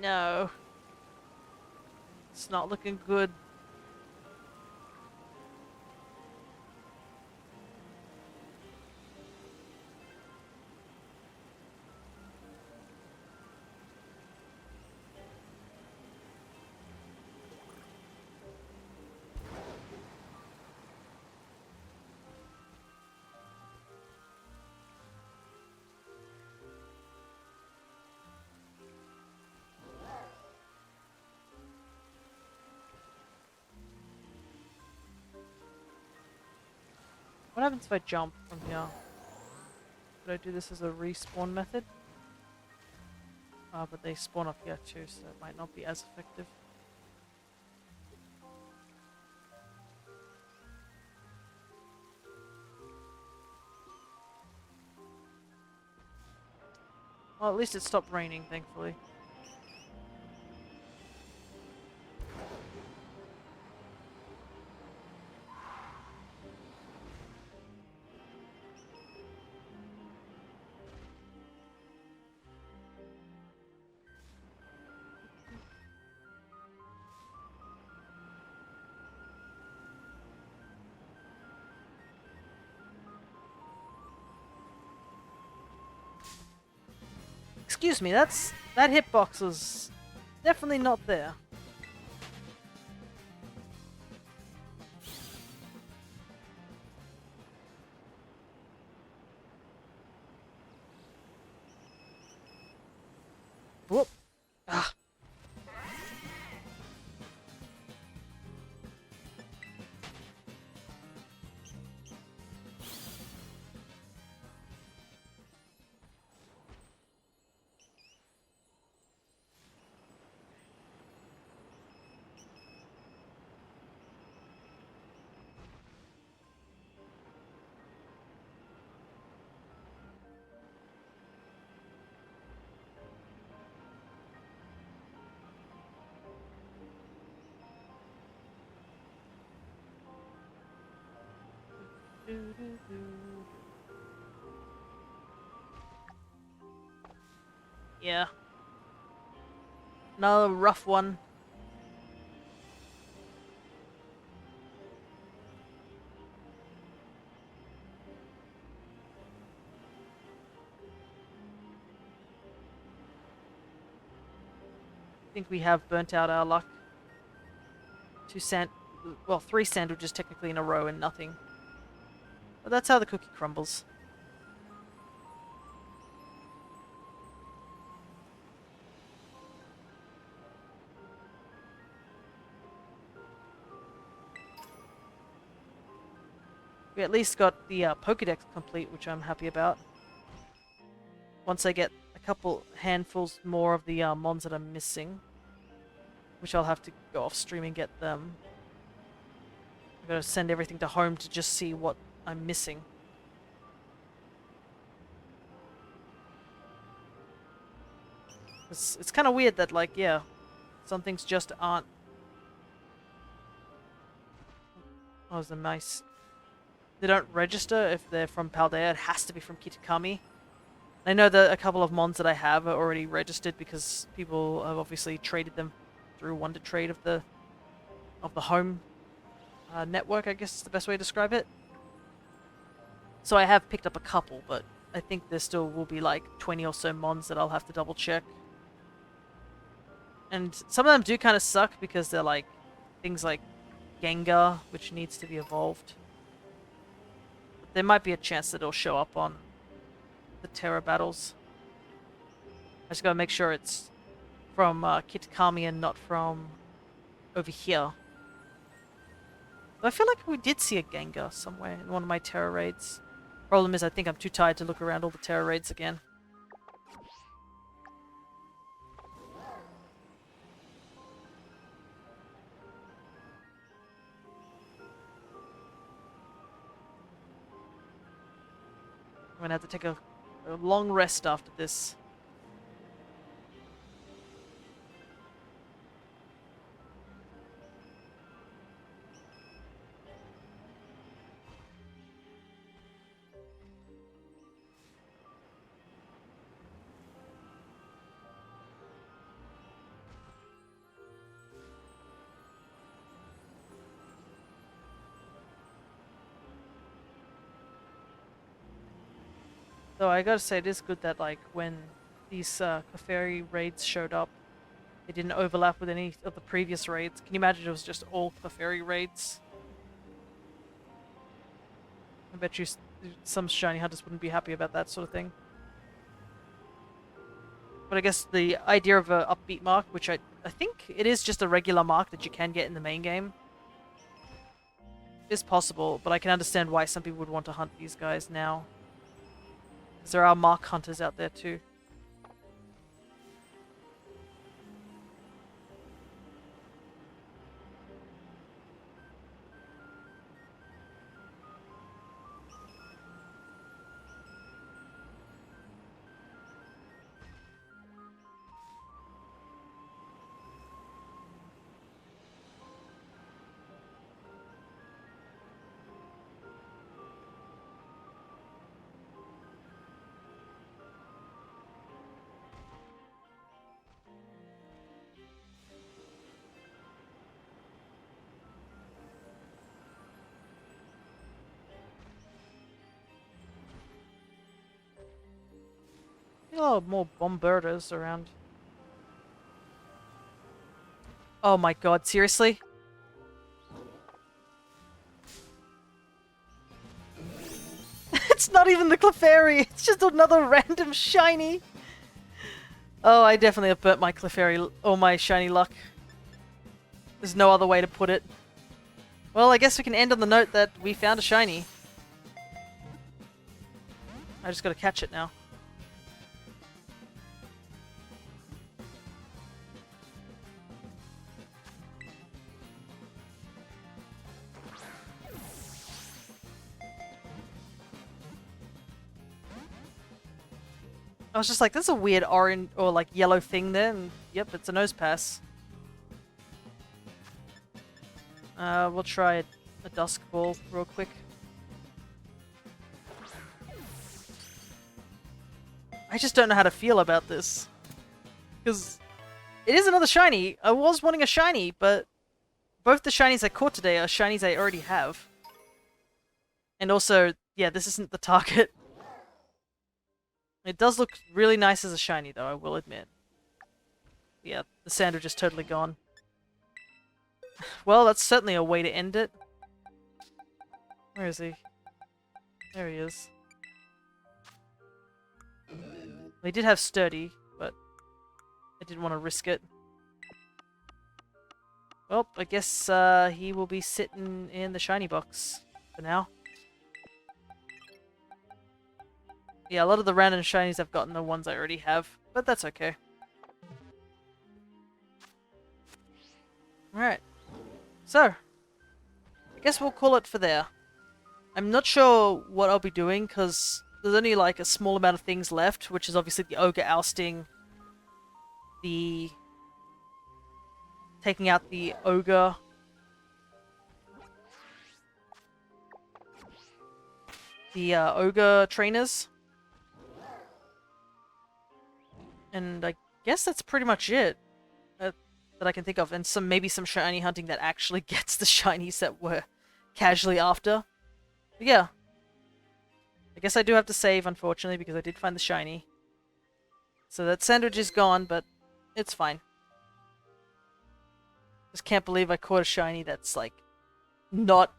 No. It's not looking good. What happens if I jump from here? Could I do this as a respawn method? But they spawn up here too, so it might not be as effective. Well, at least it stopped raining, thankfully. Excuse me, that hitbox was definitely not there. Whoop. Ah. Yeah. Another rough one. I think we have burnt out our luck. Well, 3 sandwiches technically in a row and nothing. But that's how the cookie crumbles. We at least got the Pokédex complete, which I'm happy about. Once I get a couple handfuls more of the mons that I'm missing, which I'll have to go off stream and get them. I'm gonna send everything to home to just see what I'm missing. It's kind of weird that, like, yeah, some things just aren't. Oh, the mice. They don't register if they're from Paldea. It has to be from Kitakami. I know that a couple of mons that I have are already registered because people have obviously traded them through Wonder Trade of the home network, I guess is the best way to describe it. So I have picked up a couple, but I think there still will be like 20 or so mons that I'll have to double check. And some of them do kind of suck because they're like things like Gengar, which needs to be evolved. But there might be a chance that it'll show up on the Terra battles. I just gotta make sure it's from Kitakami and not from over here. But I feel like we did see a Gengar somewhere in one of my Terra raids. Problem is, I think I'm too tired to look around all the Terra raids again. I'm gonna have to take a long rest after this. Though I gotta say, it is good that, like, when these Clefairy raids showed up, they didn't overlap with any of the previous raids. Can you imagine it was just all Clefairy raids? I bet you some shiny hunters wouldn't be happy about that sort of thing. But I guess the idea of a upbeat mark, which I think it is just a regular mark that you can get in the main game, is possible, but I can understand why some people would want to hunt these guys now. Because there are mark hunters out there too. A lot more bombarders around. Oh my god, seriously? It's not even the Clefairy, it's just another random shiny! Oh, I definitely have burnt my Clefairy or my shiny luck. There's no other way to put it. Well, I guess we can end on the note that we found a shiny. I just gotta catch it now. I was just like, there's a weird orange or like yellow thing there, and yep, it's a nose pass. We'll try a Dusk Ball real quick. I just don't know how to feel about this. Because it is another shiny. I was wanting a shiny, but both the shinies I caught today are shinies I already have. And also, yeah, this isn't the target. It does look really nice as a shiny, though, I will admit. Yeah, the sandwich is totally gone. Well, that's certainly a way to end it. Where is he? There he is. He did have Sturdy, but I didn't want to risk it. Well, I guess he will be sitting in the shiny box for now. Yeah, a lot of the random shinies I've gotten are ones I already have, but that's okay. Alright. So, I guess we'll call it for there. I'm not sure what I'll be doing, because there's only like a small amount of things left, which is obviously the Ogre ousting, the taking out the Ogre, the Ogre trainers, and I guess that's pretty much it that I can think of, and maybe some shiny hunting that actually gets the shinies that we're casually after. But yeah, I guess I do have to save, unfortunately, because I did find the shiny. So that sandwich is gone, but it's fine. Just can't believe I caught a shiny that's, like, not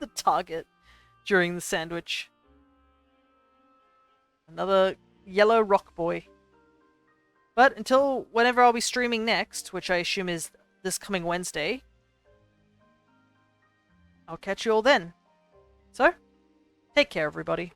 the target during the sandwich. Another yellow rock boy. But until whenever I'll be streaming next, which I assume is this coming Wednesday, I'll catch you all then. So, take care, everybody.